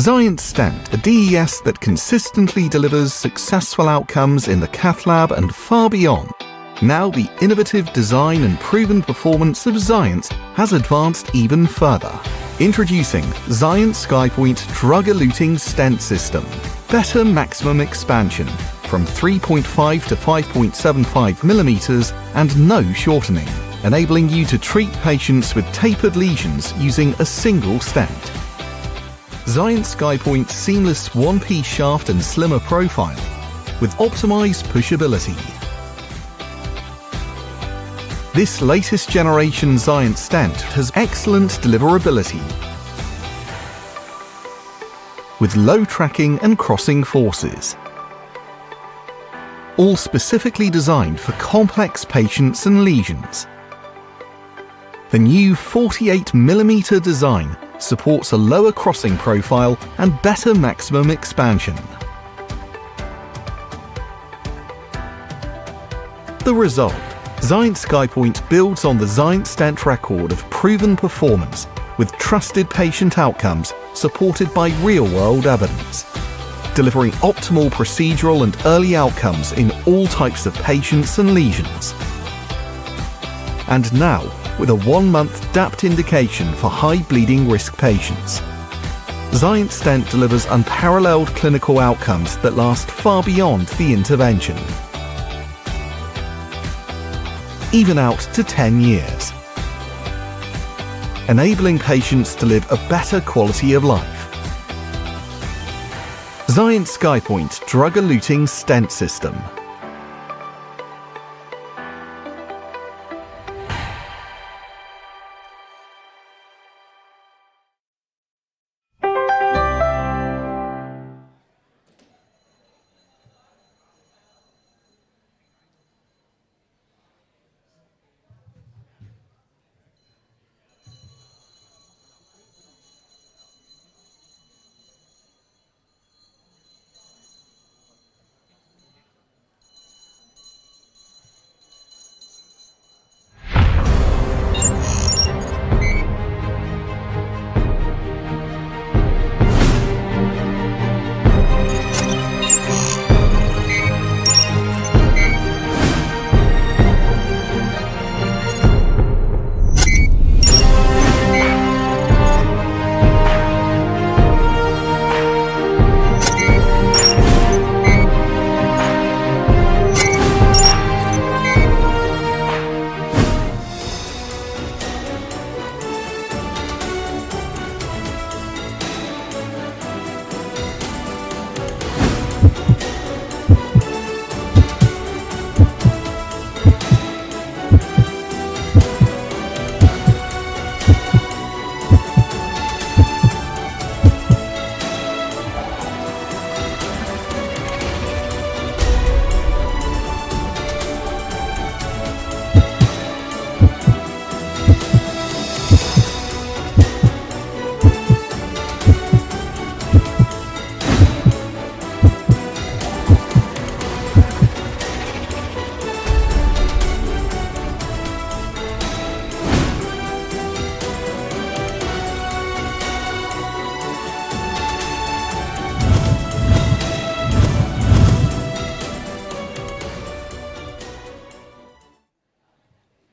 Zence Stent, a DES that consistently delivers successful outcomes in the cath lab and far beyond. Now the innovative design and proven performance of Zence has advanced even further. Introducing Zence SkyPoint drug-eluting stent system. Better maximum expansion from 3.5 to 5.75 millimeters and no shortening, enabling you to treat patients with tapered lesions using a single stent. Zence SkyPoint seamless one-piece shaft and slimmer profile with optimized pushability. This latest generation Zence stent has excellent deliverability with low tracking and crossing forces. All specifically designed for complex patients and lesions. The new 48mm design supports a lower crossing profile and better maximum expansion. The result: Zence SkyPoint builds on the Zence stent record of proven performance with trusted patient outcomes supported by real-world evidence, delivering optimal procedural and early outcomes in all types of patients and lesions. And now, with a 1-month DAPT indication for high bleeding risk patients. Zence Stent delivers unparalleled clinical outcomes that last far beyond the intervention. Even out to 10 years. Enabling patients to live a better quality of life. Zence SkyPoint drug-eluting stent system.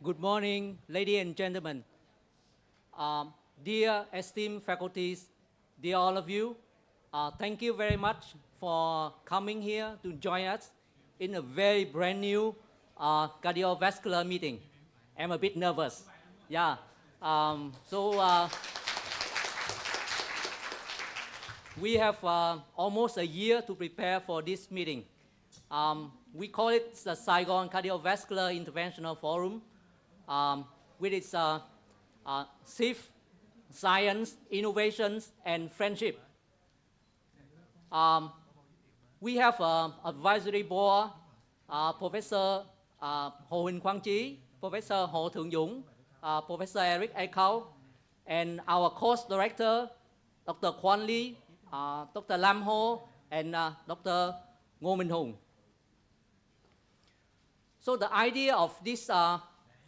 Good morning, ladies and gentlemen. Dear esteemed faculties, dear all of you, thank you very much for coming here to join us in a very brand new cardiovascular meeting. I'm a bit nervous. Yeah. We have almost a year to prepare for this meeting. We call it the Saigon Cardiovascular Interventional Forum, with its SIF, science, innovations, and friendship. We have an advisory board, Professor Hồ Huỳnh Quang Trí, Professor Hồ Thượng Dũng, Professor Eric Aikau, and our course director, Dr. Quan Lee, Dr. Lam Ho, and Dr. Ngô Minh Hùng. So the idea of this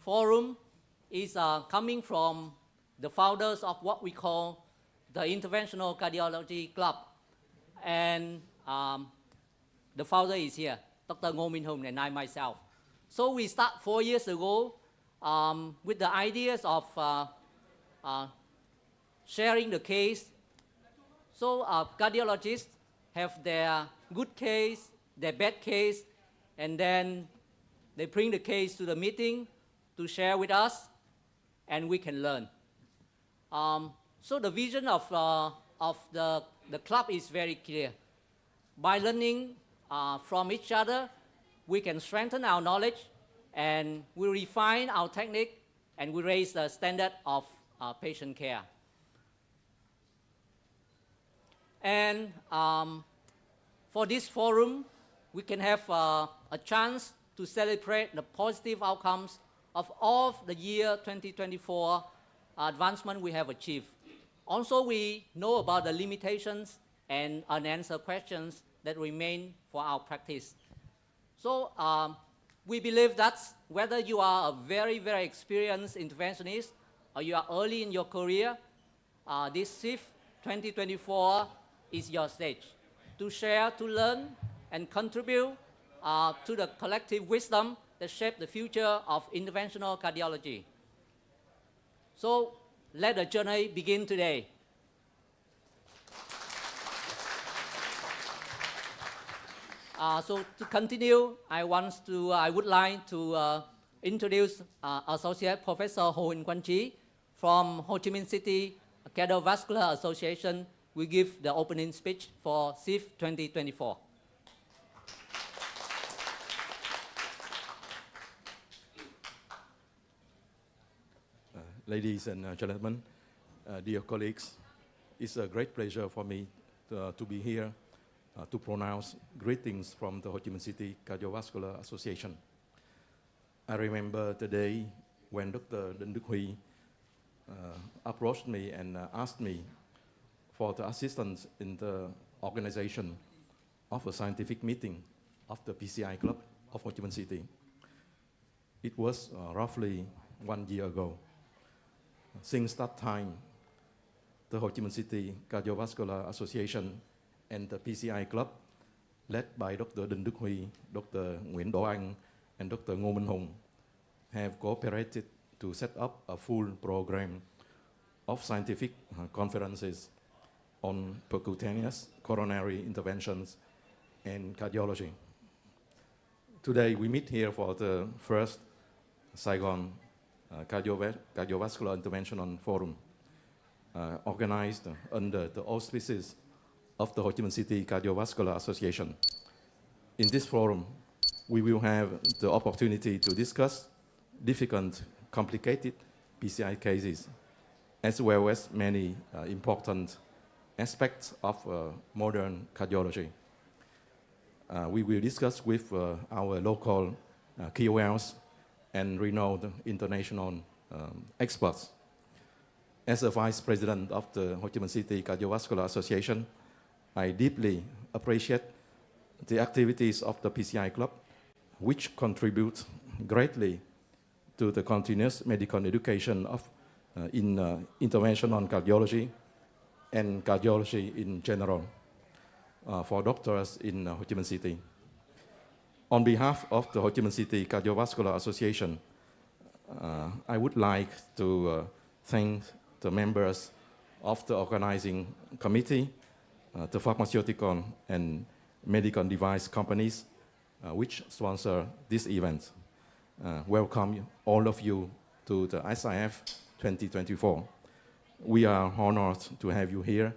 forum is coming from the founders of what we call the Interventional Cardiology Club, and the founder is here, Dr. Ngô Minh Hùng, and I myself. So we start 4 years ago with the ideas of sharing the case. So cardiologists have their good case, their bad case, and then they bring the case to the meeting to share with us, and we can learn. So the vision of the club is very clear. By learning from each other, we can strengthen our knowledge, and we refine our technique, and we raise the standard of patient care. And for this forum, we can have a chance to celebrate the positive outcomes of all of the year 2024 advancement we have achieved. Also, we know about the limitations and unanswered questions that remain for our practice. So we believe that whether you are a very, very experienced interventionist or you are early in your career, this SIF 2024 is your stage to share, to learn, and contribute to the collective wisdom that shape the future of interventional cardiology. So let the journey begin today. So to continue, I would like to introduce Associate Professor Hồ Huỳnh Quang Trí from Ho Chi Minh City Cardiovascular Association. We give the opening speech for SIF 2024. Ladies and gentlemen, dear colleagues, it's a great pleasure for me to be here to pronounce greetings from the Ho Chi Minh City Cardiovascular Association. I remember the day when Dr. Đinh Đức Huy approached me and asked me for the assistance in the organization of a scientific meeting of the PCI Club of Ho Chi Minh City. It was roughly 1 year ago. Since that time, the Ho Chi Minh City Cardiovascular Association and the PCI Club, led by Dr. Đinh Đức Huy, Dr. Nguyễn Đỗ Anh, and Dr. Ngô Minh Hùng, have cooperated to set up a full program of scientific conferences on percutaneous coronary interventions and cardiology. Today we meet here for the first Saigon Cardiovascular Interventional Forum, organized under the auspices of the Ho Chi Minh City Cardiovascular Association. In this forum, we will have the opportunity to discuss difficult, complicated PCI cases, as well as many important aspects of modern cardiology. We will discuss with our local KOLs and renowned international experts. As a vice president of the Ho Chi Minh City Cardiovascular Association, I deeply appreciate the activities of the PCI Club, which contribute greatly to the continuous medical education in interventional cardiology and cardiology in general for doctors in Ho Chi Minh City. On behalf of the Ho Chi Minh City Cardiovascular Association, I would like to thank the members of the organizing committee, the pharmaceutical and medical device companies which sponsor this event. Welcome all of you to the SIF 2024. We are honored to have you here,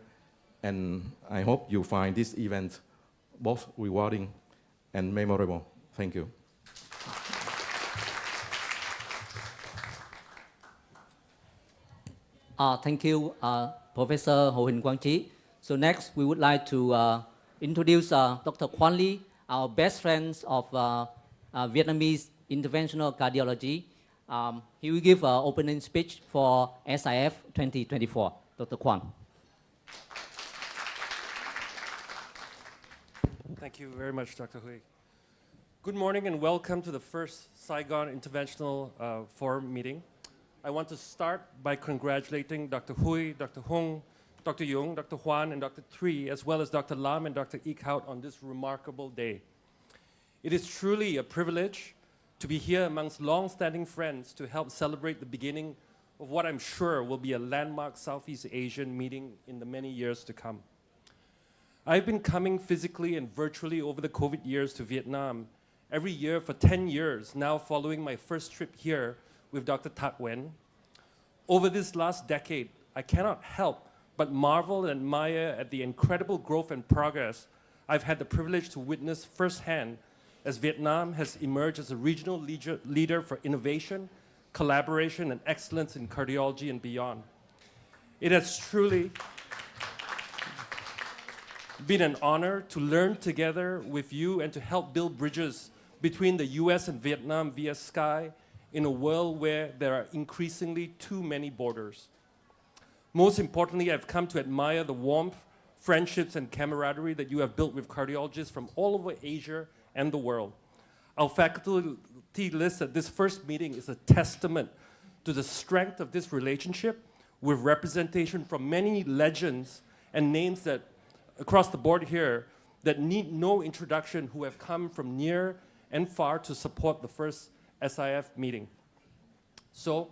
and I hope you find this event both rewarding and memorable. Thank you. Thank you, Professor Hồ Huỳnh Quang Trí. So next, we would like to introduce Dr. Quang Ly, our best friends of Vietnamese interventional cardiology. He will give an opening speech for SIF 2024. Dr. Quang. Thank you very much, Dr. Huy. Good morning and welcome to the first Saigon Interventional Forum meeting. I want to start by congratulating Dr. Huy, Dr. Hung, Dr. Jung, Dr. Huan, and Dr. Tri, as well as Dr. Lam and Dr. Eekhout on this remarkable day. It is truly a privilege to be here amongst long-standing friends to help celebrate the beginning of what I'm sure will be a landmark Southeast Asian meeting in the many years to come. I've been coming physically and virtually over the COVID years to Vietnam every year for 10 years, now following my first trip here with Dr. Tak Wen. Over this last decade, I cannot help but marvel and admire at the incredible growth and progress I've had the privilege to witness firsthand as Vietnam has emerged as a regional leader for innovation, collaboration, and excellence in cardiology and beyond. It has truly been an honor to learn together with you and to help build bridges between the US and Vietnam via Sky in a world where there are increasingly too many borders. Most importantly, I've come to admire the warmth, friendships, and camaraderie that you have built with cardiologists from all over Asia and the world. Our faculty list at this first meeting is a testament to the strength of this relationship with representation from many legends and names that across the board here that need no introduction who have come from near and far to support the first SIF meeting. So,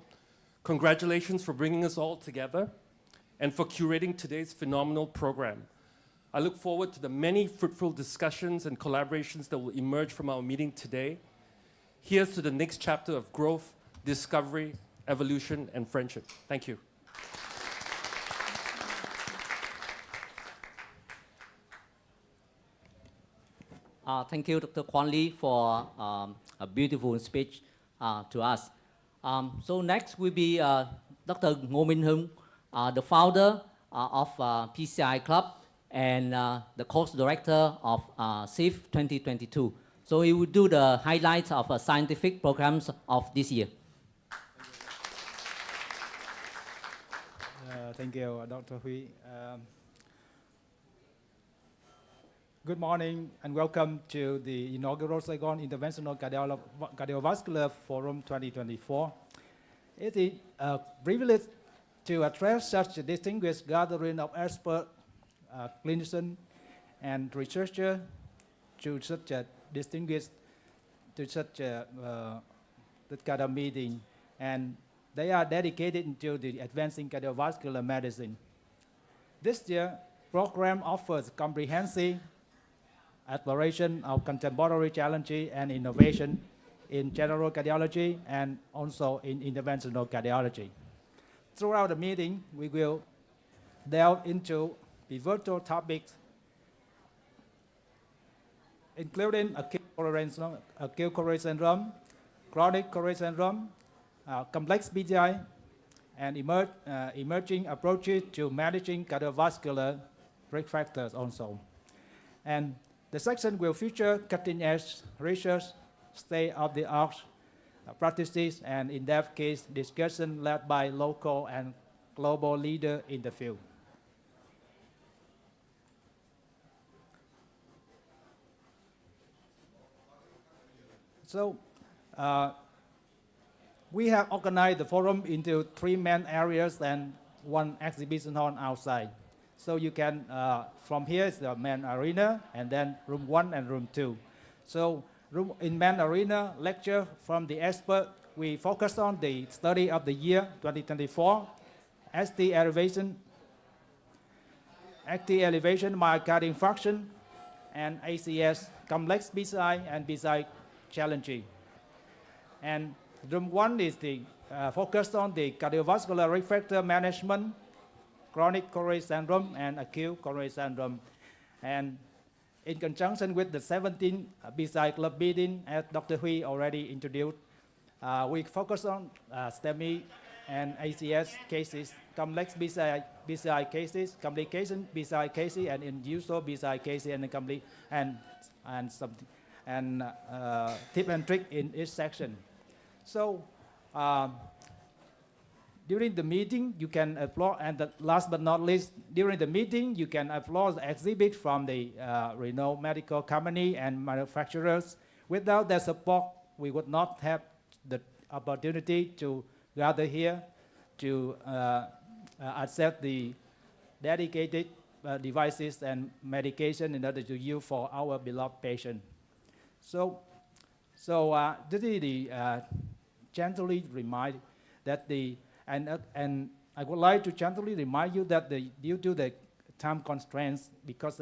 congratulations for bringing us all together and for curating today's phenomenal program. I look forward to the many fruitful discussions and collaborations that will emerge from our meeting today. Here's to the next chapter of growth, discovery, evolution, and friendship. Thank you. Thank you, Dr. Kwan Lee, for a beautiful speech to us. So next will be Dr. Ngô Minh Hưng, the founder of PCI Club and the course director of SIF 2022. So he will do the highlights of scientific programs of this year. Thank you, Dr. Hui. Good morning and welcome to the inaugural Saigon Interventional Cardiovascular Forum 2024. It is a privilege to address such a distinguished gathering of experts, clinicians, and researchers to such a distinguished, that kind of meeting. And they are dedicated to the advancing cardiovascular medicine. This year, program offers comprehensive exploration of contemporary challenges and innovation in general cardiology and also in interventional cardiology. Throughout the meeting, we will delve into pivotal topics, including acute coronary syndrome, chronic coronary syndrome, complex PCI, and emerging approaches to managing cardiovascular risk factors also. And the section will feature cutting-edge research, state-of-the-art practices, and in-depth case discussion led by local and global leaders in the field. So, we have organized the forum into 3 main areas and 1 exhibition hall outside. So you can, from here is the main arena, and then room 1 and room 2. So in main arena, lecture from the expert, we focus on the study of the year 2024, ST elevation, myocardial infarction, and ACS, complex PCI and PCI challenging. And room 1 is the focus on the cardiovascular risk factor management, chronic coronary syndrome, and acute coronary syndrome. And in conjunction with the 17th PCI Club Meeting, as Dr. Hui already introduced, we focus on Stemi and ACS cases, complex PCI cases, complication PCI cases, and unusual PCI cases, and tip and trick in each section. So, during the meeting, you can applaud, and last but not least, during the meeting, you can applaud the exhibit from the renowned medical company and manufacturers. Without their support, we would not have the opportunity to gather here to accept the dedicated devices and medication in order to use for our beloved patient. So this is the gently remind that and I would like to gently remind you that due to the time constraints, because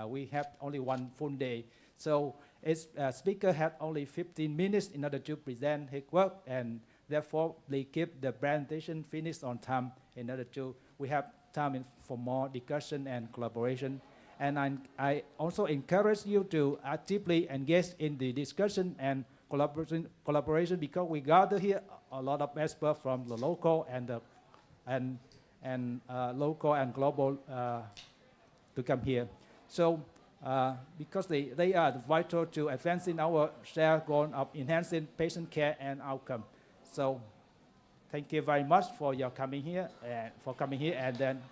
we have only one full day, so its speaker had only 15 minutes in order to present his work, and therefore they keep the presentation finished on time in order to we have time for more discussion and collaboration. And I also encourage you to actively engage in the discussion and collaboration because we gather here a lot of experts from the local and local and global to come here. So because they are vital to advancing our shared goal of enhancing patient care and outcome. So thank you very much for your coming here and then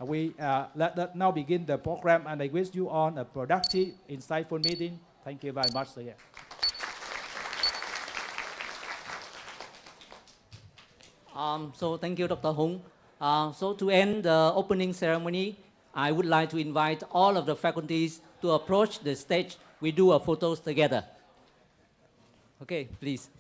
we let us now begin the program, and I wish you all a productive, insightful meeting. Thank you very much. So thank you, Dr. Hung. So to end the opening ceremony, I would like to invite all of the faculties to approach the stage. We do our photos together. Okay, please.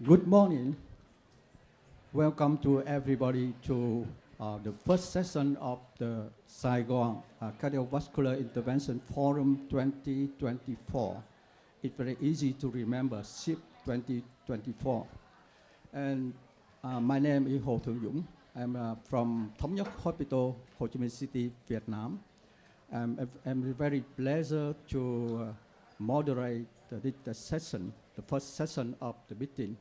Good morning. Welcome to everybody to the first session of the Saigon Cardiovascular Intervention Forum 2024. It's very easy to remember SIF 2024. And my name is Hồ Thượng Dũng. I'm from Thống Nhất Hospital, Ho Chi Minh City, Vietnam. I'm very pleasure to moderate the session, the first session of the meeting.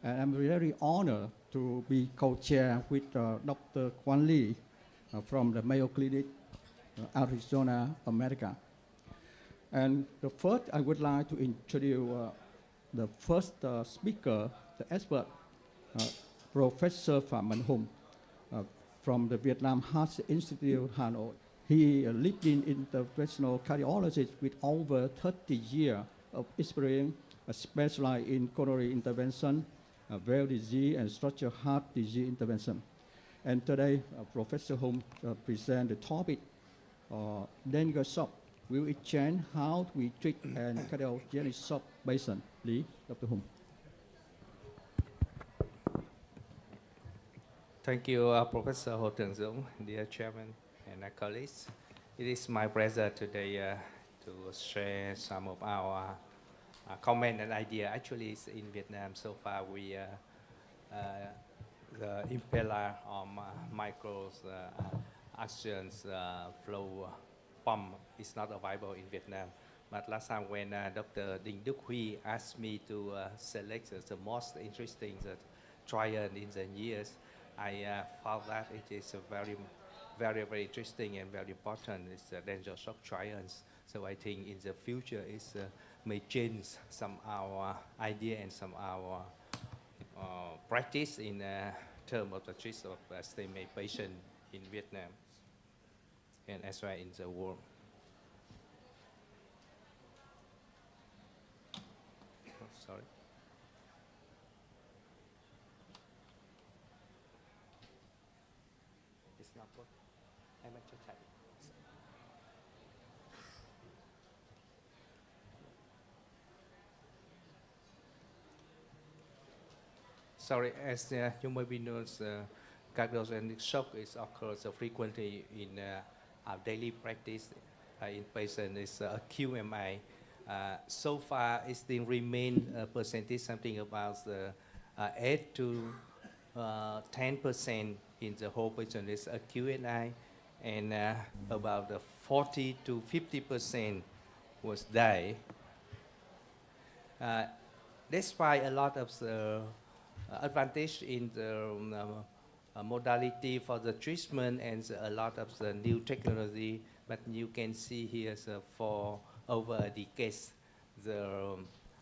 And I'm very honored to be co-chair with Dr. Quan Lee from the Mayo Clinic, Arizona, America. And the first, I would like to introduce the first speaker, the expert, Professor Phạm Mạnh Hùng from the Vietnam Heart Institute, Hanoi. He a leading interventional cardiologist with over 30 years of experience, specialized in coronary intervention, valve disease, and structural heart disease intervention. And today, Professor Hùng present the topic, danger shock. Will it change how we treat and cardiogenic shock patient? Please, Dr. Hùng. Thank you, Professor Hồ Thượng Dũng, dear Chairman and colleagues. It is my pleasure today to share some of our comment and idea. Actually, it's in Vietnam so far. We the impeller micros actions flow pump is not available in Vietnam. But last time when Dr. Dinh Đức Huy asked me to select the most interesting trial in the years, I found that it is a very interesting and very important. It's the danger shock trials. So I think in the future it may change some our idea and some our practice in terms of the treatment of Stemi patient in Vietnam and as well in the world. Oh, sorry. It's not good. I'm at your type. Sorry, as you may be known, cardiogenic shock occurs frequently in our daily practice in patients. It's acute MI. So far, it still remains a percentage, something about 8 to 10% in the whole patient is acute MI, and about 40 to 50% was die. Despite a lot of the advantage in the modality for the treatment and a lot of the new technology, but you can see here for over a decade, the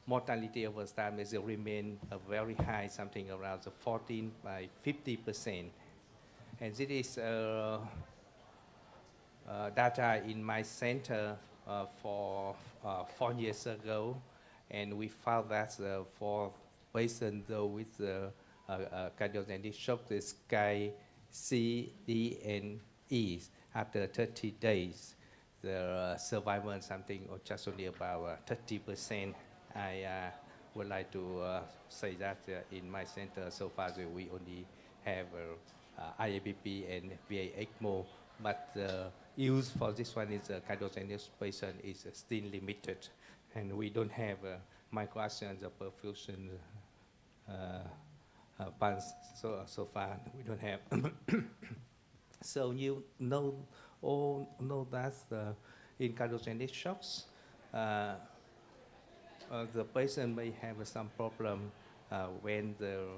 mortality over time is remain very high, something around 14 by 50%. And this is data in my center for 4 years ago, and we found that for patients with cardiogenic shock, the SCAI C, D, and E, after 30 days, the survival is something or just only about 30%. I would like to say that in my center so far we only have IABP and VA ECMO, but the use for this one is cardiogenic patient is still limited, and we don't have microactions or perfusion pumps so far. We don't have. So you know that in cardiogenic shocks, the patient may have some problem when the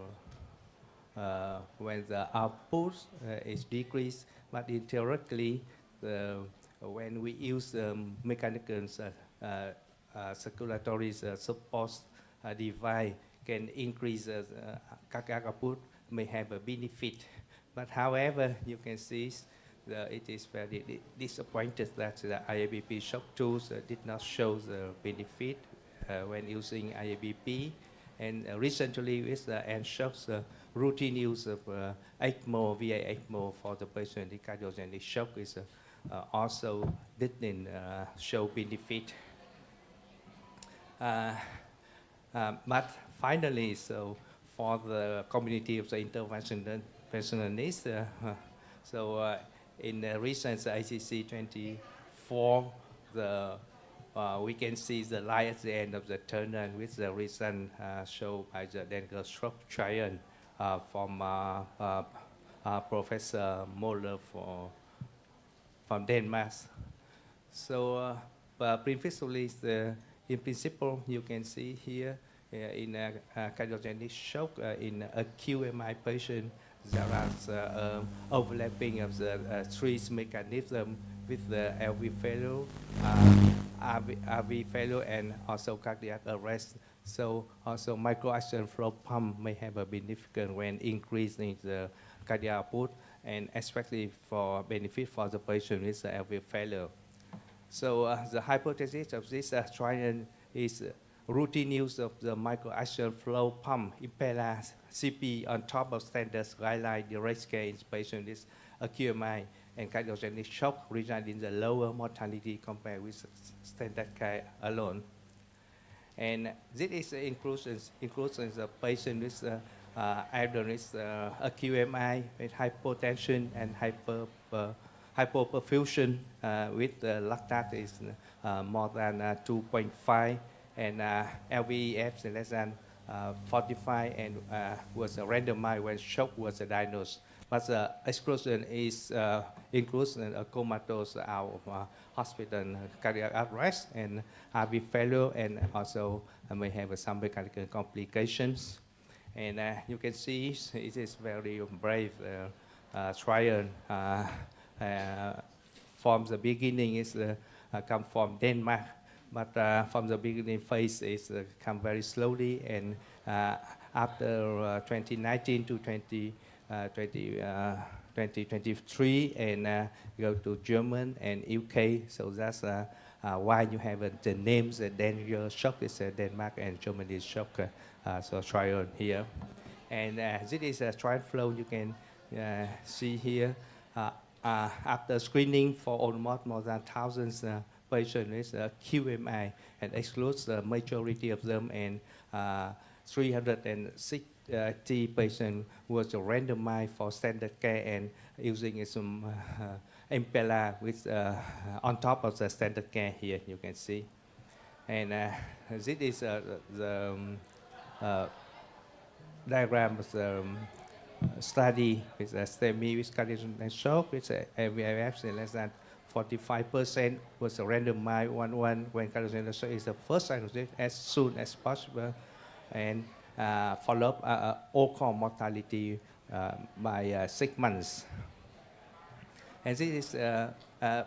output is decreased, but theoretically, when we use mechanical circulatory support device can increase cardiac output, may have a benefit. But however, you can see it is very disappointed that the IABP shock tools did not show the benefit when using IABP. And recently with the NSHOCks, routine use of ECMO, VA ECMO for the patient with cardiogenic shock is also didn't show benefit. But finally, so for the community of the interventionalists. In the recent ACC 24, we can see the light at the end of the tunnel with the reason shown by the Denver stroke trial from Professor Moller from Denmark. So, previously, in principle, you can see here in a cardiogenic shock in a QMI patient, there are overlapping of the three mechanisms with the LV failure, RV failure, and also cardiac arrest. So also microaction flow pump may have a significant when increasing the cardiac output, and especially for benefit for the patient with the LV failure. So the hypothesis of this trial is routine use of the microaction flow pump impeller CP on top of standard guideline direct care in patients with QMI and cardiogenic shock result in the lower mortality compared with standard care alone. And this is inclusions of patients with elderly QMI with hypotension and hypoperfusion with lactate is more than 2.5 and LVEF less than 45 and was randomized when shock was diagnosed. But the exclusion is inclusion of comatose out of hospital cardiac arrest and RV failure, and also may have some mechanical complications. And you can see it is very brave trial. From the beginning, is come from Denmark, but from the beginning phase, it's come very slowly, and after 2019 to 2023, and go to German and UK. So that's why you have the names. Daniel shock is Denmark and Germany shock. So trial here, and this is a trial flow. You can see here. After screening for almost more than thousands patients with QMI and excludes the majority of them, and 360 patients was randomized for standard care and using some impeller with on top of the standard care here you can see. And this is the diagram of the study with Stemi with cardiogenic shock with LVIF less than 45% was randomized 1:1 when cardiogenic shock is the first diagnosis as soon as possible, and follow up all-cause mortality by 6 months. And this is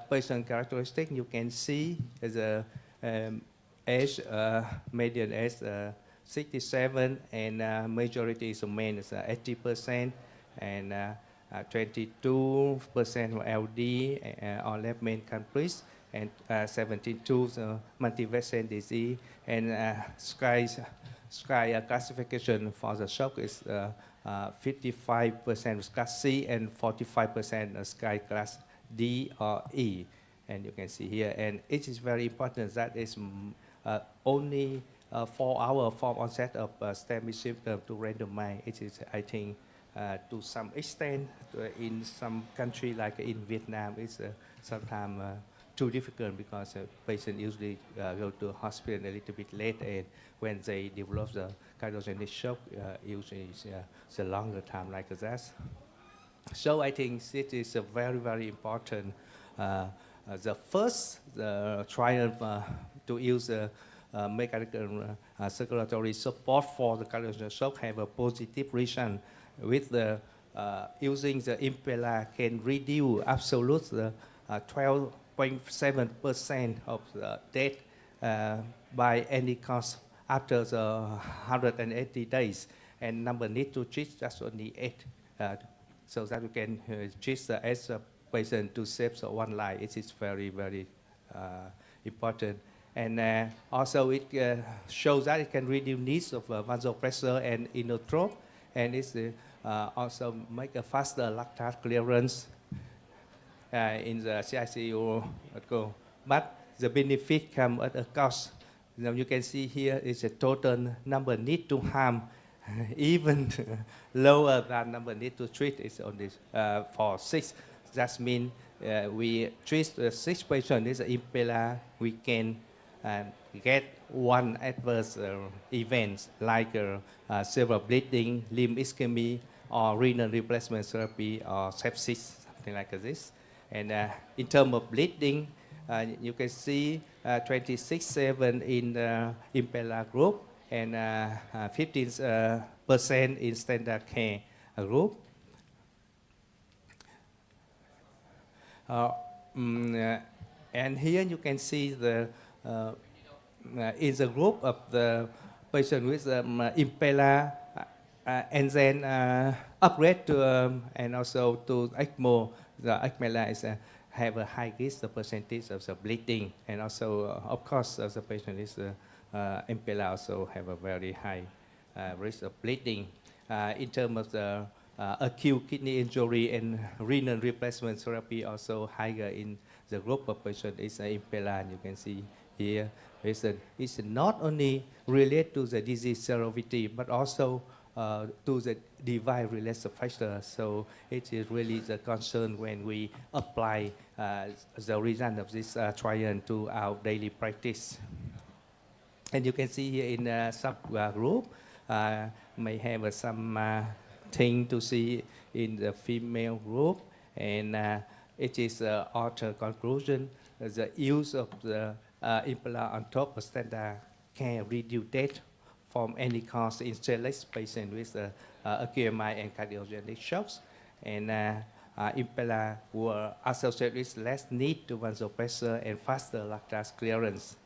patient characteristic. You can see the age, median age 67, and majority is men is 80%, and 22% LD or left main countries, and 72 multi-vessel disease, and sky classification for the shock is 55% class C and 45% sky class D or E, and you can see here. And it is very important that is only 4 hours from onset of STEMI symptom to randomize. It is, I think, to some extent, in some country like in Vietnam, it's sometimes too difficult because patients usually go to hospital a little bit late, and when they develop the cardiogenic shock, usually it's a longer time like that. So I think it is a very, very important. The first trial to use mechanical circulatory support for the cardiogenic shock have a positive result with the using the impeller can reduce absolute 12.7% of the death by any cause after the 180 days, and number need to treat just only 8, so that we can treat the as a patient to save one life. It is very, very important. And also it shows that it can reduce needs of vasopressor and inotrope, and it's also make a faster lactate clearance in the CICU. But the benefit come at a cost. Now you can see here is a total number need to harm even lower than number need to treat is only for 6. That means we treat 6 patients with impella, we can get 1 adverse event like severe bleeding, limb ischemia, or renal replacement therapy, or sepsis, something like this. And in terms of bleeding, you can see 26.7 in the impella group and 15% in standard care group. And here you can see the in the group of the patient with impella and then upgrade to and also to ECMO. The ECMO is have a high risk the percentage of the bleeding, and also of course the patient is impella also have a very high risk of bleeding. In terms of the acute kidney injury and renal replacement therapy, also higher in the group of patients is impella. You can see here it's not only related to the disease severity, but also to the device-related factor. So it is really the concern when we apply the result of this trial to our daily practice. And you can see here in the subgroup, may have some thing to see in the female group, and it is author conclusion, the use of the impella on top of standard care reduce death from any cause in select patients with acute MI and cardiogenic shocks, and impella were associated with less need to vasopressor and faster lactate clearance.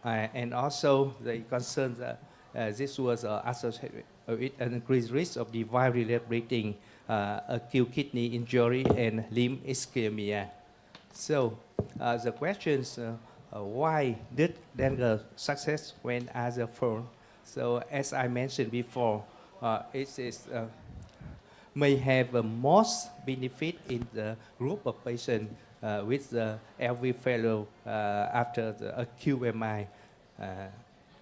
And also the concern that this was associated with an increased risk of device-related bleeding, acute kidney injury, and limb ischemia. So the questions, why did Dengue success when other failed? So as I mentioned before, it is may have the most benefit in the group of patients with the LV failure after the acute MI.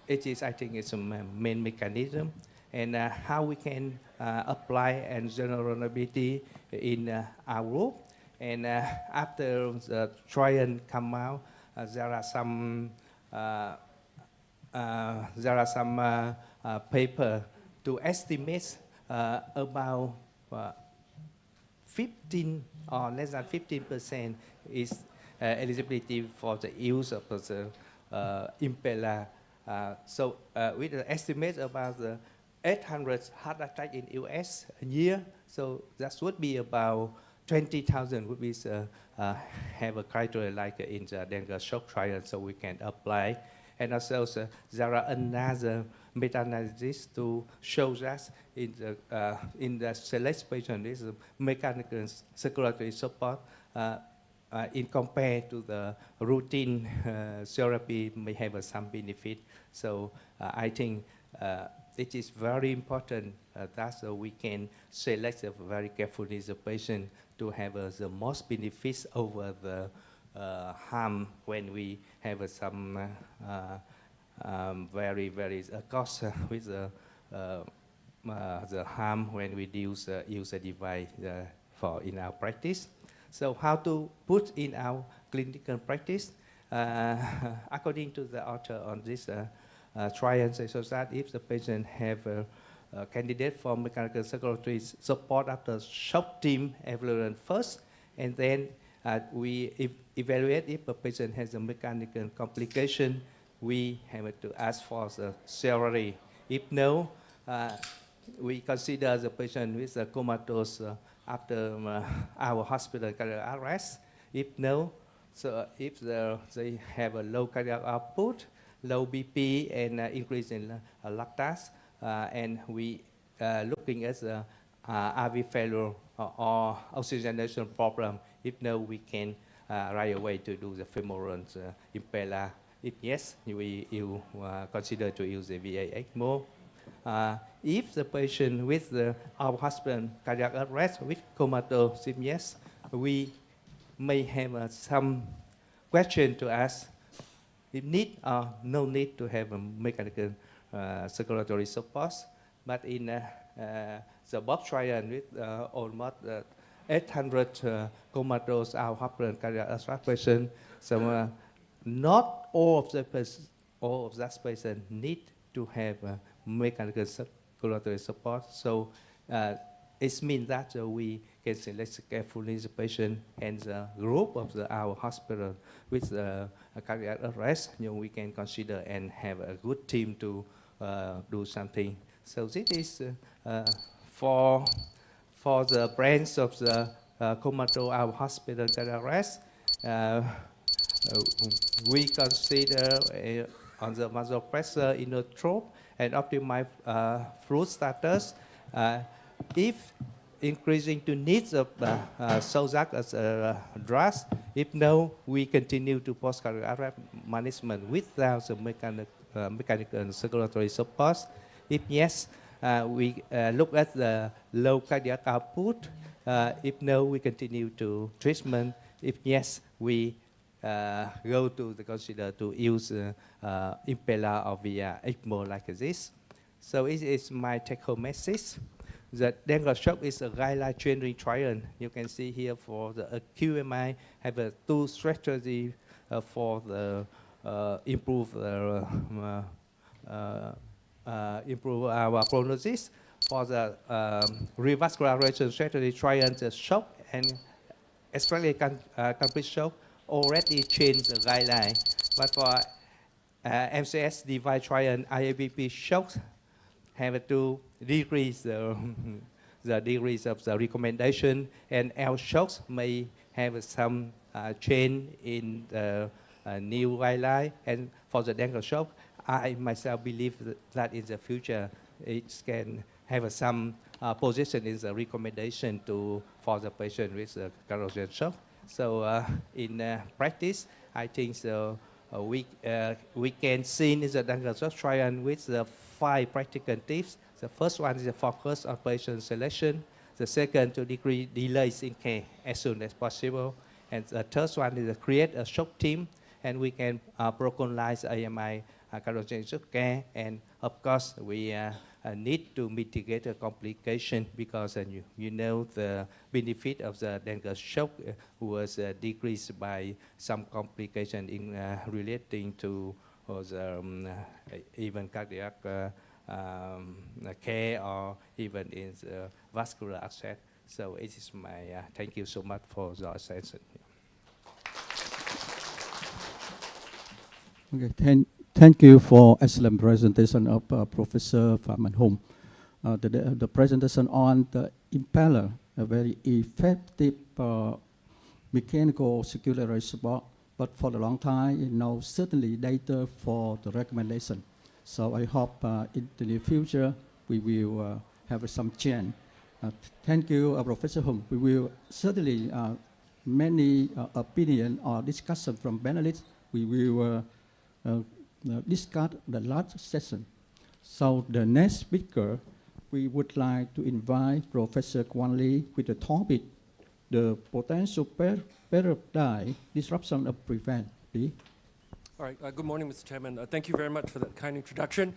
It is, I think, it's a main mechanism, and how we can apply and generalizability in our group. And after the trial come out, there are some paper to estimate about 15 or less than 15% is eligibility for the use of the impella. So with the estimate about the 800 heart attack in US a year, so that would be about 20,000 would be have a criteria like in the Dengue shock trial, so we can apply. And also there are another meta-analysis to show that in the select patient is mechanical circulatory support in compared to the routine therapy may have some benefit. So I think it is very important that we can select very carefully the patient to have the most benefits over the harm when we have some very cost with the harm when we use the device for in our practice. So how to put in our clinical practice? According to the author on this trial, so that if the patient have a candidate for mechanical circulatory support after shock team evaluation first, and then we evaluate if the patient has a mechanical complication, we have to ask for the surgery. If no, we consider the patient with a comatose after our hospital cardiac arrest. If no, so if they have a low cardiac output, low BP, and increase in lactate, and we looking at the RV failure or oxygenation problem. If no, we can right away to do the femoral impella. If yes, we consider to use the VA ECMO. If the patient with our hospital cardiac arrest with comatose, yes, we may have some question to ask. If need or no need to have a mechanical circulatory support, but in the Bob trial with almost 800 comatose outhospital cardiac arrest patients, so not all of the patients need to have mechanical circulatory support. So it means that we can select carefully the patient and the group of our hospital with cardiac arrest. We can consider and have a good team to do something. So this is for the branch of the comatose our hospital cardiac arrest. We consider on the muscle pressure inotrope and optimize fluid status. If increasing to needs of Sozak as a drug, if no, we continue to post-cardiac arrest management without the mechanical and circulatory support. If yes, we look at the low cardiac output. If no, we continue to treatment. If yes, we go to the consider to use impeller or via ECMO like this. So it is my take-home message. The dengue shock is a guideline changing trial. You can see here for the QMI have a two strategy for the improve our prognosis. For the revascularization strategy trial, the shock and especially complete shock already changed the guideline. But for MCS device trial, IABP shocks have to decrease the degrees of the recommendation, and L shocks may have some change in the new guideline. And for the dengue shock, I myself believe that in the future it can have some position in the recommendation for the patient with cardiogenic shock. So in practice, I think so. We can see in the dengue shock trial with the 5 practical tips. The first one is the focus on patient selection. The second, to decrease delays in care as soon as possible. And the third one is to create a shock team, and we can preconize AMI cardiogenic shock care. And of course, we need to mitigate the complication because you know the benefit of the dengue shock was decreased by some complication in relating to the even cardiac care or even in the vascular access. So it is my thank you so much for the attention. Okay, thank you for excellent presentation of Professor Phạm Mạnh Hùng. The presentation on the impeller, a very effective mechanical circulatory support, but for a long time, certainly data for the recommendation. So I hope in the near future we will have some change. Thank you, Professor Hùng. We will certainly many opinion or discussion from panelists. We will discuss the last session. So the next speaker, we would like to invite Professor Quan Lee with the topic, the potential paradigm disruption of prevent. Please. All right, good morning, Mr. Chairman. Thank you very much for that kind introduction.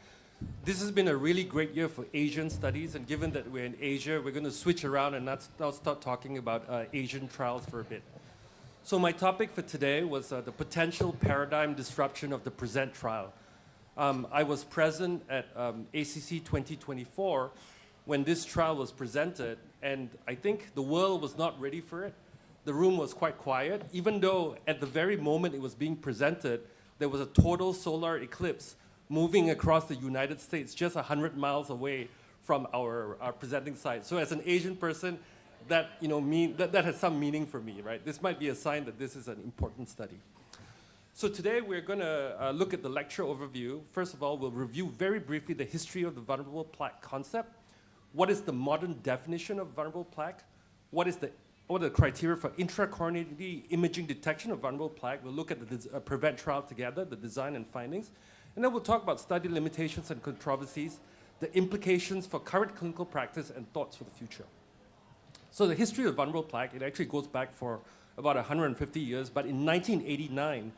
This has been a really great year for Asian studies, and given that we're in Asia, we're going to switch around and now start talking about Asian trials for a bit. So my topic for today was the potential paradigm disruption of the PRESENT trial. I was present at ACC 2024 when this trial was presented, and I think the world was not ready for it. The room was quite quiet, even though at the very moment it was being presented, there was a total solar eclipse moving across the United States, just 100 miles away from our presenting site. So as an Asian person, that has some meaning for me, right? This might be a sign that this is an important study. So today we're going to look at the lecture overview. First of all, we'll review very briefly the history of the vulnerable plaque concept. What is the modern definition of vulnerable plaque? What are the criteria for intracoronary imaging detection of vulnerable plaque? We'll look at the PREVENT trial together, the design and findings. And then we'll talk about study limitations and controversies, the implications for current clinical practice, and thoughts for the future. So the history of vulnerable plaque, it actually goes back for about 150 years, but in 1989,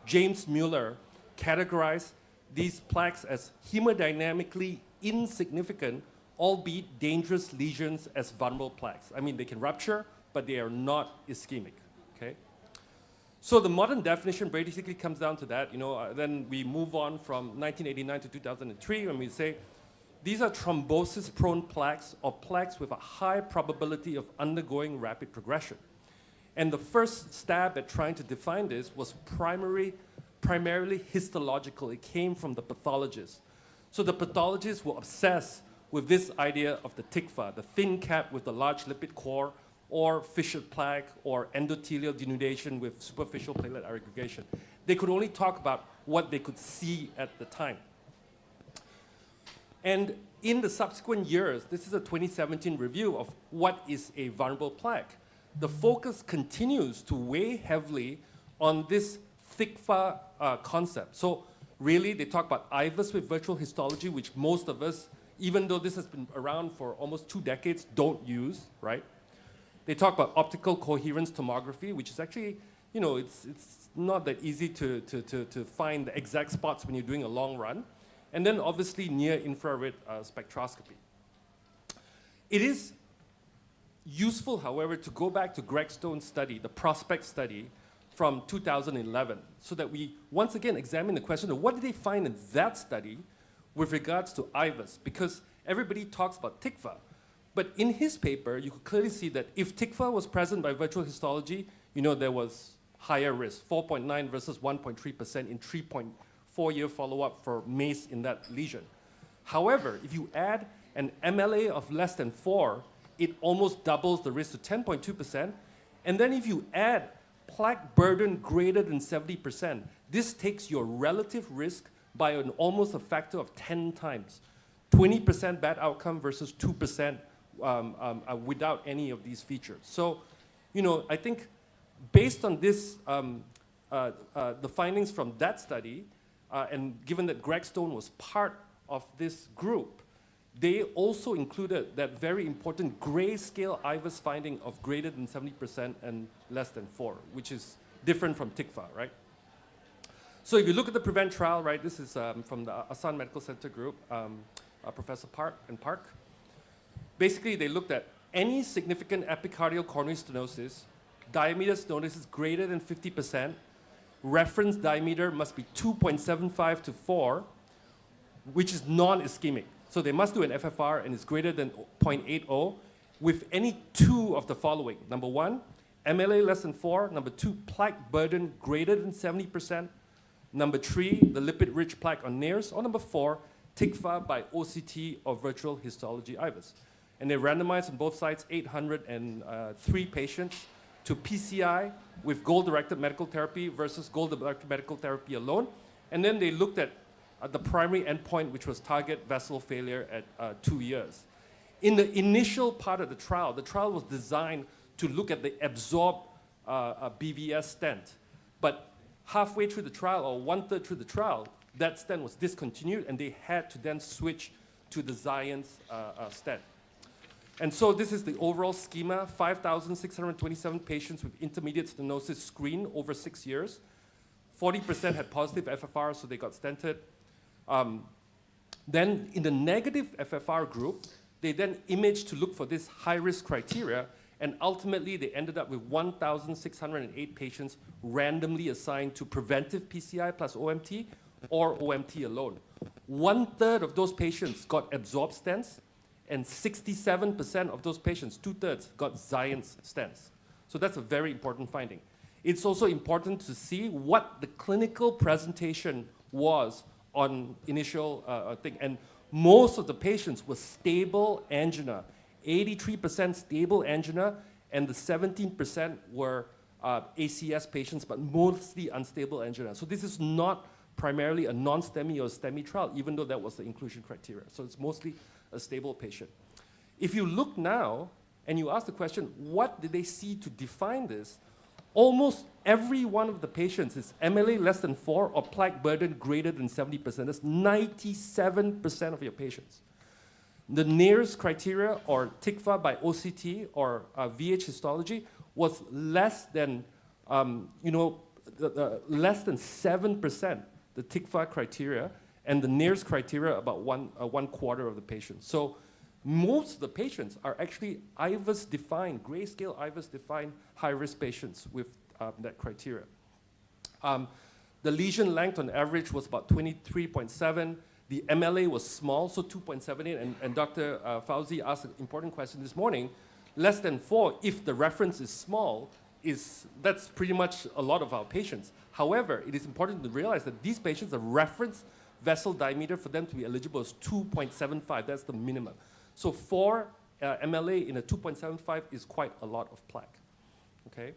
James Mueller categorized these plaques as hemodynamically insignificant albeit dangerous lesions as vulnerable plaques. I mean, they can rupture, but they are not ischemic, okay? So the modern definition basically comes down to that, then we move on from 1989 to 2003 when we say, these are thrombosis-prone plaques or plaques with a high probability of undergoing rapid progression. And the first stab at trying to define this was primarily histological. It came from the pathologists. So the pathologists were obsessed with this idea of the TICFA, the thin cap with the large lipid core, or fissured plaque, or endothelial denudation with superficial platelet aggregation. They could only talk about what they could see at the time. And in the subsequent years, this is a 2017 review of what is a vulnerable plaque. The focus continues to weigh heavily on this TICFA concept. So really, they talk about IVUS with virtual histology, which most of us, even though this has been around for almost 2 decades, don't use, right? They talk about optical coherence tomography, which is actually, it's not that easy to find the exact spots when you're doing a long run. And then obviously near infrared spectroscopy. It is useful, however, to go back to Greg Stone's study, the PROSPECT study from 2011, so that we once again examine the question of what did they find in that study with regards to IVUS, because everybody talks about TICFA. But in his paper, you could clearly see that if TICFA was present by virtual histology, there was higher risk, 4.9 versus 1.3% in 3.4-year follow-up for MACE in that lesion. However, if you add an MLA of less than 4, it almost doubles the risk to 10.2%. And then if you add plaque burden greater than 70%, this takes your relative risk by almost a factor of 10 times. 20% bad outcome versus 2% without any of these features. So, I think based on this, the findings from that study, and given that Greg Stone was part of this group, they also included that very important grayscale IVUS finding of greater than 70% and less than 4, which is different from TICFA, right? So if you look at the PREVENT trial, right, this is from the Asan Medical Center group, Professor Park. Basically, they looked at any significant epicardial coronary stenosis, diameter stenosis greater than 50%, reference diameter must be 2.75 to 4, which is non-ischemic. So they must do an FFR and it's greater than 0.80 with any 2 of the following. Number 1, MLA less than 4. Number 2, plaque burden greater than 70%. Number 3, the lipid-rich plaque on NIRS. Or number 4, TICFA by OCT or virtual histology IVUS. And they randomized on both sides 803 patients to PCI with goal-directed medical therapy versus goal-directed medical therapy alone. And then they looked at the primary endpoint, which was target vessel failure at 2 years. In the initial part of the trial was designed to look at the absorbed BVS stent. But halfway through the trial, or 1/3 through the trial, that stent was discontinued, and they had to then switch to the Zence stent. And so this is the overall schema, 5,627 patients with intermediate stenosis screened over 6 years. 40% had positive FFR, so they got stented. Then in the negative FFR group, they then imaged to look for this high-risk criteria, and ultimately they ended up with 1,608 patients randomly assigned to preventive PCI plus OMT or OMT alone. 1/3 of those patients got absorbed stents, and 67% of those patients, 2/3, got Zence stents. So that's a very important finding. It's also important to see what the clinical presentation was on initial thing. And most of the patients were stable angina, 83% stable angina, and the 17% were ACS patients, but mostly unstable angina. So this is not primarily a non-STEMI or STEMI trial, even though that was the inclusion criteria. So it's mostly a stable patient. If you look now and you ask the question, what did they see to define this? Almost every one of the patients is MLA less than 4 or plaque burden greater than 70%. That's 97% of your patients. The NIRS criteria, or TICFA by OCT or VH histology, was less than, less than 7%, the TICFA criteria, and the NIRS criteria about one quarter of the patients. So most of the patients are actually IVUS-defined, grayscale IVUS-defined high-risk patients with that criteria. The lesion length on average was about 23.7. The MLA was small, so 2.78. And Dr. Fauzi asked an important question this morning. Less than 4, if the reference is small, that's pretty much a lot of our patients. However, it is important to realize that these patients, the reference vessel diameter for them to be eligible is 2.75. That's the minimum. So 4 MLA in a 2.75 is quite a lot of plaque. Okay.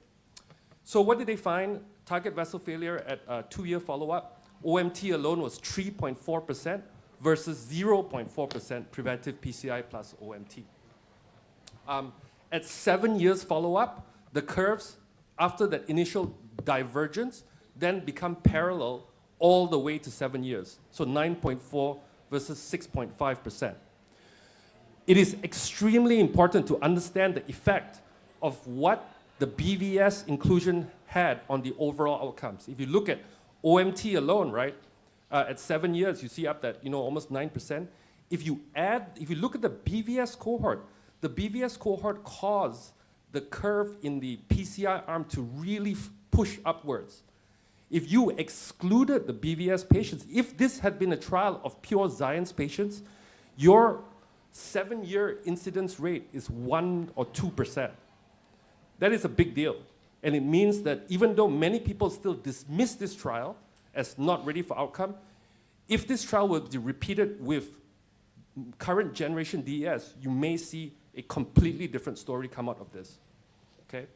So what did they find? Target vessel failure at 2-year follow-up. OMT alone was 3.4% versus 0.4% preventive PCI plus OMT. At 7 years follow-up, the curves after that initial divergence then become parallel all the way to 7 years. So 9.4 versus 6.5%. It is extremely important to understand the effect of what the BVS inclusion had on the overall outcomes. If you look at OMT alone, right, at 7 years, you see up that, almost 9%. If you look at the BVS cohort caused the curve in the PCI arm to really push upwards. If you excluded the BVS patients, if this had been a trial of pure Zence patients, your 7-year incidence rate is 1 or 2%. That is a big deal. And it means that even though many people still dismiss this trial as not ready for outcome, if this trial were to be repeated with current generation DES, you may see a completely different story come out of this. Okay?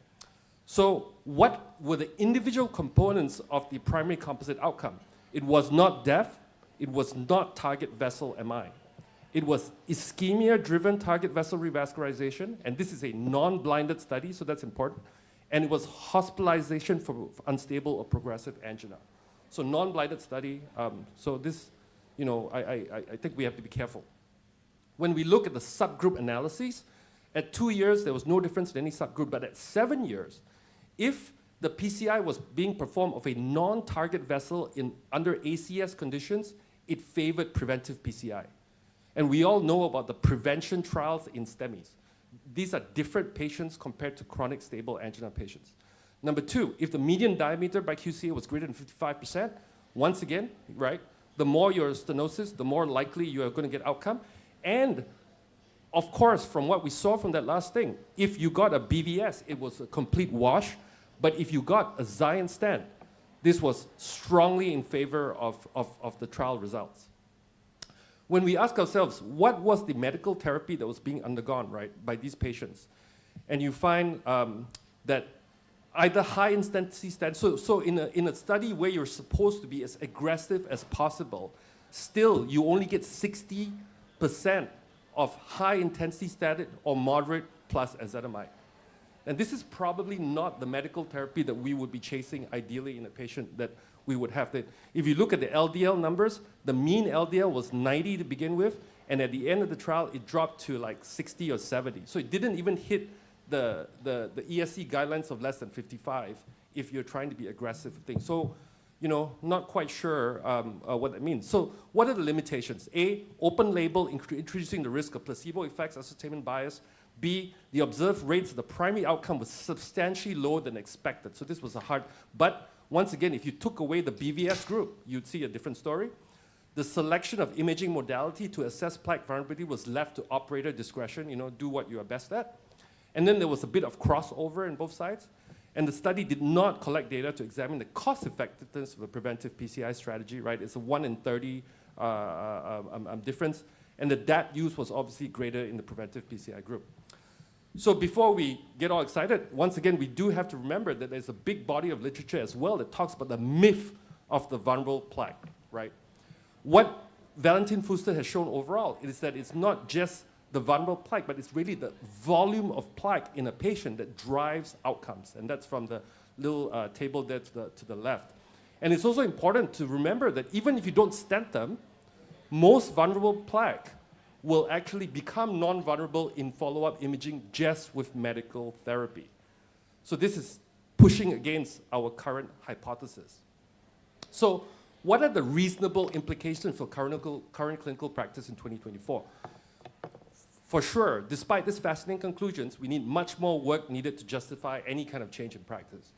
So what were the individual components of the primary composite outcome? It was not death. It was not target vessel MI. It was ischemia-driven target vessel revascularization, and this is a non-blinded study, so that's important. And it was hospitalization for unstable or progressive angina. So non-blinded study, so this, I think we have to be careful. When we look at the subgroup analyses, at 2 years, there was no difference in any subgroup, but at 7 years, if the PCI was being performed of a non-target vessel under ACS conditions, it favored preventive PCI. And we all know about the prevention trials in STEMIs. These are different patients compared to chronic stable angina patients. Number 2, if the median diameter by QCA was greater than 55%, once again, right, the more your stenosis, the more likely you are going to get outcome. And of course, from what we saw from that last thing, if you got a BVS, it was a complete wash. But if you got a Zence Stent, this was strongly in favor of the trial results. When we ask ourselves, what was the medical therapy that was being undergone, right, by these patients? And you find that either high-intensity stent, so in a study where you're supposed to be as aggressive as possible, still you only get 60% of high-intensity statin or moderate plus ezetimibe. And this is probably not the medical therapy that we would be chasing ideally in a patient that we would have. That if you look at the LDL numbers, the mean LDL was 90 to begin with, and at the end of the trial, it dropped to like 60 or 70. So it didn't even hit the ESC guidelines of less than 55 if you're trying to be aggressive with things. So, not quite sure what that means. So what are the limitations? A, open label, introducing the risk of placebo effects, ascertainment bias. B, the observed rates of the primary outcome was substantially lower than expected. So this was a hard, but once again, if you took away the BVS group, you'd see a different story. The selection of imaging modality to assess plaque vulnerability was left to operator discretion, do what you are best at. And then there was a bit of crossover in both sides. And the study did not collect data to examine the cost effectiveness of a preventive PCI strategy, right? It's a 1 in 30 difference. And the DAPT use was obviously greater in the preventive PCI group. So before we get all excited, once again, we do have to remember that there's a big body of literature as well that talks about the myth of the vulnerable plaque, right? What Valentin Fuster has shown overall is that it's not just the vulnerable plaque, but it's really the volume of plaque in a patient that drives outcomes. And that's from the little table there to the left. And it's also important to remember that even if you don't stent them, most vulnerable plaque will actually become non-vulnerable in follow-up imaging just with medical therapy. So this is pushing against our current hypothesis. So what are the reasonable implications for current clinical practice in 2024? For sure, despite these fascinating conclusions, we need much more work needed to justify any kind of change in practice.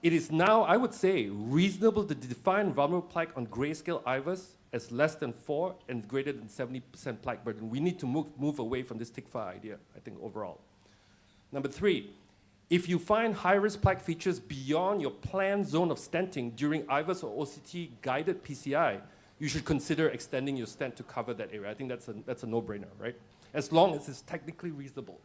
It is now, I would say, reasonable to define vulnerable plaque on grayscale IVUS as less than 4 and greater than 70% plaque burden. We need to move away from this TICFA idea, I think, overall. Number 3, if you find high-risk plaque features beyond your planned zone of stenting during IVUS or OCT-guided PCI, you should consider extending your stent to cover that area. I think that's a no-brainer, right? As long as it's technically reasonable.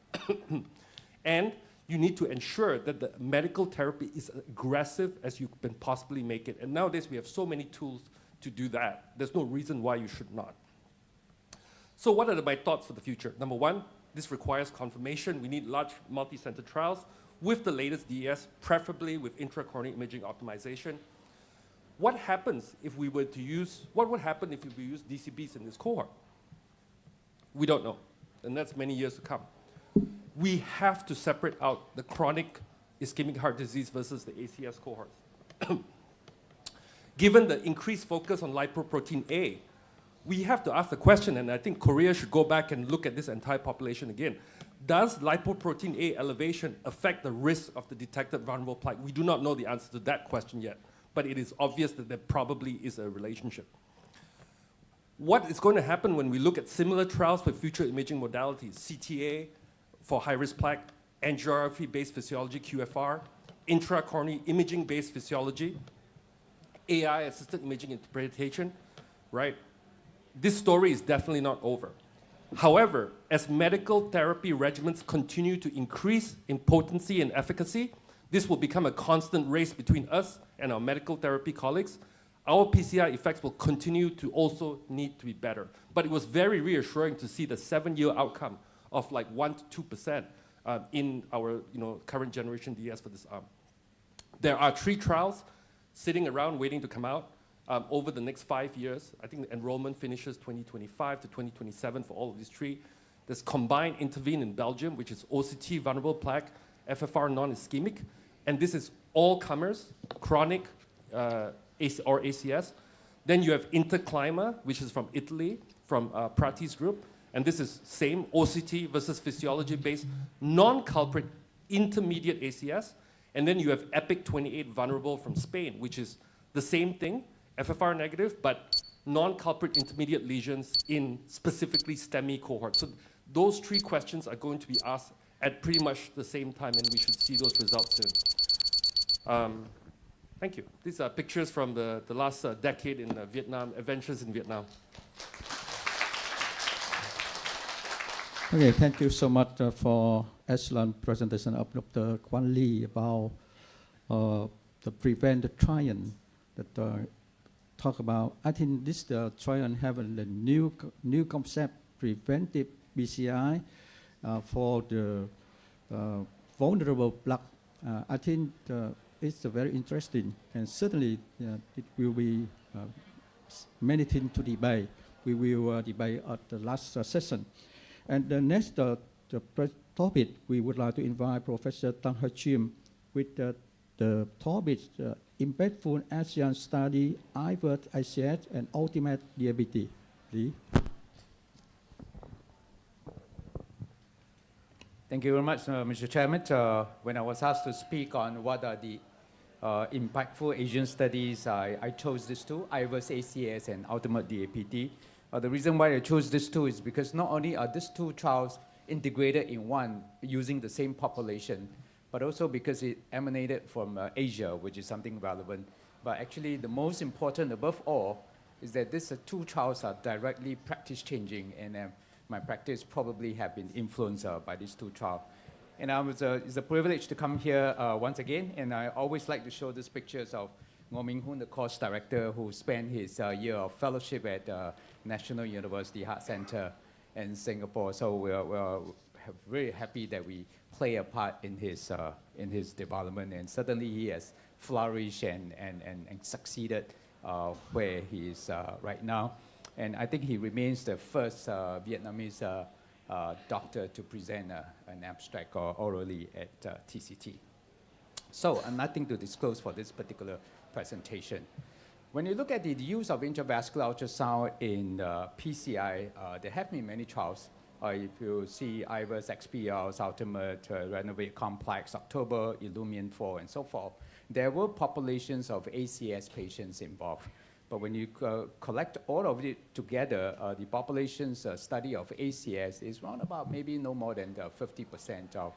And you need to ensure that the medical therapy is as aggressive as you can possibly make it. And nowadays, we have so many tools to do that. There's no reason why you should not. So what are my thoughts for the future? Number 1, this requires confirmation. We need large multi-center trials with the latest DES, preferably with intracoronary imaging optimization. What happens if we were to use, what would happen if we use DCBs in this cohort? We don't know, and that's many years to come. We have to separate out the chronic ischemic heart disease versus the ACS cohorts. Given the increased focus on lipoprotein A, we have to ask the question, and I think Korea should go back and look at this entire population again. Does lipoprotein A elevation affect the risk of the detected vulnerable plaque? We do not know the answer to that question yet, but it is obvious that there probably is a relationship. What is going to happen when we look at similar trials for future imaging modalities, CTA for high-risk plaque, angiography-based physiology, QFR, intracoronary imaging-based physiology, AI-assisted imaging interpretation, right? This story is definitely not over. However, as medical therapy regimens continue to increase in potency and efficacy, this will become a constant race between us and our medical therapy colleagues. Our PCI effects will continue to also need to be better. But it was very reassuring to see the 7-year outcome of like 1 to 2% in our current generation DS for this arm. There are 3 trials sitting around waiting to come out over the next 5 years. I think the enrollment finishes 2025 to 2027 for all of these 3. There's combined intervene in Belgium, which is OCT vulnerable plaque, FFR non-ischemic, and this is all comers, chronic or ACS. Then you have Interclima, which is from Italy, from Prati's group, and this is same OCT versus physiology-based non-culprit intermediate ACS. And then you have EPIC 28 vulnerable from Spain, which is the same thing, FFR negative, but non-culprit intermediate lesions in specifically STEMI cohort. So those 3 questions are going to be asked at pretty much the same time, and we should see those results soon. Thank you. These are pictures from the last decade in Vietnam, adventures in Vietnam. Okay, thank you so much for excellent presentation of Dr. Quan Lee about the prevent the trial that talk about. I think this trial having the new concept, preventive PCI for the vulnerable plaque. I think it's very interesting, and certainly it will be many things to debate. We will debate at the last session. And the next topic, we would like to invite Professor Tang Ho Chim with the topic, impactful ASEAN study, IVUS, ACS, and ultimate DAPT. Lee. Thank you very much, Mr. Chairman. When I was asked to speak on what are the impactful Asian studies, I chose these 2, IVUS, ACS, and ultimate DAPT. The reason why I chose these 2 is because not only are these 2 trials integrated in one using the same population, but also because it emanated from Asia, which is something relevant. But actually, the most important above all is that these 2 trials are directly practice-changing, and my practice probably have been influenced by these 2 trials. And it's a privilege to come here once again, and I always like to show these pictures of Ngo Minh Hoon, the course director, who spent his year of fellowship at National University Heart Center in Singapore. So we're very happy that we play a part in his development, and certainly he has flourished and succeeded where he is right now. And I think he remains the first Vietnamese doctor to present an abstract orally at TCT. So nothing to disclose for this particular presentation. When you look at the use of intravascular ultrasound in PCI, there have been many trials, If you see IVUS, XPLs, Ultimate, Renovate Complex, October, Illumian 4, and so forth, there were populations of ACS patients involved. But when you collect all of it together, the population's study of ACS is around about maybe no more than 50% of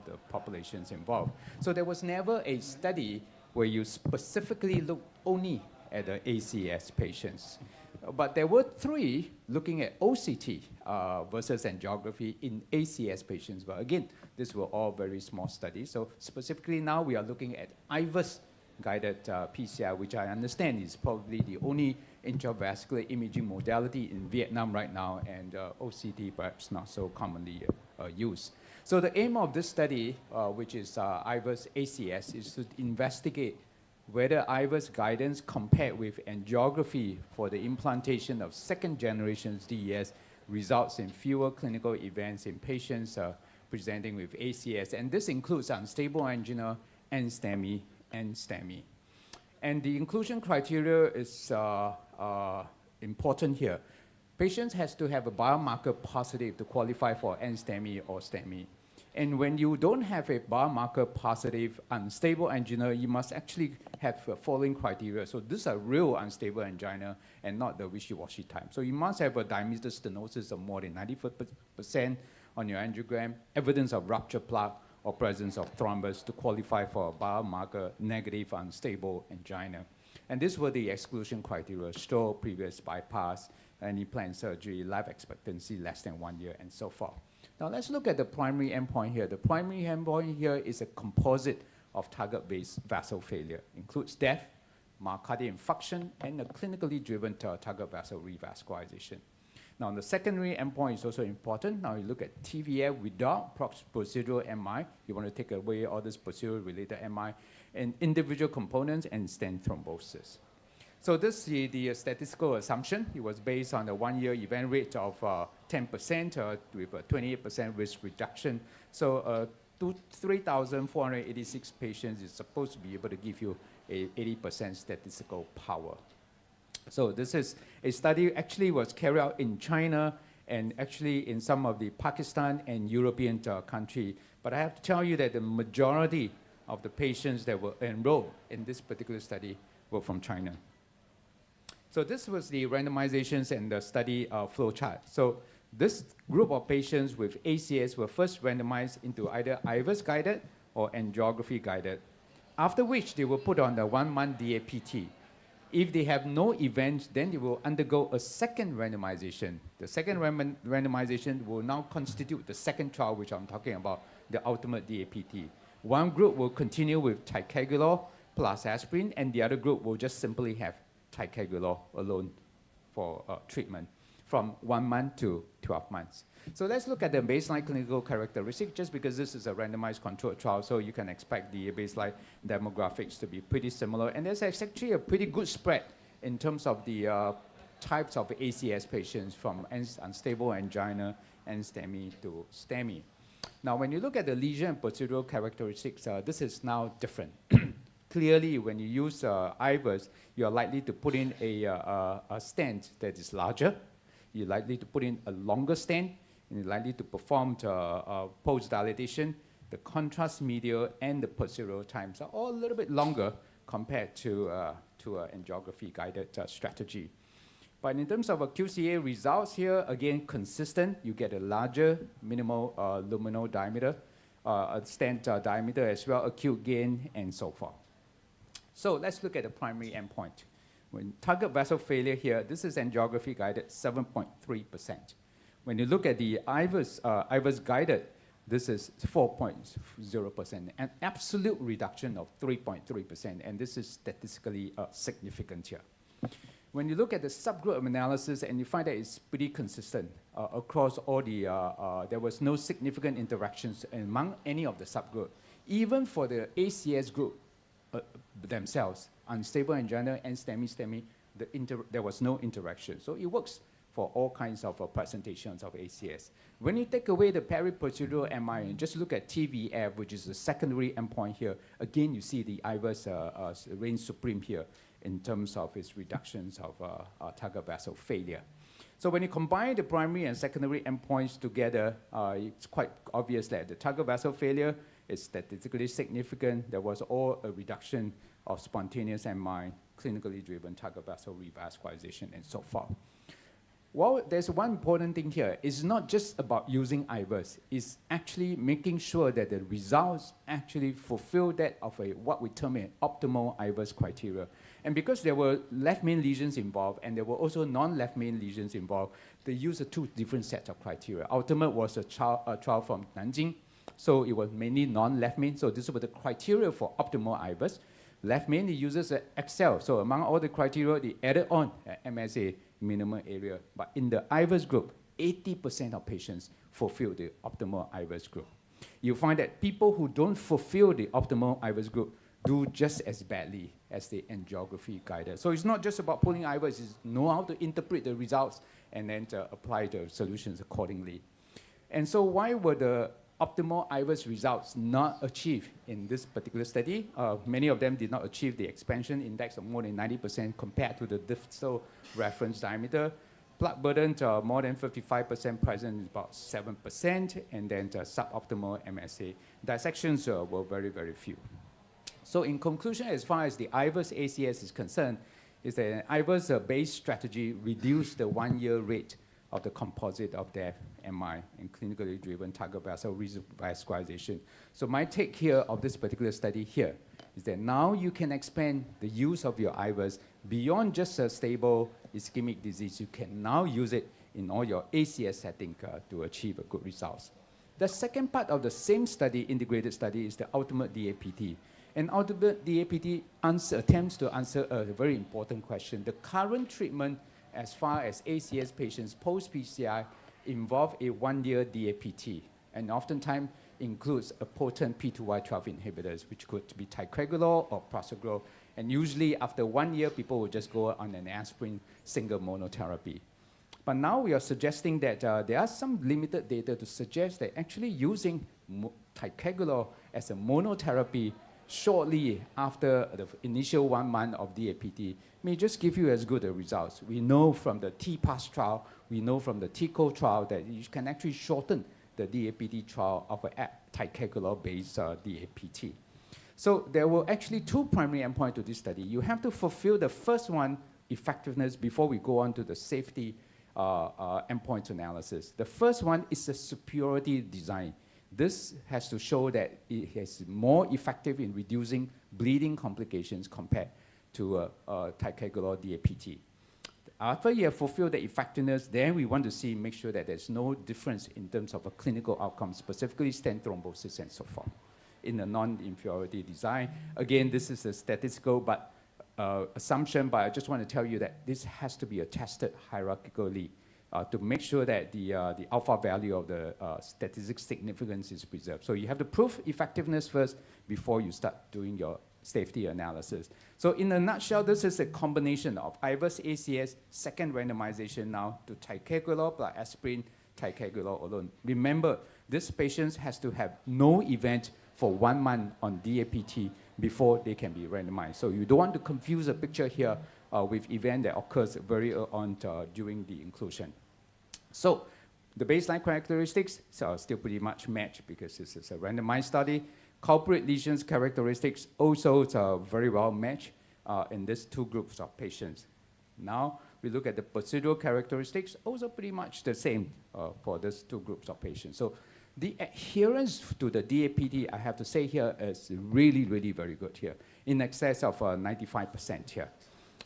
the populations involved. So there was never a study where you specifically look only at the ACS patients. But there were 3 looking at OCT versus angiography in ACS patients. But again, these were all very small studies. So specifically now we are looking at IVUS-guided PCI, which I understand is probably the only intravascular imaging modality in Vietnam right now, and OCT perhaps not so commonly used. So the aim of this study, which is IVUS ACS, is to investigate whether IVUS guidance compared with angiography for the implantation of second-generation DES results in fewer clinical events in patients presenting with ACS. And this includes unstable angina and Stemi and Stemi. And the inclusion criteria is important here. Patients has to have a biomarker positive to qualify for Stemi or Stemi. And when you don't have a biomarker positive unstable angina, you must actually have following criteria. So these are real unstable angina and not the wishy-washy type. So you must have a diameter stenosis of more than 90% on your angiogram, evidence of ruptured plaque or presence of thrombus to qualify for a biomarker negative unstable angina. And these were the exclusion criteria: stroke, previous bypass, any planned surgery, life expectancy less than 1 year, and so forth. Now let's look at the primary endpoint here. The primary endpoint here is a composite of target-based vessel failure. Includes death, myocardial infarction, and a clinically driven target vessel revascularization. Now the secondary endpoint is also important. Now you look at TVF without procedural MI. You want to take away all this procedural-related MI, and individual components and stent thrombosis. So this is the statistical assumption. It was based on a 1-year event rate of 10% with a 28% risk reduction. So 3,486 patients is supposed to be able to give you a 80% statistical power. So this is a study actually was carried out in China and actually in some of the Pakistan and European country. But I have to tell you that the majority of the patients that were enrolled in this particular study were from China. So this was the randomizations and the study flow chart. So this group of patients with ACS were first randomized into either IVUS guided or angiography guided, after which they were put on the 1-month DAPT. If they have no events, then they will undergo a second randomization. The second randomization will now constitute the second trial, which I'm talking about, the ultimate DAPT. One group will continue with ticagrelor plus aspirin, and the other group will just simply have ticagrelor alone for treatment from 1 month to 12 months. So let's look at the baseline clinical characteristic, just because this is a randomized controlled trial, so you can expect the baseline demographics to be pretty similar. And there's actually a pretty good spread in terms of the types of ACS patients from unstable angina and Stemi to Stemi. Now, when you look at the lesion and procedural characteristics, this is now different. Clearly, when you use IVUS, you're likely to put in a stent that is larger. You're likely to put in a longer stent, and you're likely to perform post-dilatation. The contrast medial and the procedural times are all a little bit longer compared to an angiography-guided strategy. But in terms of QCA results here, again, consistent. You get a larger minimal luminal diameter, a stent diameter as well, acute gain, and so forth. So let's look at the primary endpoint. When target vessel failure here, this is angiography guided, 7.3%. When you look at the IVUS guided, this is 4.0%, an absolute reduction of 3.3%, and this is statistically significant here. When you look at the subgroup analysis, and you find that it's pretty consistent across all the, there was no significant interactions among any of the subgroup. Even for the ACS group themselves, unstable angina and Stemi, there was no interaction. So it works for all kinds of presentations of ACS. When you take away the periprocedural MI and just look at TVF, which is the secondary endpoint here, again, you see the IVUS reigns supreme here in terms of its reductions of target vessel failure. So when you combine the primary and secondary endpoints together, it's quite obvious that the target vessel failure is statistically significant. There was all a reduction of spontaneous MI, clinically driven target vessel revascularization, and so forth. Well, there's one important thing here. It's not just about using IVUS. It's actually making sure that the results actually fulfill that of what we term an optimal IVUS criteria. And because there were left main lesions involved and there were also non-left main lesions involved, they used two different sets of criteria. Ultimate was a trial from Nanjing, so it was mainly non-left main. So this was the criteria for optimal IVUS. Left main, it uses Excel. So among all the criteria, they added on MSA, minimum area. But in the IVUS group, 80% of patients fulfill the optimal IVUS group. You find that people who don't fulfill the optimal IVUS group do just as badly as the angiography guided. So it's not just about pulling IVUS, it's know how to interpret the results and then to apply the solutions accordingly. And so why were the optimal IVUS results not achieved in this particular study? Many of them did not achieve the expansion index of more than 90% compared to the distal reference diameter. Plaque burden more than 55% present is about 7%, and then suboptimal MSA. Dissections were very, very few. So in conclusion, as far as the IVUS ACS is concerned, is that an IVUS-based strategy reduced the one-year rate of the composite of death, MI, and clinically driven target vessel revascularization. So my take here of this particular study here is that now you can expand the use of your IVUS beyond just a stable ischemic disease. You can now use it in all your ACS setting to achieve a good results. The second part of the same study, integrated study, is the ultimate DAPT. And ultimate DAPT attempts to answer a very important question. The current treatment as far as ACS patients post-PCI involve a one-year DAPT, and oftentimes includes a potent P2Y12 inhibitors, which could be ticagrelor or procedural. And usually after 1 year, people will just go on an aspirin single monotherapy. But now we are suggesting that there are some limited data to suggest that actually using ticagrelor as a monotherapy shortly after the initial 1 month of DAPT may just give you as good a results. We know from the TPAS trial, we know from the TICO trial that you can actually shorten the DAPT trial of a ticagrelor-based DAPT. So there were actually two primary endpoints to this study. You have to fulfill the first one, effectiveness, before we go on to the safety endpoint analysis. The first one is the superiority design. This has to show that it is more effective in reducing bleeding complications compared to ticagrelor DAPT. After you have fulfilled the effectiveness, then we want to make sure that there's no difference in terms of a clinical outcome, specifically stent thrombosis and so forth, in the non-inferiority design. Again, this is a statistical assumption, but I just want to tell you that this has to be tested hierarchically to make sure that the alpha value of the statistical significance is preserved. So you have to prove effectiveness first before you start doing your safety analysis. So in a nutshell, this is a combination of IVUS ACS, second randomization now to ticagrelor plus aspirin, ticagrelor alone. Remember, this patient has to have no event for 1 month on DAPT before they can be randomized. So you don't want to confuse the picture here with event that occurs very early on during the inclusion. So the baseline characteristics are still pretty much matched because this is a randomized study. Culprit lesions characteristics also very well matched in these two groups of patients. Now we look at the procedural characteristics, also pretty much the same for these two groups of patients. So the adherence to the DAPT, I have to say here, is really, really very good here, in excess of 95% here.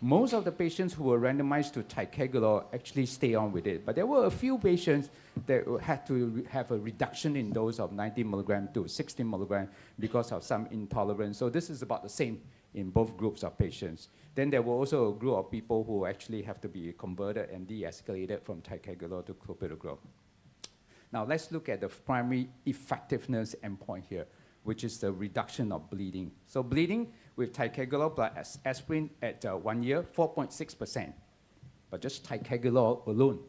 Most of the patients who were randomized to ticagrelor actually stay on with it, but there were a few patients that had to have a reduction in dose of 90 milligram to 60 milligram because of some intolerance. So this is about the same in both groups of patients. Then there were also a group of people who actually have to be converted and de-escalated from ticagrelor to clopidogrel. Now let's look at the primary effectiveness endpoint here, which is the reduction of bleeding. So bleeding with ticagrelor plus aspirin at 1 year, 4.6%. But just ticagrelor alone,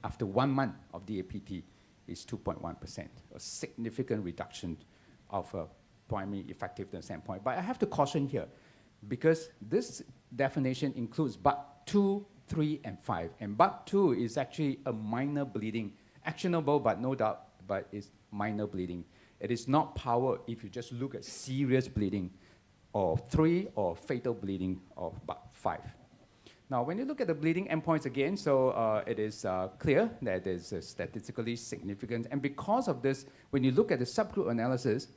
after 1 month of DAPT, is 2.1%, a significant reduction of primary effectiveness endpoint. But I have to caution here, because this definition includes but 2 3 and 5. And BAP2 is actually a minor bleeding, actionable but no doubt, but it's minor bleeding. It is not powered if you just look at serious bleeding of 3 or fatal bleeding of BAP5. Now, when you look at the bleeding endpoints again, so it is clear that it is statistically significant. And because of this, when you look at the subgroup analysis,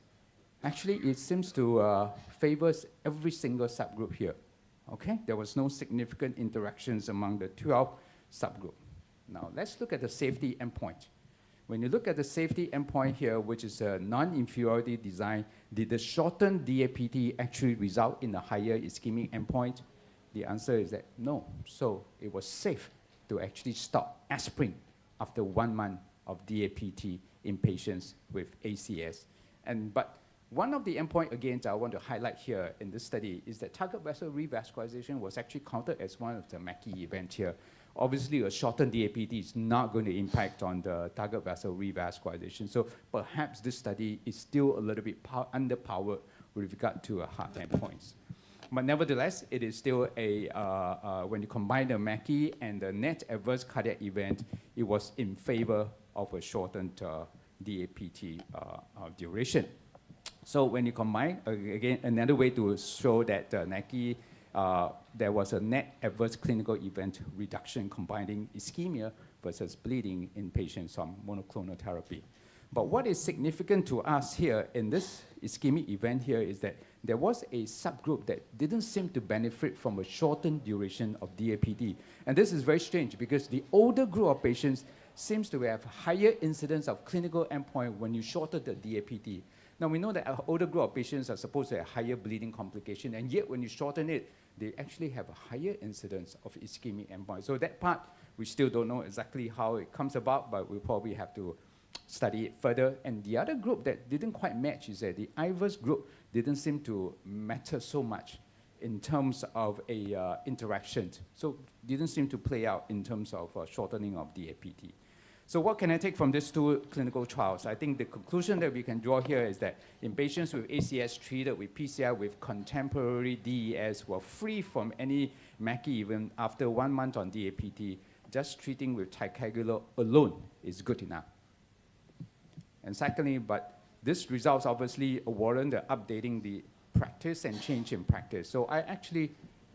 actually it seems to favor every single subgroup here. Okay, there was no significant interactions among the 12 subgroup. Now, let's look at the safety endpoint. When you look at the safety endpoint here, which is a non-inferiority design, did the shortened DAPT actually result in a higher ischemic endpoint? The answer is that no. So it was safe to actually stop aspirin after 1 month of DAPT in patients with ACS. But one of the endpoint, again, I want to highlight here in this study is that target vessel revascularization was actually counted as one of the Mackey events here. Obviously, a shortened DAPT is not going to impact on the target vessel revascularization. So perhaps this study is still a little bit underpowered with regard to hard endpoints. But nevertheless, it is still when you combine the Mackey and the net adverse cardiac event, it was in favor of a shortened DAPT duration. So when you combine, again, another way to show that Mackey, there was a net adverse clinical event reduction combining ischemia versus bleeding in patients on monoclonal therapy. But what is significant to us here in this ischemic event here is that there was a subgroup that didn't seem to benefit from a shortened duration of DAPT. And this is very strange because the older group of patients seems to have higher incidence of clinical endpoint when you shorten the DAPT. Now, we know that an older group of patients are supposed to have higher bleeding complication, and yet when you shorten it, they actually have a higher incidence of ischemic endpoint. So that part, we still don't know exactly how it comes about, but we'll probably have to study it further. And the other group that didn't quite match is that the IVERS group didn't seem to matter so much in terms of a interaction. So didn't seem to play out in terms of shortening of DAPT. So what can I take from these 2 clinical trials? I think the conclusion that we can draw here is that in patients with ACS treated with PCI with contemporary DES were free from any Mackey even after 1 month on DAPT, just treating with ticagrelor alone is good enough. And secondly, but this results obviously warrant the updating the practice and change in practice. So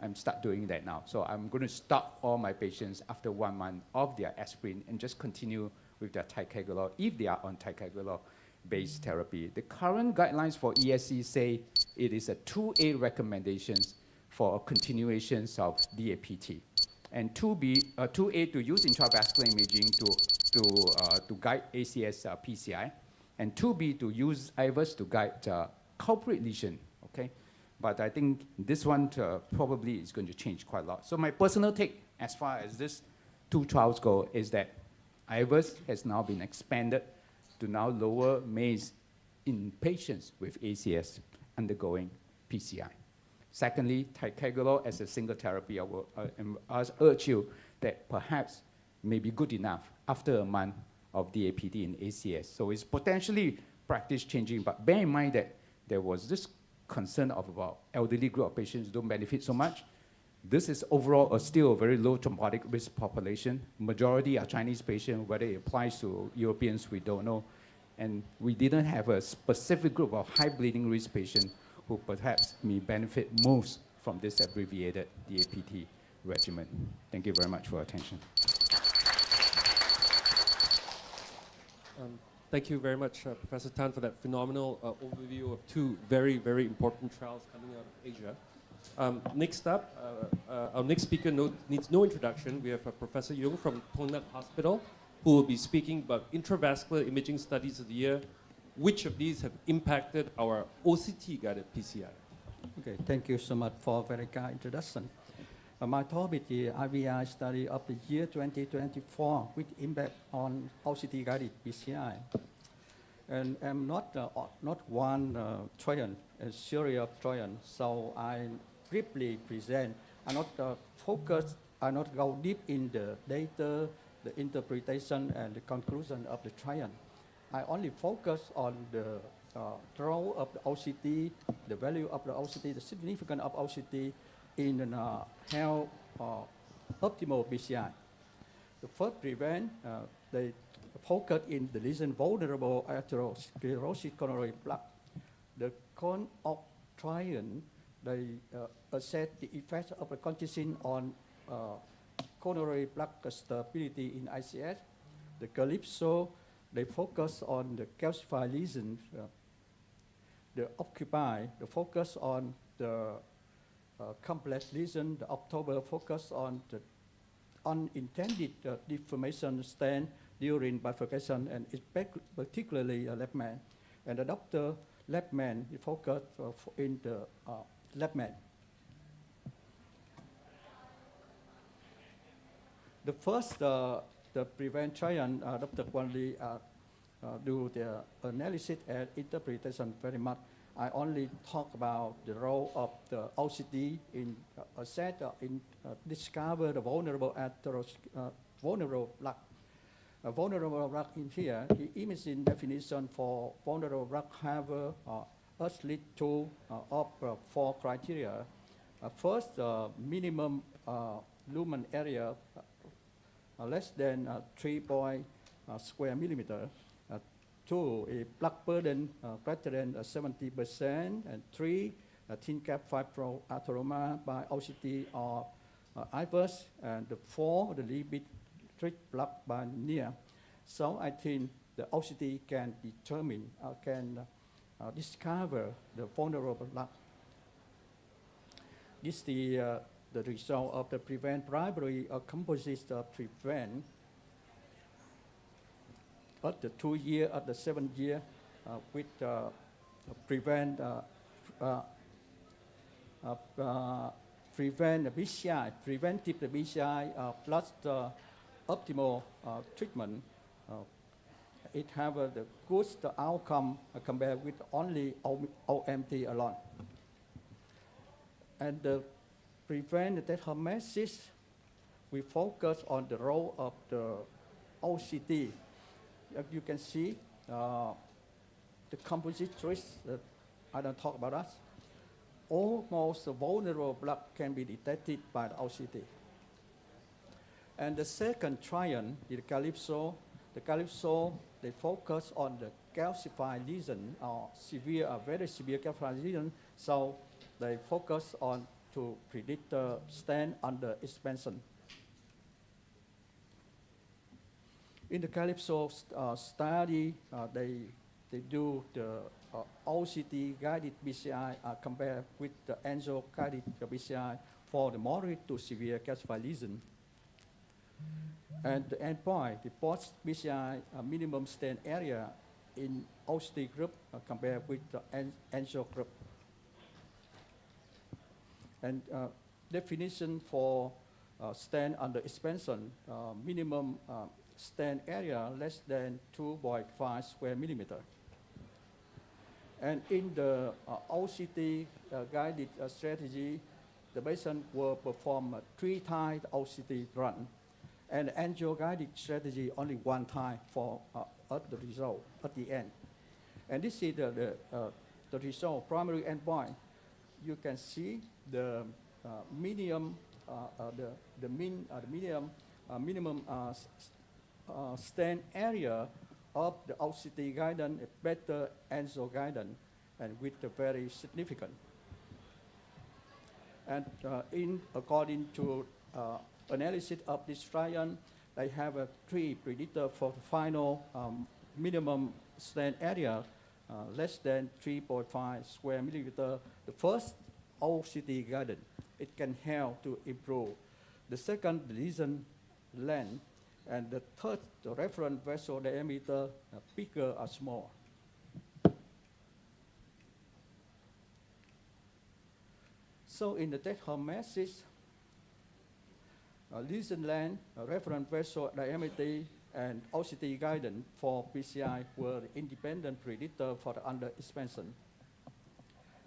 I'm start doing that now. So I'm going to stop all my patients after 1 month of their aspirin and just continue with their ticagrelor if they are on ticagrelor-based therapy. The current guidelines for ESC say it is a 2A recommendations for continuations of DAPT. And 2A to use intravascular imaging to guide ACS PCI, and 2B to use IVERS to guide culprit lesion, okay? But I think this one probably is going to change quite a lot. So my personal take as far as these 2 trials go is that IVERS has now been expanded to now lower MACE in patients with ACS undergoing PCI. Secondly, ticagrelor as a single therapy, I will urge you that perhaps may be good enough after a month of DAPT in ACS. So it's potentially practice changing, but bear in mind that there was this concern of about elderly group of patients don't benefit so much. This is overall still a very low thrombotic risk population. Majority are Chinese patients. Whether it applies to Europeans, we don't know. And we didn't have a specific group of high bleeding risk patients who perhaps may benefit most from this abbreviated DAPT regimen. Thank you very much for your attention. Thank you very much, Professor Tan, for that phenomenal overview of 2 very, very important trials coming out of Asia. Next up, our next speaker needs no introduction. We have Professor Yung from Thong Nhat Hospital, who will be speaking about intravascular imaging studies of the year. Which of these have impacted our OCT-guided PCI? Okay, thank you so much for a very kind introduction. My topic is IVI study of the year 2024 with impact on OCT-guided PCI. And I'm not one trial, a series of trials, so I briefly present. I not focus, I not go deep in the data, the interpretation, and the conclusion of the trial. I only focus on the role of the OCT, the value of the OCT, the significance of OCT in health optimal PCI. The first prevent, they focus in the lesion vulnerable atherosclerosis coronary plaque. The cone of trial, they assess the effect of the colchicine on coronary plaque stability in ICS. The Calypso, they focus on the calcified lesions. The Occupy, the focus on the complex lesion. The October focus on the unintended deformation stent during bifurcation, and particularly left man. And the doctor left man, he focused in the left man. The first, the prevent trial, Dr. Kwan Lee do the analysis and interpretation very much. I only talk about the role of the OCT in discover the vulnerable vulnerable plaque. Vulnerable plaque in here, the imaging definition for vulnerable plaque have us lead to of 4 criteria. First, minimum lumen area less than 3 square millimeter. 2, a plaque burden greater than 70%, and 3, thin cap fibroateroma by OCT or IVUS, and 4, the lipid rich plaque by near. So I think the OCT can determine, can discover the vulnerable plaque. This is the result of the prevent primary composite prevent at the 2 year, at the 7 year, with prevent PCI, preventive PCI plus the optimal treatment. It have the good outcome compared with only OMT alone. And the prevent tetramesis, we focus on the role of the OCT. As you can see, the composite risk, I don't talk about us, almost vulnerable plaque can be detected by the OCT. And the second trial, the Calypso, they focus on the calcified lesion or severe or very severe calcified lesion, so they focus on to predict the stent under expansion. In the Calypso study, they do the OCT guided PCI compared with the angio guided PCI for the moderate to severe calcified lesion. And the endpoint, the post PCI minimum stent area in OCT group compared with the angio group. And definition for stent under expansion, minimum stent area less than 2.5 square millimeter. And in the OCT guided strategy, the patient will perform 3 times OCT run, and angio guided strategy only 1 time for at the result at the end. And this is the result, primary endpoint. You can see the minimum stent area of the OCT guidance, a better angio guidance, and with the very significant. And according to analysis of this trial, they have 3 predictors for the final minimum stent area less than 3.5 square millimeter. The first, OCT guidance, it can help to improve. The second, the lesion length, and the third, the reference vessel diameter, bigger or small. So in the take-home message, lesion length, reference vessel diameter, and OCT guidance for PCI were independent predictor for the under expansion.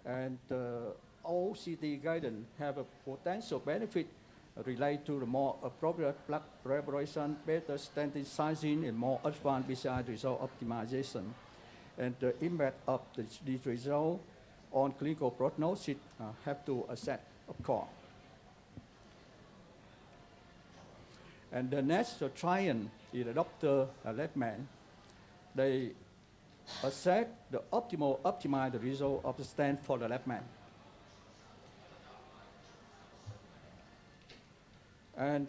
And OCT guidance have a potential benefit related to the more appropriate plaque preparation, better stenting sizing, and more advanced PCI result optimization. And the impact of these results on clinical prognosis have to assess, of course. And the next client is the doctor, left man. They assess the optimize the result of the stent for the left man. And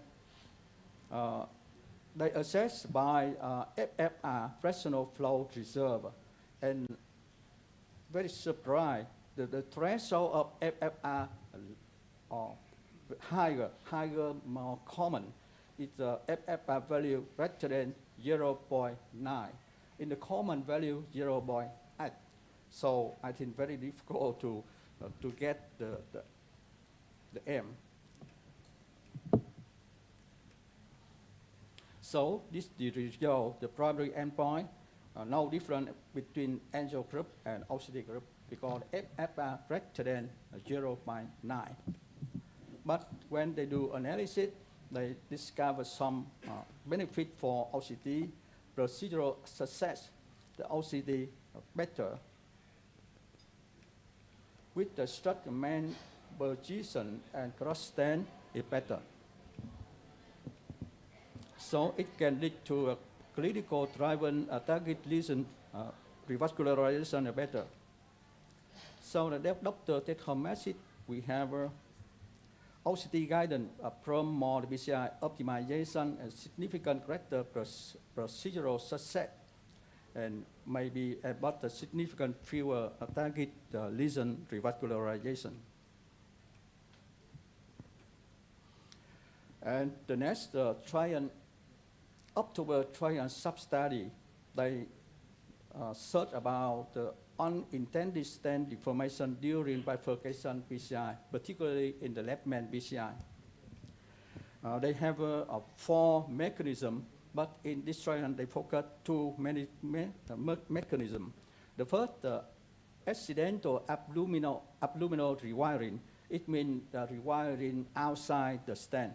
they assess by FFR, fractional flow reserve. And very surprised, the threshold of FFR higher, more common. It's a FFR value greater than 0.9. In the common value, 0.8. So I think very difficult to get the M. So this is the result, the primary endpoint, no difference between angel group and OCT group because FFR greater than 0.9. But when they do analysis, they discover some benefit for OCT, procedural success, the OCT better. With the structure main position and cross stent is better. So it can lead to a clinical driven target lesion revascularization better. So the doctor take home message, we have OCT guidance from more PCI optimization and significant greater procedural success and maybe about the significant fewer target lesion revascularization. And the next October trial sub-study, they search about the unintended stent deformation during bifurcation PCI, particularly in the left main PCI. They have 4 mechanisms, but in this trial they focus two mechanisms. The first, accidental abdominal rewiring. It means rewiring outside the stent.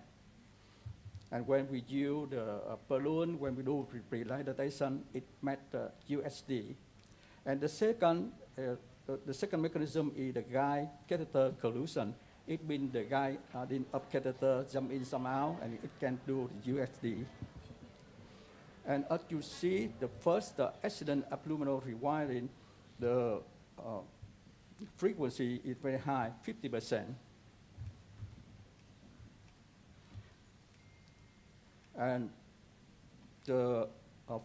And when we use the balloon, when we do pre-dilatation, it matters USD. And the second mechanism is the guide catheter collusion. It means the guide of catheter jump in somehow, and it can do the USD. And as you see, the first accident abdominal rewiring, the frequency is very high, 50%. And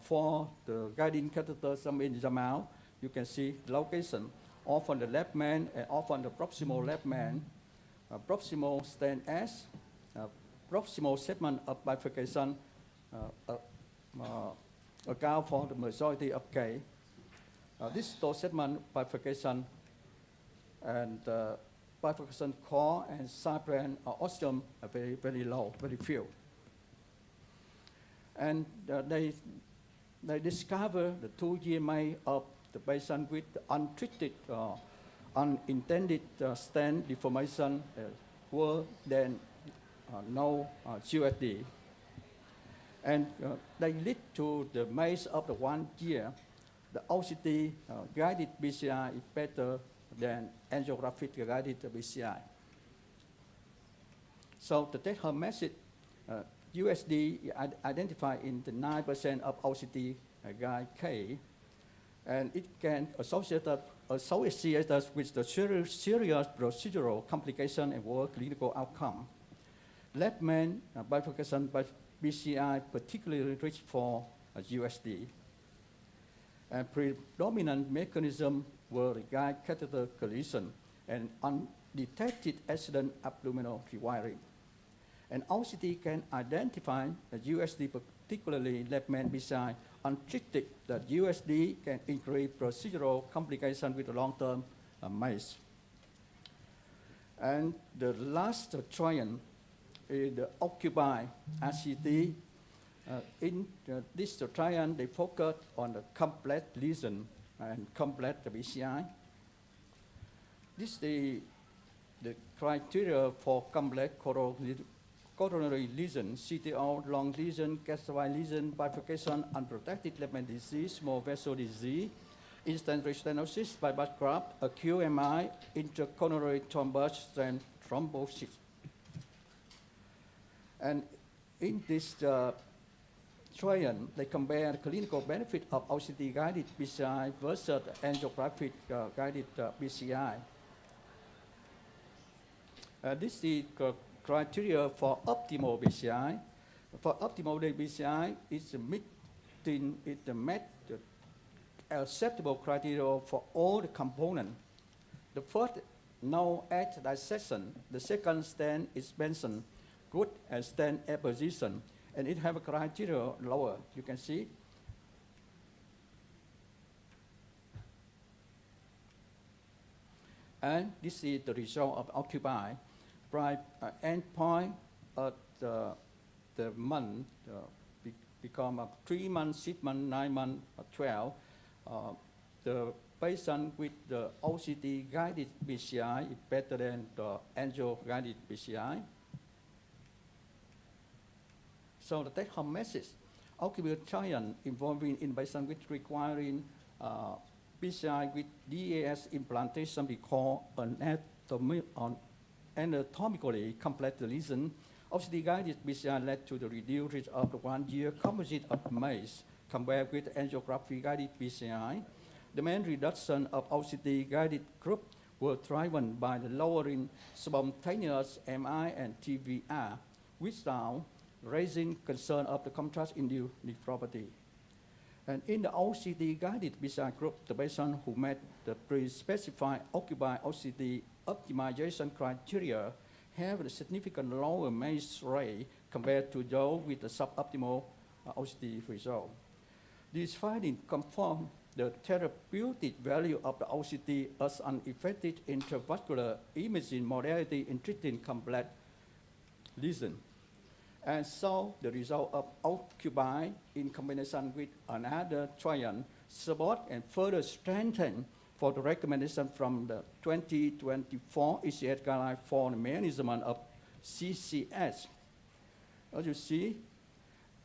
for the guiding catheter some in, some out, you can see the location, often the left main and often the proximal left main, proximal stent S, proximal segment of bifurcation account for the majority of K. Distal segment bifurcation and bifurcation core and side brand ostium are very, very low, very few. And they discover the 2 EMA of the patient with untreated unintended stent deformation worse than no QSD. And they lead to the maze of the 1 year. The OCT guided PCI is better than angiographic guided PCI. So the take-home message, USD identified in the 9% of OCT guide K, and it can associate us with the serious procedural complication and worse clinical outcome. Left main bifurcation by PCI particularly rich for USD. And predominant mechanism were the guide catheter collision and undetected accident abdominal rewiring. And OCT can identify the USD, particularly left main PCI, untreated that USD can increase procedural complication with a long-term MACE. And the last trial is the Occupy RCT. In this trial, they focus on the complex lesion and complex PCI. This is the criteria for complex coronary lesion, CTO, long lesion, calcified lesion, bifurcation, unprotected left main disease, small vessel disease, instant restenosis by blood clot, acute MI, intracoronary thrombus, and thrombosis. And in this trial, they compare the clinical benefit of OCT-guided PCI versus angiographic guided PCI. This is criteria for optimal PCI. For optimal PCI, it's meeting it met the acceptable criteria for all the components. The first, no edge dissection. The second, stent expansion, good and stent apposition, and it have a criteria lower. You can see. And this is the result of Occupy. Endpoint at the month become 3 months, 6 months, 9 months, 12. The patient with the OCT guided PCI is better than the angio guided PCI. So the take-home message: ocular trial involving in patient with requiring PCI with DAS implantation because anatomically complex lesion. OCT-guided PCI led to the reduced risk of the 1-year composite of MACE compared with angiography-guided PCI. The main reduction of OCT-guided group were driven by the lowering spontaneous MI and TVR without raising concern of the contrast-induced nephropathy. And in the OCT-guided PCI group, the patient who met the pre-specified occupied OCT optimization criteria have a significant lower MACE rate compared to those with the suboptimal OCT result. These findings confirm the therapeutic value of the OCT as an effective intravascular imaging modality in treating complex lesion. And so the result of Occupy in combination with another trial support and further strengthen for the recommendation from the 2024 ECS guideline for the management of CCS. As you see,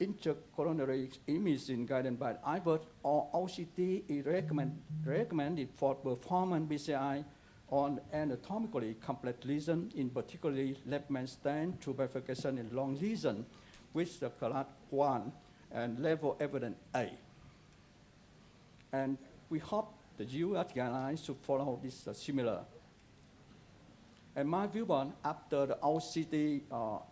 intracoronary imaging guided by IVERT or OCT is recommended for performance PCI on anatomically complex lesion, in particularly left main stent to bifurcation and long lesion, with the class 1 and level evidence A. And we hope the US guidelines should follow this similar. And my viewpoint, after the OCT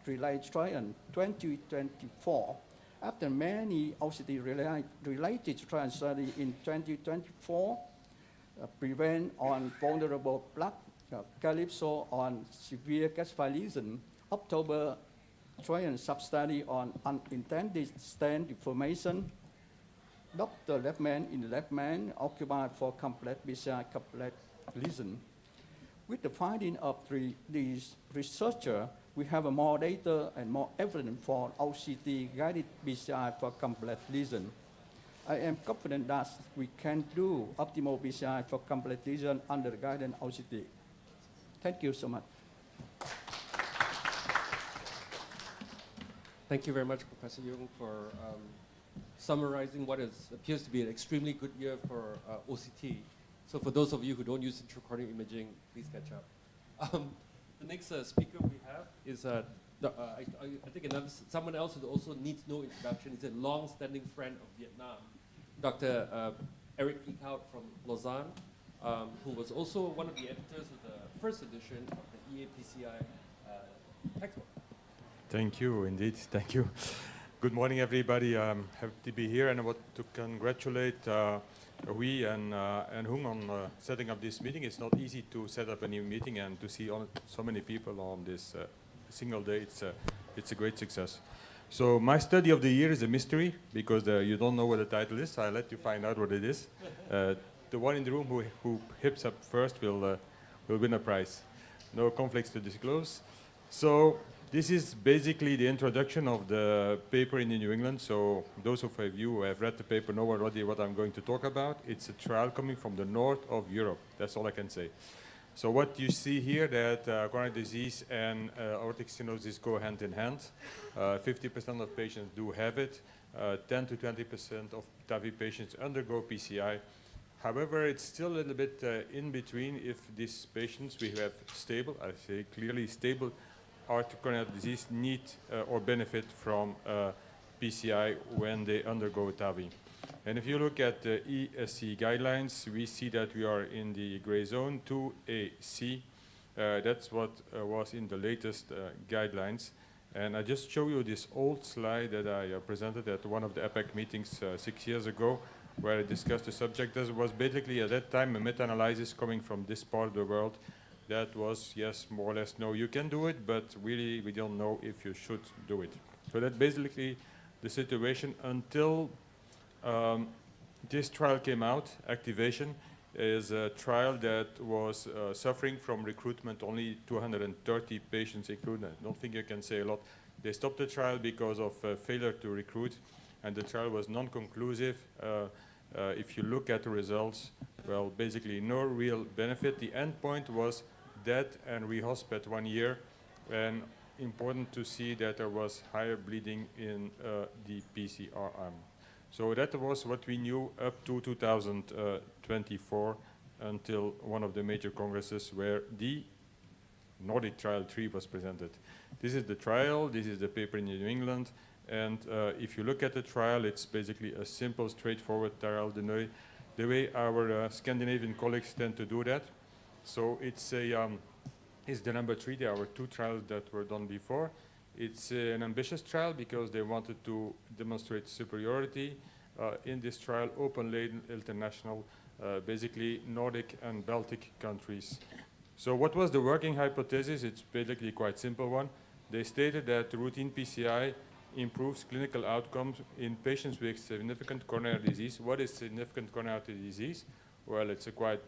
related trial in 2024, after many OCT-related trial studies in 2024, prevent on vulnerable plaque, Calypso on severe calcified lesion, October trial sub-study on unintended stent deformation, Dr. Leftman in Leftman occupied for complex PCI complex lesion. With the finding of these researchers, we have more data and more evidence for OCT-guided PCI for complex lesion. I am confident that we can do optimal PCI for complex lesion under the guidance OCT. Thank you so much. Thank you very much, Professor Jung, for summarizing what appears to be an extremely good year for OCT. So for those of you who don't use intracorneal imaging, please catch up. The next speaker we have is, I think someone else who also needs no introduction. He's a long-standing friend of Vietnam, Dr. Eric Eekhout from Lausanne, who was also one of the editors of the first edition of the EAPCI textbook. Thank you, indeed. Thank you. Good morning, everybody. I'm happy to be here, and I want to congratulate Huy and Hung on setting up this meeting. It's not easy to set up a new meeting and to see so many people on this single day. It's a great success. So my study of the year is a mystery because you don't know what the title is. I'll let you find out what it is. The one in the room who hips up first will win a prize. No conflicts to disclose. So this is basically the introduction of the paper in the New England. So those of you who have read the paper know already what I'm going to talk about. It's a trial coming from the north of Europe. That's all I can say. So what you see here, that coronary disease and aortic stenosis go hand in hand. 50% of patients do have it. 10 to 20% of TAVI patients undergo PCI. However, it's still a little bit in between if these patients we have stable, I say clearly stable, aortic coronary disease need or benefit from PCI when they undergo TAVI. And if you look at the ESC guidelines, we see that we are in the gray zone 2AC. That's what was in the latest guidelines. And I just show you this old slide that I presented at one of the APEC meetings 6 years ago, where I discussed the subject. This was basically at that time a meta-analysis coming from this part of the world that was, yes, more or less, no, you can do it, but really we don't know if you should do it. So that's basically the situation until this trial came out. Activation is a trial that was suffering from recruitment, only 230 patients included. I don't think you can say a lot. They stopped the trial because of failure to recruit, and the trial was non-conclusive. If you look at the results, well, basically no real benefit. The endpoint was death and rehosped 1 year, and important to see that there was higher bleeding in the PCR arm. So that was what we knew up to 2024 until one of the major congresses where the Nordic Trial 3 was presented. This is the trial, this is the paper in New England, and if you look at the trial, it's basically a simple, straightforward trial, the way our Scandinavian colleagues tend to do that. So it's the number 3. There were 2 trials that were done before. It's an ambitious trial because they wanted to demonstrate superiority in this trial, open label international, basically Nordic and Baltic countries. So what was the working hypothesis? It's basically quite simple one. They stated that routine PCI improves clinical outcomes in patients with significant coronary disease. What is significant coronary disease? Well, it's a quite,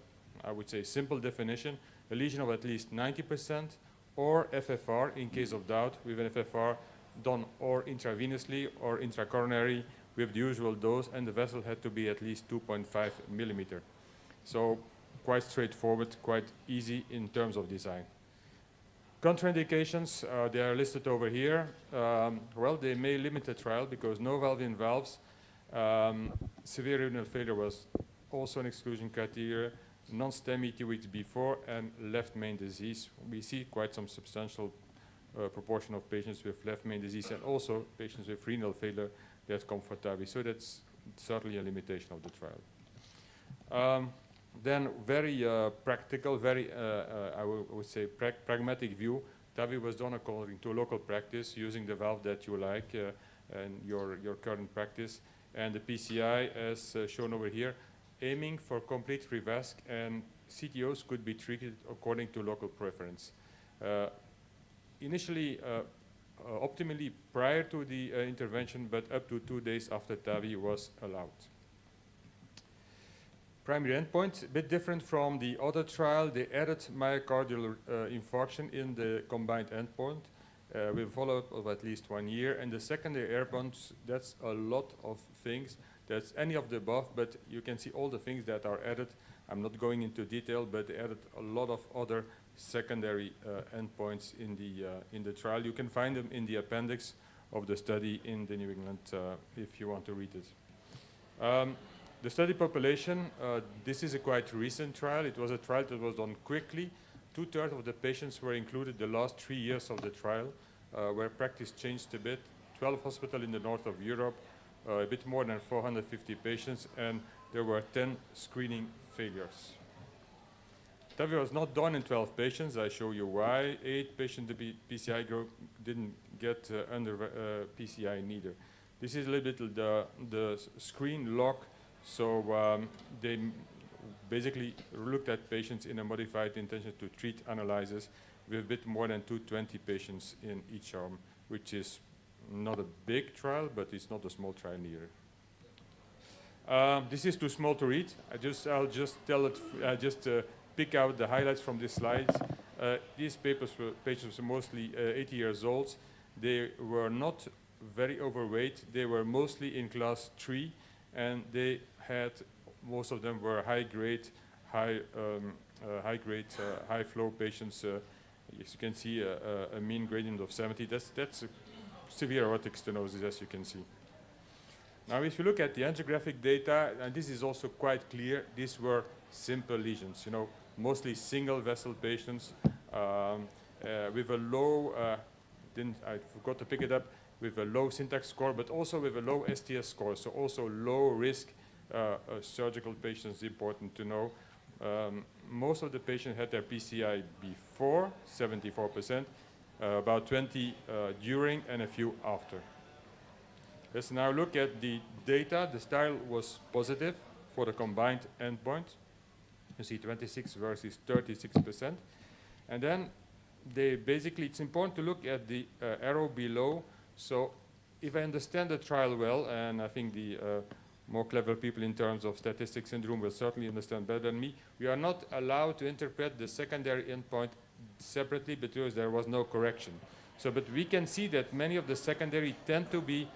I would say, simple definition. A lesion of at least 90%, or FFR, in case of doubt, with an FFR done or intravenously or intracoronary with the usual dose, and the vessel had to be at least 2.5 millimeter. So quite straightforward, quite easy in terms of design. Contraindications, they are listed over here. Well, they may limit the trial because no valve-in-valves. Severe renal failure was also an exclusion criteria. Non-STEMI 2 weeks before, and left main disease. We see quite some substantial proportion of patients with left main disease, and also patients with renal failure that come for TAVI. So that's certainly a limitation of the trial. Then very practical, very, I would say, pragmatic view. TAVI was done according to local practice, using the valve that you like and your current practice. And the PCI, as shown over here, aiming for complete revasc, and CTOs could be treated according to local preference. Initially, optimally prior to the intervention, but up to 2 days after TAVI was allowed. Primary endpoint, a bit different from the other trial. They added myocardial infarction in the combined endpoint with a follow-up of at least 1 year. And the secondary endpoints, that's a lot of things. That's any of the above, but you can see all the things that are added. I'm not going into detail, but they added a lot of other secondary endpoints in the trial. You can find them in the appendix of the study in the New England if you want to read it. The study population, this is a quite recent trial. It was a trial that was done quickly. 2/3 of the patients were included the last 3 years of the trial, where practice changed a bit. 12 hospitals in the north of Europe, a bit more than 450 patients, and there were 10 screening failures. TAVI was not done in 12 patients. I show you why. 8 patients in the PCI group didn't get under PCI neither. This is a little bit the screen lock. So they basically looked at patients in a modified intention to treat analysis with a bit more than 220 patients in each arm, which is not a big trial, but it's not a small trial either. This is too small to read. I'll just tell it. Pick out the highlights from these slides. These patients were mostly 80 years old. They were not very overweight. They were mostly in class 3, and they had, most of them were high flow patients. As you can see, a mean gradient of 70. That's a severe aortic stenosis, as you can see. Now, if you look at the angiographic data, and this is also quite clear, these were simple lesions, mostly single vessel patients. with a low, I forgot to pick it up, with a low syntax score, but also with a low STS score, so also low risk surgical patients, important to know. Most of the patients had their PCI before, 74%, about 20 during, and a few after. Let's now look at the data. The style was positive for the combined endpoint. You see 26 versus 36%. And then it's important to look at the arrow below. So if I understand the trial well, and I think the more clever people in terms of statistics in the room will certainly understand better than me, we are not allowed to interpret the secondary endpoint separately because there was no correction. So, but we can see that many of the secondary tend to be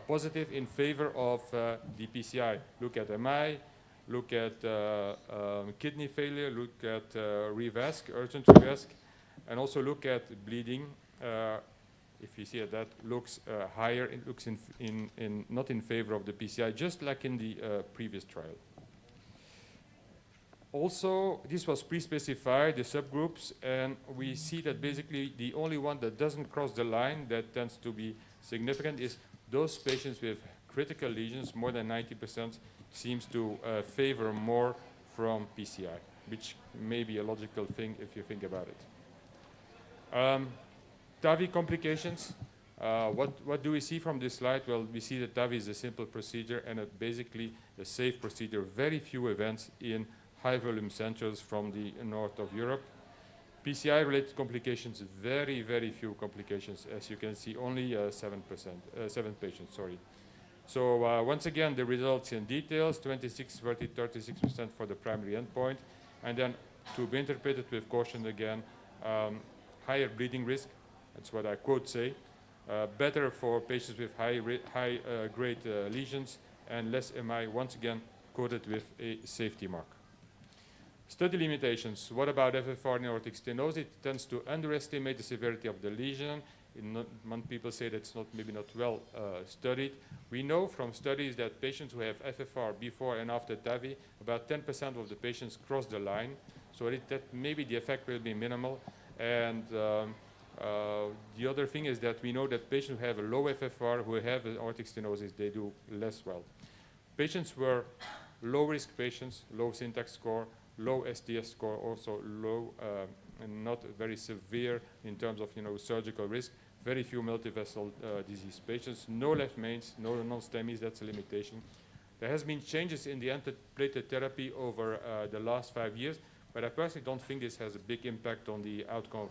positive in favor of the PCI. Look at MI, look at kidney failure, look at urgent revasc, and also look at bleeding. If you see that looks higher, it looks not in favor of the PCI, just like in the previous trial. Also, this was pre-specified, the subgroups, and we see that basically the only one that doesn't cross the line that tends to be significant is those patients with critical lesions. More than 90% seems to favor more from PCI, which may be a logical thing if you think about it. TAVI complications. What do we see from this slide? Well, we see that TAVI is a simple procedure and basically a safe procedure. Very few events in high-volume centers from the north of Europe. PCI-related complications, very, very few complications. As you can see, only 7 patients, sorry. So once again, the results in details, 26, 30, 36% for the primary endpoint. And then to be interpreted with caution again, higher bleeding risk, that's what I quote say, better for patients with high-grade lesions, and less MI, once again, quoted with a safety mark. Study limitations. What about FFR in aortic stenosis? It tends to underestimate the severity of the lesion. Some people say that's maybe not well studied. We know from studies that patients who have FFR before and after TAVI, about 10% of the patients cross the line. So that maybe the effect will be minimal. And the other thing is that we know that patients who have a low FFR, who have aortic stenosis, they do less well. Patients were low-risk patients, low syntax score, low STS score, also low and not very severe in terms of surgical risk. Very few multivessel disease patients, no left mains, no non-STEMIs, that's a limitation. There has been changes in the antiplatelet therapy over the last 5 years, but I personally don't think this has a big impact on the outcome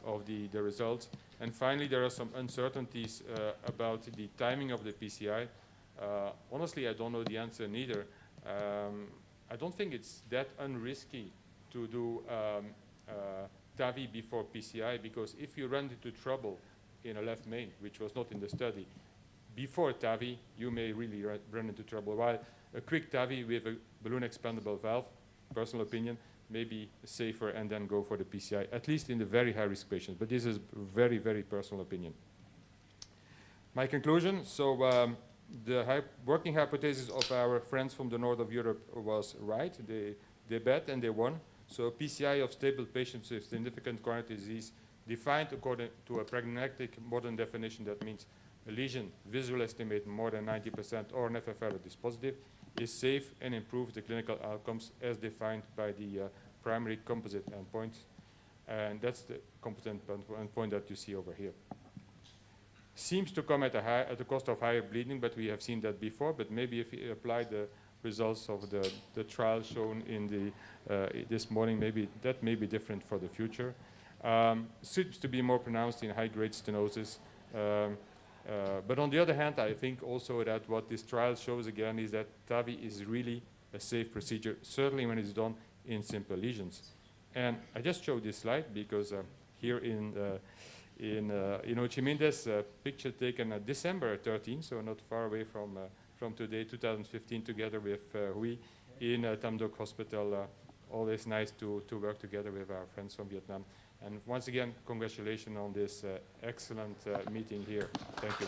of the results. And finally, there are some uncertainties about the timing of the PCI. Honestly, I don't know the answer neither. I don't think it's that unrisky to do TAVI before PCI, because if you run into trouble in a left main, which was not in the study, before TAVI, you may really run into trouble. While a quick TAVI with a balloon expandable valve, personal opinion, may be safer and then go for the PCI, at least in the very high-risk patients. But this is very, very personal opinion. My conclusion, so the working hypothesis of our friends from the north of Europe was right. They bet and they won. So PCI of stable patients with significant coronary disease, defined according to a pragmatic modern definition, that means a lesion visual estimate more than 90% or an FFR that is positive, is safe and improves the clinical outcomes as defined by the primary composite endpoint. And that's the composite endpoint that you see over here. Seems to come at the cost of higher bleeding, but we have seen that before. But maybe if you apply the results of the trial shown in this morning, maybe that may be different for the future. Seems to be more pronounced in high-grade stenosis. But on the other hand, I think also that what this trial shows again is that TAVI is really a safe procedure, certainly when it's done in simple lesions. And I just showed this slide because here in Chi Minh, there's a picture taken December 13, so not far away from today, 2015, together with Huy in Tam Duc Hospital. Always nice to work together with our friends from Vietnam. And once again, congratulations on this excellent meeting here. Thank you.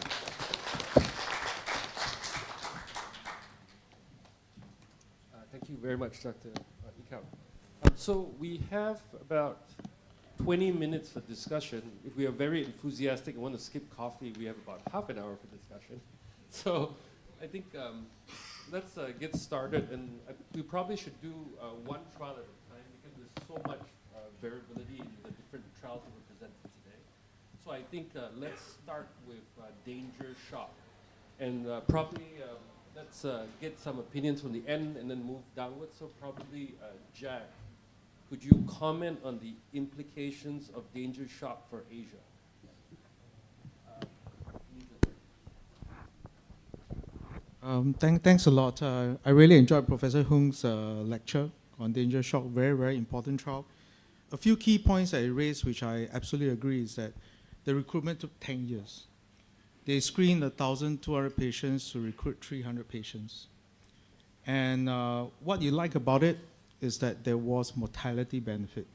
Thank you very much, Dr. Ikau. So we have about 20 minutes for discussion. If we are very enthusiastic and want to skip coffee, we have about half an hour for discussion. So I think let's get started, and we probably should do one trial at a time because there's so much variability in the different trials that were presented today. So I think let's start with danger shock, and probably let's get some opinions from the end and then move downwards. So probably Jack, could you comment on the implications of danger shock for Asia? Thanks a lot. I really enjoyed Professor Hung's lecture on danger shock, very, very important trial. A few key points that he raised, which I absolutely agree, is that the recruitment took 10 years. They screened 1,200 patients to recruit 300 patients. And what you like about it is that there was mortality benefit.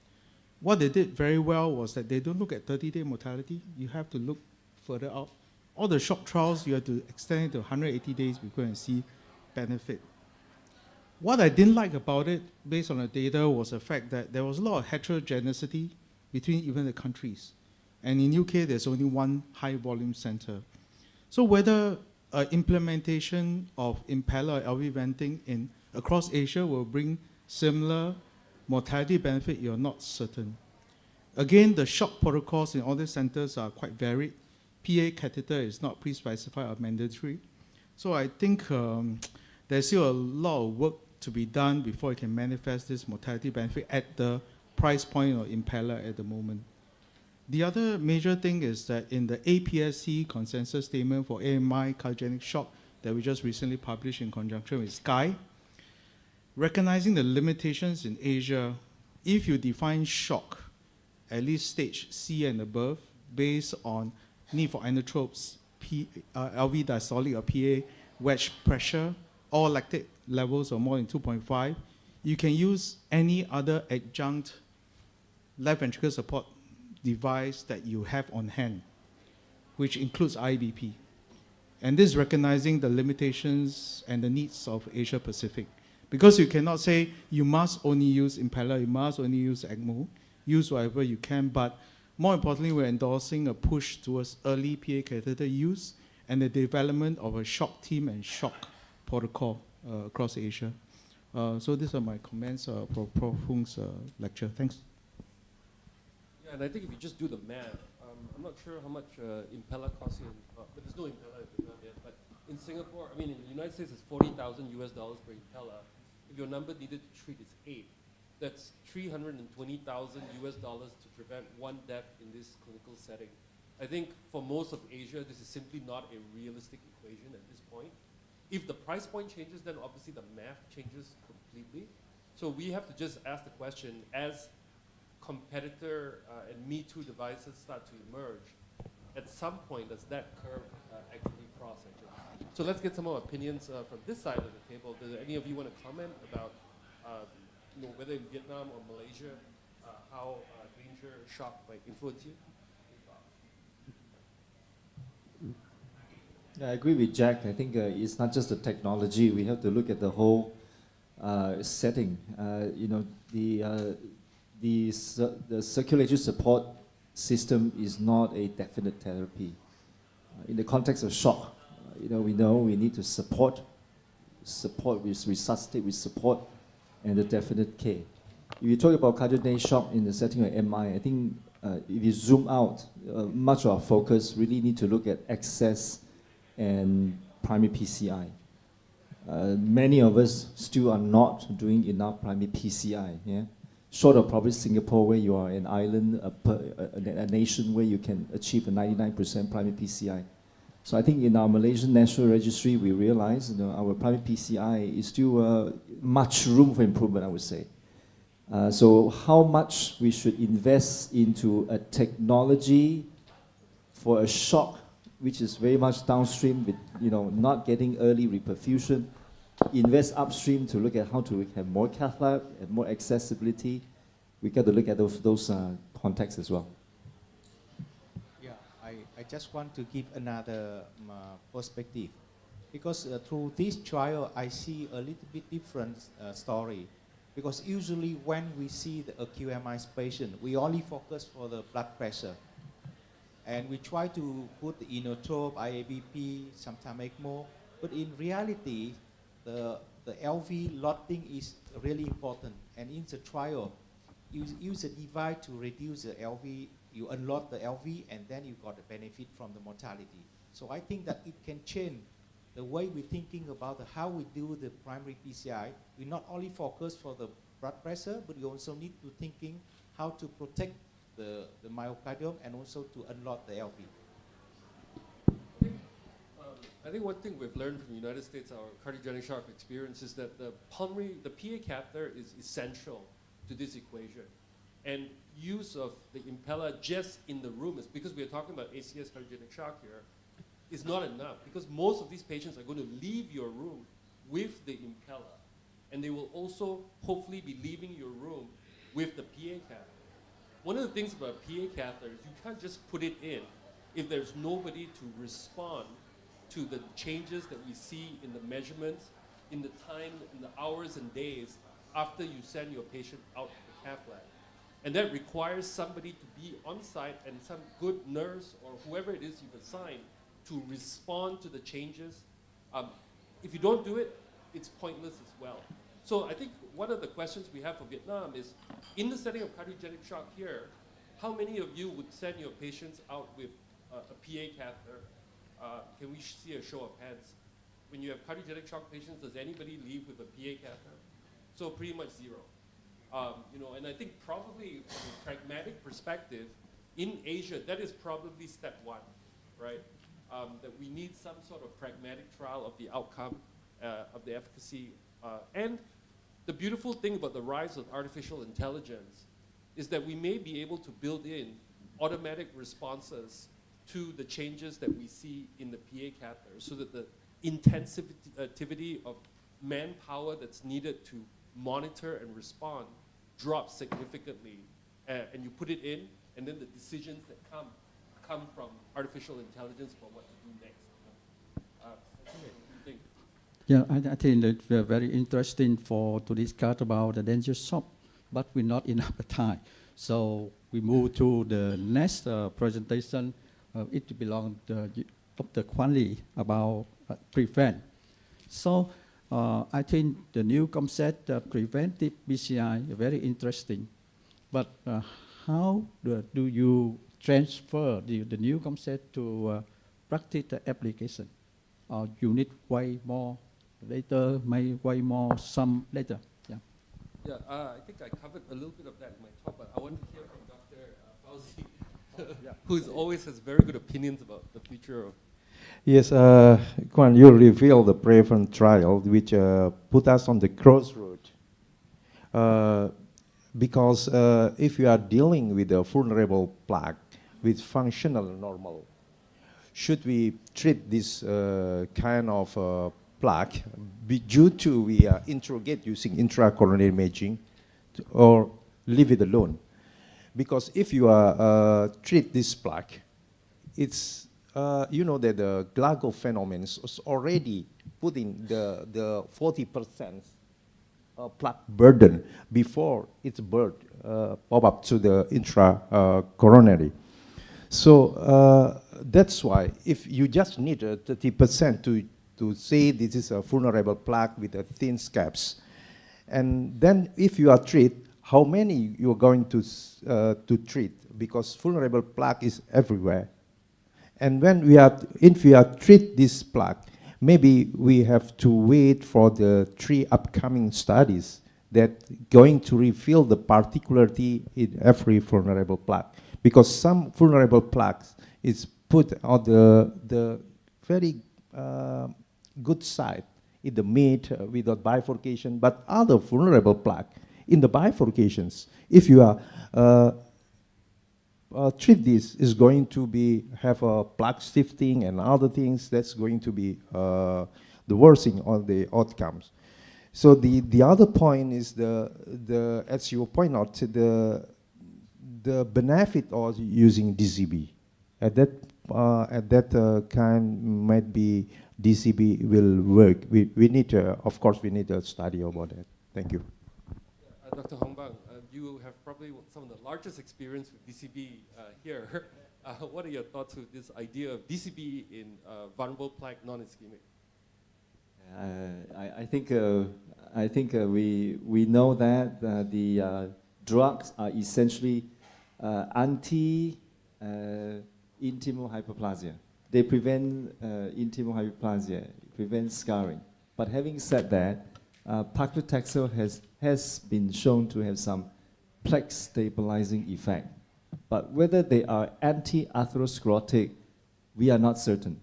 What they did very well was that they don't look at 30-day mortality. You have to look further out. All the shock trials, you have to extend it to 180 days before you see benefit. What I didn't like about it, based on the data, was the fact that there was a lot of heterogeneity between even the countries. And in UK, there's only one high volume center. So whether implementation of impeller or LV venting across Asia will bring similar mortality benefit, you're not certain. Again, the shock protocols in all these centers are quite varied. PA catheter is not pre-specified or mandatory. So I think there's still a lot of work to be done before it can manifest this mortality benefit at the price point of impeller at the moment. The other major thing is that in the APSC consensus statement for AMI cardiogenic shock that we just recently published in conjunction with SKY, recognizing the limitations in Asia, if you define shock, at least stage C and above, based on need for inotropes, LV diastolic or PA, wedge pressure, or lactate levels of more than 2.5, you can use any other adjunct left ventricular support device that you have on hand, which includes IBP. And this is recognizing the limitations and the needs of Asia Pacific. Because you cannot say you must only use impeller, you must only use ECMO, use whatever you can, but more importantly, we're endorsing a push towards early PA catheter use and the development of a shock team and shock protocol across Asia. So these are my comments for Prof. Hung's lecture. Thanks. Yeah, and I think if you just do the math, I'm not sure how much impeller costs you, but there's no impeller in Vietnam yet, but in Singapore, I mean, in the United States, it's $40,000 US per impeller. If your number needed to treat is 8, that's $320,000 US to prevent one death in this clinical setting. I think for most of Asia, this is simply not a realistic equation at this point. If the price point changes, then obviously the math changes completely. So we have to just ask the question, as competitor and Me Too devices start to emerge, at some point does that curve actually cross? So let's get some more opinions from this side of the table. Does any of you want to comment about whether in Vietnam or Malaysia, how danger shock might influence you? Yeah, I agree with Jack. I think it's not just the technology. We have to look at the whole setting. The circulatory support system is not a definite therapy. In the context of shock, we know we need to support with resuscitate with support and the definite care. If you talk about cardiogenic shock in the setting of MI, I think if you zoom out, much of our focus really need to look at access and primary PCI. Many of us still are not doing enough primary PCI. Yeah? Short of probably Singapore, where you are an island, a nation where you can achieve a 99% primary PCI. So I think in our Malaysian National Registry, we realize our primary PCI is still much room for improvement, I would say. So how much we should invest into a technology for a shock, which is very much downstream with not getting early reperfusion, invest upstream to look at how to have more cath lab and more accessibility. We got to look at those contexts as well. Yeah, I just want to give another perspective, because through this trial I see a little bit different story, Because usually when we see the QMI patient, we only focus for the blood pressure. And we try to put the inotrope, IABP, sometimes ECMO. But in reality, the LV loading is really important. And in the trial, you use a device to reduce the LV, you unload the LV, and then you got the benefit from the mortality. So I think that it can change the way we're thinking about how we do the primary PCI. We not only focus for the blood pressure, but we also need to thinking how to protect the myocardium and also to unload the LV. I think one thing we've learned from the United States, our cardiogenic shock experience, is that the PA catheter is essential to this equation. And use of the impeller just in the room is, because we are talking about ACS cardiogenic shock here, is not enough, because most of these patients are going to leave your room with the impeller, and they will also hopefully be leaving your room with the PA catheter. One of the things about a PA catheter is you can't just put it in if there's nobody to respond to the changes that we see in the measurements, in the time, in the hours and days after you send your patient out to the cath lab. And that requires somebody to be on site and some good nurse or whoever it is you've assigned to respond to the changes. If you don't do it, it's pointless as well. So I think one of the questions we have for Vietnam is, in the setting of cardiogenic shock here, how many of you would send your patients out with a PA catheter? Can we see a show of hands? When you have cardiogenic shock patients, does anybody leave with a PA catheter? So pretty much zero. You know, and I think probably from a pragmatic perspective, in Asia, that is probably step one, right? That we need some sort of pragmatic trial of the outcome, of the efficacy. And the beautiful thing about the rise of artificial intelligence is that we may be able to build in automatic responses to the changes that we see in the PA catheter, so that the intensivity of manpower that's needed to monitor and respond drops significantly. And you put it in, and then the decisions that come from artificial intelligence about what to do next. What do you think? Yeah, I think it's very interesting to discuss about the danger shock, but we're not enough time. So we move to the next presentation. It belongs to Dr. Kwan Lee about prevent. So I think the new concept, preventive PCI, is very interesting. But how do you transfer the new concept to practical application? Or you need way more later, way more some later? Yeah. Yeah, I think I covered a little bit of that in my talk, but I want to hear from Dr. Fauzi, who always has very good opinions about the future of. Yes, Kwan, you revealed the PREVENT trial, which put us on the crossroad. Because if you are dealing with a vulnerable plaque with functional normal, should we treat this kind of plaque due to we interrogate using intracoronary imaging or leave it alone? Because if you treat this plaque, it's you know that the Glasgow phenomenon is already putting the 40% plaque burden before its birth pop up to the intracoronary. So that's why if you just need 30% to say this is a vulnerable plaque with a thin scabs, and then if you are treat, how many you are going to treat? Because vulnerable plaque is everywhere. And when if we are treat this plaque, maybe we have to wait for the 3 upcoming studies that going to reveal the particularity in every vulnerable plaque. Because some vulnerable plaques is put on the very good side in the mid without bifurcation, but other vulnerable plaque in the bifurcations, if you are treat this, is going to have a plaque shifting and other things. That's going to be the worsening of the outcomes. So the other point is as you point out, the benefit of using DCB. At that kind might be DCB will work. We need of course we need a study about that. Thank you. Dr. Hongbang, you have probably some of the largest experience with DCB here. What are your thoughts with this idea of DCB in vulnerable plaque non-ischemic? I think we know that the drugs are essentially anti-intimal hyperplasia. They prevent intimal hyperplasia, prevent scarring. But having said that, paclitaxel has been shown to have some plaque stabilizing effect. But whether they are anti-atherosclerotic, we are not certain.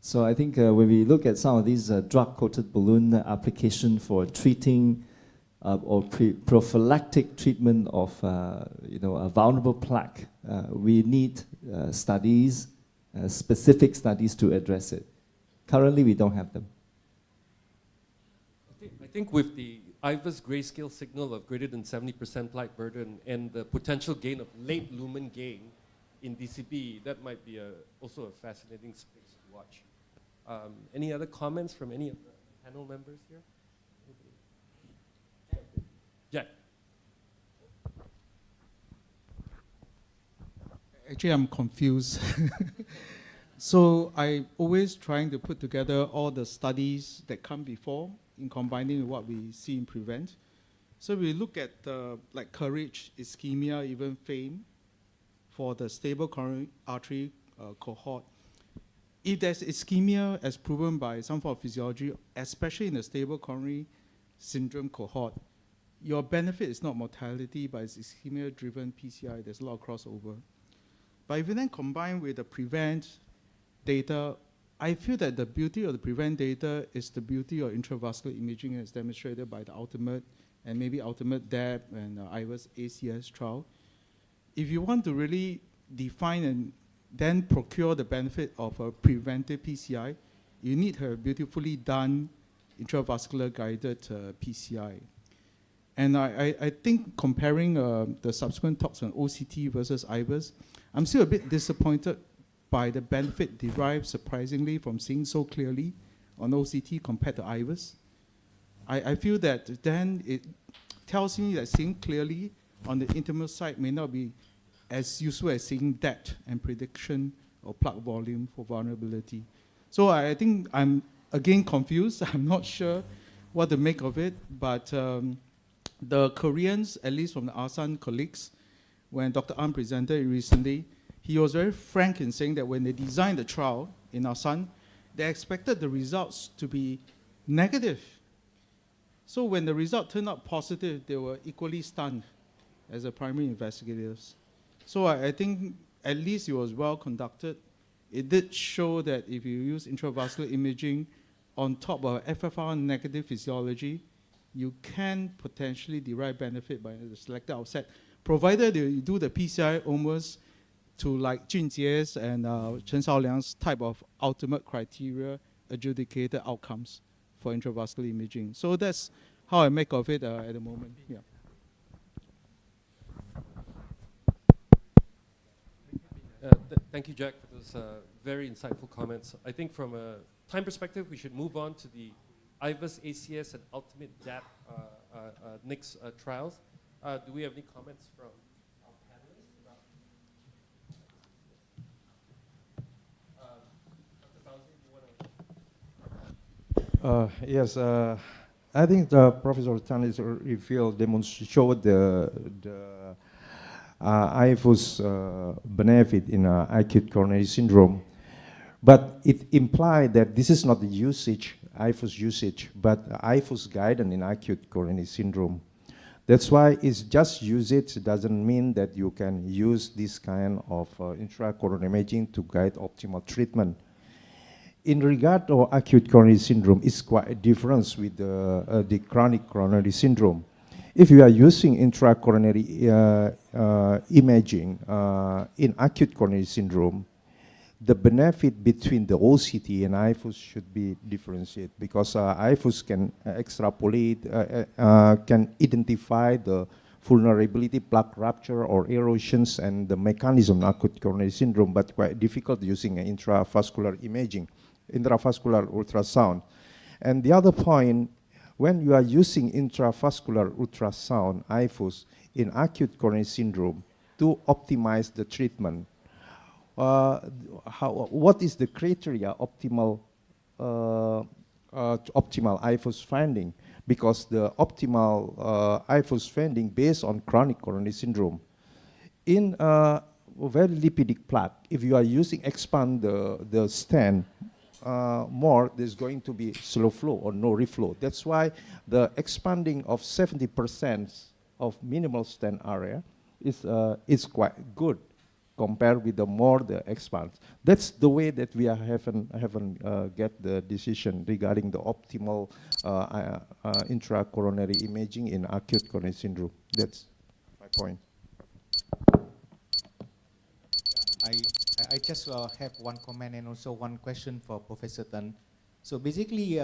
So I think when we look at some of these drug-coated balloon application for treating or prophylactic treatment of a vulnerable plaque, we need studies, specific studies to address it. Currently, we don't have them. I think with the IVUS grayscale signal of greater than 70% plaque burden and the potential gain of late lumen gain in DCB, that might be also a fascinating space to watch. Any other comments from any of the panel members here? Jack. Actually, I'm confused. So I'm always trying to put together all the studies that come before in combining with what we see in PREVENT. So we look at like courage, ischemia, even FAME for the stable coronary artery cohort. If there's ischemia as proven by some form of physiology, especially in the stable coronary syndrome cohort, your benefit is not mortality, but it's ischemia-driven PCI. There's a lot of crossover. But if you then combine with the PREVENT data, I feel that the beauty of the PREVENT data is the beauty of intravascular imaging as demonstrated by the ultimate and maybe ultimate DAPT and IVUS ACS trial. If you want to really define and then procure the benefit of a preventive PCI, you need a beautifully done intravascular guided PCI. And I think comparing the subsequent talks on OCT versus IVUS, I'm still a bit disappointed by the benefit derived surprisingly from seeing so clearly on OCT compared to IVUS. I feel that then it tells me that seeing clearly on the intimal side may not be as useful as seeing depth and prediction of plaque volume for vulnerability. So I think I'm again confused. I'm not sure what to make of it, but the Koreans, at least from the ASEAN colleagues, when Dr. Ahn presented it recently, he was very frank in saying that when they designed the trial in ASEAN, they expected the results to be negative. So when the result turned out positive, they were equally stunned as the primary investigators. So I think at least it was well conducted. It did show that if you use intravascular imaging on top of FFR negative physiology, you can potentially derive benefit by the selected outset, provided you do the PCI almost to like Jun Jie's and Chen Shaoliang's type of ultimate criteria adjudicated outcomes for intravascular imaging. So that's how I make of it at the moment. Yeah. Thank you, Jack, for those very insightful comments. I think from a time perspective, we should move on to the IVUS, ACS, and ultimate DAPT NICS trials. Do we have any comments from our panelists about Dr. Fauzi, do you want to? Yes, I think the Professor Tan is showed the IVUS benefit in acute coronary syndrome, but it implied that this is not the usage, IVUS usage, but IVUS guidance in acute coronary syndrome. That's why it's just usage doesn't mean that you can use this kind of intracoronary imaging to guide optimal treatment. In regard to acute coronary syndrome, it's quite a difference with the chronic coronary syndrome. If you are using intracoronary imaging in acute coronary syndrome, the benefit between the OCT and IVUS should be differentiated because IVUS can extrapolate, can identify the vulnerability, plaque rupture or erosions and the mechanism of acute coronary syndrome, but quite difficult using intravascular imaging, intravascular ultrasound. And the other point, When you are using intravascular ultrasound, IFUS, in acute coronary syndrome to optimize the treatment, what is the criteria optimal IFUS finding? Because the optimal IFUS finding based on chronic coronary syndrome. In very lipidic plaque, if you are using expand the stent more, there's going to be slow flow or no reflow. That's why the expanding of 70% of minimal stent area is quite good compared with the more the expands. That's the way that we haven't get the decision regarding the optimal intracoronary imaging in acute coronary syndrome. That's my point. I just have one comment and also one question for Professor Tan. So basically,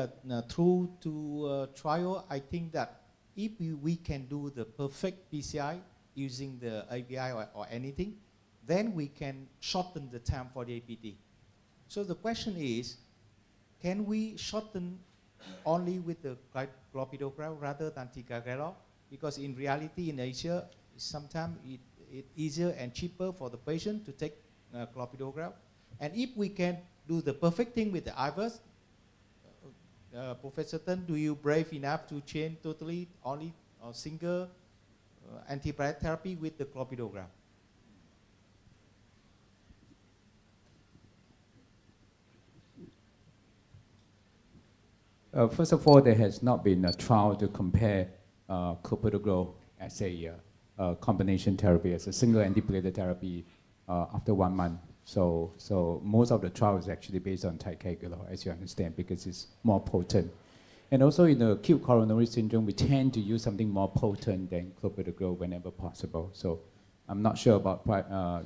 through to trial, I think that if we can do the perfect PCI using the ABI or anything, then we can shorten the time for the APT. So the question is, can we shorten only with the clopidogrel rather than ticagrelor? Because in reality, in Asia, sometimes it's easier and cheaper for the patient to take clopidogrel. And if we can do the perfect thing with the IVUS, Professor Tan, do you brave enough to change totally only a single antibiotic therapy with the clopidogrel? First of all, there has not been a trial to compare clopidogrel as a combination therapy, as a single antiplatelet therapy after 1 month. So most of the trial is actually based on ticagrelor, as you understand, because it's more potent. And also in the acute coronary syndrome, we tend to use something more potent than clopidogrel whenever possible. So I'm not sure about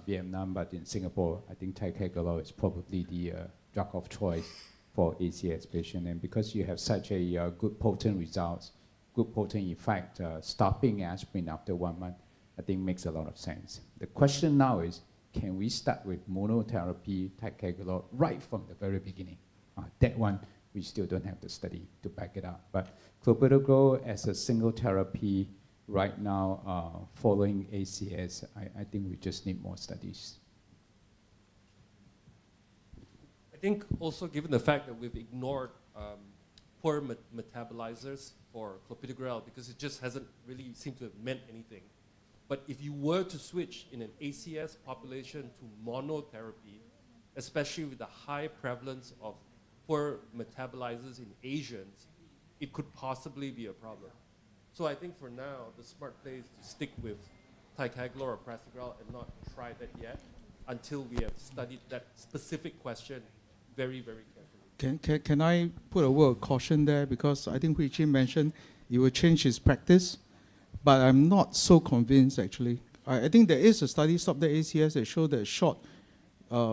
Vietnam, but in Singapore, I think ticagrelor is probably the drug of choice for ACS patient. And because you have such a good potent results, good potent effect, stopping aspirin after 1 month, I think makes a lot of sense. The question now is, can we start with monotherapy ticagrelor right from the very beginning? That one, we still don't have the study to back it up. But clopidogrel as a single therapy right now, following ACS, I think we just need more studies. I think also given the fact that we've ignored poor metabolizers for clopidogrel because it just hasn't really seemed to have meant anything. But if you were to switch in an ACS population to monotherapy, especially with the high prevalence of poor metabolizers in Asians, it could possibly be a problem. So I think for now, the smart play is to stick with ticagrelor or prasugrel and not try that yet until we have studied that specific question very, very carefully. Can I put a word of caution there? Because I think Hui Chin mentioned it will change his practice, but I'm not so convinced actually. I think there is a study, Stop the ACS, that showed that short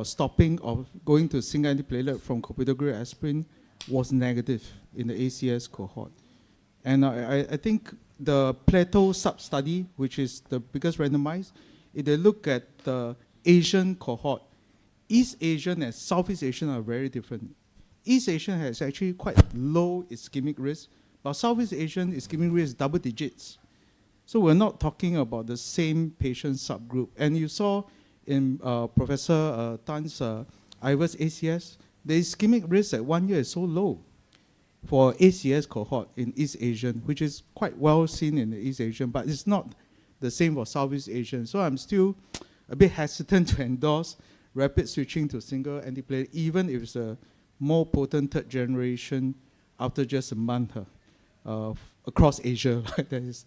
stopping of going to single antiplatelet from clopidogrel aspirin was negative in the ACS cohort. And I think the Plateau sub-study, which is the biggest randomized, if they look at the Asian cohort, East Asian and Southeast Asian are very different. East Asian has actually quite low ischemic risk, but Southeast Asian ischemic risk is double digits. So we're not talking about the same patient subgroup. And you saw in Professor Tan's IVUS ACS, the ischemic risk at 1 year is so low for ACS cohort in East Asian, which is quite well seen in the East Asian, but it's not the same for Southeast Asian. So I'm still a bit hesitant to endorse rapid switching to single antiplatelet, even if it's a more potent third generation after just a month across Asia. That is,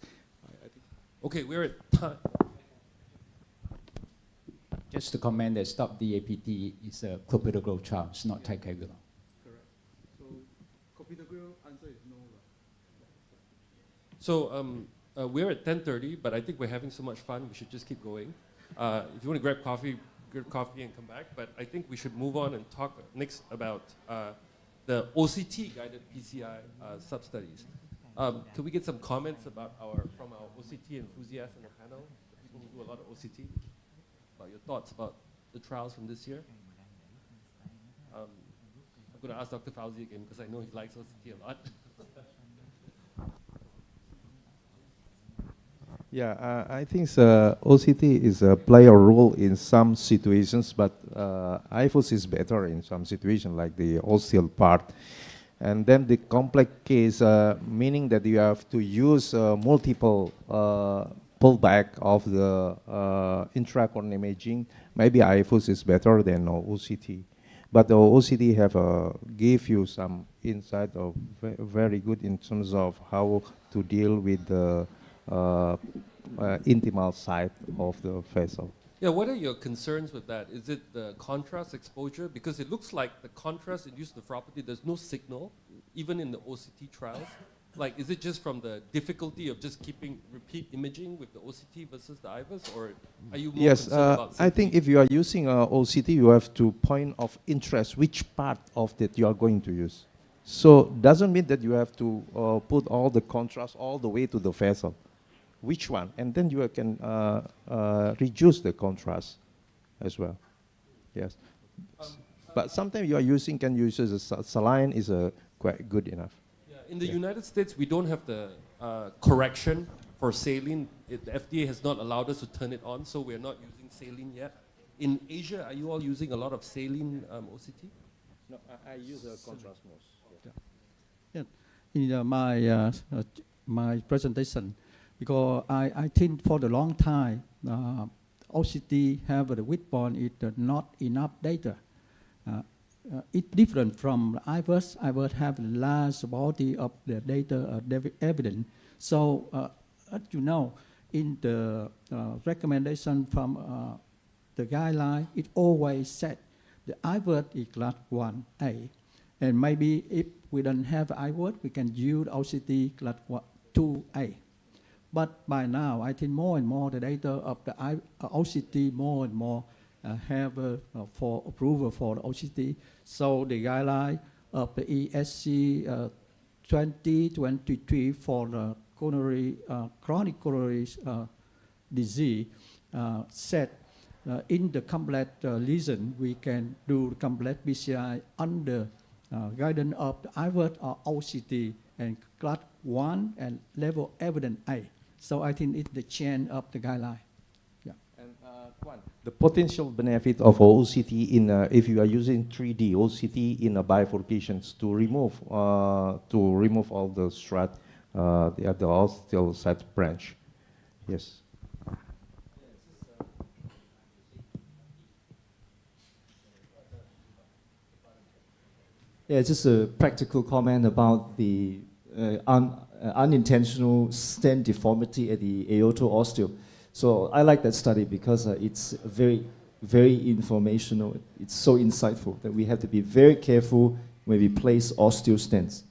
Okay, we're at time. Just to comment that Stop the APT is a clopidogrel trial, it's not ticagrelor. correct. So clopidogrel answer is no. So we're at 10:30, but I think we're having so much fun, we should just keep going. If you want to grab coffee and come back, but I think we should move on and talk next about the OCT-guided PCI sub-studies. Could we get some comments from our OCT enthusiasts on the panel, the people who do a lot of OCT, about your thoughts about the trials from this year? I'm going to ask Dr. Fauzi again because I know he likes OCT a lot. Yeah, I think OCT is play a role in some situations, but IFOS is better in some situations, like the ostial part. And then the complex case, meaning that you have to use multiple pullback of the intracorneal imaging. Maybe IFOS is better than OCT. But the OCT have give you some insight of very good in terms of how to deal with the intimal side of the vessel. Yeah, what are your concerns with that? Is it the contrast exposure? Because it looks like the contrast induced nephropathy, there's no signal, even in the OCT trials. Like, is it just from the difficulty of just keeping repeat imaging with the OCT versus the IVUS, or are you more concerned about safety? I think if you are using OCT, you have to point of interest which part of that you are going to use. So doesn't mean that you have to put all the contrast all the way to the vessel. Which one? And then you can reduce the contrast as well. Yes. But sometimes you are using, can use as a saline is quite good enough. In the United States, we don't have the correction for saline. The FDA has not allowed us to turn it on, so we're not using saline yet. In Asia, are you all using a lot of saline OCT? No, I use a contrast most. Yeah. In my presentation, because I think for the long time, OCT have the width bond is not enough data. It's different from IVUS. IVUS have the large body of the data evidence. So, as you know, in the recommendation from the guideline, it always said the IVUS is class 1A. And maybe if we don't have IVUS, we can use OCT class 2A. But by now, I think more and more the data of the OCT more and more have for approval for the OCT. So the guideline of the ESC 2023 for the chronic coronary disease said in the complex lesion, we can do complex PCI under guidance of the IVUS or OCT and class 1 and level evidence A. So I think it's the change of the guideline. Yeah. And the potential benefit of OCT in if you are using 3D OCT in a bifurcations to remove all the strut, the ostial side branch. Yes. Yeah, just a practical comment about the unintentional stent deformity at the aortal osteo. So I like that study because it's very, very informational. It's so insightful that we have to be very careful when we place osteo stents.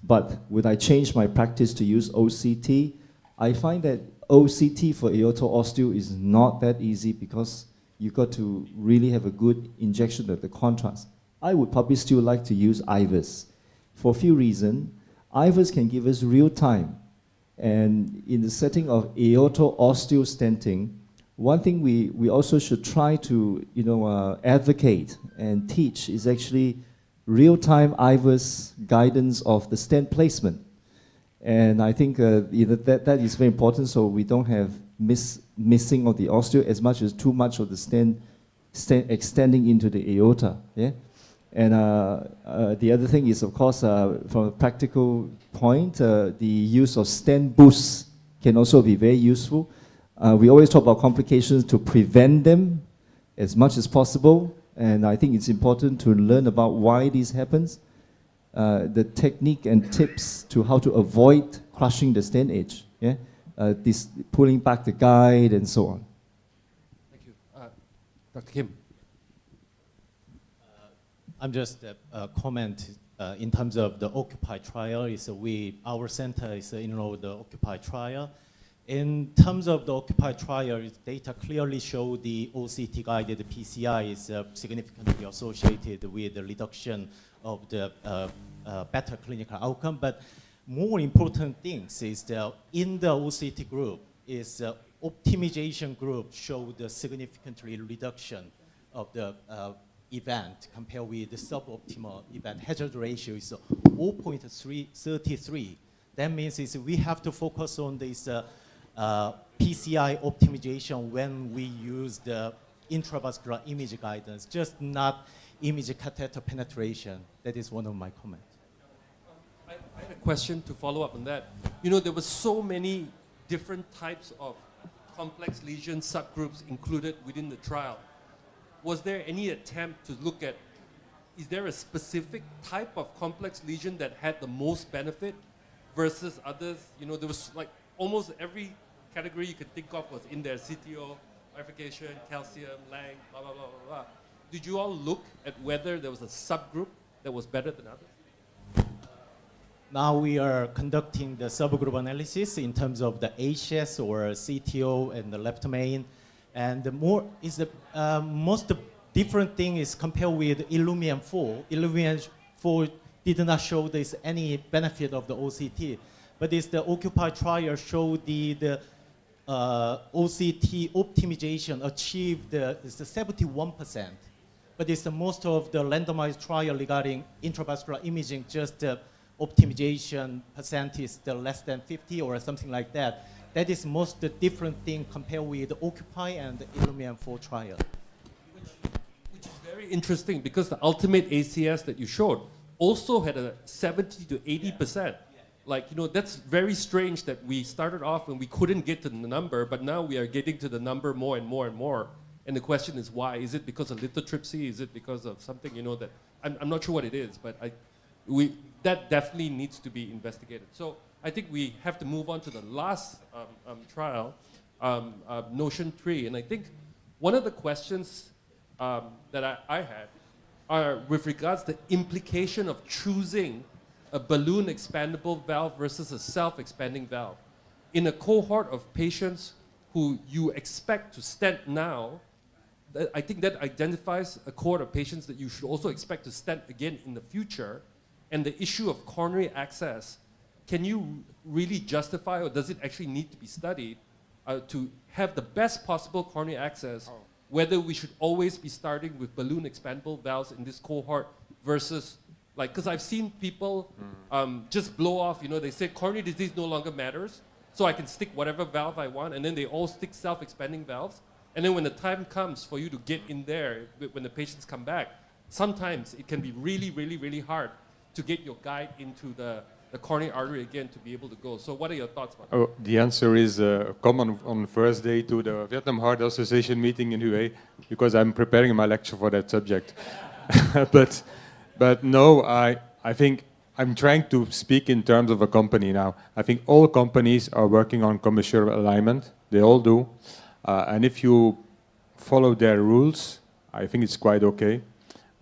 But would I change my practice to use OCT? I find that OCT for aortal osteo is not that easy because you've got to really have a good injection of the contrast. I would probably still like to use IVUS for a few reasons. IVUS can give us real time. And in the setting of aortal osteo stenting, one thing we also should try to advocate and teach is actually real-time IVUS guidance of the stent placement. And I think that is very important so we don't have missing of the osteo as much as too much of the stent extending into the aorta. Yeah? And the other thing is, of course, from a practical point, the use of stent boosts can also be very useful. We always talk about complications to prevent them as much as possible. And I think it's important to learn about why this happens, the technique and tips to how to avoid crushing the stent edge, yeah? This pulling back the guide and so on. Thank you. Dr. Kim. I'm just comment in terms of the OCCUPY trial. Our center is enrolled the OCCUPY trial. In terms of the OCCUPY trial, data clearly show the OCT guided PCI is significantly associated with the reduction of the better clinical outcome. But more important things is that in the OCT group is optimization group showed a significantly reduction of the event compared with the suboptimal event. Hazard ratio is 0.33. That means we have to focus on this PCI optimization when we use the intravascular image guidance, just not image catheter penetration. That is one of my comments. I had a question to follow up on that. You know, there were so many different types of complex lesion subgroups included within the trial. Was there any attempt to look at, is there a specific type of complex lesion that had the most benefit versus others? You know, there was like almost every category you could think of was in there: CTO, bifurcation, calcium, Lang, blah, blah, blah, blah, blah. Did you all look at whether there was a subgroup that was better than others? Now we are conducting the subgroup analysis in terms of the HS or CTO and the left main. And the more is the most different thing is compared with Illumian 4. Illumian 4 did not show there's any benefit of the OCT, but it's the Occupy trial showed the OCT optimization achieved is the 71%. But it's the most of the randomized trial regarding intravascular imaging, just the optimization percent is the less than 50 or something like that. That is most the different thing compared with the Occupy and the Illumian 4 trial. Which is very interesting because the ultimate ACS that you showed also had a 70 to 80%. Like, you know, that's very strange that we started off and we couldn't get to the number, but now we are getting to the number more and more and more. And the question is why? Is it because of lithotripsy? Is it because of something, you know, that, I'm not sure what it is, but that definitely needs to be investigated. So I think we have to move on to the last trial, Notion 3. And I think one of the questions that I had are with regards to the implication of choosing a balloon expandable valve versus a self-expanding valve. In a cohort of patients who you expect to stent now, I think that identifies a cohort of patients that you should also expect to stent again in the future. And the issue of coronary access, can you really justify, or does it actually need to be studied to have the best possible coronary access, whether we should always be starting with balloon expandable valves in this cohort versus, like, because I've seen people just blow off, you know, they say coronary disease no longer matters, so I can stick whatever valve I want, and then they all stick self-expanding valves. And then when the time comes for you to get in there, when the patients come back, sometimes it can be really, really, really hard to get your guide into the coronary artery again to be able to go. So what are your thoughts about that? The answer is come on Thursday to the Vietnam Heart Association meeting in Hue, because I'm preparing my lecture for that subject. But no, I think I'm trying to speak in terms of a company now. I think all companies are working on commercial alignment. They all do. And if you follow their rules, I think it's quite okay.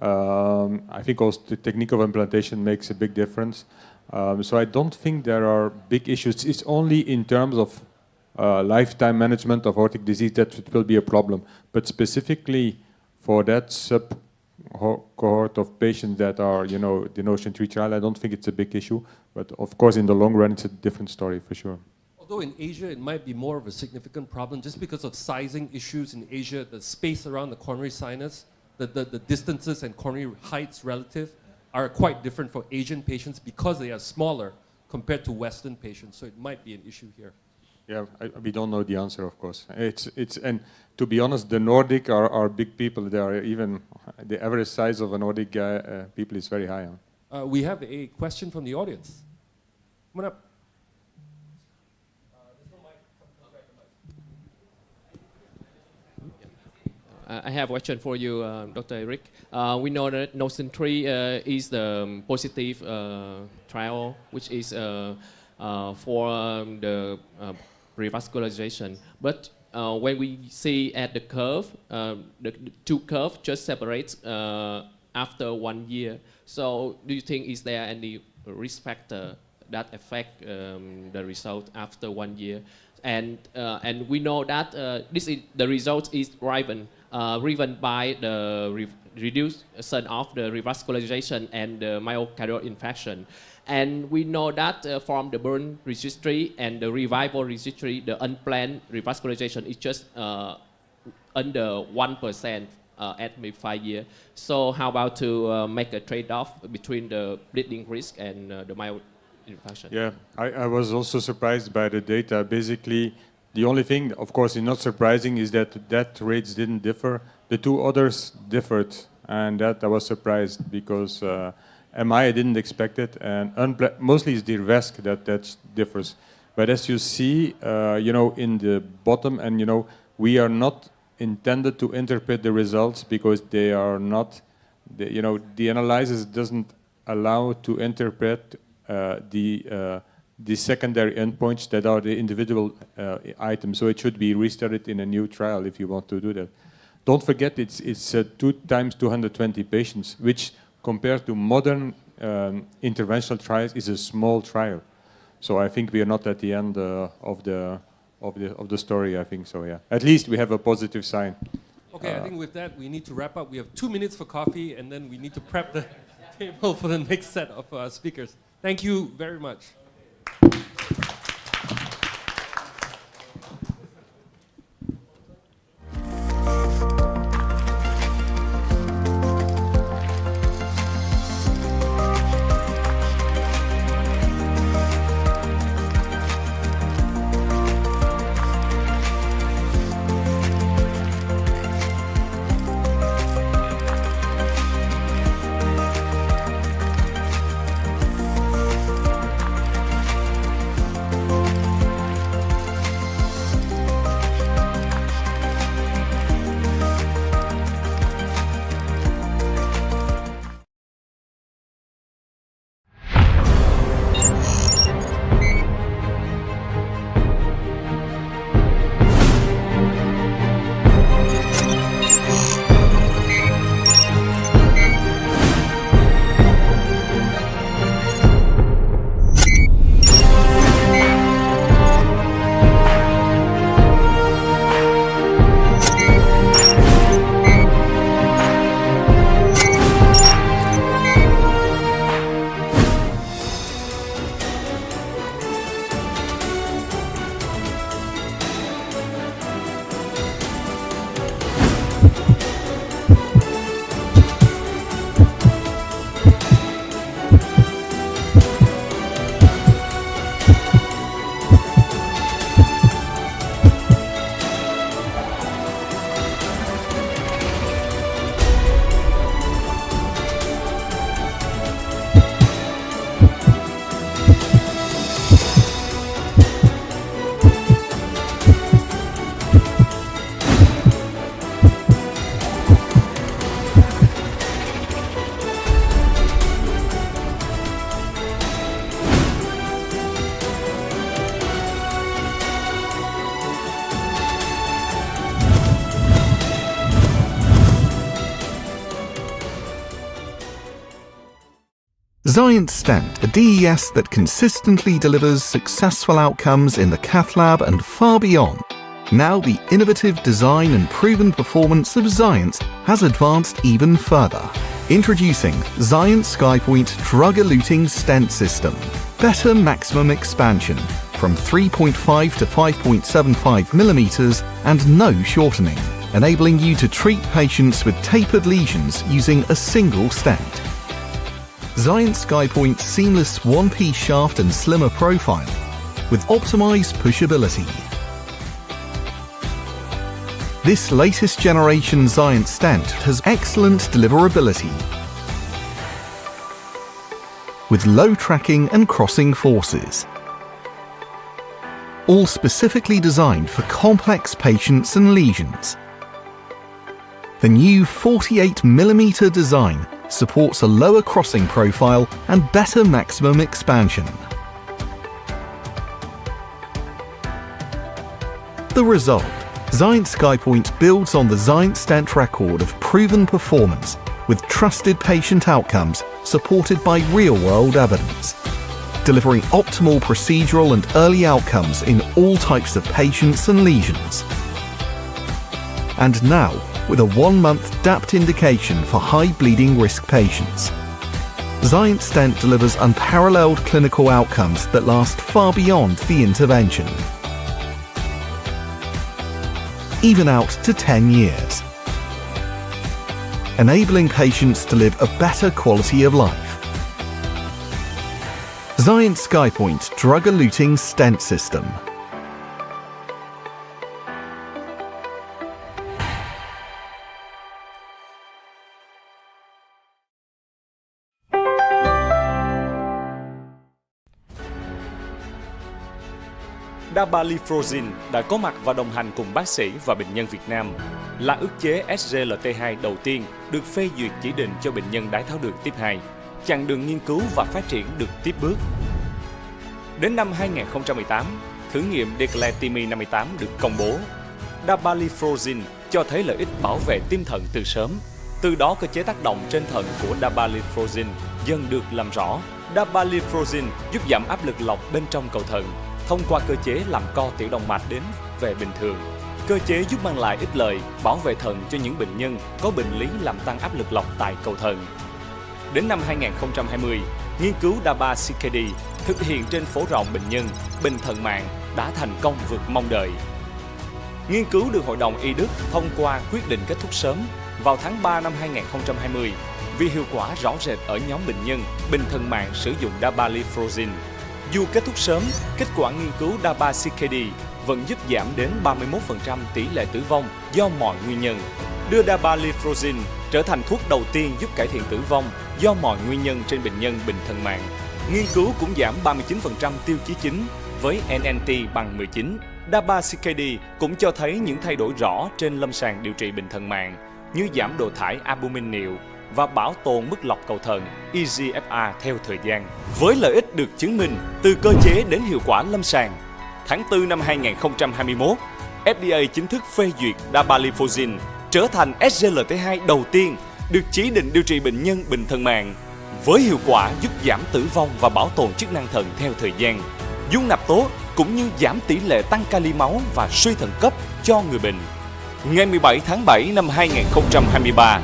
I think also the technique of implantation makes a big difference. So I don't think there are big issues. It's only in terms of lifetime management of aortic disease that it will be a problem. But specifically for that cohort of patients that are, you know, the Notion 3 trial, I don't think it's a big issue. But of course, in the long run, it's a different story for sure. Although in Asia, it might be more of a significant problem just because of sizing issues in Asia, the space around the coronary sinus, the distances and coronary heights relative are quite different for Asian patients because they are smaller compared to Western patients. So it might be an issue here. Yeah, we don't know the answer, of course. And to be honest, the Nordic are big people. They are even, the average size of a Nordic people is very high. We have a question from the audience. Come on up. I have a question for you, Dr. Eric. We know that Notion 3 is the positive trial, which is for the revascularization. But when we see at the curve, the two curves just separate after 1 year. So do you think is there any risk factor that affect the result after 1 year? And we know that the result is driven by the reduction of the revascularization and the myocardial infarction. And we know that from the burn registry and the revival registry, the unplanned revascularization is just under 1% at maybe 5 years. So how about to make a trade-off between the bleeding risk and the myocardial infarction? Yeah, I was also surprised by the data. Basically, The only thing, of course, is not surprising is that death rates didn't differ. The two others differed, and that I was surprised because MI I didn't expect it, and mostly it's the REVASC that differs. But as you see, in the bottom, and we are not intended to interpret the results because they are not, the analysis doesn't allow to interpret the secondary endpoints that are the individual items. So it should be restarted in a new trial if you want to do that. Don't forget, it's 2 times 220 patients, which compared to modern interventional trials is a small trial. So I think we are not at the end of the story. I think so. Yeah. At least we have a positive sign. Okay, I think with that we need to wrap up. We have 2 minutes for coffee, and then we need to prep the table for the next set of speakers. Thank you very much. Zence Stent, a DES that consistently delivers successful outcomes in the cath lab and far beyond. Now the innovative design and proven performance of Zence has advanced even further. Introducing Zence SkyPoint drug-eluting stent system. Better maximum expansion from 3.5 to 5.75 millimeters and no shortening, enabling you to treat patients with tapered lesions using a single stent. Zence SkyPoint's seamless one-piece shaft and slimmer profile with optimized pushability. This latest generation Zence stent has excellent deliverability with low tracking and crossing forces. All specifically designed for complex patients and lesions. The new 48mm design supports a lower crossing profile and better maximum expansion. The result, Zence SkyPoint builds on the Zence stent record of proven performance with trusted patient outcomes supported by real-world evidence, delivering optimal procedural and early outcomes in all types of patients and lesions. And now, with a 1-month DAPT indication for high bleeding risk patients. Zence Stent delivers unparalleled clinical outcomes that last far beyond the intervention. Even out to 10 years. Enabling patients to live a better quality of life. Zence SkyPoint drug-eluting stent system. Dapagliflozin đã có mặt và đồng hành cùng bác sĩ và bệnh nhân Việt Nam, là ức chế SGLT2 đầu tiên được phê duyệt chỉ định cho bệnh nhân đái tháo đường type 2. Chặng đường nghiên cứu và phát triển được tiếp bước. Đến năm 2018, thử nghiệm Declare-TIMI 58 được công bố. Dapagliflozin cho thấy lợi ích bảo vệ tim thận từ sớm. Từ đó, cơ chế tác động trên thận của Dapagliflozin dần được làm rõ. Dapagliflozin giúp giảm áp lực lọc bên trong cầu thận thông qua cơ chế làm co tiểu động mạch đến về bình thường. Cơ chế giúp mang lại ích lợi bảo vệ thận cho những bệnh nhân có bệnh lý làm tăng áp lực lọc tại cầu thận. Đến năm 2020, nghiên cứu DAPT thực hiện trên phổ rộng bệnh nhân bệnh thận mạng đã thành công vượt mong đợi. Nghiên cứu được Hội đồng Y Đức thông qua quyết định kết thúc sớm vào tháng 3 năm 2020 vì hiệu quả rõ rệt ở nhóm bệnh nhân bệnh thận mạng sử dụng Dapagliflozin. Dù kết thúc sớm, kết quả nghiên cứu DAPT vẫn giúp giảm đến 31% tỷ lệ tử vong do mọi nguyên nhân, đưa Dapagliflozin trở thành thuốc đầu tiên giúp cải thiện tử vong do mọi nguyên nhân trên bệnh nhân bệnh thận mạng. Nghiên cứu cũng giảm 39% tiêu chí chính với NNT bằng 19. DAPT cũng cho thấy những thay đổi rõ trên lâm sàng điều trị bệnh thận mạng như giảm độ thải albumin niệu và bảo tồn mức lọc cầu thận eGFR theo thời gian. Với lợi ích được chứng minh từ cơ chế đến hiệu quả lâm sàng, tháng 4 năm 2021, FDA chính thức phê duyệt Dapagliflozin trở thành SGLT2 đầu tiên được chỉ định điều trị bệnh nhân bệnh thận mạng, với hiệu quả giúp giảm tử vong và bảo tồn chức năng thận theo thời gian, dung nạp tốt cũng như giảm tỷ lệ tăng kali máu và suy thận cấp cho người bệnh. Ngày 17 tháng 7 năm 2023,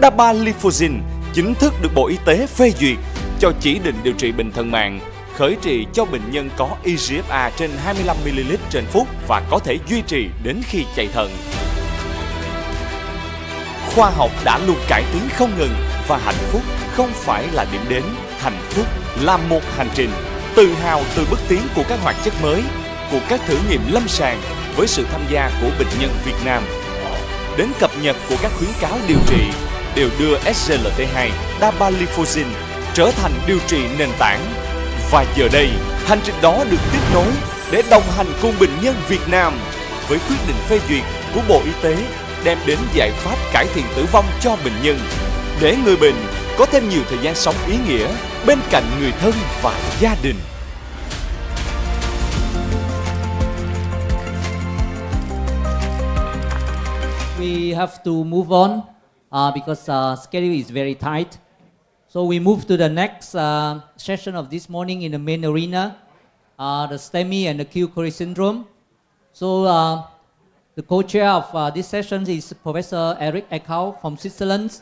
Dapagliflozin chính thức được Bộ Y tế phê duyệt cho chỉ định điều trị bệnh thận mạng, khởi trị cho bệnh nhân có eGFR trên 25ml trên phút và có thể duy trì đến khi chạy thận. Khoa học đã luôn cải tiến không ngừng và hạnh phúc không phải là điểm đến, hạnh phúc là một hành trình. Tự hào từ bước tiến của các hoạt chất mới, của các thử nghiệm lâm sàng với sự tham gia của bệnh nhân Việt Nam. Đến cập nhật của các khuyến cáo điều trị đều đưa SGLT2 Dapagliflozin trở thành điều trị nền tảng. Và giờ đây, hành trình đó được tiếp nối để đồng hành cùng bệnh nhân Việt Nam với quyết định phê duyệt của Bộ Y tế đem đến giải pháp cải thiện tử vong cho bệnh nhân, để người bệnh có thêm nhiều thời gian sống ý nghĩa bên cạnh người thân và gia đình. We have to move on because schedule is very tight. So we move to the next session of this morning in the main arena, the Stemi and acute coronary syndrome. So the co-chair of this session is Professor Eric Eckhout from Switzerland.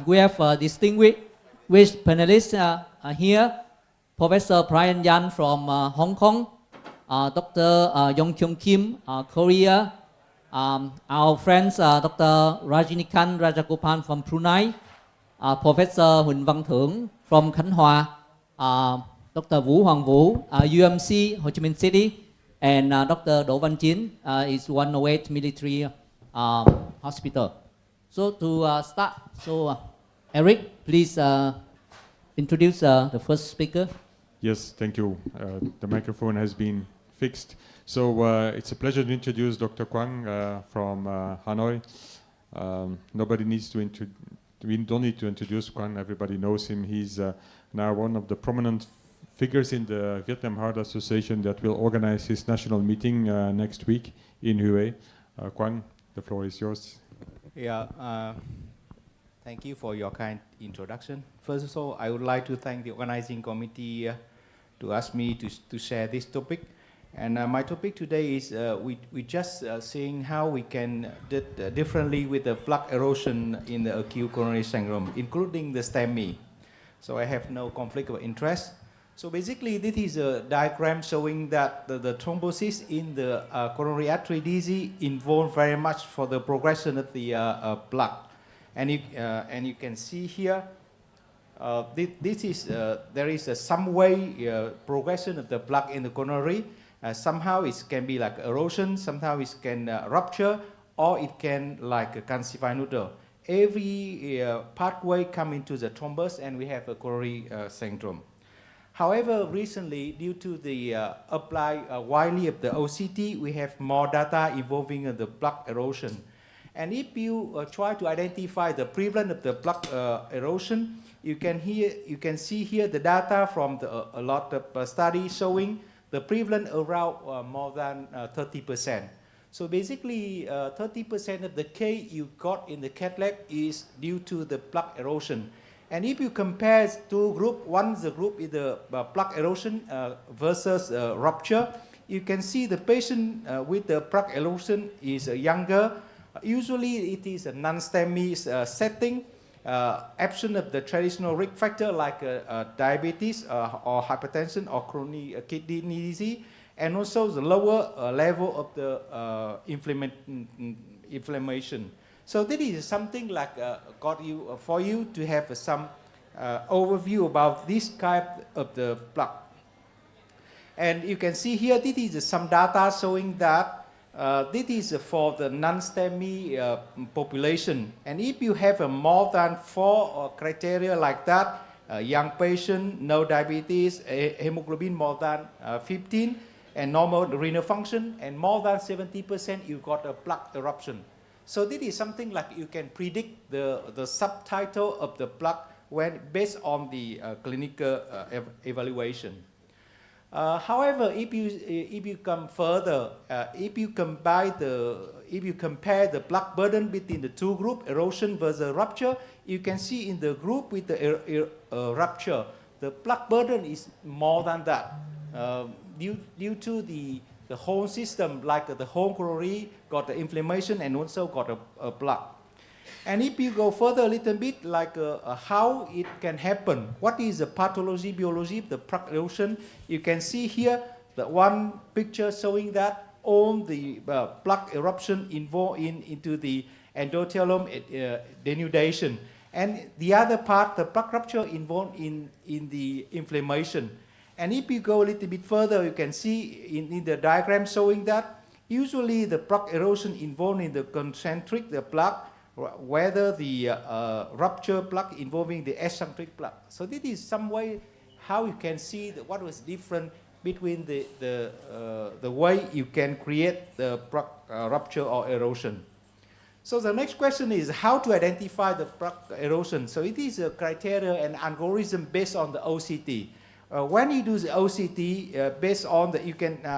We have distinguished panelists here, Professor Brian Yan from Hong Kong, Dr. Yong Kyung Kim, Korea, our friends Dr. Rajinikan Rajagopan from Brunei, Professor Huỳnh Văn Thưởng from Khánh Hòa, Dr. Vũ Hoàng Vũ, UMC Ho Chi Minh City, and Dr. Đỗ Văn Chiến is 108 Military Hospital. So to start, Eric, please introduce the first speaker. Yes, thank you. The microphone has been fixed. So it's a pleasure to introduce Dr. Quang from Hanoi. Nobody needs to we don't need to introduce Quang. Everybody knows him. He's now one of the prominent figures in the Vietnam Heart Association that will organize his national meeting next week in Hue. Quang, the floor is yours. Yeah, thank you for your kind introduction. First of all, I would like to thank the organizing committee to ask me to share this topic. And my topic today is we just seeing how we can do differently with the plaque erosion in the acute coronary syndrome, including the STEMI. So I have no conflict of interest. So basically, this is a diagram showing that the thrombosis in the coronary artery disease involved very much for the progression of the plaque. And you can see here, this is there is some way progression of the plaque in the coronary. Somehow it can be like erosion, somehow it can rupture, or it can like a calcified noodle. Every pathway come into the thrombus, and we have a coronary syndrome. However, recently, due to the apply widely of the OCT, we have more data involving the plaque erosion. And if you try to identify the prevalence of the plaque erosion, you can see here the data from a lot of studies showing the prevalence around more than 30%. So basically, 30% of the case you got in the cath lab is due to the plaque erosion. And if you compare two groups, one is the group is the plaque erosion versus rupture, you can see the patient with the plaque erosion is younger. Usually it is a non-STEMI setting, absent of the traditional risk factor like diabetes or hypertension or chronic kidney disease, and also the lower level of the inflammation. So this is something like for you to have some overview about this type of the plaque. And you can see here, this is some data showing that this is for the non-STEMI population. And if you have more than 4 criteria like that, young patient, no diabetes, hemoglobin more than 15, and normal renal function, and more than 70%, you got a plaque eruption. So this is something like you can predict the subtitle of the plaque when based on the clinical evaluation. However, if you come further, if you compare the plaque burden between the two groups, erosion versus rupture, you can see in the group with the rupture, the plaque burden is more than that. Due to the whole system, like the whole coronary got the inflammation and also got a plaque. And if you go further a little bit, like how it can happen, what is the pathology, biology of the plaque erosion, you can see here the one picture showing that all the plaque eruption involved into the endothelium denudation. And the other part, the plaque rupture involved in the inflammation. And if you go a little bit further, you can see in the diagram showing that usually the plaque erosion involved in the concentric, the plaque, whether the rupture plaque involving the eccentric plaque. So this is some way how you can see what was different between the way you can create the plaque rupture or erosion. So the next question is how to identify the plaque erosion. So it is a criteria and algorithm based on the OCT. When you do the OCT, based on the,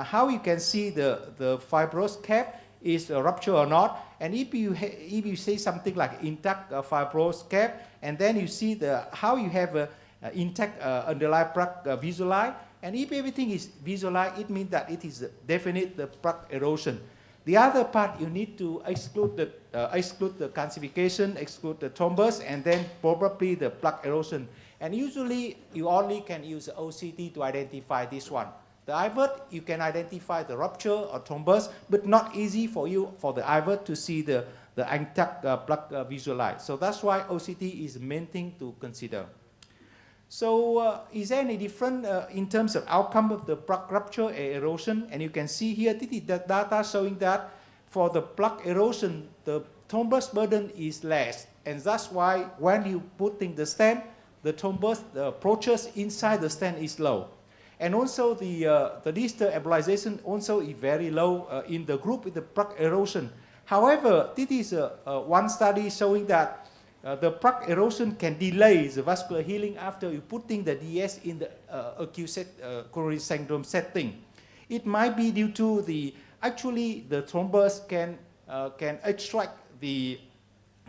how you can see the fibrous cap is a rupture or not, and if you say something like intact fibrous cap, and then you see how you have a intact underlying plaque visualized, and if everything is visualized, it means that it is definite the plaque erosion. The other part you need to exclude the calcification, exclude the thrombus, and then probably the plaque erosion. And usually, you only can use OCT to identify this one. The IVERT, you can identify the rupture or thrombus, but not easy for you, for the IVERT, to see the intact plaque visualized. So that's why OCT is the main thing to consider. So is there any difference in terms of outcome of the plaque rupture or erosion? And you can see here, this is the data showing that for the plaque erosion, the thrombus burden is less. And that's why when you put in the stent, the thrombus, the approaches inside the stent is low. And also the distal embolization also is very low in the group with the plaque erosion. However, this is one study showing that the plaque erosion can delay the vascular healing after you putting the DS in the acute coronary syndrome setting. It might be due to actually the thrombus can extract the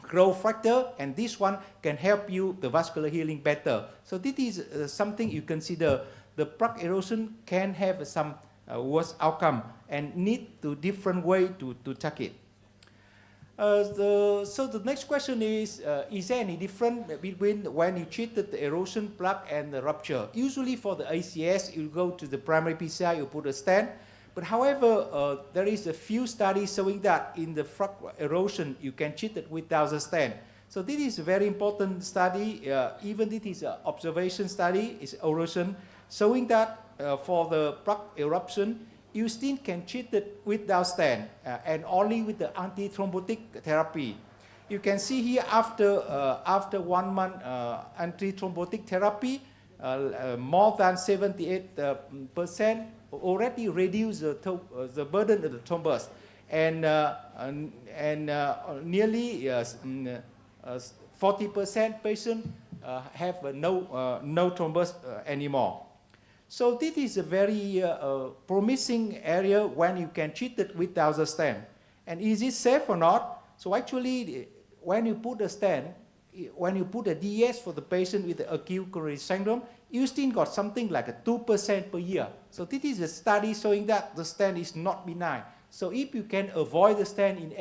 growth factor, and this one can help you the vascular healing better. So this is something you consider. The plaque erosion can have some worse outcome and need to different way to check it. So the next question is there any difference between when you treated the erosion, plaque, and the rupture? Usually for the ACS, you go to the primary PCI, you put a stent. But however, there is a few studies showing that in the plaque erosion, you can treat it without a stent. So this is a very important study. Even this is an observation study, it's erosion, showing that for the plaque eruption, you still can treat it without stent and only with the antithrombotic therapy. You can see here after 1 month antithrombotic therapy, more than 78% already reduce the burden of the thrombus, and nearly 40% patient have no thrombus anymore. So this is a very promising area when you can treat it without the stent. And is it safe or not? So actually, when you put a stent, when you put a DES for the patient with the acute coronary syndrome, you still got something like a 2% per year. So this is a study showing that the stent is not benign. So if you can avoid the stent in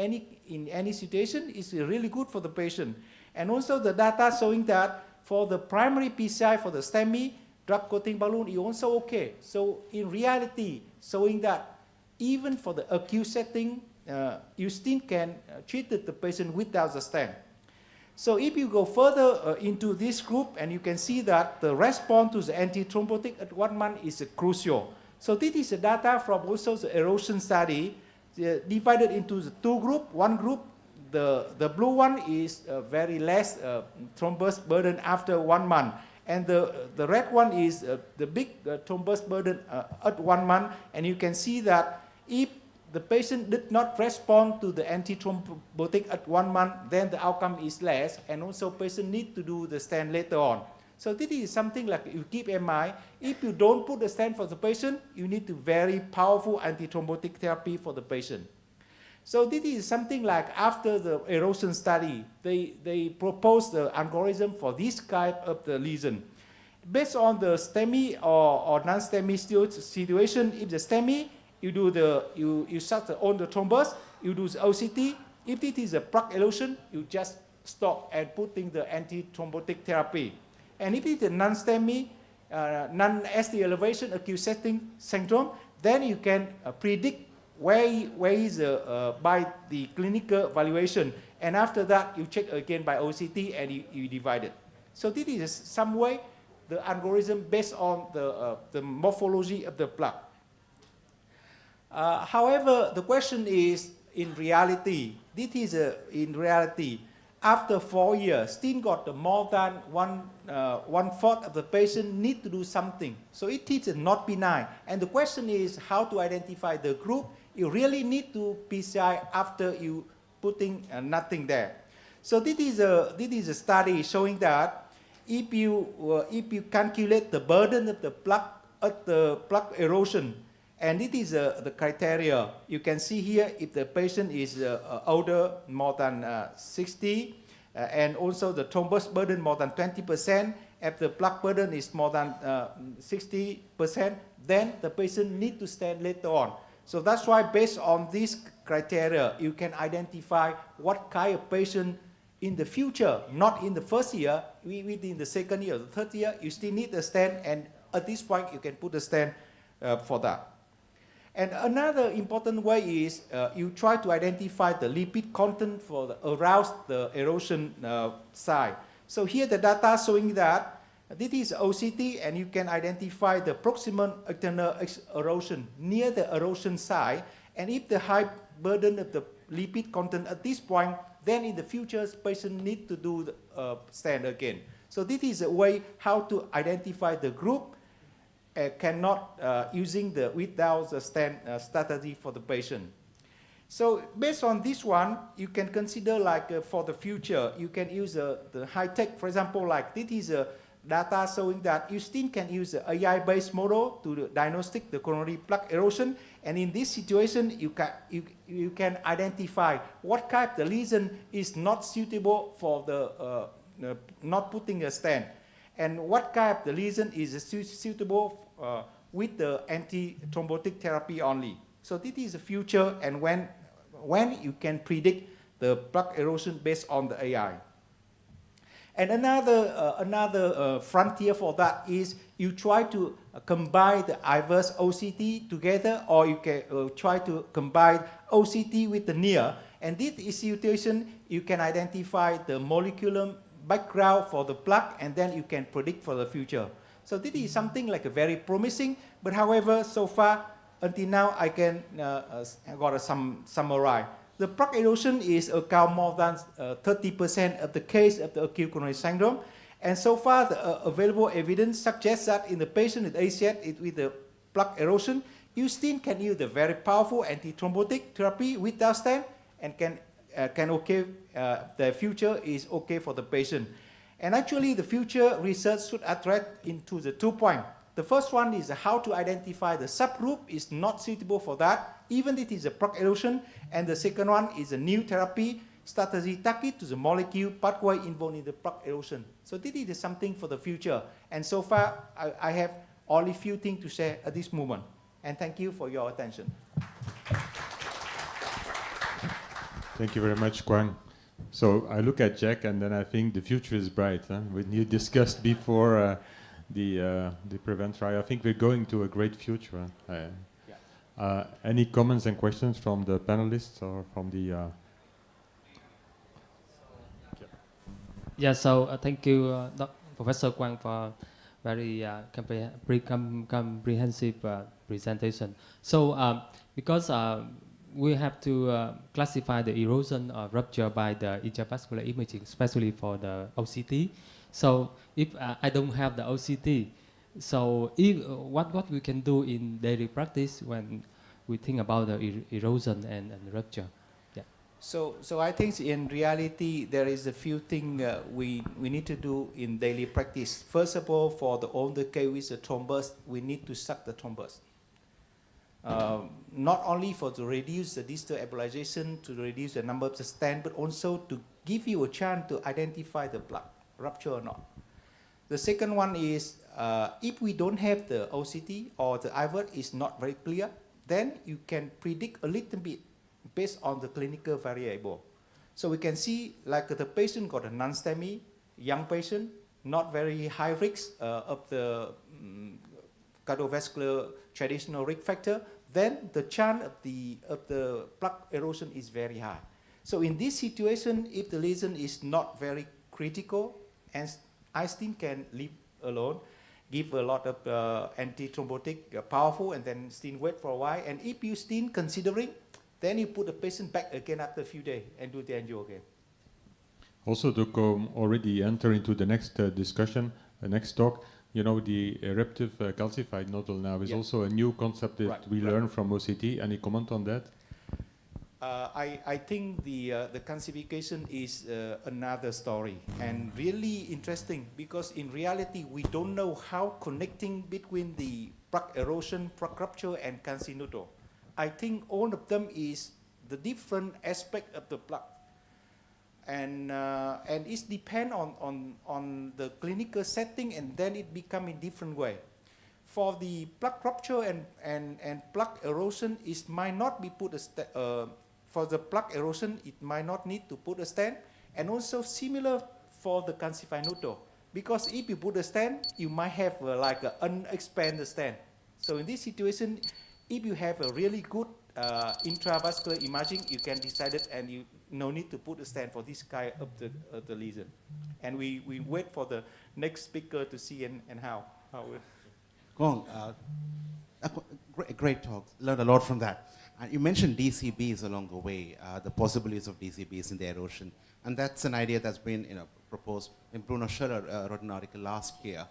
any situation, it's really good for the patient. And also the data showing that for the primary PCI, for the STEMI, drug coating balloon is also okay. So in reality, showing that even for the acute setting, you still can treat the patient without the stent. So if you go further into this group, and you can see that the response to the antithrombotic at 1 month is crucial. So this is the data from also the erosion study, divided into the 2 groups. One group, the blue one is very less thrombus burden after 1 month. And the red one is the big thrombus burden at 1 month. And you can see that if the patient did not respond to the antithrombotic at 1 month, then the outcome is less, and also patient need to do the stent later on. So this is something like you keep in mind. If you don't put the stent for the patient, you need to very powerful antithrombotic therapy for the patient. So this is something like after the erosion study, they proposed the algorithm for this type of the lesion. Based on the STEMI or non-STEMI situation, if the STEMI, you do you shut on the thrombus, you do the OCT. If it is a plaque erosion, you just stop and putting the antithrombotic therapy. And if it is a non-STEMI, non-ST elevation acute setting syndrome, then you can predict where is by the clinical evaluation. And after that, you check again by OCT and you divide it. So this is some way the algorithm based on the morphology of the plaque. However, the question is, in reality, in reality, after 4 years, still got more than one-fourth of the patient need to do something. So it is not benign. And the question is how to identify the group. You really need to PCI after you putting nothing there. So this is a study showing that if you calculate the burden of the plaque at the plaque erosion, and it is the criteria. You can see here if the patient is older, more than 60, and also the thrombus burden more than 20%, if the plaque burden is more than 60%, then the patient need to stent later on. So that's why based on these criteria, you can identify what kind of patient in the future, not in the first year, within the second year, the third year, you still need a stent, and at this point you can put a stent for that. And another important way is you try to identify the lipid content for around the erosion side. So here the data showing that this is OCT, and you can identify the proximal external erosion near the erosion side. And if the high burden of the lipid content at this point, then in the future, patient need to do the stent again. So this is a way how to identify the group. Cannot using without the stent strategy for the patient. So based on this one, you can consider like for the future, you can use the high tech. For example, like this is a data showing that you still can use the AI-based model to diagnostic the coronary plaque erosion. And in this situation, you can identify what type the lesion is not suitable for the not putting a stent, and what kind of the lesion is suitable with the antithrombotic therapy only. So this is the future, and when you can predict the plaque erosion based on the AI. And another frontier for that is you try to combine the IVERS OCT together, or you can try to combine OCT with the NIR. And this situation, you can identify the molecular background for the plaque, and then you can predict for the future. So this is something like a very promising, but however, so far, until now, I can got some summarize. The plaque erosion is account more than 30% of the case of the acute coronary syndrome, And so far, the available evidence suggests that in the patient with ACS with the plaque erosion, Stent can use the very powerful antithrombotic therapy without stent and the future is okay for the patient. And actually, the future research should address into the 2 points. The first one is how to identify the subgroup is not suitable for that, even if it is a plaque erosion. And the second one is a new therapy strategy target to the molecule pathway involved in the plaque erosion. So this is something for the future. And so far, I have only few things to say at this moment. And thank you for your attention. Thank you very much, Quang. So I look at Jack, and then I think the future is bright. When you discussed before the PREVENT trial, I think we're going to a great future. Any comments and questions from the panelists or from the? Thank you, Professor Quang, for very comprehensive presentation. Because we have to classify the erosion or rupture by the intravascular imaging, especially for the OCT. So if I don't have the OCT, so what we can do in daily practice when we think about the erosion and rupture? Yeah. So I think in reality there is a few things we need to do in daily practice. First of all, for the older case with the thrombus, we need to suck the thrombus. Not only to reduce the distal embolization, to reduce the number of the stent, but also to give you a chance to identify the plaque rupture or not. The second one is if we don't have the OCT or the IVERT is not very clear, then you can predict a little bit based on the clinical variable. So we can see like the patient got a non-STEMI, young patient, not very high risk of the cardiovascular traditional risk factor, then the chance of the plaque erosion is very high. So in this situation, if the lesion is not very critical, and Stent can leave alone, give a lot of antithrombotic, powerful, and then Stent wait for a while. And if you Stent considering, then you put the patient back again after a few days and do the angio again. Also to already enter into the next discussion, next talk, you know, the eruptive calcified nodule now is also a new concept that we learn from OCT. Any comment on that? I think the calcification is another story and really interesting because in reality we don't know how connecting between the plaque erosion, plaque rupture and calcified nodule. I think all of them is the different aspect of the plaque. And it depends on the clinical setting, and then it become in different way. For the plaque rupture and plaque erosion, it might not be put for the plaque erosion, it might not need to put a stent, and also similar for the calcified nodule. Because if you put a stent, you might have like an unexpanded stent. So in this situation, if you have a really good intravascular imaging, you can decide it, and you no need to put a stent for this kind of the lesion. And we wait for the next speaker to see and how. Gong, a great talk. Learned a lot from that. You mentioned DCBs along the way, the possibilities of DCBs in the erosion, and that's an idea that's been proposed. And Bruno Schiller wrote an article last year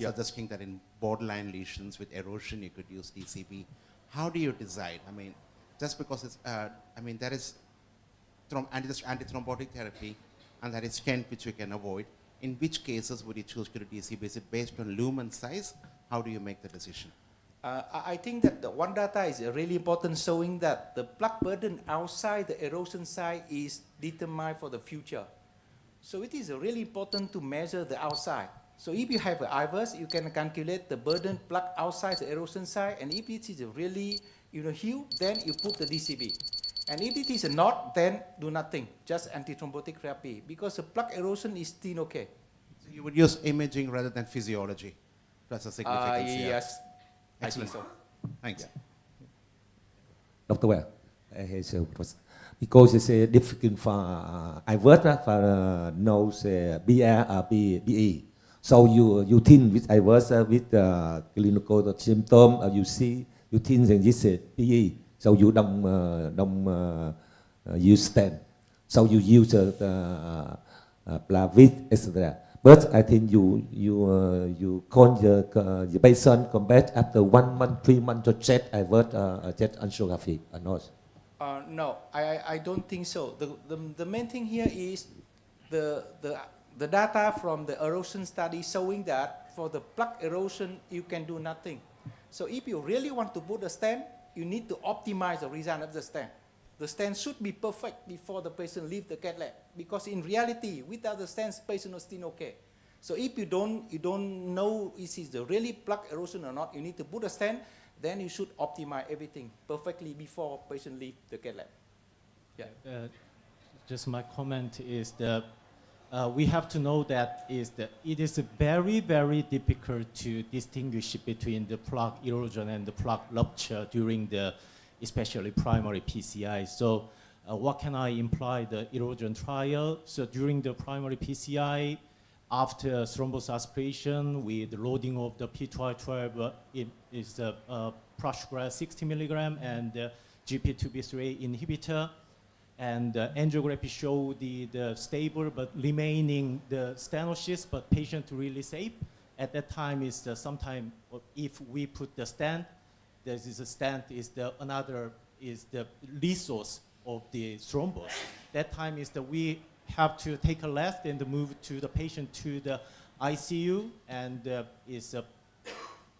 suggesting that in borderline lesions with erosion you could use DCB. How do you decide? I mean, just because it's, there is antithrombotic therapy and there is stent which you can avoid. In which cases would you choose to do DCB? Is it based on lumen size? How do you make the decision? I think that the one data is really important, showing that the plaque burden outside the erosion site is determined for the future. So it is really important to measure the outside. So if you have an IVERS, you can calculate the burden plaque outside the erosion site, and if it is really huge, then you put the DCB. And if it is not, then do nothing, just antithrombotic therapy, because the plaque erosion is still okay. So you would use imaging rather than physiology. That's a significance. Yes. Excellent. I think so. Thanks. Dr. Well, because it's difficult for IVERS for nose BE. So you think with IVERS with clinical symptom, you think that this is BE. So you don't use stent. So you use Plaque, etc. but I think you call the patient come back after 1 month, 3 months to check jet angiography or not? No, I don't think so. The main thing here is the data from the erosion study showing that for the plaque erosion, you can do nothing. So if you really want to put a stent, you need to optimize the result of the stent. The stent should be perfect before the patient leaves the cath lab, because in reality, without the stent, patient is still okay. So if you don't know is it the really plaque erosion or not, you need to put a stent. Then you should optimize everything perfectly before patient leave the cath lab. Yeah. Just my comment is that we have to know that it is very, very difficult to distinguish between the plaque erosion and the plaque rupture during the especially primary PCI. So what can I imply the erosion trial? So during the primary PCI, after thrombus aspiration with the loading of the P12, it is the procedural 60 milligram and GP2B3 inhibitor. And angiography showed the stable but remaining the stenosis, but patient really safe. At that time is sometime if we put the stent, there is a stent is another is the resource of the thrombus. That time is that we have to take a left and move to the patient to the ICU, and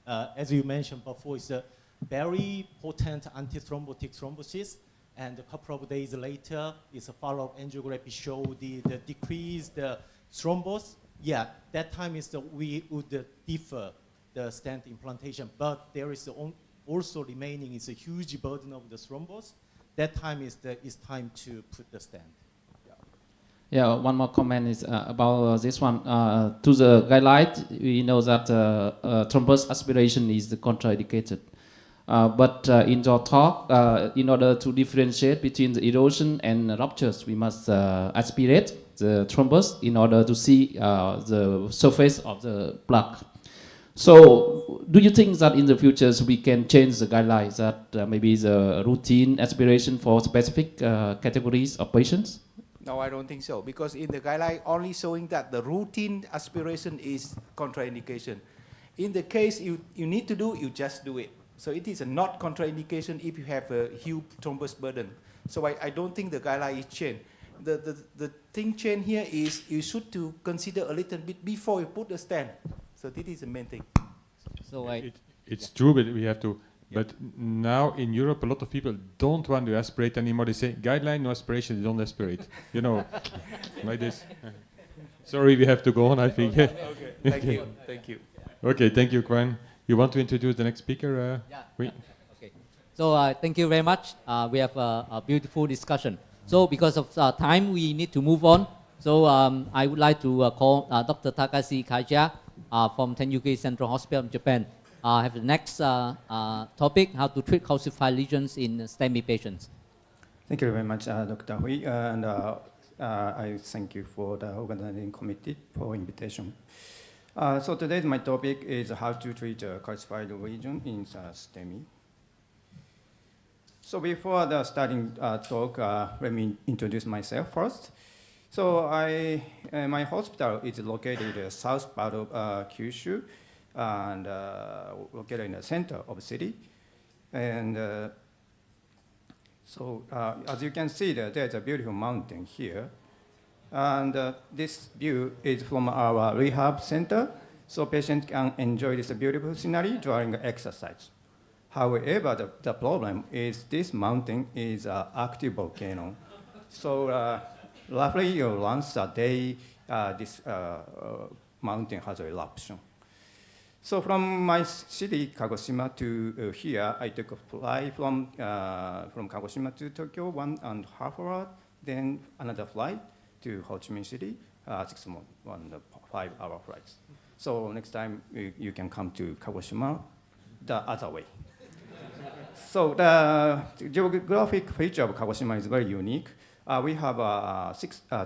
as you mentioned before, it's a very potent antithrombotic thrombosis. And a couple of days later, is a follow-up angiography show the decreased thrombus. Yeah, that time is that we would defer the stent implantation, but there is also remaining is a huge burden of the thrombus. That time is time to put the stent. Yeah, one more comment is about this one. To the guideline, we know that thrombus aspiration is contraindicated. But in your talk, in order to differentiate between the erosion and ruptures, we must aspirate the thrombus in order to see the surface of the plaque. So, do you think that in the future we can change the guidelines that maybe the routine aspiration for specific categories of patients? No, I don't think so, because in the guideline only showing that the routine aspiration is contraindication. In the case you need to do, you just do it. So it is a not contraindication if you have a huge thrombus burden. So I don't think the guideline is changed. The thing changed here is you should to consider a little bit before you put the stent. So this is the main thing. So it's true, but we have to. But now in Europe, a lot of people don't want to aspirate anymore. They say, guideline, no aspiration, they don't aspirate. You know, like this. Sorry, we have to go on, I think. Okay, thank you. Thank you. Okay, thank you, Quan. You want to introduce the next speaker? Yeah. Oui. Okay. So thank you very much. We have a beautiful discussion. So because of time, we need to move on. So I would like to call Dr. Takashi Kaija from Tenyuki Central Hospital in Japan. Have the next topic, how to treat calcified lesions in STEMI patients. Thank you very much, Dr. Hui, and I thank you for the organizing committee for invitation. So today my topic is how to treat calcified lesion in STEMI. So before the starting talk, let me introduce myself first. So my hospital is located in the south part of Kyushu, and located in the center of the city. And so as you can see, there's a beautiful mountain here. And this view is from our rehab center, so patients can enjoy this beautiful scenery during exercise. However, the problem is this mountain is an active volcano. So roughly once a day, this mountain has an eruption. So from my city, Kagoshima, to here, I took a flight from Kagoshima to Tokyo, 1.5 hours, then another flight to Ho Chi Minh City, 5-hour flights. So next time you can come to Kagoshima the other way. So the geographic feature of Kagoshima is very unique. We have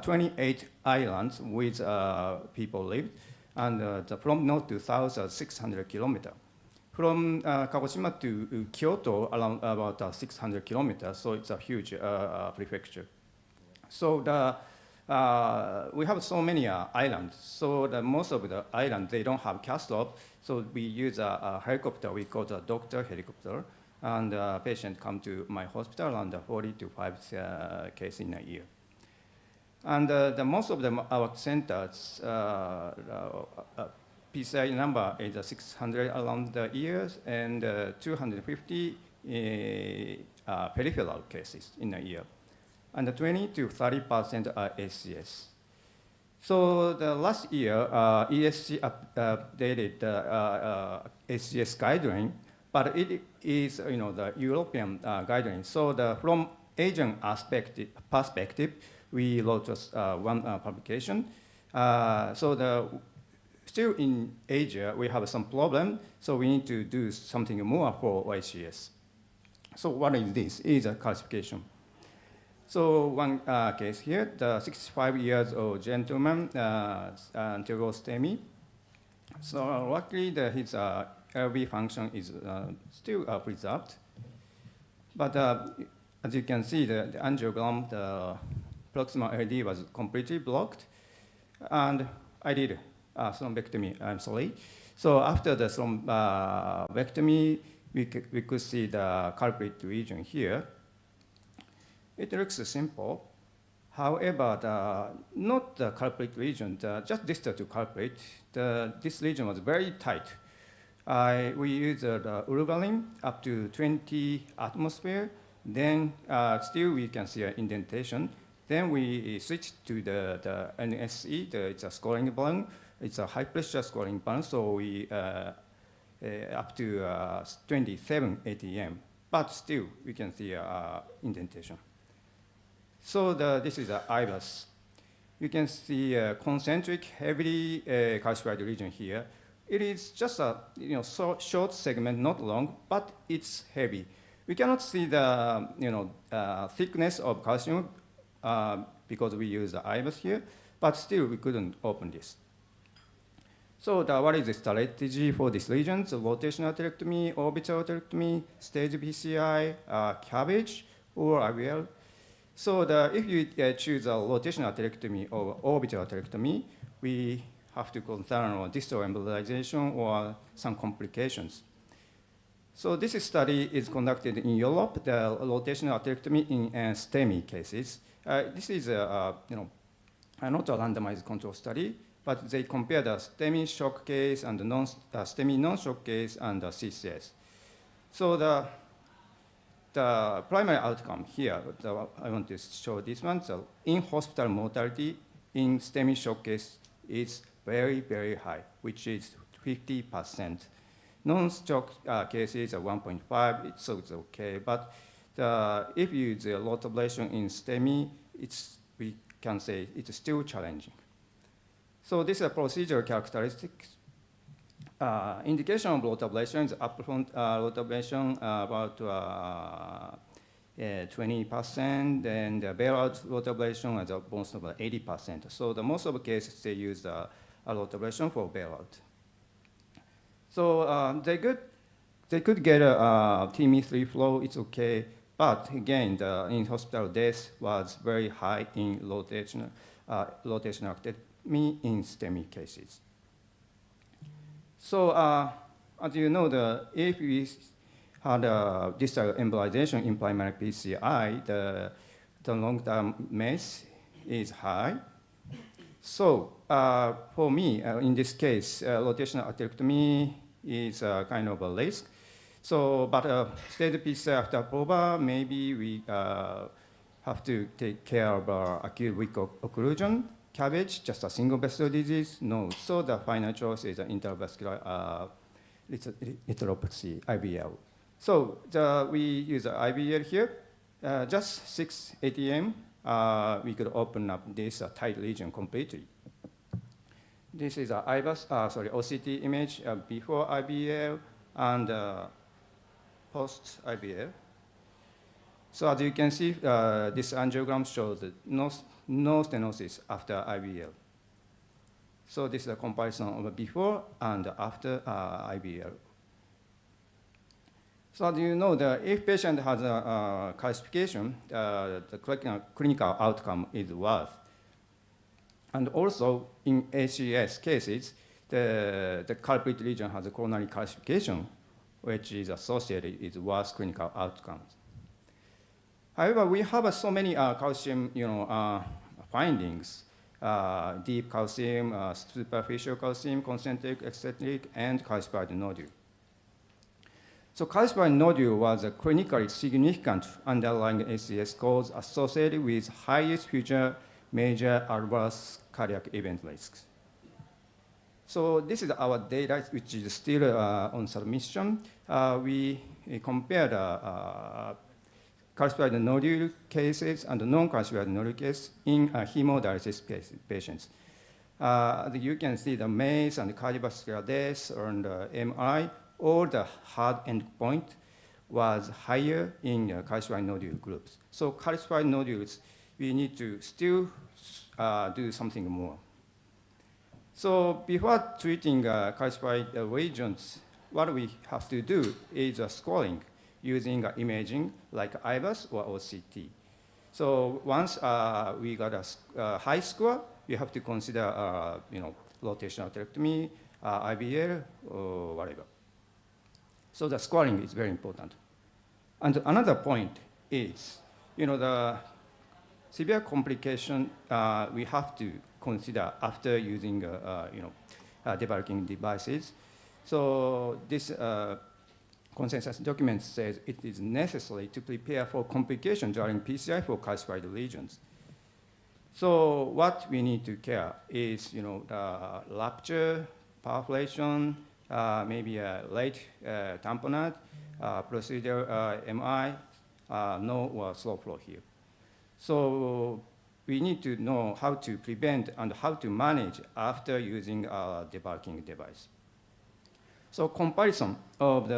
28 islands with people live, and from north to south, 600 kilometers. From Kagoshima to Kyoto, around about 600 kilometers, so it's a huge prefecture. So we have so many islands. So most of the islands, they don't have cath lab. So we use a helicopter, we call the doctor helicopter. And patient come to my hospital and 40 to 5 cases in a year. And the most of them, our centers, PCI number is 600 around the years and 250 peripheral cases in a year. And 20 to 30% are ACS. So the last year, ESC updated ACS guideline, but it is the European guideline. So from Asian perspective, we wrote just one publication. Still in Asia, we have some problem, so we need to do something more for ACS. So what is this? It is a calcification. So one case here, the 65 years old gentleman, anterior Stemi. So luckily his LV function is still preserved. But as you can see, the angiogram, the proximal LD was completely blocked. And I did thrombectomy, I'm sorry. So after the thrombectomy, we could see the culprit region here. It looks simple. However, not the culprit region, just distal to culprit. This region was very tight. We used the urvalin up to 20 atmosphere. Then still we can see an indentation. Then we switched to the NSE, it's a scoring balloon. It's a high pressure scoring balloon, so we up to 27 ATM. But still we can see indentation. So this is the IVUS. You can see a concentric, heavily calcified region here. It is just a short segment, not long, but it's heavy. We cannot see the thickness of calcium because we use the IVUS here, but still we couldn't open this. So what is the strategy for these lesions? So rotational atherectomy, orbital atherectomy, stage PCI, CABG, or IVL. So if you choose a rotational atherectomy or orbital atherectomy, we have to concern on distal embolization or some complications. So this study is conducted in Europe, the rotational atherectomy in Stemi cases. This is not a randomized control study, but they compare the Stemi shock case and the Stemi non-shock case and the CCS. So the primary outcome here, I want to show this one. So in-hospital mortality in Stemi shock case is very, very high, which is 50%. Non-shock cases are 1.5, so it's okay. But if you use a lot of ablation in Stemi, we can say it's still challenging. So this is a procedural characteristics. Indication of root ablation is upfront root ablation about 20%, and the bailout root ablation is almost about 80%. So the most of the cases they use a root ablation for bailout. So they could get a TME3 flow, it's okay, but again, the in-hospital death was very high in rotational atherectomy in Stemi cases. So as you know, if we had a distal embolization in primary PCI, the long-term MACE is high. So for me, in this case, rotational atherectomy is kind of a risk. So, but stage PCI after approval, maybe we have to take care of acute weak occlusion. CABG, just a single vessel disease? No. So the final choice is an intravascular erythropathy, IVL. So we use IVL here. Just 6 ATM, we could open up this tight lesion completely. This is OCT image before IVL and post IVL. So as you can see, this angiogram shows that no stenosis after IVL. So this is a comparison of before and after IVL. So as you know, if patient has a calcification, the clinical outcome is worse. And also, in ACS cases, the culprit lesion has a coronary calcification, which is associated with worse clinical outcomes. However, we have so many calcium findings, deep calcium, superficial calcium, concentric, eccentric, and calcified nodule. So calcified nodule was a clinically significant underlying ACS cause associated with highest future major adverse cardiac event risks. So this is our data, which is still on submission. We compared calcified nodule cases and non-calcified nodule cases in hemodialysis patients. You can see the MACE and cardiovascular death and MI, all the hard endpoint was higher in calcified nodule groups. So calcified nodules, we need to still do something more. So before treating calcified regions, what we have to do is scoring using imaging like IVUS or OCT. So once we got a high score, you have to consider rotational atherectomy, IVL, or whatever. So the scoring is very important. And another point is, the severe complication we have to consider after using debulking devices. So this consensus document says it is necessary to prepare for complication during PCI for calcified lesions. So what we need to care is, the rupture, perforation, maybe a late tamponade, procedural MI, no or slow flow here. So we need to know how to prevent and how to manage after using a debulking device. So comparison of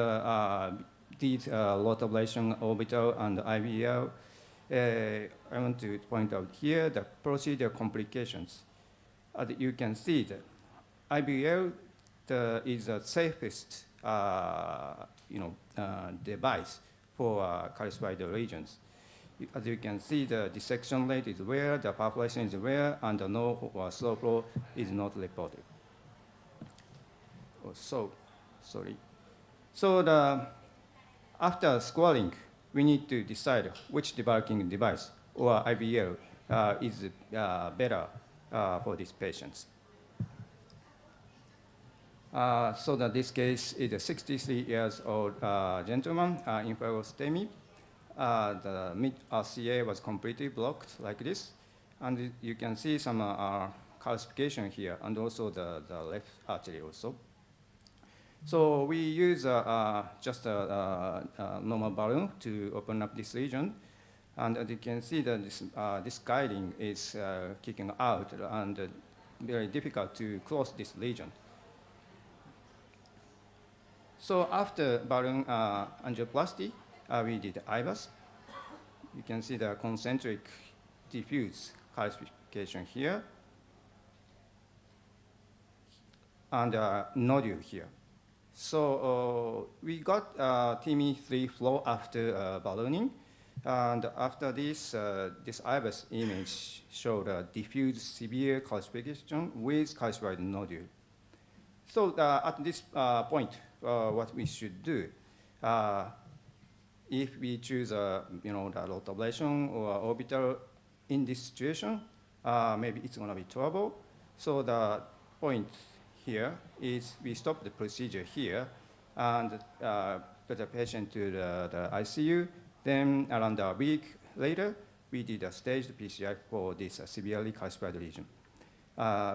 these low ablation orbital and IVL, I want to point out here the procedure complications. As you can see, the IVL is the safest device for calcified regions. As you can see, the dissection rate is rare, the perforation is rare, and the no or slow flow is not reported. So after scoring, we need to decide which debulking device or IVL is better for these patients. So that this case is a 63 years old gentleman in favor of Stemi. The mid RCA was completely blocked like this. And you can see some calcification here and also the left artery also. So we use just a normal balloon to open up this region. And as you can see that this guiding is kicking out and very difficult to close this region. So after balloon angioplasty, we did IVUS. You can see the concentric diffuse calcification here and nodule here. So we got TIMI-3 flow after ballooning. And after this, this IVUS image showed a diffuse severe calcification with calcified nodule. So at this point, what we should do, if we choose the low ablation or orbital in this situation, maybe it's going to be trouble. So the point here is we stop the procedure here and put the patient to the ICU. Then around a week later, we did a staged PCI for this severely calcified lesion.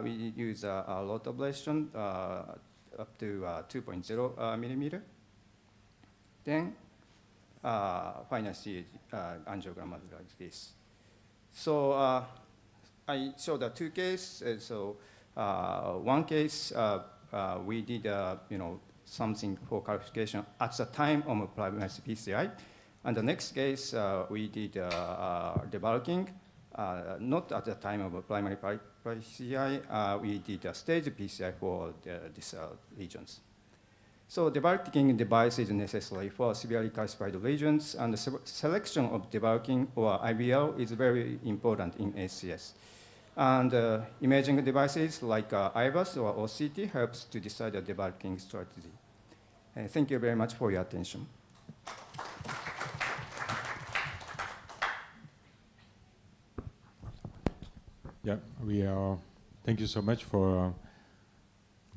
We use a low ablation up to 2.0 millimeter. Then finally see angiogram like this. So I showed the two cases. So one case we did something for calcification at the time of primary PCI, and the next case we did debulking not at the time of primary PCI. We did a stage PCI for these lesions. So debulking device is necessary for severely calcified lesions, and the selection of debulking or IVL is very important in ACS. And imaging devices like IVAS or OCT helps to decide the developing strategy. And thank you very much for your attention. Yeah, we are. Thank you so much for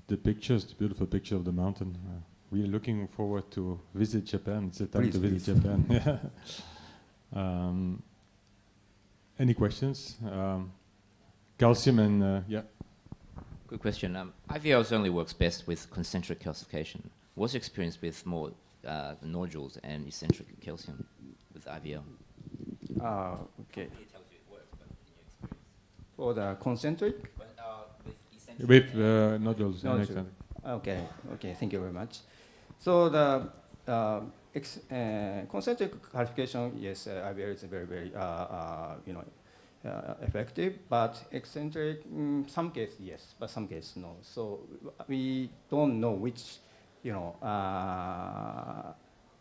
the pictures, the beautiful picture of the mountain. We're looking forward to visit Japan. It's the time to visit Japan. Any questions? Calcium and yeah. Good question. IVLs only works best with concentric calcification. What's your experience with more nodules and eccentric calcium with IVL? Okay. For the concentric? With nodules. Okay, thank you very much. So the concentric calcification, yes, IVL is very, very, effective, but eccentric, some cases yes, but some cases no. So we don't know which,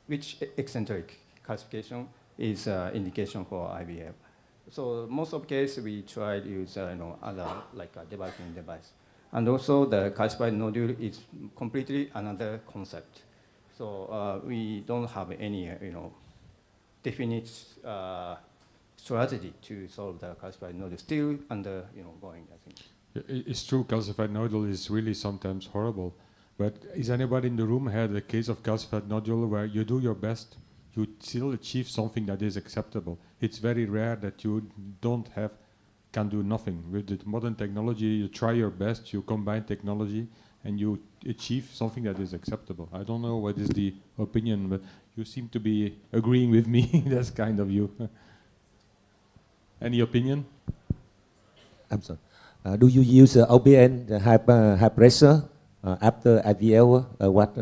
which eccentric calcification is indication for IVL. So most of the cases we try to use other like a developing device. And also the calcified nodule is completely another concept. So we don't have any definite strategy to solve the calcified nodule. Still under going, I think. It's true, calcified nodule is really sometimes horrible. But is anybody in the room had a case of calcified nodule where you do your best, you still achieve something that is acceptable? It's very rare that you can do nothing. With the modern technology, you try your best, you combine technology, and you achieve something that is acceptable. I don't know what is the opinion, but you seem to be agreeing with me. That's kind of you. Any opinion? I'm sorry. Do you use OBN, the high pressure, after IVL? What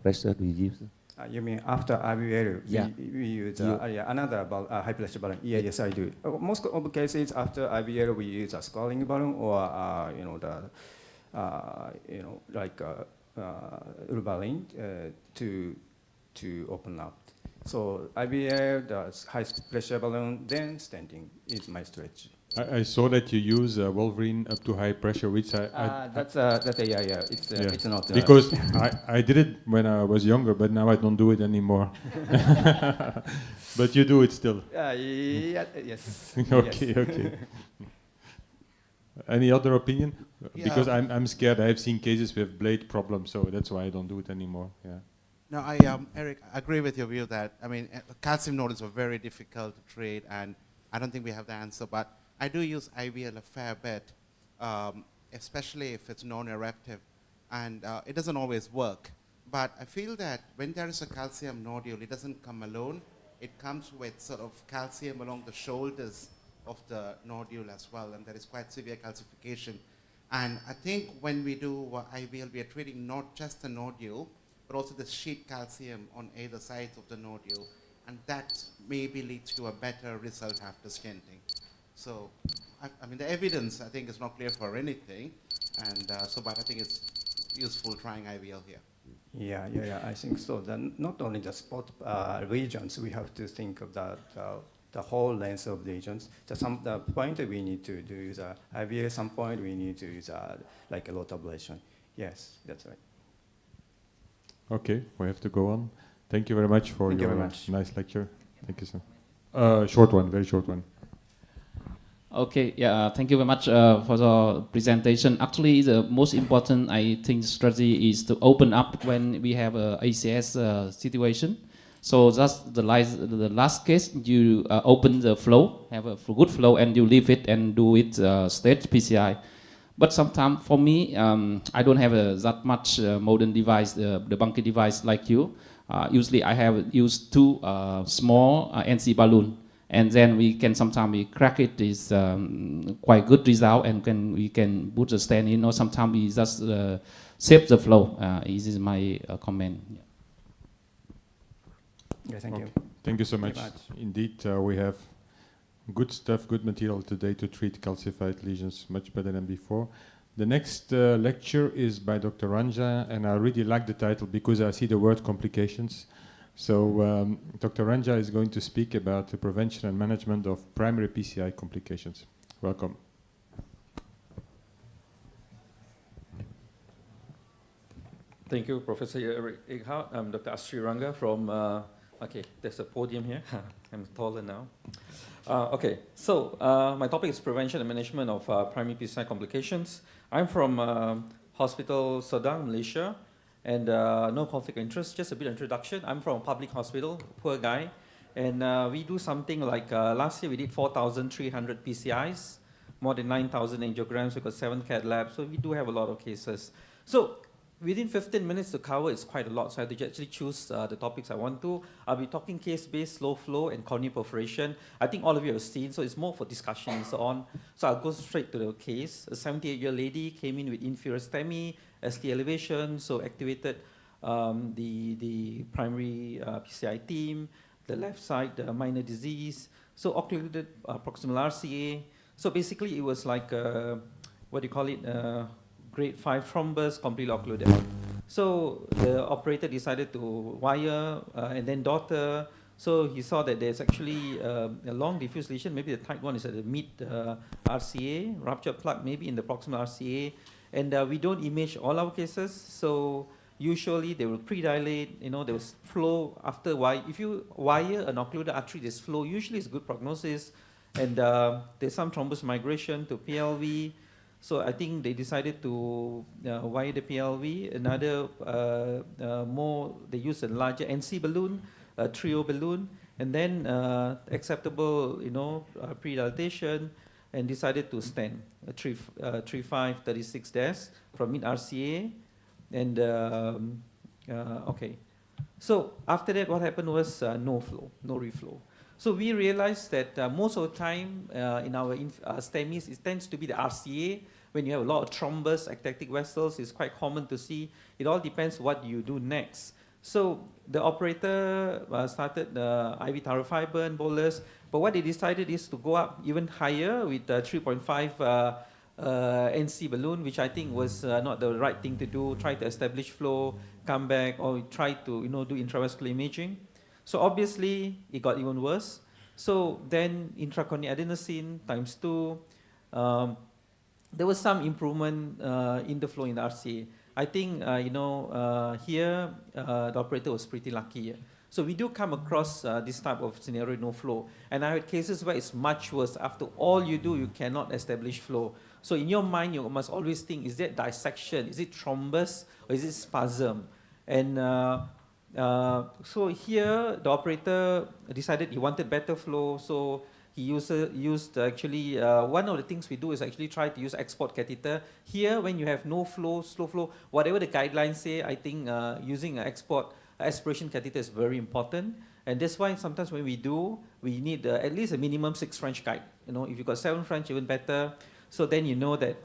pressure do you use? You mean after IVL, yeah. we use another high pressure balloon? Yeah, yes, I do. Most of the cases after IVL, we use a swelling balloon or like balloon to open up. So IVL, the high pressure balloon, then stenting is my strategy. I saw that you use Wolverine up to high pressure, which It's not because I did it when I was younger, but now I don't do it anymore. But you do it still. Yes. Okay, yes. Okay. Any other opinion? Yeah. Because I'm scared. I've seen cases with blade problems, so that's why I don't do it anymore. Yeah. No, Eric, I agree with your view that, calcium nodules are very difficult to treat, and I don't think we have the answer, but I do use IVL a fair bit, especially if it's non-eruptive, and it doesn't always work. But I feel that when there is a calcium nodule, it doesn't come alone. It comes with sort of calcium along the shoulders of the nodule as well, and there is quite severe calcification. And I think when we do IVL, we are treating not just the nodule, but also the sheet calcium on either sides of the nodule, and that maybe leads to a better result after stenting. So, the evidence, I think, is not clear for anything, and but I think it's useful trying IVL here. Yeah, I think so. Then not only the spot regions, we have to think of the whole length of regions. The point we need to do is IVL. Some point we need to use like a lot of ablation. Yes, that's right. Okay, we have to go on. Thank you very much for your nice lecture. Thank you, sir. Short one, very short one. Okay, yeah, thank you very much for the presentation. Actually, the most important, I think, strategy is to open up when we have a ACS situation. So that's the last case, you open the flow, have a good flow, and you leave it and do it stage PCI. But sometimes for me, I don't have that much modern device, the bunky device like you. Usually I have used two small NC balloon. And then we can sometimes crack it is quite good result, and we can put the stent in, or sometimes we just save the flow. This is my comment. Yeah, thank you. Thank you so much. Indeed, we have good stuff, good material today to treat calcified lesions much better than before. The next lecture is by Dr. Ranja, and I really like the title because I see the word complications. So Dr. Ranja is going to speak about the prevention and management of primary PCI complications. Welcome. Thank you, Professor Eric Eckhout. I'm Dr. Astri Ranga from, okay, there's a podium here. I'm taller now. Okay, so my topic is prevention and management of primary PCI complications. I'm from Hospital Sedang, Malaysia, and no conflict of interest, just a bit of introduction. I'm from a public hospital, poor guy, and we do something like, last year we did 4,300 PCIs, more than 9,000 angiograms, we got 7 CAD labs, so we do have a lot of cases. So within 15 minutes to cover is quite a lot, so I had to actually choose the topics I want to. I'll be talking case-based, slow flow, and corneal perforation. I think all of you have seen, so it's more for discussion and so on. So I'll go straight to the case. A 78-year lady came in with inferior STEMI, ST elevation, so activated the primary PCI team, the left side, the minor disease, so occluded proximal RCA. So basically it was like, what do you call it, grade 5 thrombus, completely occluded. So the operator decided to wire and then daughter. So he saw that there's actually a long diffuse lesion. Maybe the type 1 is at the mid RCA, ruptured plaque, maybe in the proximal RCA. And we don't image all our cases. So usually they will predilate, you know, there was flow after wire. If you wire an occluded artery, there's flow. Usually it's good prognosis. And there's some thrombus migration to PLV. So I think they decided to wire the PLV. Another they used a larger NC balloon, a trio balloon, and then acceptable, you know, pre-dilatation, and decided to stent a 3.5 36 des from mid RCA, and okay. So after that, what happened was no flow, no reflow. So we realized that most of the time in our STEMIs, it tends to be the RCA. When you have a lot of thrombus, ectatic vessels, it's quite common to see. It all depends what you do next. So the operator started the IV taurofiber and bolus, but what they decided is to go up even higher with 3.5 NC balloon, which I think was not the right thing to do. Try to establish flow, come back, or try to, you know, do intravascular imaging. So obviously it got even worse. So then intracorneal adenosine times 2. There was some improvement in the flow in the RCA. I think, you know, here the operator was pretty lucky. So we do come across this type of scenario, no flow. And I had cases where it's much worse. After all you do, you cannot establish flow. So in your mind, you must always think, is that dissection? Is it thrombus? Or is it spasm? And so here, the operator decided he wanted better flow. So he used actually, one of the things we do is actually try to use export catheter. Here, when you have no flow, slow flow, whatever the guidelines say, I think using an export aspiration catheter is very important. And that's why sometimes when we do, we need at least a minimum 6 French guide. You know, if you've got 7 French, even better. So then you know that,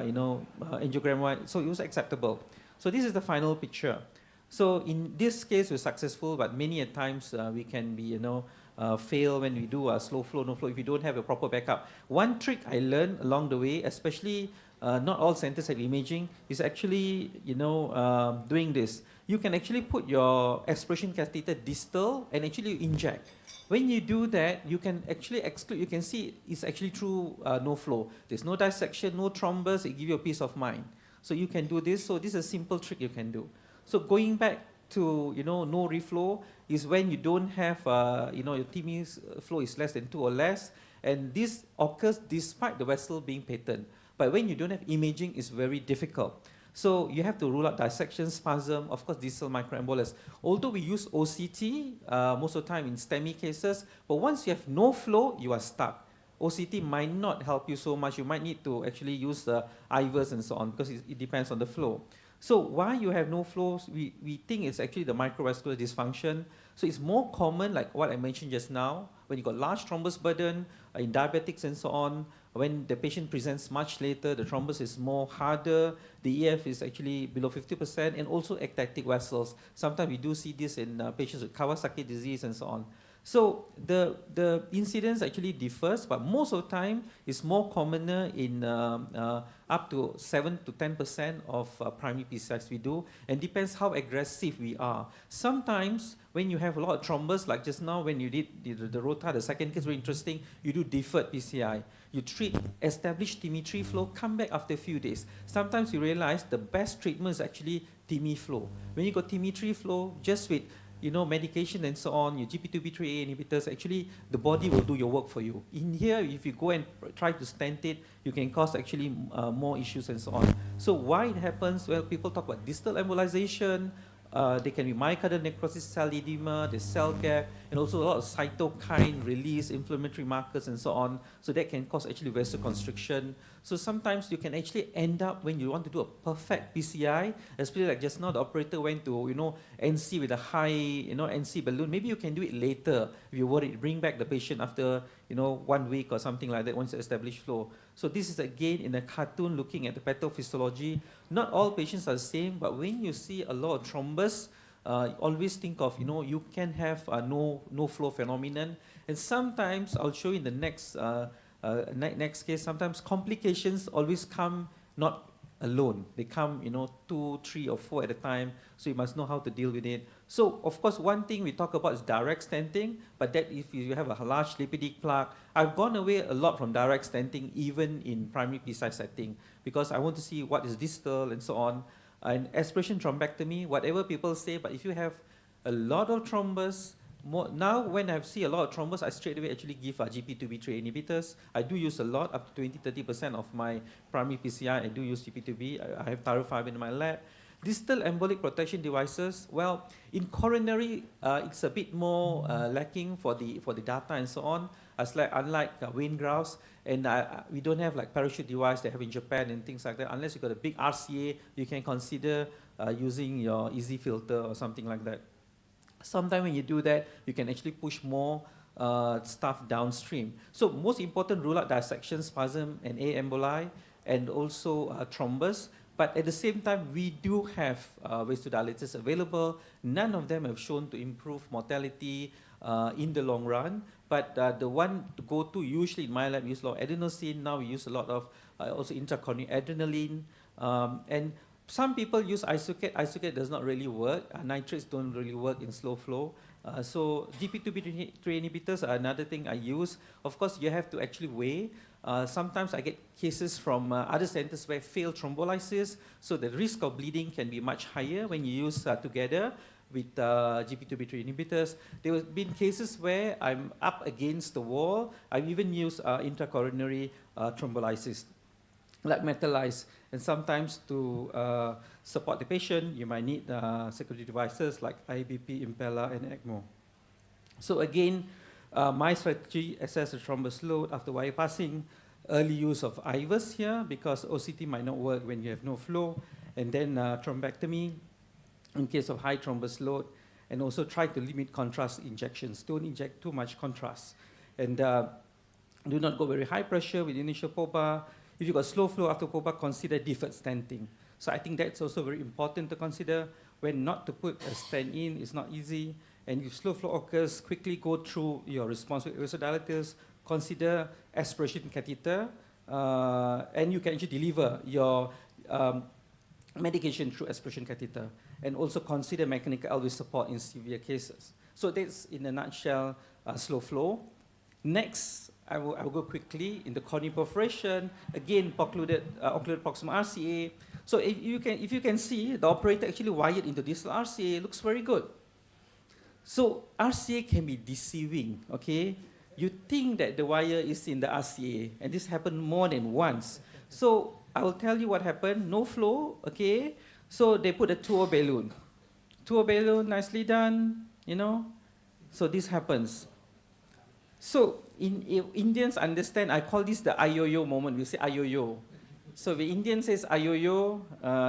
you know, angiogram-wide, so it was acceptable. So this is the final picture. So in this case, we're successful, but many a times we can be, you know, fail when we do a slow flow, no flow, if you don't have a proper backup. One trick I learned along the way, especially not all centers have imaging, is actually, you know, doing this. You can actually put your aspiration catheter distal and actually inject. When you do that, you can actually exclude, you can see it's actually true no flow. There's no dissection, no thrombus, it gives you a peace of mind. So you can do this, so this is a simple trick you can do. So going back to, you know, no reflow is when you don't have, you know, your TME flow is less than 2 or less, and this occurs despite the vessel being patent. But when you don't have imaging, it's very difficult. So you have to rule out dissection, spasm, of course, distal microembolus. Although we use OCT most of the time in STEMI cases, but once you have no flow, you are stuck. OCT might not help you so much. You might need to actually use the IVERS and so on because it depends on the flow. So why you have no flows, we think it's actually the microvascular dysfunction. So it's more common, like what I mentioned just now, when you got large thrombus burden, in diabetics and so on, when the patient presents much later, the thrombus is more harder, the EF is actually below 50%, and also ectatic vessels. Sometimes we do see this in patients with Kawasaki disease and so on. So the incidence actually differs, but most of the time it's more commoner in up to 7 to 10% of primary PCIs we do, and depends how aggressive we are. Sometimes when you have a lot of thrombus, like just now when you did the rota, the second case very interesting, you do deferred PCI. you treat, establish TIMI3 flow, come back after a few days. Sometimes you realize the best treatment is actually TIMI flow. When you got TIMI3 flow, just with medication and so on, your GP2B3A inhibitors, actually the body will do your work for you. In here, if you go and try to stent it, you can cause actually more issues and so on. So why it happens? Well, people talk about distal embolization, they can be myocardial necrosis, cell edema, the cell gap, and also a lot of cytokine release, inflammatory markers and so on. So that can cause actually vasoconstriction. So sometimes you can actually end up when you want to do a perfect PCI, especially like just now the operator went to NC with a high NC balloon. Maybe you can do it later if you're worried. Bring back the patient after 1 week or something like that once you establish flow. So this is again in a cartoon looking at the pathophysiology. Not all patients are the same, but when you see a lot of thrombus, always think of you can have no flow phenomenon. And sometimes I'll show you in the next case, sometimes complications always come not alone. They come 2, 3 or 4 at a time, so you must know how to deal with it. So of course one thing we talk about is direct stenting, but that if you have a large lipidic plaque, I've gone away a lot from direct stenting even in primary PCI setting, because I want to see what is distal and so on. And aspiration thrombectomy, whatever people say, but if you have a lot of thrombus, now when I see a lot of thrombus, I straight away actually give GP2B3 inhibitors. I do use a lot, up to 20-30% of my primary PCI, I do use GP2B. I have thyroid in my lab. Distal embolic protection devices, well, in coronary, it's a bit more lacking for the data and so on, unlike vein grafts. And we don't have like parachute device they have in Japan and things like that. Unless you've got a big RCA, you can consider using your easy filter or something like that. Sometimes when you do that, you can actually push more stuff downstream. So most important, rule out dissection, spasm, and A emboli, and also thrombus. But at the same time, we do have vasodilators available. None of them have shown to improve mortality in the long run. But the one to go to, usually in my lab, we use a lot of adenosine. Now we use a lot of also intracoronary adrenaline. And some people use isocate. Isocate does not really work. Nitrates don't really work in slow flow. So GP2B3 inhibitors are another thing I use. Of course, you have to actually weigh. Sometimes I get cases from other centers where failed thrombolysis, so the risk of bleeding can be much higher when you use together with GP2B3 inhibitors. There have been cases where I'm up against the wall. I've even used intracoronary thrombolysis, like metallize. And sometimes to support the patient, you might need security devices like IBP, Impella, and ECMO. So again, my strategy, assess the thrombus load after wire passing, early use of IVUS here because OCT might not work when you have no flow, and then thrombectomy in case of high thrombus load, and also try to limit contrast injections. Don't inject too much contrast. And do not go very high pressure with initial POBA. If you've got slow flow after POBA, consider deferred stenting. So I think that's also very important to consider. When not to put a stent in, it's not easy. And if slow flow occurs, quickly go through your response with vasodilators, consider aspiration catheter, and you can actually deliver your medication through aspiration catheter, and also consider mechanical LV support in severe cases. So that's in a nutshell slow flow. Next, I will go quickly in the coronary perforation. Again, occluded proximal RCA. So if you can see, the operator actually wired into distal RCA. Looks very good. So RCA can be deceiving, okay? You think that the wire is in the RCA, and this happened more than once. So I will tell you what happened. No flow, okay? So they put a 2O balloon. 2O balloon, nicely done, So this happens. So if Indians understand, I call this the ayoyo moment. We say ayoyo. So if the Indian says ayoyo,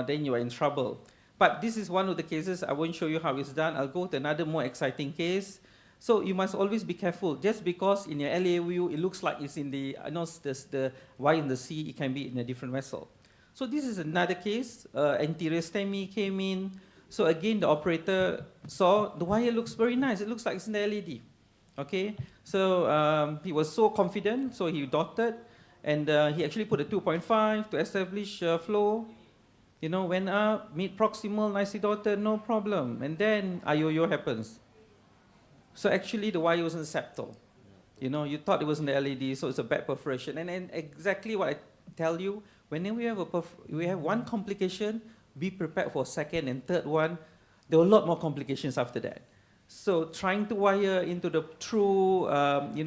then you are in trouble. But this is one of the cases. I won't show you how it's done. I'll go to another more exciting case. So you must always be careful. Just because in your LA view, it looks like it's in the Y in the C, it can be in a different vessel. So this is another case. Anterior STEMI came in. So again, the operator saw the wire looks very nice. It looks like it's in the LED. Okay, so he was so confident, so he dotted, and he actually put a 2.5 to establish flow. Went up, mid proximal, nicely dotted, no problem. And then IOO happens. So actually the wire wasn't septal. You know, you thought it was in the LED, so it's a bad perforation. And then exactly what I tell you, whenever we have one complication, be prepared for second and third one. There were a lot more complications after that. So trying to wire into the true, LED,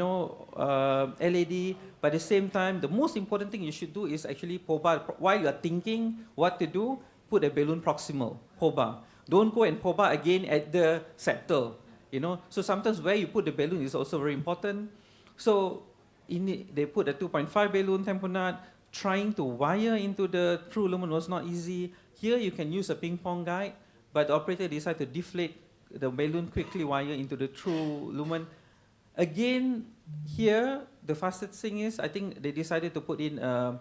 but at the same time, the most important thing you should do is actually POBA. While you are thinking what to do, put a balloon proximal, POBA. Don't go and POBA again at the septal. You know, so sometimes where you put the balloon is also very important. So they put a 2.5 balloon tamponade. Trying to wire into the true lumen was not easy. Here you can use a ping pong guide, but the operator decided to deflate the balloon, quickly wire into the true lumen. Again, here the fastest thing is I think they decided to put in a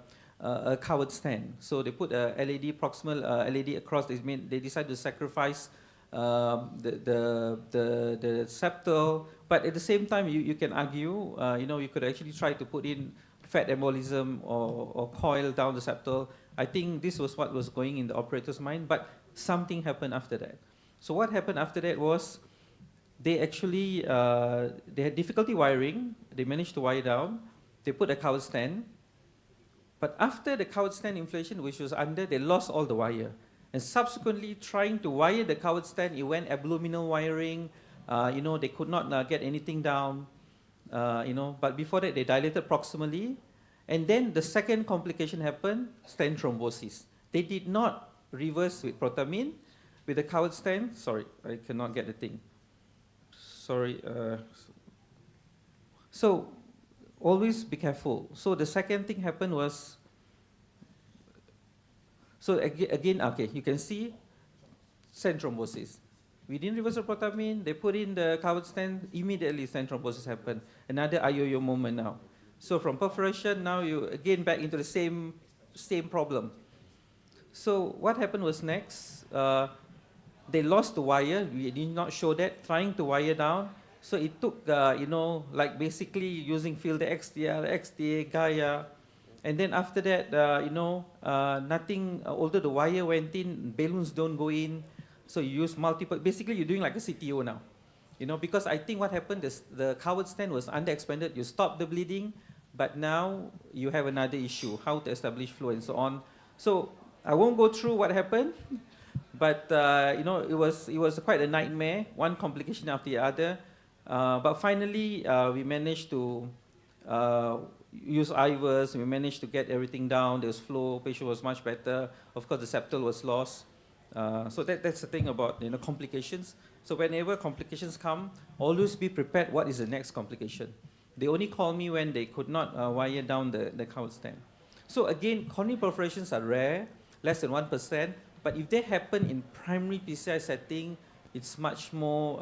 covered stent. So they put a LED proximal LED across. They decided to sacrifice the septal, but at the same time you can argue, you could actually try to put in fat embolism or coil down the septal. I think this was what was going in the operator's mind, but something happened after that. So what happened after that was they actually they had difficulty wiring. They managed to wire down. They put a covered stent, but after the covered stent inflation, which was under, they lost all the wire. And subsequently, trying to wire the covered stent, it went abdominal wiring. They could not get anything down. But before that, they dilated proximally. And then the second complication happened, stent thrombosis. They did not reverse with protamine. With the covered stent, sorry, I cannot get the thing. Sorry. So always be careful. So the second thing happened was, so again, okay, you can see stent thrombosis. We didn't reverse the protamine, they put in the covered stent, immediately stent thrombosis happened. Another IOO moment now. So from perforation, now you again back into the same problem. So what happened was next, they lost the wire, we did not show that, trying to wire down. So it took, like basically using filter XTA, Gaia. And then after that, nothing, although the wire went in, balloons don't go in. So you use multiple, basically you're doing like a CTO now. Because I think what happened is the covered stent was underexpanded, you stopped the bleeding, but now you have another issue, how to establish flow and so on. So I won't go through what happened, but it was quite a nightmare, one complication after the other. But finally, we managed to use IVers, we managed to get everything down, there was flow, patient was much better. Of course, the septal was lost. So that's the thing about complications. So whenever complications come, always be prepared what is the next complication. They only call me when they could not wire down the covered stent. So again, coronary perforations are rare, less than 1%, but if they happen in primary PCI setting, it's much more,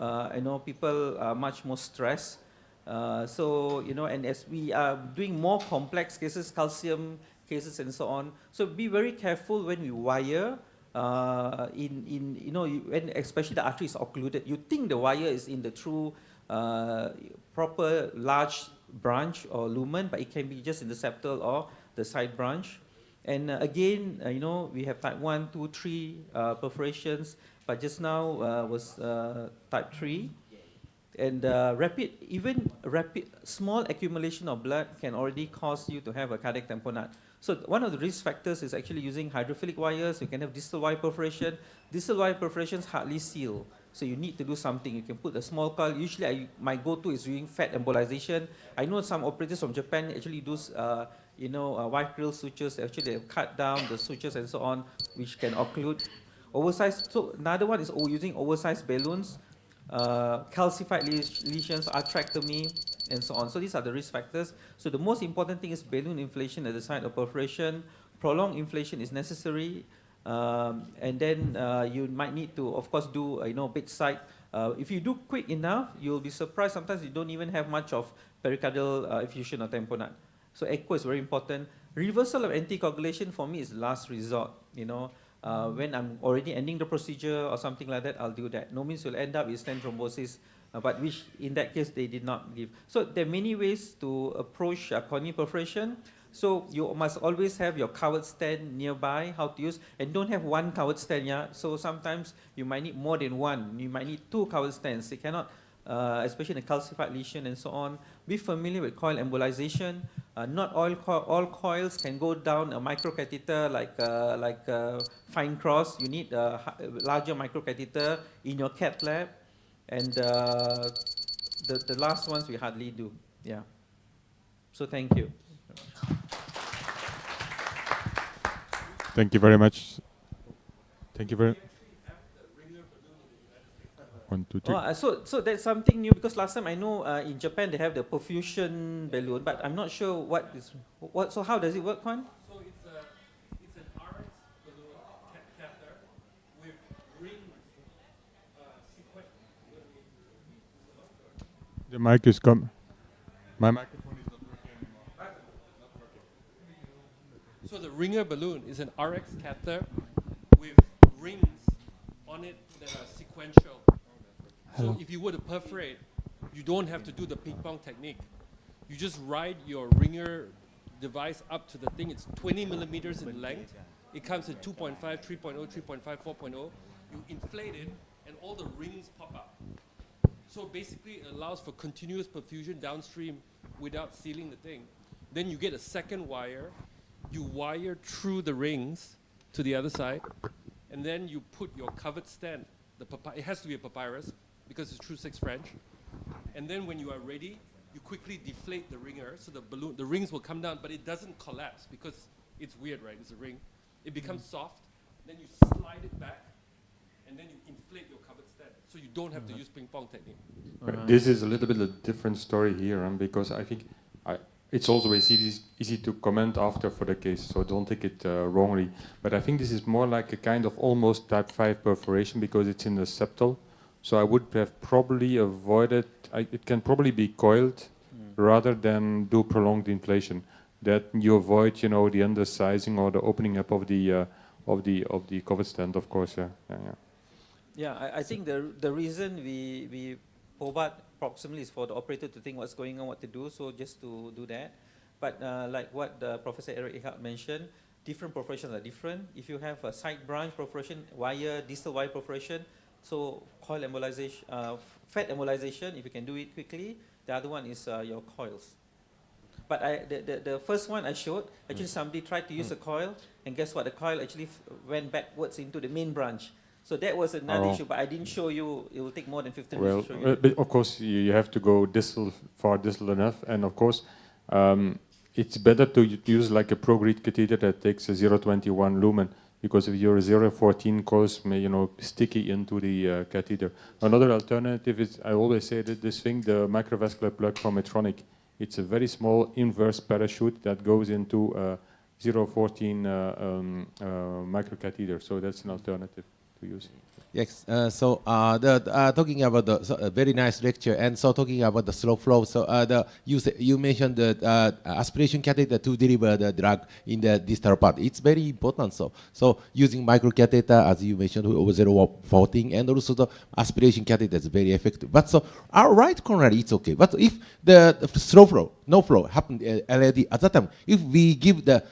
people are much more stressed. And as we are doing more complex cases, calcium cases and so on, so be very careful when we wire, when especially the artery is occluded. You think the wire is in the true, proper large branch or lumen, but it can be just in the septal or the side branch. And again, we have type 1, 2, 3 perforations, but just now was type 3. And rapid, small accumulation of blood can already cause you to have a cardiac tamponade. So one of the risk factors is actually using hydrophilic wires. You can have distal wire perforation. Distal wire perforations hardly seal. So you need to do something. You can put a small coil. Usually my go-to is doing fat embolization. I know some operators from Japan actually do, wide grill sutures. Actually, they cut down the sutures and so on, which can occlude. Oversized. So another one is using oversized balloons. Calcified lesions, arthrectomy, and so on. So these are the risk factors. So the most important thing is balloon inflation at the site of perforation. Prolonged inflation is necessary. And then you might need to, of course, do big site. If you do quick enough, you'll be surprised. Sometimes you don't even have much of pericardial effusion or tamponade. So echo is very important. Reversal of anticoagulation for me is last resort. When I'm already ending the procedure or something like that, I'll do that. No means you'll end up with stent thrombosis, but which in that case they did not give. So there are many ways to approach coronary perforation. So you must always have your covered stent nearby, how to use, and don't have one covered stent. Yeah? So sometimes you might need more than one. You might need 2 covered stents. You cannot especially in the calcified lesion and so on. Be familiar with coil embolization. Not all coils can go down a microcatheter like fine cross. You need a larger microcatheter in your cath lab. And the last ones we hardly do. Yeah. So thank you. Thank you very much. Thank you very. 1, 2, 3. Oh, so that's something new, because last time I know in Japan they have the perfusion balloon, but I'm not sure what is what. So how does it work, Kwan? So it's an RX balloon catheter with rings The mic is come. My microphone is not working anymore. So the ringer balloon is an RX catheter with rings on it that are sequential. So if you were to perforate, you don't have to do the ping pong technique. You just ride your ringer device up to the thing. It's 20 millimeters in length. It comes in 2.5, 3.0, 3.5, 4.0. You inflate it, and all the rings pop up. So basically, it allows for continuous perfusion downstream without sealing the thing. Then you get a second wire. You wire through the rings to the other side, and then you put your covered stent. It has to be a papyrus, because it's true 6 French. And then when you are ready, you quickly deflate the ringer, so the rings will come down, but it doesn't collapse, because it's weird, right? It's a ring. It becomes soft, then you slide it back, and then you inflate your covered stent. So you don't have to use ping pong technique. This is a little bit a different story here, because I think it's always easy to comment after for the case, so don't take it wrongly. But I think this is more like a kind of almost type 5 perforation, because it's in the septal. So I would have probably avoided, it can probably be coiled rather than do prolonged inflation. That you avoid, the undersizing or the opening up of the cover stent, of course. Yeah, I think the reason we provide proximally is for the operator to think what's going on, what to do. So just to do that. But like what Professor Eric Eckhardt mentioned, different perforations are different. If you have a side branch perforation, distal wire perforation, so coil embolization, fat embolization, if you can do it quickly. The other one is your coils. But the first one I showed, actually somebody tried to use a coil, and guess what? The coil actually went backwards into the main branch. So that was another issue, but I didn't show you. It will take more than 15 minutes to show you. But of course, you have to go far distal enough, and of course, it's better to use like a ProGrid catheter that takes a 0.21 lumen, because if your 0.14 coils may sticky into the catheter. Another alternative is, I always say that this thing, the microvascular plug from Medtronic, it's a very small inverse parachute that goes into 0.14 microcatheter. So that's an alternative to use. Yes, talking about the very nice lecture, and so talking about the slow flow. So you mentioned the aspiration catheter to deliver the drug in the distal part. It's very important. So using microcatheter, as you mentioned, over 0.14, and also the aspiration catheter is very effective. But so our right coronary, it's okay. But if the slow flow, no flow happened LAD at that time, if we give the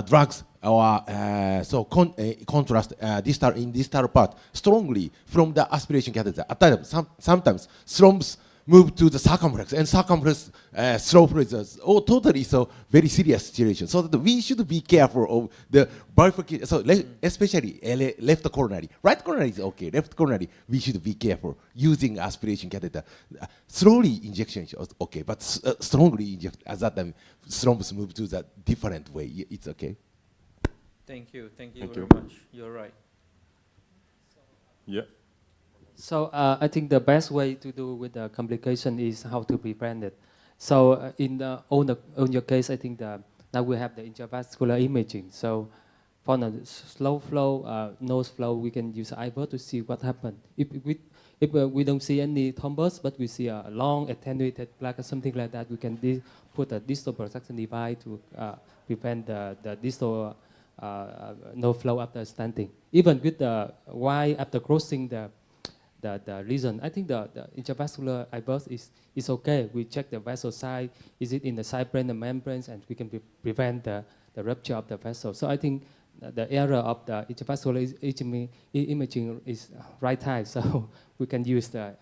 drugs or contrast distal part strongly from the aspiration catheter. At times, sometimes thrombosis move to the circumflex, and circumflex slow flow is totally very serious situation. So that we should be careful of the bifurcation. So especially left coronary, right coronary is okay. Left coronary, we should be careful using aspiration catheter. Slowly injection is okay, but strongly inject at that time, thrombosis move to the different way. It's okay. Thank you very much. You're right. Yeah. So I think the best way to do with the complication is how to prevent it. So on your case, I think now we have the intravascular imaging. So for the slow flow, nose flow, we can use IVR to see what happened. If we don't see any thrombus, but we see a long attenuated plaque or something like that, we can put a distal protection device to prevent the distal no flow after stenting. Even with the Y after crossing the lesion, I think the intravascular IVR is okay. We check the vessel size, is it in the side brain and membranes, and we can prevent the rupture of the vessel. So I think the area of the intravascular imaging is right high, so we can use the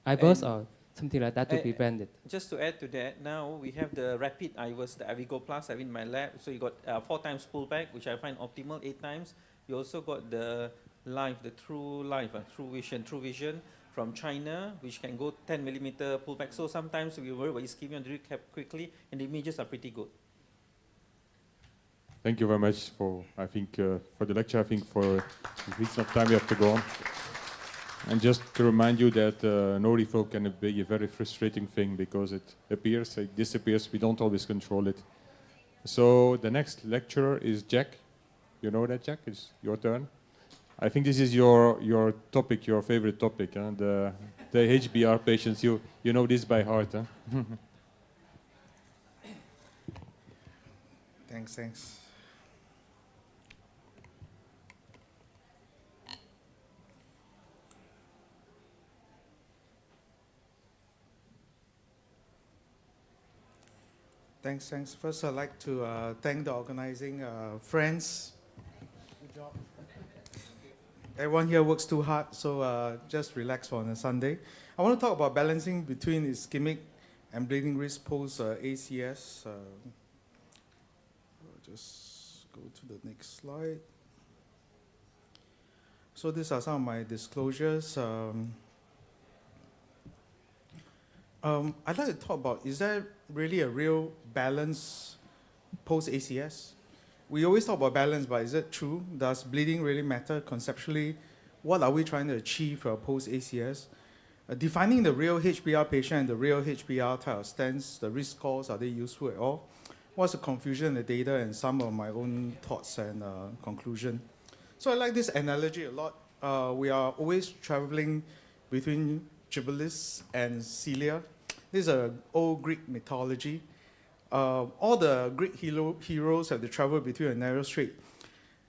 IVUS or something like that to prevent it. Just to add to that, now we have the rapid IVUS, the Avigo Plus, I have in my lab. So you got 4 times pullback, which I find optimal, 8 times. You also got the live, the true live, true vision from China, which can go 10 millimeter pullback. So sometimes we worry about ischemia and recap quickly, and the images are pretty good. Thank you very much for, I think, for the lecture. I think for the reason of time we have to go on. And just to remind you that no refill can be a very frustrating thing because it appears, it disappears. We don't always control it. So the next lecturer is Jack. You know that, Jack? It's your turn. I think this is your topic, your favorite topic, the HBR patients. You know this by heart. Huh? Thanks. Thanks. First, I'd like to thank the organizing friends. Good job. Everyone here works too hard, so just relax on a Sunday. I want to talk about balancing between ischemic and bleeding risk post ACS. Just go to the next slide. So these are some of my disclosures. I'd like to talk about, is there really a real balance post-ACS? We always talk about balance, but is it true? Does bleeding really matter conceptually? What are we trying to achieve post-ACS? Defining the real HBR patient and the real HBR type of stents, the risk scores, are they useful at all? What's the confusion in the data and some of my own thoughts and conclusion? So I like this analogy a lot. We are always traveling between Tribilis and Celia. This is an old Greek mythology. All the Greek heroes have to travel between a narrow strait.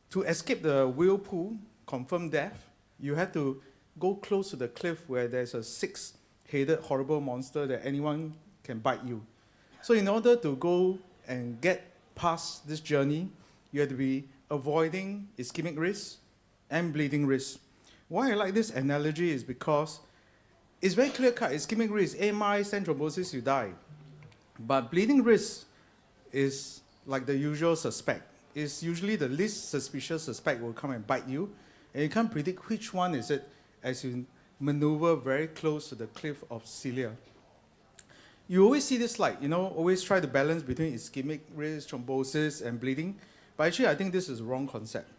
To escape the whirlpool, confirmed death, you have to go close to the cliff where there's a 6-headed horrible monster that anyone can bite you. So in order to go and get past this journey, you have to be avoiding ischemic risk and bleeding risk. Why I like this analogy is because it's very clear-cut. Ischemic risk, AMI, stent thrombosis, you die. But bleeding risk is like the usual suspect. It's usually the least suspicious suspect will come and bite you, and you can't predict which one is it as you maneuver very close to the cliff of Celia. You always see this slide, always try to balance between ischemic risk, thrombosis, and bleeding. But actually, I think this is the wrong concept.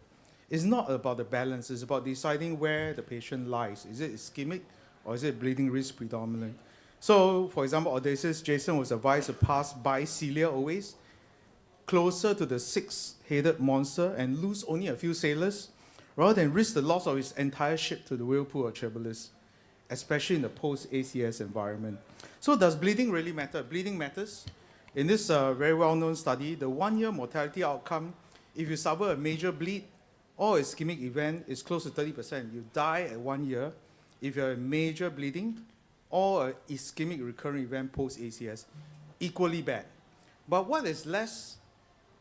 It's not about the balance. It's about deciding where the patient lies. Is it ischemic or is it bleeding risk predominant? So, for example, Audacious Jason was advised to pass by Celia always, closer to the 6-headed monster and lose only a few sailors, rather than risk the loss of his entire ship to the whirlpool or Tribilis, especially in the post-ACS environment. So does bleeding really matter? Bleeding matters. In this very well-known study, the 1-year mortality outcome, if you suffer a major bleed or ischemic event, is close to 30%. You die at 1 year if you have a major bleeding or an ischemic recurrent event post-ACS, equally bad. But what is less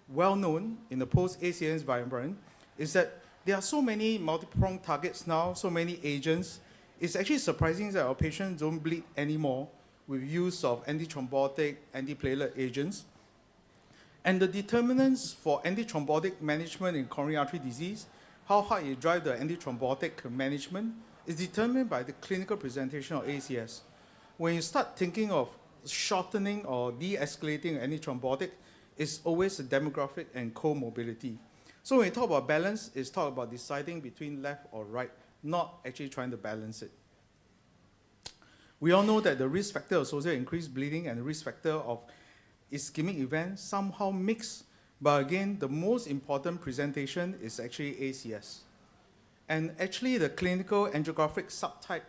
well-known in the post-ACS environment is that there are so many multi-pronged targets now, so many agents. It's actually surprising that our patients don't bleed anymore with use of antithrombotic, antiplatelet agents. And the determinants for antithrombotic management in coronary artery disease, how hard you drive the antithrombotic management, is determined by the clinical presentation of ACS. When you start thinking of shortening or de-escalating antithrombotic, it's always the demographic and comorbidity. So when you talk about balance, it's talk about deciding between left or right, not actually trying to balance it. We all know that the risk factor associated with increased bleeding and the risk factor of ischemic events somehow mix, but again, the most important presentation is actually ACS. And actually, the clinical angiographic subtype,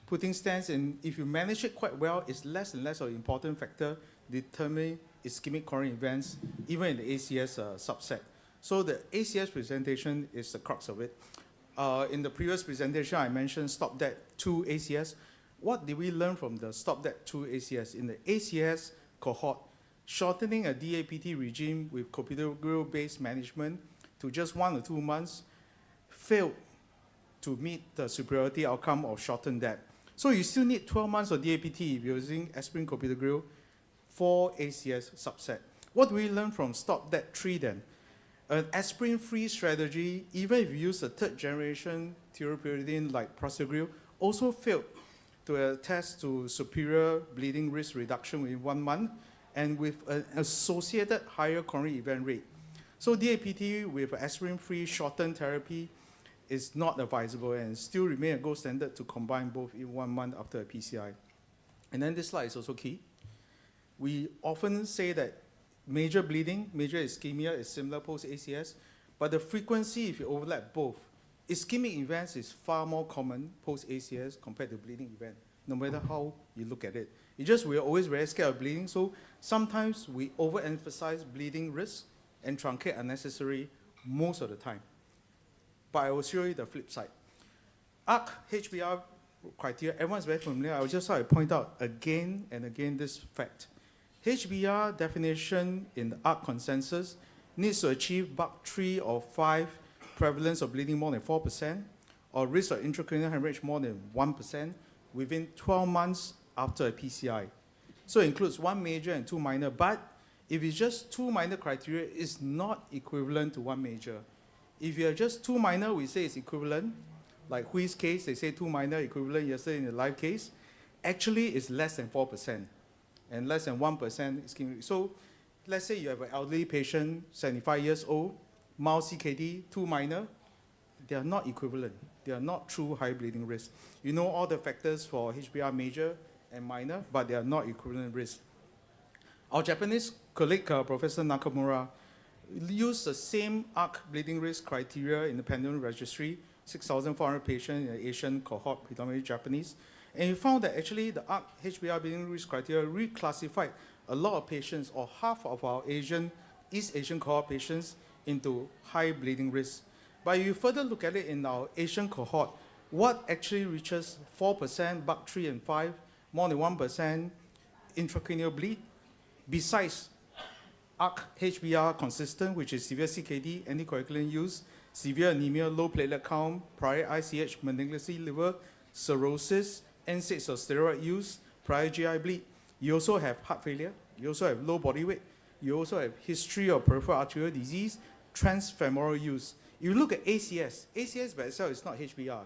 putting stents in, if you manage it quite well, is less and less of an important factor determining ischemic coronary events, even in the ACS subset. So the ACS presentation is the crux of it. In the previous presentation, I mentioned STOP-DAT2 ACS. What did we learn from the STOP-DAT2 ACS? In the ACS cohort, shortening a DAPT regime with clopidogrel-based management to just 1 or 2 months failed to meet the superiority outcome of shortened DAP. So you still need 12 months of DAPT if you're using aspirin clopidogrel for ACS subset. What do we learn from stop that tree then? An aspirin-free strategy, even if you use a third generation teriparatide like procedural, also failed to attest to superior bleeding risk reduction within 1 month and with an associated higher coronary event rate. So DAPT with aspirin-free shortened therapy is not advisable and still remain a gold standard to combine both in 1 month after a PCI. And then this slide is also key. We often say that major bleeding, major ischemia is similar post-ACS, but the frequency, if you overlap both, ischemic events is far more common post-ACS compared to bleeding event, no matter how you look at it. It's just we're always very scared of bleeding, so sometimes we overemphasize bleeding risk and truncate unnecessary most of the time. But I will show you the flip side. ARC HBR criteria, everyone's very familiar. I will just like to point out again and again this fact. HBR definition in the ARC consensus needs to achieve BUC3 or 5 prevalence of bleeding more than 4% or risk of intracranial hemorrhage more than 1% within 12 months after a PCI. So it includes 1 major and 2 minor, but if it's just 2 minor criteria, it's not equivalent to 1 major. If you have just 2 minor, we say it's equivalent. Like Hui's case, they say 2 minor equivalent yesterday in the live case. Actually, it's less than 4% and less than 1% ischemic. So let's say you have an elderly patient, 75 years old, mild CKD, 2 minor. They are not equivalent. They are not true high bleeding risk. You know all the factors for HBR major and minor, but they are not equivalent risk. Our Japanese colleague, Professor Nakamura, used the same ARC bleeding risk criteria in the Pendulum Registry, 6,400 patients in the Asian cohort, predominantly Japanese. And he found that actually the ARC HBR bleeding risk criteria reclassified a lot of patients, or half of our East Asian cohort patients, into high bleeding risk. But if you further look at it in our Asian cohort, what actually reaches 4%, BUC3 and 5, more than 1% intracranial bleed, besides ARC HBR consistent, which is severe CKD, anticoagulant use, severe anemia, low platelet count, prior ICH, malignancy liver, cirrhosis, NSAIDs or steroid use, prior GI bleed. You also have heart failure. You also have low body weight. You also have history of peripheral arterial disease, transfemoral use. You look at ACS. ACS by itself is not HBR.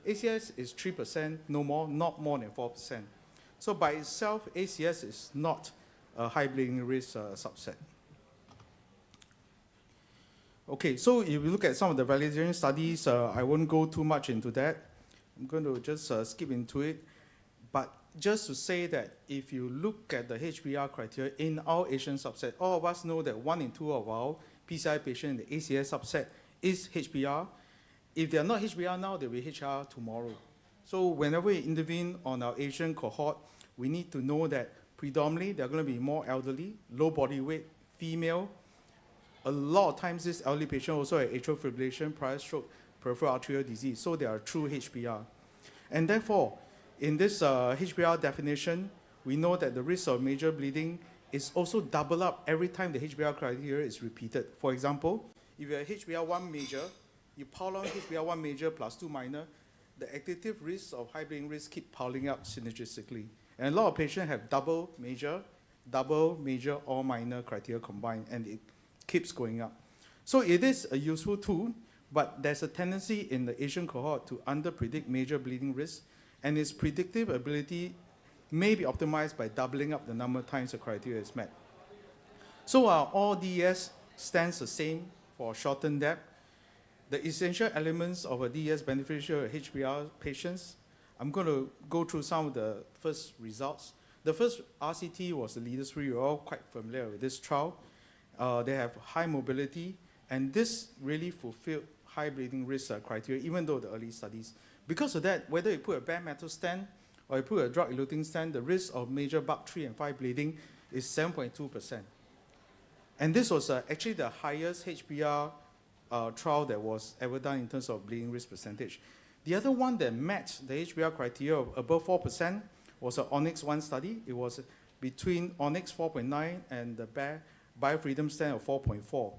ACS is 3%, no more, not more than 4%. So by itself, ACS is not a high bleeding risk subset. Okay, so if you look at some of the validation studies, I won't go too much into that. I'm going to just skip into it. But just to say that if you look at the HBR criteria in our Asian subset, all of us know that 1 in 2 of our PCI patients in the ACS subset is HBR. If they are not HBR now, they'll be HR tomorrow. So whenever we intervene on our Asian cohort, we need to know that predominantly they're going to be more elderly, low body weight, female. A lot of times this elderly patient also had atrial fibrillation, prior stroke, peripheral arterial disease, so they are true HBR. And therefore, in this HBR definition, we know that the risk of major bleeding is also double up every time the HBR criteria is repeated. For example, if you have HBR1 major, you pile on HBR1 major plus 2 minor, the additive risks of high bleeding risk keep piling up synergistically. And a lot of patients have double major, or minor criteria combined, and it keeps going up. So it is a useful tool, but there's a tendency in the Asian cohort to under-predict major bleeding risk, and its predictive ability may be optimized by doubling up the number of times the criteria is met. So all DES stands the same for shortened depth. The essential elements of a DES beneficial HBR patients, I'm going to go through some of the first results. The first RCT was the Leaders 3. You're all quite familiar with this trial. They have high mobility, and this really fulfilled high bleeding risk criteria, even though the early studies. Because of that, whether you put a bare metal stent or you put a drug-eluting stent, the risk of major BUC3 and 5 bleeding is 7.2%. And this was actually the highest HBR trial that was ever done in terms of bleeding risk percentage. The other one that met the HBR criteria of above 4% was an Onyx 1 study. It was between Onyx 4.9 and the Biofreedom stent of 4.4.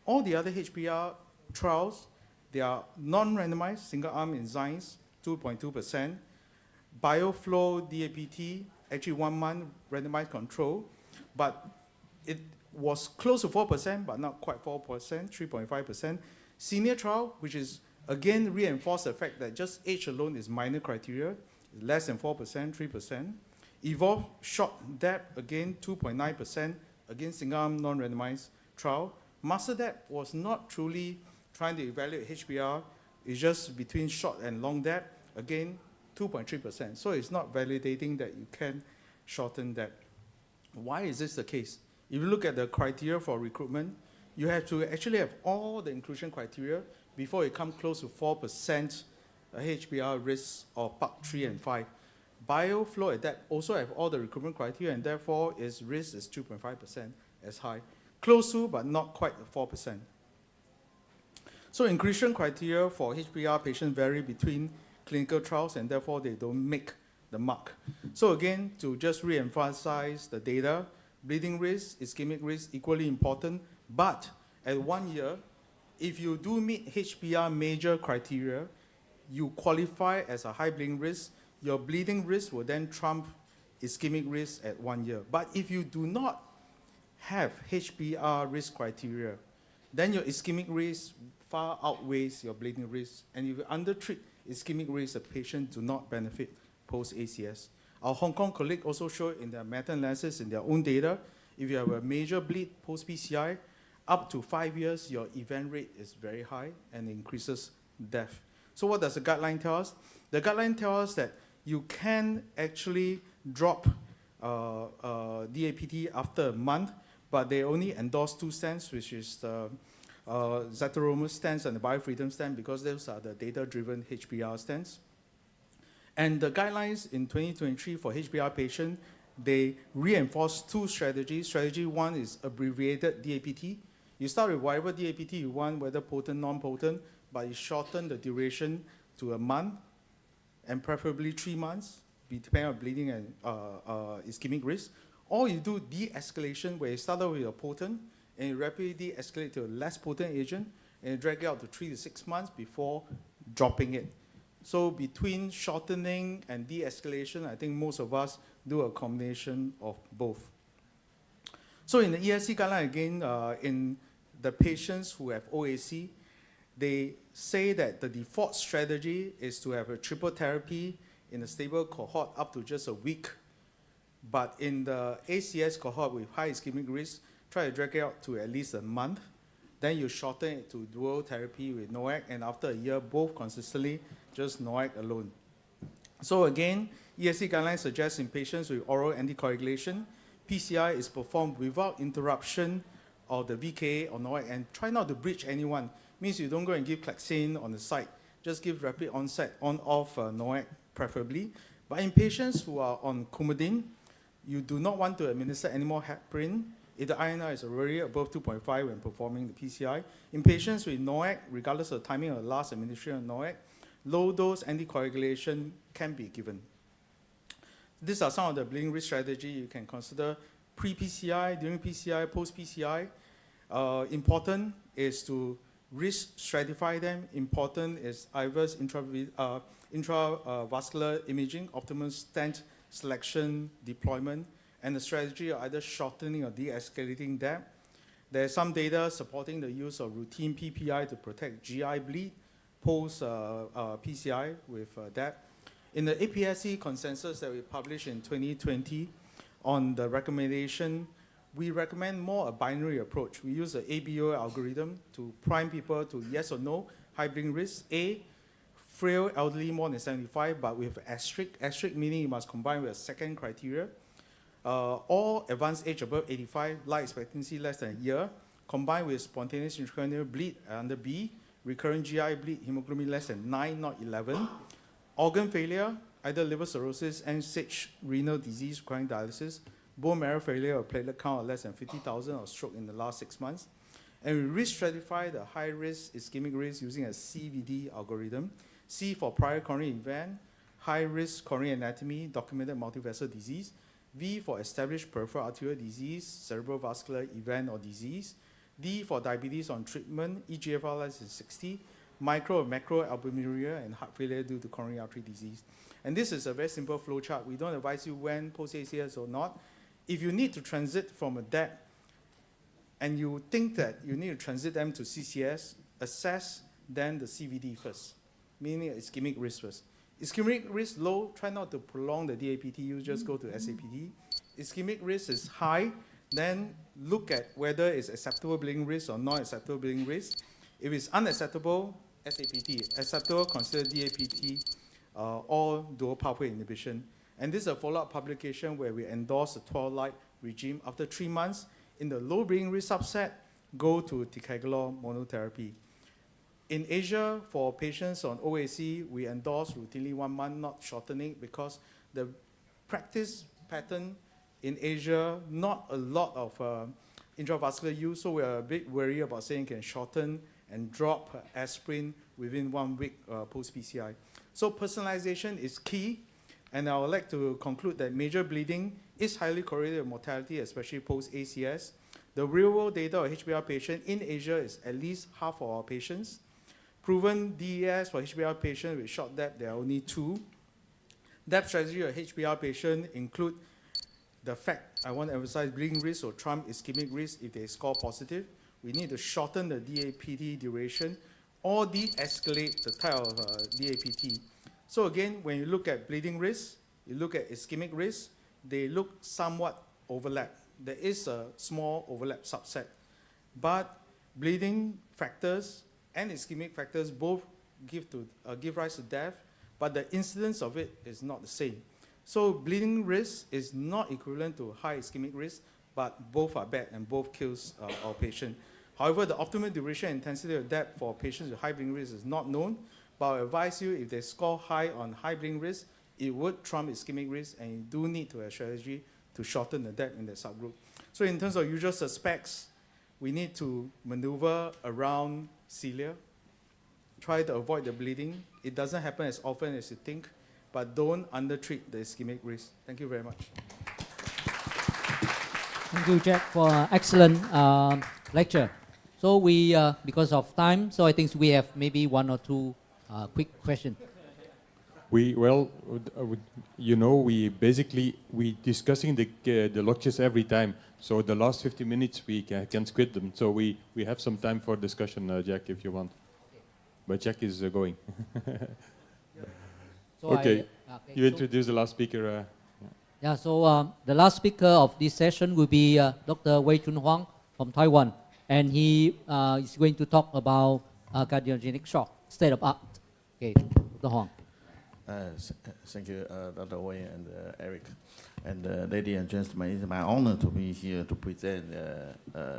All the other HBR trials, they are non-randomized, single-arm in Zence, 2.2%. Bioflow DAPT, actually 1 month randomized control, but it was close to 4%, but not quite 4%, 3.5%. Senior trial, which is again reinforced the fact that just age alone is minor criteria, less than 4%, 3%. Evolve short depth, again 2.9%, again single-arm non-randomized trial. Master depth was not truly trying to evaluate HBR, it's just between short and long depth, again 2.3%. So it's not validating that you can shorten depth. Why is this the case? If you look at the criteria for recruitment, you have to actually have all the inclusion criteria before you come close to 4% HBR risk of PAC 3 and 5. Bioflow at that also have all the recruitment criteria, and therefore its risk is 2.5% as high. Close to, but not quite 4%. So inclusion criteria for HBR patients vary between clinical trials, and therefore they don't make the mark. So again, to just re-emphasize the data, bleeding risk, ischemic risk, equally important, but at 1 year, if you do meet HBR major criteria, you qualify as a high bleeding risk, your bleeding risk will then trump ischemic risk at 1 year. But if you do not have HBR risk criteria, then your ischemic risk far outweighs your bleeding risk. And if you undertreat ischemic risk, the patient do not benefit post-ACS. Our Hong Kong colleague also showed in their meta-analysis in their own data, if you have a major bleed post-PCI, up to 5 years, your event rate is very high and increases death. So what does the guideline tell us? The guideline tells us that you can actually drop DAPT after a month, but they only endorse 2 stents, which is the Zetteromus stents and the Biofreedom stent, because those are the data-driven HBR stents. And the guidelines in 2023 for HBR patients, they reinforce 2 strategies. Strategy 1 is abbreviated DAPT. You start with whatever DAPT you want, whether potent, non-potent, but you shorten the duration to a month, and preferably 3 months, depending on bleeding and ischemic risk. Or you do de-escalation, where you start out with a potent, and you rapidly de-escalate to a less potent agent, and you drag it out to 3 to 6 months before dropping it. So between shortening and de-escalation, I think most of us do a combination of both. So in the ESC guideline, again, in the patients who have OAC, they say that the default strategy is to have a triple therapy in a stable cohort up to just a week. But in the ACS cohort with high ischemic risk, try to drag it out to at least a month. Then you shorten it to dual therapy with NOAC, and after a year, both consistently, just NOAC alone. So again, ESC guidelines suggest in patients with oral anticoagulation, PCI is performed without interruption of the VKA or NOAC, and try not to breach anyone. Means you don't go and give Klaxane on the side. Just give rapid onset, on-off NOAC preferably. But in patients who are on Coumadin, you do not want to administer any more heparin if the INR is already above 2.5 when performing the PCI. In patients with NOAC, regardless of the timing of the last administration of NOAC, low-dose anticoagulation can be given. These are some of the bleeding risk strategy you can consider pre-PCI, during PCI, post-PCI. Important is to risk stratify them. Important is IVUS intravascular imaging, optimal stent selection, deployment, and the strategy of either shortening or de-escalating depth. There's some data supporting the use of routine PPI to protect GI bleed post-PCI with depth. In the APSC consensus that we published in 2020 on the recommendation, we recommend more a binary approach. We use the ABO algorithm to prime people to yes or no, high bleeding risk. A, frail elderly more than 75, but with asterisk. Asterisk meaning you must combine with a second criteria. Or advanced age above 85, life expectancy less than a year, combined with spontaneous intracranial bleed under B, recurrent GI bleed, hemoglobin less than 9, not 11. Organ failure, either liver cirrhosis, end-stage renal disease requiring dialysis, bone marrow failure or platelet count of less than 50,000 or stroke in the last 6 months. And we risk stratify the high-risk ischemic risk using a CVD algorithm. C for prior coronary event, high-risk coronary anatomy, documented multivessel disease. V for established peripheral arterial disease, cerebral vascular event or disease. D for diabetes on treatment, eGFR less than 60, micro or macroalbuminuria, and heart failure due to coronary artery disease. And this is a very simple flow chart. We don't advise you when post-ACS or not. If you need to transit from a DAPT and you think that you need to transit them to CCS, assess then the CVD first, meaning ischemic risk first. Ischemic risk low, try not to prolong the DAPT, you just go to SAPT. Ischemic risk is high, then look at whether it's acceptable bleeding risk or not acceptable bleeding risk. If it's unacceptable, SAPT. Acceptable, consider DAPT or dual pathway inhibition. And this is a follow-up publication where we endorse a 12-light regime. After 3 months, in the low bleeding risk subset, go to ticagrelor monotherapy. In Asia, for patients on OAC, we endorse routinely 1 month, not shortening, because the practice pattern in Asia, not a lot of intravascular use, so we are a bit worried about saying can shorten and drop aspirin within 1 week post-PCI. So personalization is key, and I would like to conclude that major bleeding is highly correlated with mortality, especially post-ACS. The real-world data of HBR patient in Asia is at least half of our patients. Proven DES for HBR patient with short DAPT, there are only 2. DAPT strategy of HBR patient include the fact, I want to emphasize, bleeding risk or trump ischemic risk if they score positive. We need to shorten the DAPT duration or de-escalate the type of DAPT. So again, when you look at bleeding risk, you look at ischemic risk, they look somewhat overlap. There is a small overlap subset. But bleeding factors and ischemic factors both give rise to death, but the incidence of it is not the same. So bleeding risk is not equivalent to high ischemic risk, but both are bad and both kills our patient. However, the optimal duration and intensity of DAPT for patients with high bleeding risk is not known, but I advise you if they score high on high bleeding risk, it would trump ischemic risk, and you do need to have a strategy to shorten the DAPT in the subgroup. So in terms of usual suspects, we need to maneuver around cilia, try to avoid the bleeding. It doesn't happen as often as you think, but don't undertreat the ischemic risk. Thank you very much. Thank you, Jack, for an excellent lecture. So we, because of time, so I think we have maybe 1 or 2 quick questions. You know, we discussing the lectures every time. So the last 50 minutes we can squid them. So we have some time for discussion, Jack, if you want. But Jack is going. So okay, you introduce the last speaker. Yeah, so the last speaker of this session will be Dr. Wei Chun Huang from Taiwan. And he is going to talk about cardiogenic shock, state of art. Okay, Dr. Huang. Thank you, Dr. Wei and Eric. And ladies and gentlemen, it's my honor to be here to present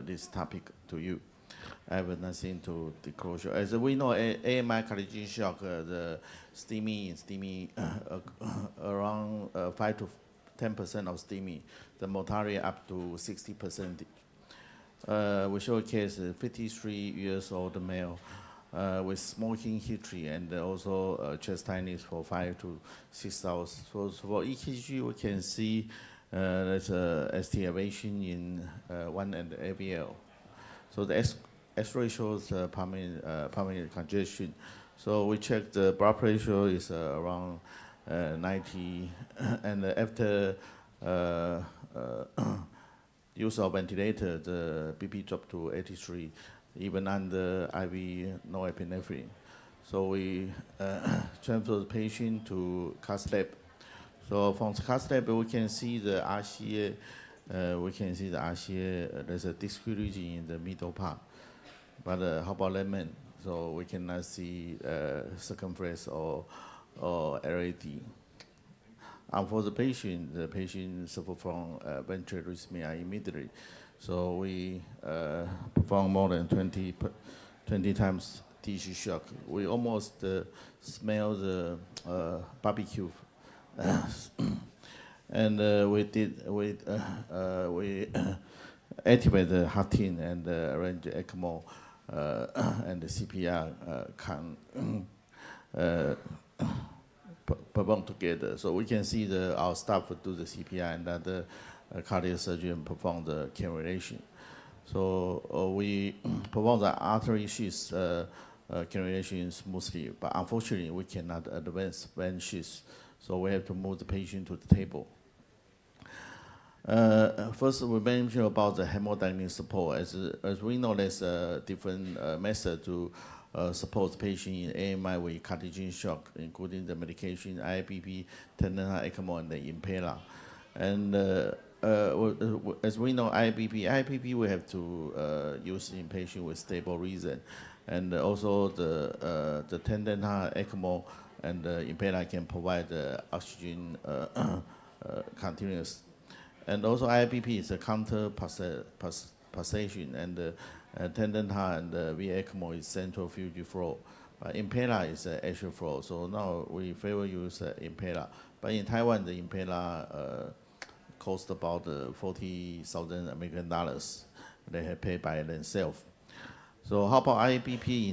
this topic to you. I have nothing to disclosure. As we know, AMI cardiogenic shock, the Stemi, around 5 to 10% of Stemi, the mortality up to 60%. We show a case, 53 years old male with smoking history and also chest tightness for 5 to 6 hours. So for EKG, we can see there's a ST elevation in 1 and AVL. So the X-ray shows pulmonary congestion. So we check the blood pressure is around 90, and after use of ventilator, the BP dropped to 83, even under IV norepinephrine. So we transfer the patient to cath lab. So from cath lab, we can see the RCA. There's a disc region in the middle part. But how about lemon? So we cannot see circumference or LAD. And for the patient suffer from ventricular arrhythmia immediately. So we perform more than 20 times tissue shock. We almost smell the barbecue. And we activate the heart team and arrange ECMO and the CPR can perform together. So we can see our staff do the CPR and the cardiac surgeon perform the cannulation. So we perform the artery sheath cannulation smoothly. But unfortunately, we cannot advance benches, so we have to move the patient to the table. First, we mentioned about the hemodynamic support. As we know, there's a different method to support the patient in AMI with cardiogenic shock, including the medication, IABP, tendon heart ECMO, and the impeller. And as we know, IABP we have to use in patient with stable reason, and also the tendon heart ECMO and the impeller can provide the oxygen continuous. And also IABP is a counter pulsation, and the tendon heart and the VA ECMO is central fugue flow. Impeller is axial flow, so now we favor use impeller. But in Taiwan, the impeller cost about $40,000 American dollars. They have paid by themselves. So how about IABP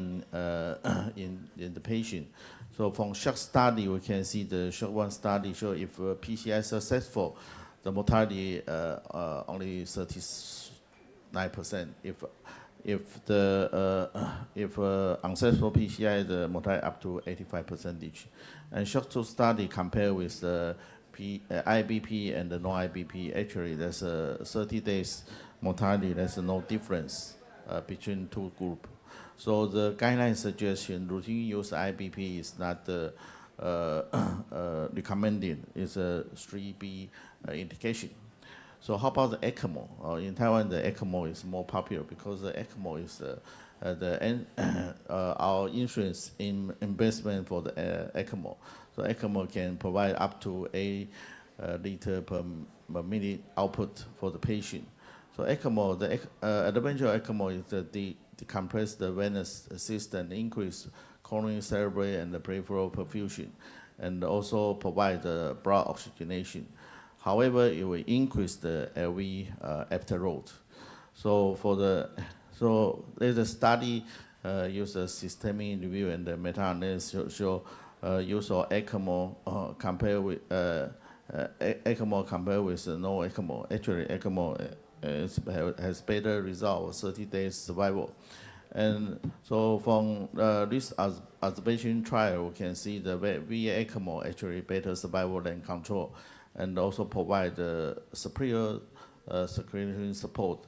in the patient? So from shock study, we can see the shock 1 study show if PCI is successful, the mortality only 39%. If unsuccessful PCI, the mortality up to 85%. And shock 2 study compared with the IBP and the non-IBP, actually there's a 30 days mortality. There's no difference between two groups. So the guideline suggestion routine use IBP is not recommended. It's a 3B indication. So how about the ECMO? In Taiwan, the ECMO is more popular because the ECMO is our insurance investment for the ECMO. So ECMO can provide up to 8 liter per minute output for the patient. So ECMO, the advantage of ECMO is that they decompress the venous system, increase coronary, cerebral, and the peripheral perfusion, and also provide the blood oxygenation. However, it will increase the LV afterload. So there's a study use a systemic review and the meta-analysis show use of ECMO compared with ECMO compared with no ECMO. Actually, ECMO has better result, 30 days survival. And so from this observation trial, we can see the VA ECMO actually better survival than control, and also provide superior circulation support.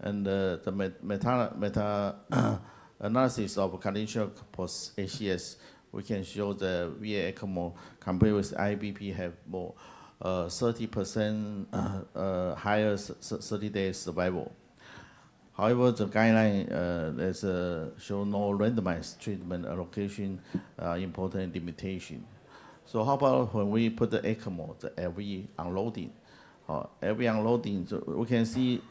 And the meta-analysis of cardiac shock post ACS, we can show the VA ECMO compared with IBP have more 30% higher 30 days survival. However, the guideline show no randomized treatment allocation, important limitation. So how about when we put the ECMO, the LV unloading? LV unloading, so we can see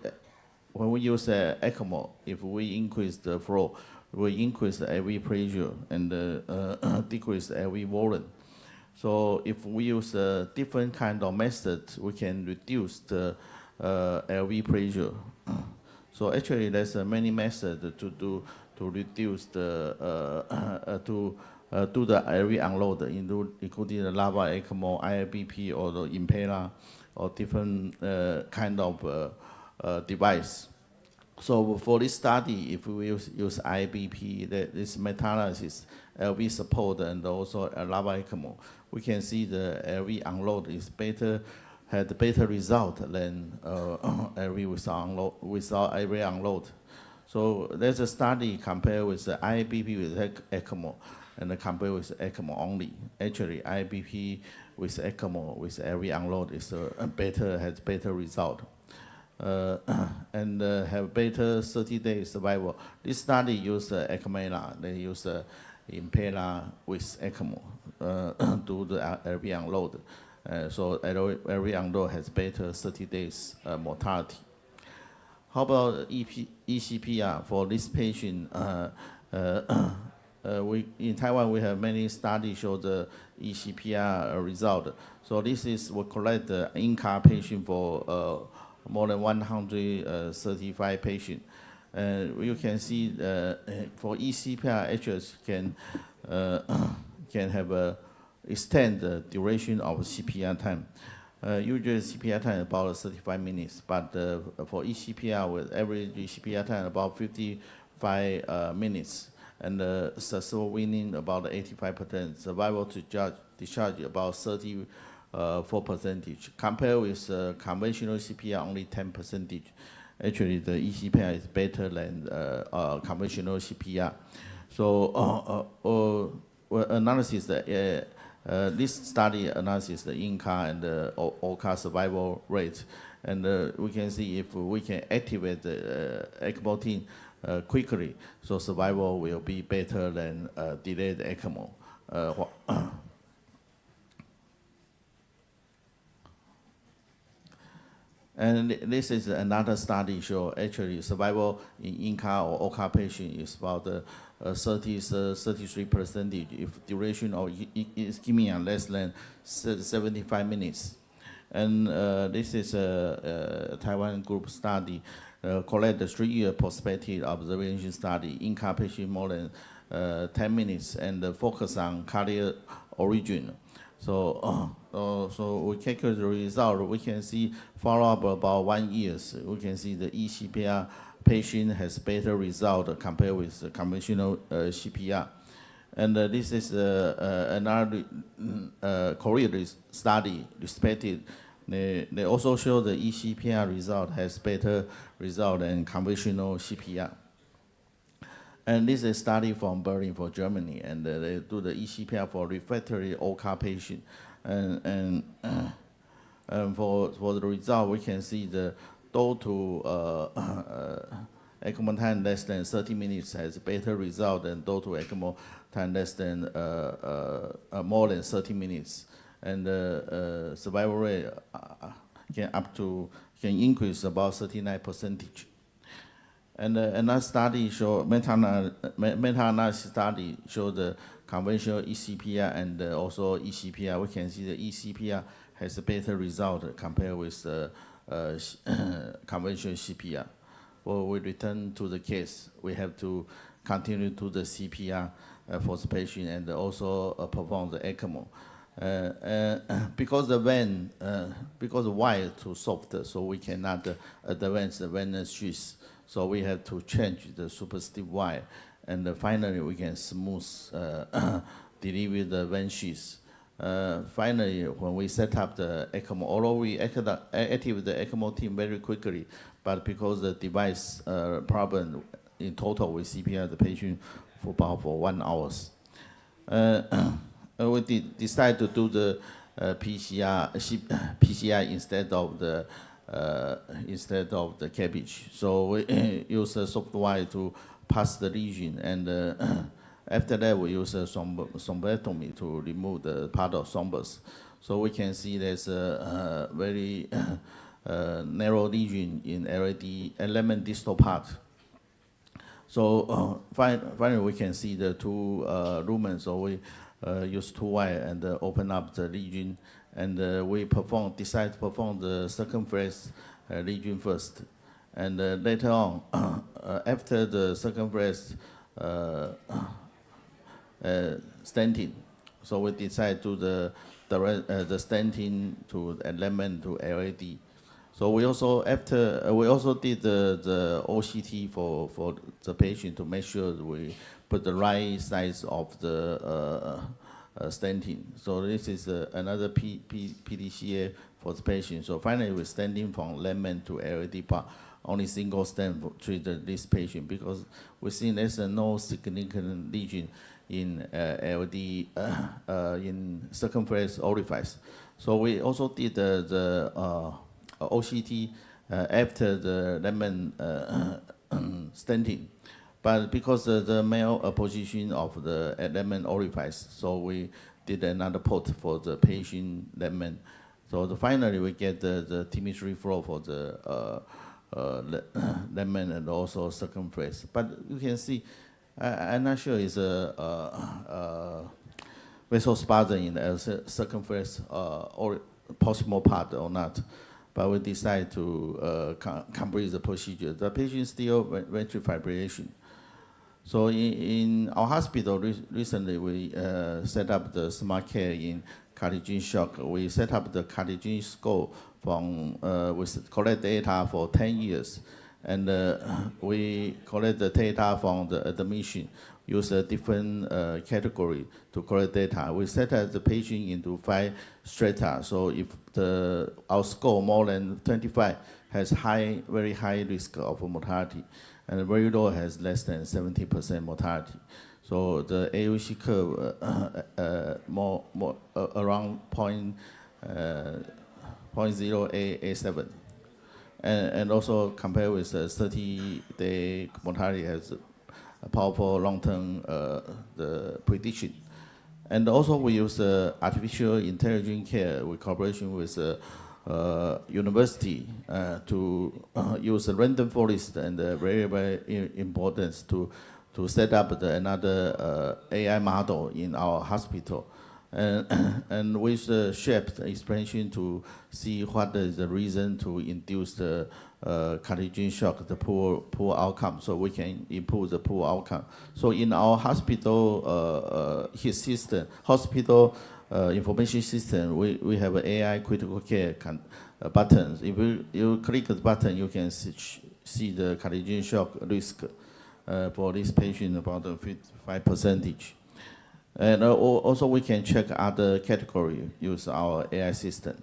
when we use ECMO, if we increase the flow, we increase the LV pressure and decrease the LV volume. So if we use a different kind of method, we can reduce the LV pressure. So actually, there's many methods to reduce the do the LV unload, including the lava ECMO, IABP, or the impeller, or different kind of device. So for this study, if we use IABP, this meta-analysis, LV support, and also a lava ECMO, we can see the LV unload is better, had better result than LV without LV unload. So there's a study compared with the IABP with ECMO, and compare with ECMO only. Actually, IBP with ECMO with LV unload is has better result, and have better 30 days survival. This study used ECMO. They use impeller with ECMO do the LV unload. So LV unload has better 30 days mortality. How about ECPR for this patient? In Taiwan, we have many studies show the ECPR result. So this is we collect the in-car patient for more than 135 patients. You can see for ECPR, actually can have extend the duration of CPR time. Usually CPR time about 35 minutes, but for ECPR with average CPR time about 55 minutes. and successful winning about 85%, survival to discharge about 34%. Compared with conventional CPR, only 10%. Actually, the ECPR is better than conventional CPR. So analysis, this study analyzes the in-car and the all-car survival rate. And we can see if we can activate the ECMO team quickly, so survival will be better than delayed ECMO. And this is another study show actually survival in-car or all-car patient is about 33% if duration of ischemia less than 75 minutes. And this is a Taiwan group study, collect the 3-year prospective observation study, in-car patient more than 10 minutes, and focus on cardiac origin. So we calculate the result. We can see follow-up about 1 year. We can see the eCPR patient has better result compared with the conventional CPR. And this is another Korean study respected. They also show the eCPR result has better result than conventional CPR. And this is a study from Berlin for Germany, and they do the eCPR for refractory all-car patient. And for the result, we can see the total ECMO time less than 30 minutes has better result than total ECMO time less than more than 30 minutes. And survival rate can increase about 39%. And another study show meta-analysis study show the conventional eCPR and also eCPR. We can see the eCPR has a better result compared with the conventional CPR. Well, we return to the case. We have to continue to the CPR for the patient and also perform the ECMO. Because the vein, because the wire too soft, so we cannot advance the venous sheath. So we have to change the super stiff wire, and finally we can smooth deliver the vein sheath. Finally, when we set up the ECMO, although we activate the ECMO team very quickly, but because the device problem, in total we CPR the patient for about 1 hour. We decide to do the PCI instead of the cabbage. So we use a software to pass the lesion, and after that we use a thrombectomy to remove the part of thrombus. So we can see there's a very narrow lesion in LAD element distal part. So finally we can see the 2 lumens. So we use 2 wire and open up the lesion, and we decide to perform the circumflex lesion first. And later on, after the circumflex stenting, so we decide to the stenting to element to LAD. So we also did the OCT for the patient to make sure we put the right size of the stenting. So this is another PDCA for the patient. So finally we're stenting from lemon to LAD part. Only single stent for treat this patient because we see there's no significant lesion in LAD in circumflex orifice. So we also did the OCT after the lemon stenting. But because the male position of the lemon orifice, so we did another port for the patient lemon. So finally we get the T3 flow for the lemon and also circumflex. But you can see, I'm not sure it's a vasospasm in the circumflex or proximal part or not. But we decide to complete the procedure. The patient still ventricular fibrillation. So in our hospital recently, we set up the smart care in cardiogenic shock. We set up the cardiogenic score from we collect data for 10 years, And we collect the data from the admission, use a different category to collect data. We set the patient into 5 strata. So if our score more than 25 has very high risk of mortality, and very low has less than 70% mortality. So the AOC curve around 0.0887. And also compared with the 30-day mortality has a powerful long-term the prediction. And also we use artificial intelligence care with cooperation with university to use a random forest and variable importance to set up another AI model in our hospital. And with the shaped expansion to see what is the reason to induce the cardiogenic shock, the poor outcome, so we can improve the poor outcome. So in our hospital hospital information system, we have an AI critical care buttons. If you click the button, you can see the cardiogenic shock risk for this patient about 55%. And also we can check other category, use our AI system.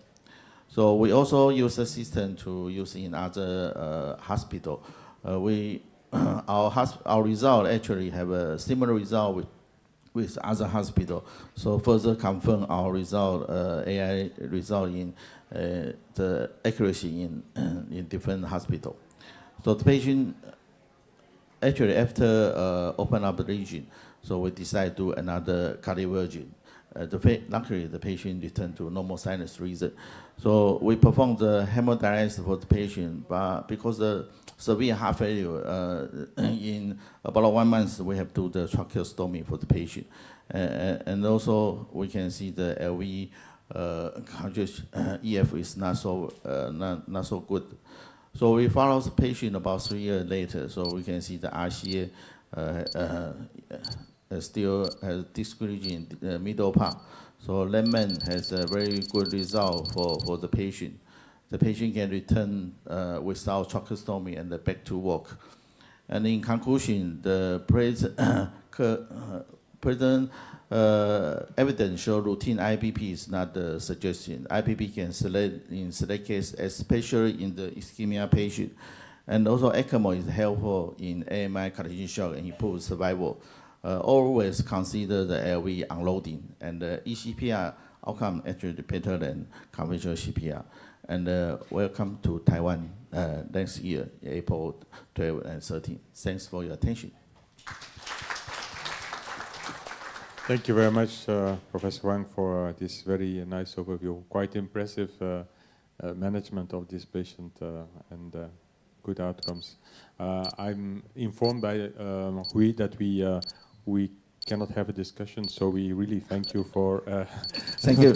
So we also use the system to use in other hospital. Our result actually have a similar result with other hospital. So further confirm our result, AI result in the accuracy in different hospital. So the patient actually after open up the lesion, so we decide to do another cardioversion. Luckily, the patient returned to normal sinus reason. So we performed the hemodialysis for the patient, but because the severe heart failure, in about 1 month, we have to do the tracheostomy for the patient. And also, we can see the LV EF is not so good. So we follow the patient about 3 years later, so we can see the RCA still has discouraging in the middle part. So Lemon has a very good result for the patient. The patient can return without tracheostomy and back to work. And in conclusion, the present evidence show routine IPP is not the suggestion. IPP can select in select case, especially in the ischemia patient. And also ECMO is helpful in AMI cardiogenic shock and improve survival. Always consider the LV unloading, and the eCPR outcome actually better than conventional CPR. And welcome to Taiwan next year, April 12 and 13. Thanks for your attention. Thank you very much, Professor Wang, for this very nice overview. Quite impressive management of this patient and good outcomes. I'm informed by Hui that we cannot have a discussion, so we really thank you for thank you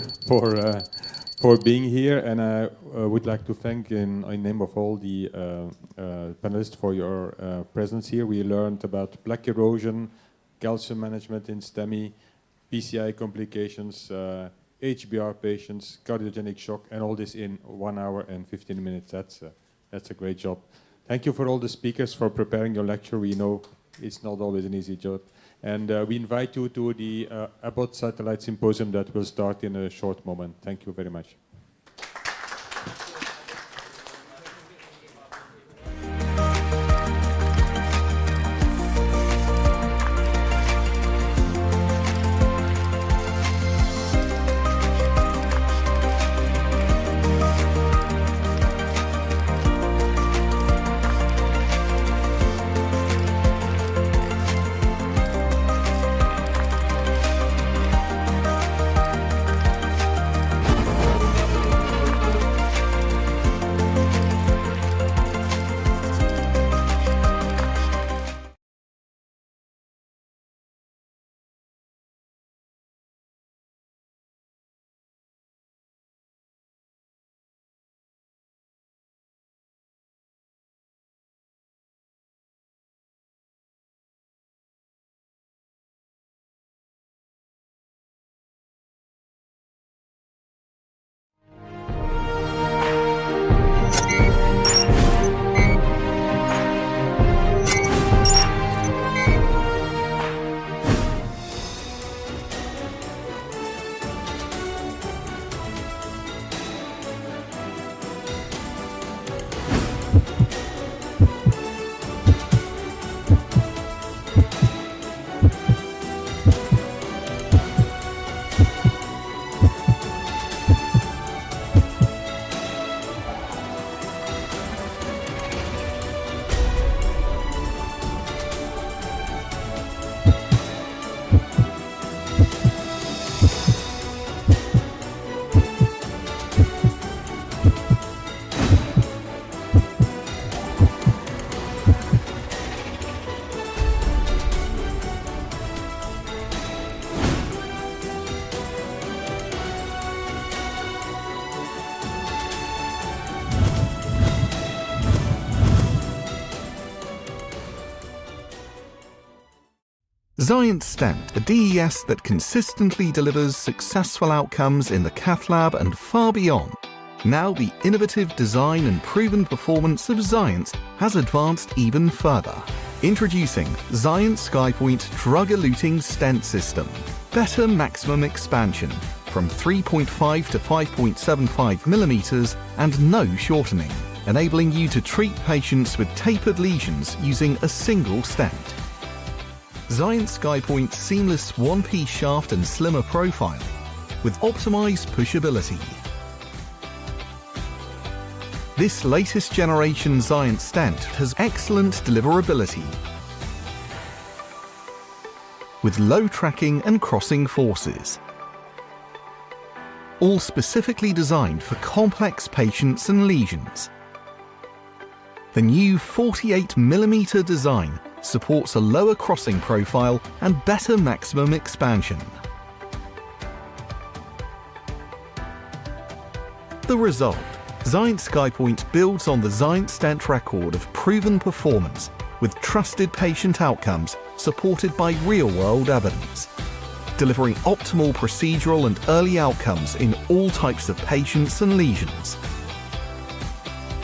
for being here, and I would like to thank in name of all the panelists for your presence here. We learned about plaque erosion, calcium management in STEMI, PCI complications, HBR patients, cardiogenic shock, and all this in 1 hour and 15 minutes. That's a great job. Thank you for all the speakers for preparing your lecture. We know it's not always an easy job. And we invite you to the Abbott Satellite Symposium that will start in a short moment. Thank you very much. Zence Stent, a DES that consistently delivers successful outcomes in the cath lab and far beyond. Now the innovative design and proven performance of Zence has advanced even further. Introducing Zence SkyPoint drug-eluting stent system. Better maximum expansion from 3.5 to 5.75 millimeters and no shortening, enabling you to treat patients with tapered lesions using a single stent. Zence SkyPoint seamless one-piece shaft and slimmer profile with optimized pushability. This latest generation Zence stent has excellent deliverability with low tracking and crossing forces. All specifically designed for complex patients and lesions. The new 48mm design supports a lower crossing profile and better maximum expansion. The result, Zence SkyPoint builds on the Zence stent record of proven performance with trusted patient outcomes supported by real-world evidence, delivering optimal procedural and early outcomes in all types of patients and lesions.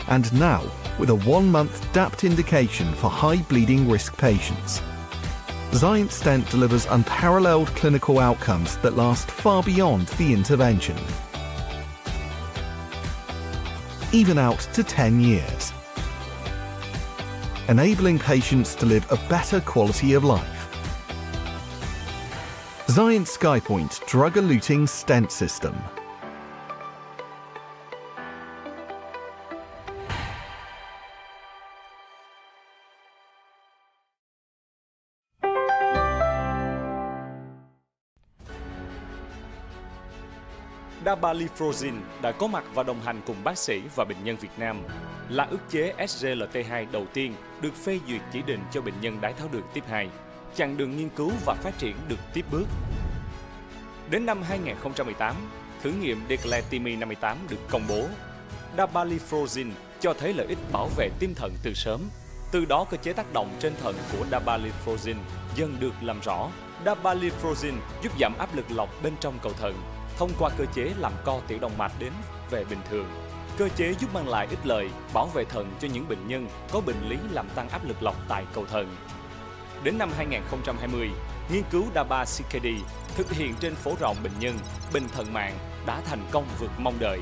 And now, with a 1-month DAPT indication for high bleeding risk patients. Zence Stent delivers unparalleled clinical outcomes that last far beyond the intervention. Even out to 10 years. Enabling patients to live a better quality of life. Zence SkyPoint drug-eluting stent system. Bifurcation đã có mặt và đồng hành cùng bác sĩ và bệnh nhân Việt Nam, là ức chế SGLT2 đầu tiên được phê duyệt chỉ định cho bệnh nhân đái tháo đường type 2. Chặng đường nghiên cứu và phát triển được tiếp bước. Đến năm 2018, thử nghiệm Declare 58 được công bố. Bifurcation cho thấy lợi ích bảo vệ tim thận từ sớm. Từ đó cơ chế tác động trên thận của Bifurcation dần được làm rõ. Bifurcation giúp giảm áp lực lọc bên trong cầu thận thông qua cơ chế làm co tiểu động mạch đến về bình thường. Cơ chế giúp mang lại ích lợi bảo vệ thận cho những bệnh nhân có bệnh lý làm tăng áp lực lọc tại cầu thận. Đến năm 2020, nghiên cứu DAPT thực hiện trên phổ rộng bệnh nhân bệnh thận mạng đã thành công vượt mong đợi.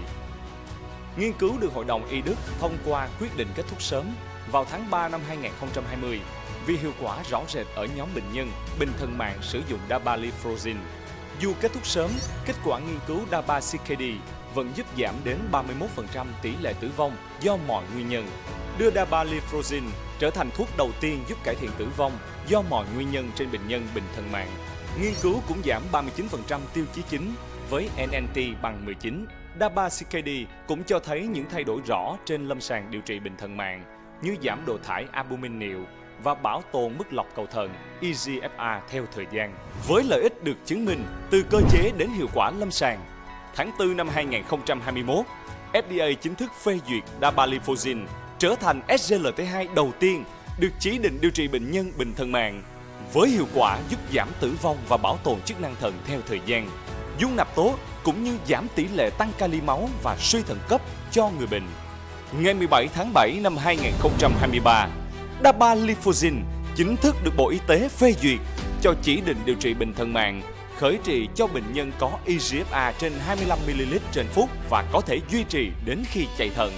Nghiên cứu được Hội đồng Y Đức thông qua quyết định kết thúc sớm vào tháng 3 năm 2020 vì hiệu quả rõ rệt ở nhóm bệnh nhân bệnh thận mạng sử dụng Bifurcation. Dù kết thúc sớm, kết quả nghiên cứu DAPT vẫn giúp giảm đến 31% tỷ lệ tử vong do mọi nguyên nhân, đưa Bifurcation trở thành thuốc đầu tiên giúp cải thiện tử vong do mọi nguyên nhân trên bệnh nhân bệnh thận mạng. Nghiên cứu cũng giảm 39% tiêu chí chính với NNT bằng 19. DAPT cũng cho thấy những thay đổi rõ trên lâm sàng điều trị bệnh thận mạng như giảm độ thải albumin niệu và bảo tồn mức lọc cầu thận eGFR theo thời gian. Với lợi ích được chứng minh từ cơ chế đến hiệu quả lâm sàng, tháng 4 năm 2021, FDA chính thức phê duyệt Bifurcation trở thành SGLT2 đầu tiên được chỉ định điều trị bệnh nhân bệnh thận mạng, với hiệu quả giúp giảm tử vong và bảo tồn chức năng thận theo thời gian, dung nạp tốt cũng như giảm tỷ lệ tăng kali máu và suy thận cấp cho người bệnh. Ngày 17 tháng 7 năm 2023, Bifurcation chính thức được Bộ Y tế phê duyệt cho chỉ định điều trị bệnh thận mạng, khởi trị cho bệnh nhân có eGFR trên 25ml trên phút và có thể duy trì đến khi chạy thận.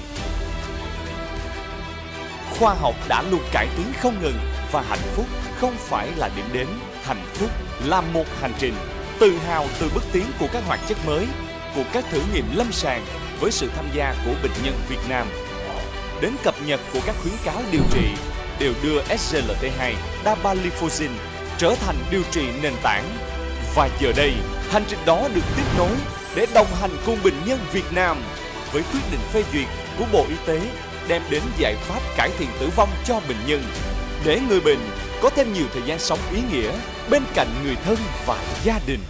Khoa học đã luôn cải tiến không ngừng và hạnh phúc không phải là điểm đến, hạnh phúc là một hành trình. Tự hào từ bước tiến của các hoạt chất mới, của các thử nghiệm lâm sàng với sự tham gia của bệnh nhân Việt Nam, đến cập nhật của các khuyến cáo điều trị đều đưa SGLT2 Bifurcation trở thành điều trị nền tảng. Và giờ đây, hành trình đó được tiếp nối để đồng hành cùng bệnh nhân Việt Nam với quyết định phê duyệt của Bộ Y tế đem đến giải pháp cải thiện tử vong cho bệnh nhân, để người bệnh có thêm nhiều thời gian sống ý nghĩa bên cạnh người thân và gia đình.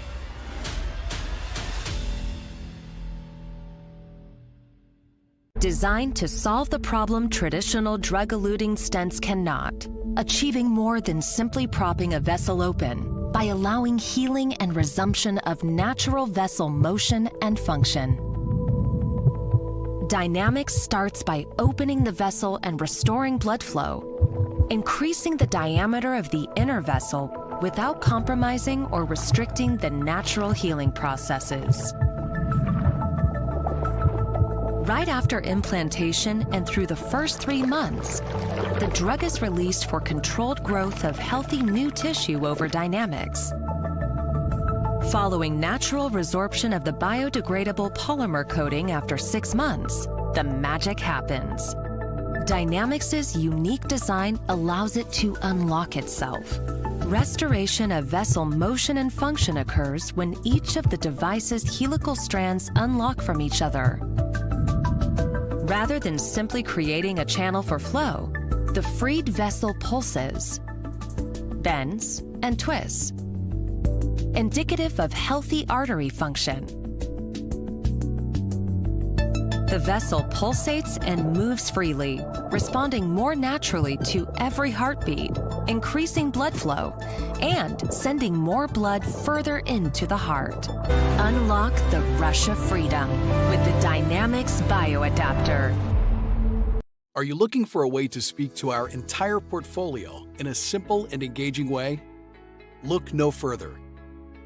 Designed to solve the problem traditional drug-eluting stents cannot, achieving more than simply propping a vessel open. by allowing healing and resumption of natural vessel motion and function. Dynamics starts by opening the vessel and restoring blood flow, increasing the diameter of the inner vessel without compromising or restricting the natural healing processes. Right after implantation and through the first 3 months, the drug is released for controlled growth of healthy new tissue over dynamics. Following natural resorption of the biodegradable polymer coating after 6 months, the magic happens. Dynamics' unique design allows it to unlock itself. Restoration of vessel motion and function occurs when each of the device's helical strands unlock from each other. Rather than simply creating a channel for flow, the freed vessel pulses, bends, and twists, indicative of healthy artery function. The vessel pulsates and moves freely, responding more naturally to every heartbeat, increasing blood flow, and sending more blood further into the heart. Unlock the rush of freedom with the Dynamics Bioadapter. Are you looking for a way to speak to our entire portfolio in a simple and engaging way? Look no further.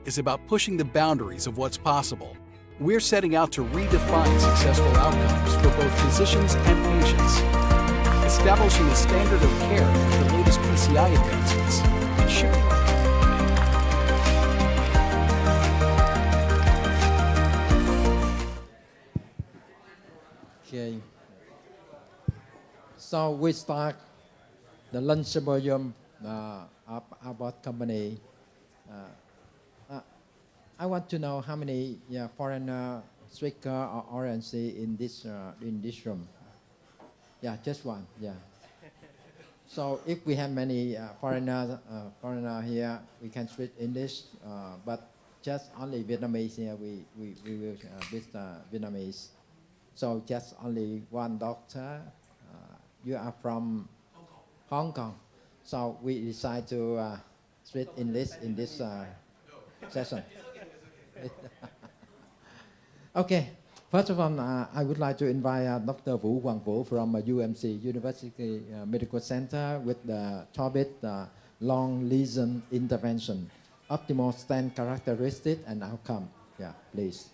It's about pushing the boundaries of what's possible. We're setting out to redefine successful outcomes for both physicians and patients, establishing a standard of care with the latest PCI advancements and shipping. Okay. So we start the lunch symposium about company. I want to know how many foreigner speaker or audience in this room. Yeah, just one. Yeah. So if we have many foreigner here, we can speak English. But just only Vietnamese here, we will with Vietnamese. So just only one doctor. You are from Hong Kong. So we decide to speak English in this session. Okay. First of all, I would like to invite Dr. Vũ Quang Vũ from UMC University Medical Center with the topic long lesion intervention, optimal stent characteristic and outcome. Yeah, please.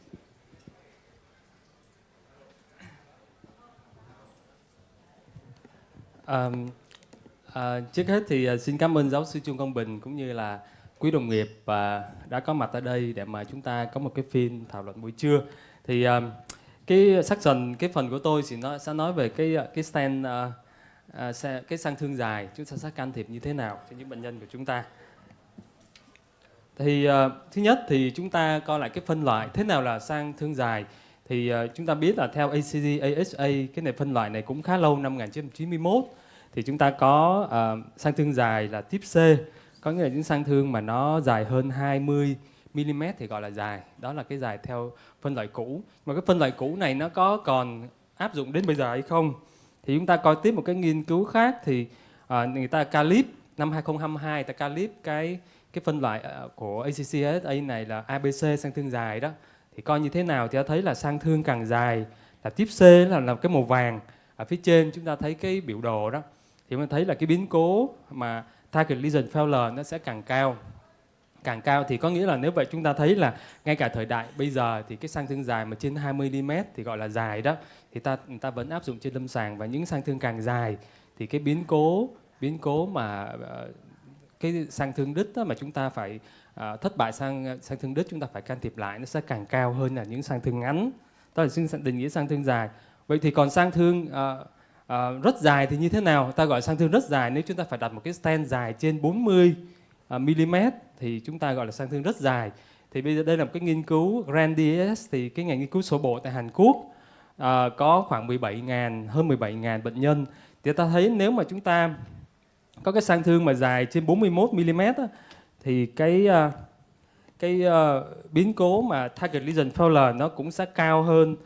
Trước hết thì xin cảm ơn giáo sư Trương Công Bình cũng như là quý đồng nghiệp đã có mặt ở đây để mà chúng ta có một cái phiên thảo luận buổi trưa. Thì cái section, cái phần của tôi thì nó sẽ nói về cái stent, cái sang thương dài, chúng ta sẽ can thiệp như thế nào cho những bệnh nhân của chúng ta. Thì thứ nhất thì chúng ta coi lại cái phân loại thế nào là sang thương dài. Thì chúng ta biết là theo ACD, AHA, cái này phân loại này cũng khá lâu, năm 1991. Thì chúng ta có sang thương dài là tiếp C, có nghĩa là những sang thương mà nó dài hơn 20 mm thì gọi là dài. Đó là cái dài theo phân loại cũ. Mà cái phân loại cũ này nó có còn áp dụng đến bây giờ hay không? Thì chúng ta coi tiếp một cái nghiên cứu khác thì người ta calip năm 2022, người ta calip cái phân loại của ACC-AHA này là ABC sang thương dài đó. Thì coi như thế nào thì ta thấy là sang thương càng dài là tiếp C là cái màu vàng. Ở phía trên chúng ta thấy cái biểu đồ đó. Thì chúng ta thấy là cái biến cố mà target lesion failure nó sẽ càng cao. Càng cao thì có nghĩa là nếu vậy chúng ta thấy là ngay cả thời đại bây giờ thì cái sang thương dài mà trên 20 mm thì gọi là dài đó. Thì người ta vẫn áp dụng trên lâm sàng, và những sang thương càng dài thì cái biến cố mà cái sang thương đứt đó mà chúng ta phải thất bại sang thương đứt chúng ta phải can thiệp lại nó sẽ càng cao hơn là những sang thương ngắn. Đó là định nghĩa sang thương dài. Vậy thì còn sang thương rất dài thì như thế nào? Ta gọi sang thương rất dài nếu chúng ta phải đặt một cái stent dài trên 40 mm thì chúng ta gọi là sang thương rất dài. Thì bây giờ đây là một cái nghiên cứu GRAND-DS, thì cái ngành nghiên cứu sổ bộ tại Hàn Quốc có khoảng hơn 17.000 bệnh nhân. Thì ta thấy nếu mà chúng ta có cái sang thương mà dài trên 41 mm thì cái biến cố mà target lesion failure nó cũng sẽ cao hơn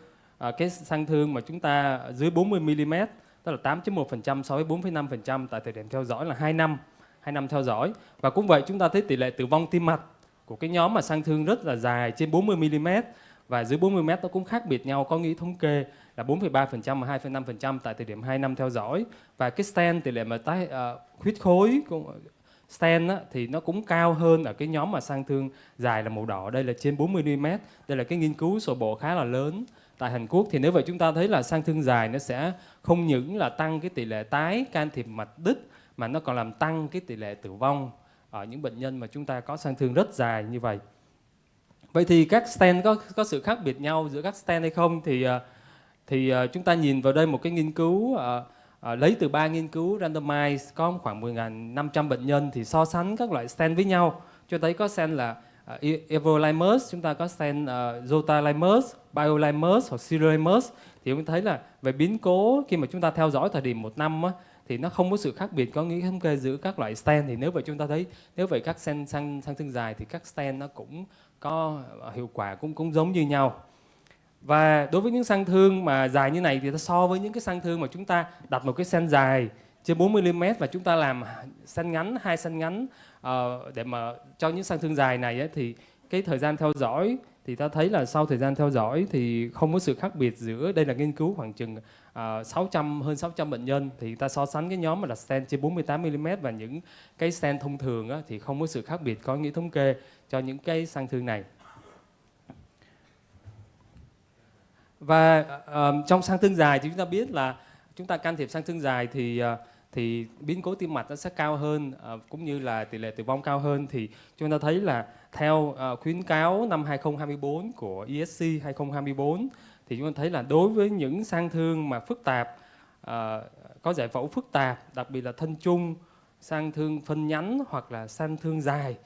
cái sang thương mà chúng ta dưới 40 mm, tức là 8.1% so với 4,5% tại thời điểm theo dõi là 2 năm. 2 năm theo dõi. Và cũng vậy chúng ta thấy tỷ lệ tử vong tim mạch của cái nhóm mà sang thương rất là dài trên 40 mm và dưới 40 mm nó cũng khác biệt nhau, có nghĩa thống kê là 4,3% và 2,5% tại thời điểm 2 năm theo dõi. Và cái stent tỷ lệ mà huyết khối stent á, thì nó cũng cao hơn ở cái nhóm mà sang thương dài là màu đỏ, đây là trên 40 mm. Đây là cái nghiên cứu sơ bộ khá là lớn tại Hàn Quốc. Thì nếu vậy chúng ta thấy là sang thương dài nó sẽ không những là tăng cái tỷ lệ tái can thiệp mạch đích mà nó còn làm tăng cái tỷ lệ tử vong ở những bệnh nhân mà chúng ta có sang thương rất dài như vậy. Vậy thì các stent có sự khác biệt nhau giữa các stent hay không? Thì chúng ta nhìn vào đây một cái nghiên cứu lấy từ 3 nghiên cứu randomize có khoảng 10.500 bệnh nhân thì so sánh các loại stent với nhau, cho thấy có stent là everolimus, chúng ta có stent zotalimus, biolimus hoặc sirolimus. Thì chúng ta thấy là về biến cố khi mà chúng ta theo dõi thời điểm 1 năm á, thì nó không có sự khác biệt có nghĩa thống kê giữa các loại stent. Thì nếu vậy chúng ta thấy nếu vậy các stent sang thương dài thì các stent nó cũng có hiệu quả cũng giống như nhau. Và đối với những sang thương mà dài như này thì so với những cái sang thương mà chúng ta đặt một cái stent dài trên 40 mm và chúng ta làm stent ngắn, 2 stent ngắn để mà cho những sang thương dài này ấy, thì cái thời gian theo dõi thì ta thấy là sau thời gian theo dõi thì không có sự khác biệt giữa, đây là nghiên cứu khoảng chừng hơn 600 bệnh nhân, thì ta so sánh cái nhóm mà đặt stent trên 48 mm và những cái stent thông thường á, thì không có sự khác biệt có nghĩa thống kê cho những cái sang thương này. Và trong sang thương dài thì chúng ta biết là chúng ta can thiệp sang thương dài thì biến cố tim mạch nó sẽ cao hơn, cũng như là tỷ lệ tử vong cao hơn. Thì chúng ta thấy là theo khuyến cáo năm 2024 của ESC 2024 thì chúng ta thấy là đối với những sang thương mà phức tạp, có giải phẫu phức tạp, đặc biệt là thân chung, sang thương phân nhánh hoặc là sang thương dài,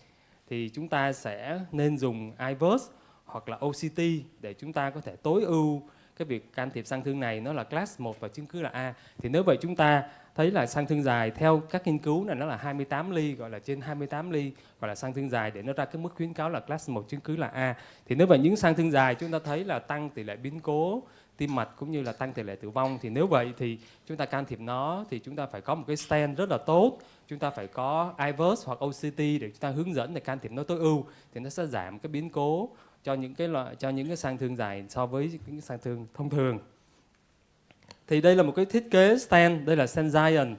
thì chúng ta sẽ nên dùng IVUS hoặc là OCT để chúng ta có thể tối ưu cái việc can thiệp sang thương này. Nó là class 1 và chứng cứ là A. Thì nếu vậy chúng ta thấy là sang thương dài theo các nghiên cứu này nó là 28 ly, gọi là trên 28 ly gọi là sang thương dài, để nó ra cái mức khuyến cáo là class 1 chứng cứ là A. Thì nếu vậy những sang thương dài chúng ta thấy là tăng tỷ lệ biến cố tim mạch cũng như là tăng tỷ lệ tử vong, thì nếu vậy thì chúng ta can thiệp nó thì chúng ta phải có một cái stent rất là tốt, chúng ta phải có IVUS hoặc OCT để chúng ta hướng dẫn để can thiệp nó tối ưu, thì nó sẽ giảm cái biến cố cho những cái sang thương dài so với những sang thương thông thường. Thì đây là một cái thiết kế stent, đây là stent Giant.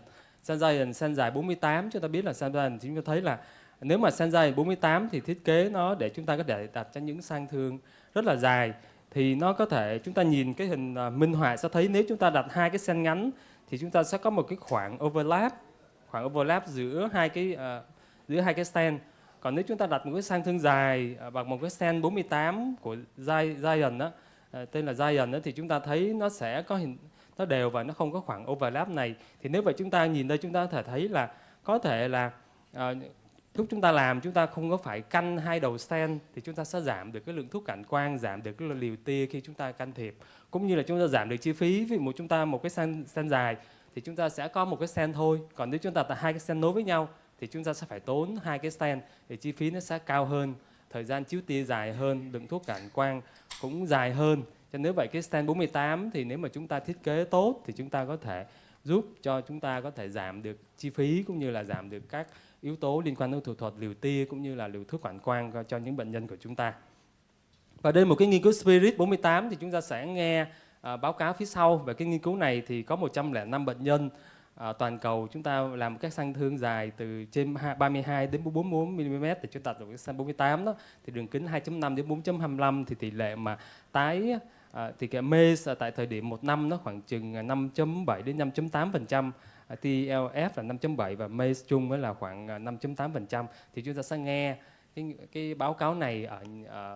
Stent dài 48, chúng ta biết là stent Giant thì chúng ta thấy là nếu mà stent Giant 48 thì thiết kế nó để chúng ta có thể đặt cho những sang thương rất là dài. Thì nó có thể, chúng ta nhìn cái hình minh họa sẽ thấy nếu chúng ta đặt 2 cái stent ngắn thì chúng ta sẽ có một cái khoảng overlap giữa hai cái stent. Còn nếu chúng ta đặt một cái sang thương dài bằng một cái stent 48 của Giant đó, tên là Giant đó, thì chúng ta thấy nó sẽ có nó đều và nó không có khoảng overlap này. Thì nếu vậy chúng ta nhìn đây chúng ta có thể thấy là có thể là lúc chúng ta làm chúng ta không có phải canh 2 đầu stent, thì chúng ta sẽ giảm được cái lượng thuốc cản quang, giảm được cái liều tia khi chúng ta can thiệp, cũng như là chúng ta giảm được chi phí. Ví dụ chúng ta một cái stent dài thì chúng ta sẽ có một cái stent thôi, còn nếu chúng ta đặt 2 cái stent nối với nhau thì chúng ta sẽ phải tốn 2 cái stent, thì chi phí nó sẽ cao hơn, thời gian chiếu tia dài hơn, lượng thuốc cản quang cũng dài hơn. Cho nếu vậy cái stent 48 thì nếu mà chúng ta thiết kế tốt thì chúng ta có thể giúp cho chúng ta có thể giảm được chi phí cũng như là giảm được các yếu tố liên quan đến thủ thuật liều tia cũng như là liều thuốc cản quang cho những bệnh nhân của chúng ta. Và đây một cái nghiên cứu Spirit 48 thì chúng ta sẽ nghe báo cáo phía sau về cái nghiên cứu này. Thì có 105 bệnh nhân toàn cầu, chúng ta làm các sang thương dài từ trên 32 đến 44 mm thì chúng ta được cái sang 48 đó, thì đường kính 2.5 đến 4.25, thì tỷ lệ mà tái thì cái MACE tại thời điểm 1 năm nó khoảng chừng 5.7 đến 5.8%, TLF là 5.7 và MACE chung mới là khoảng 5.8%. Thì chúng ta sẽ nghe cái báo cáo này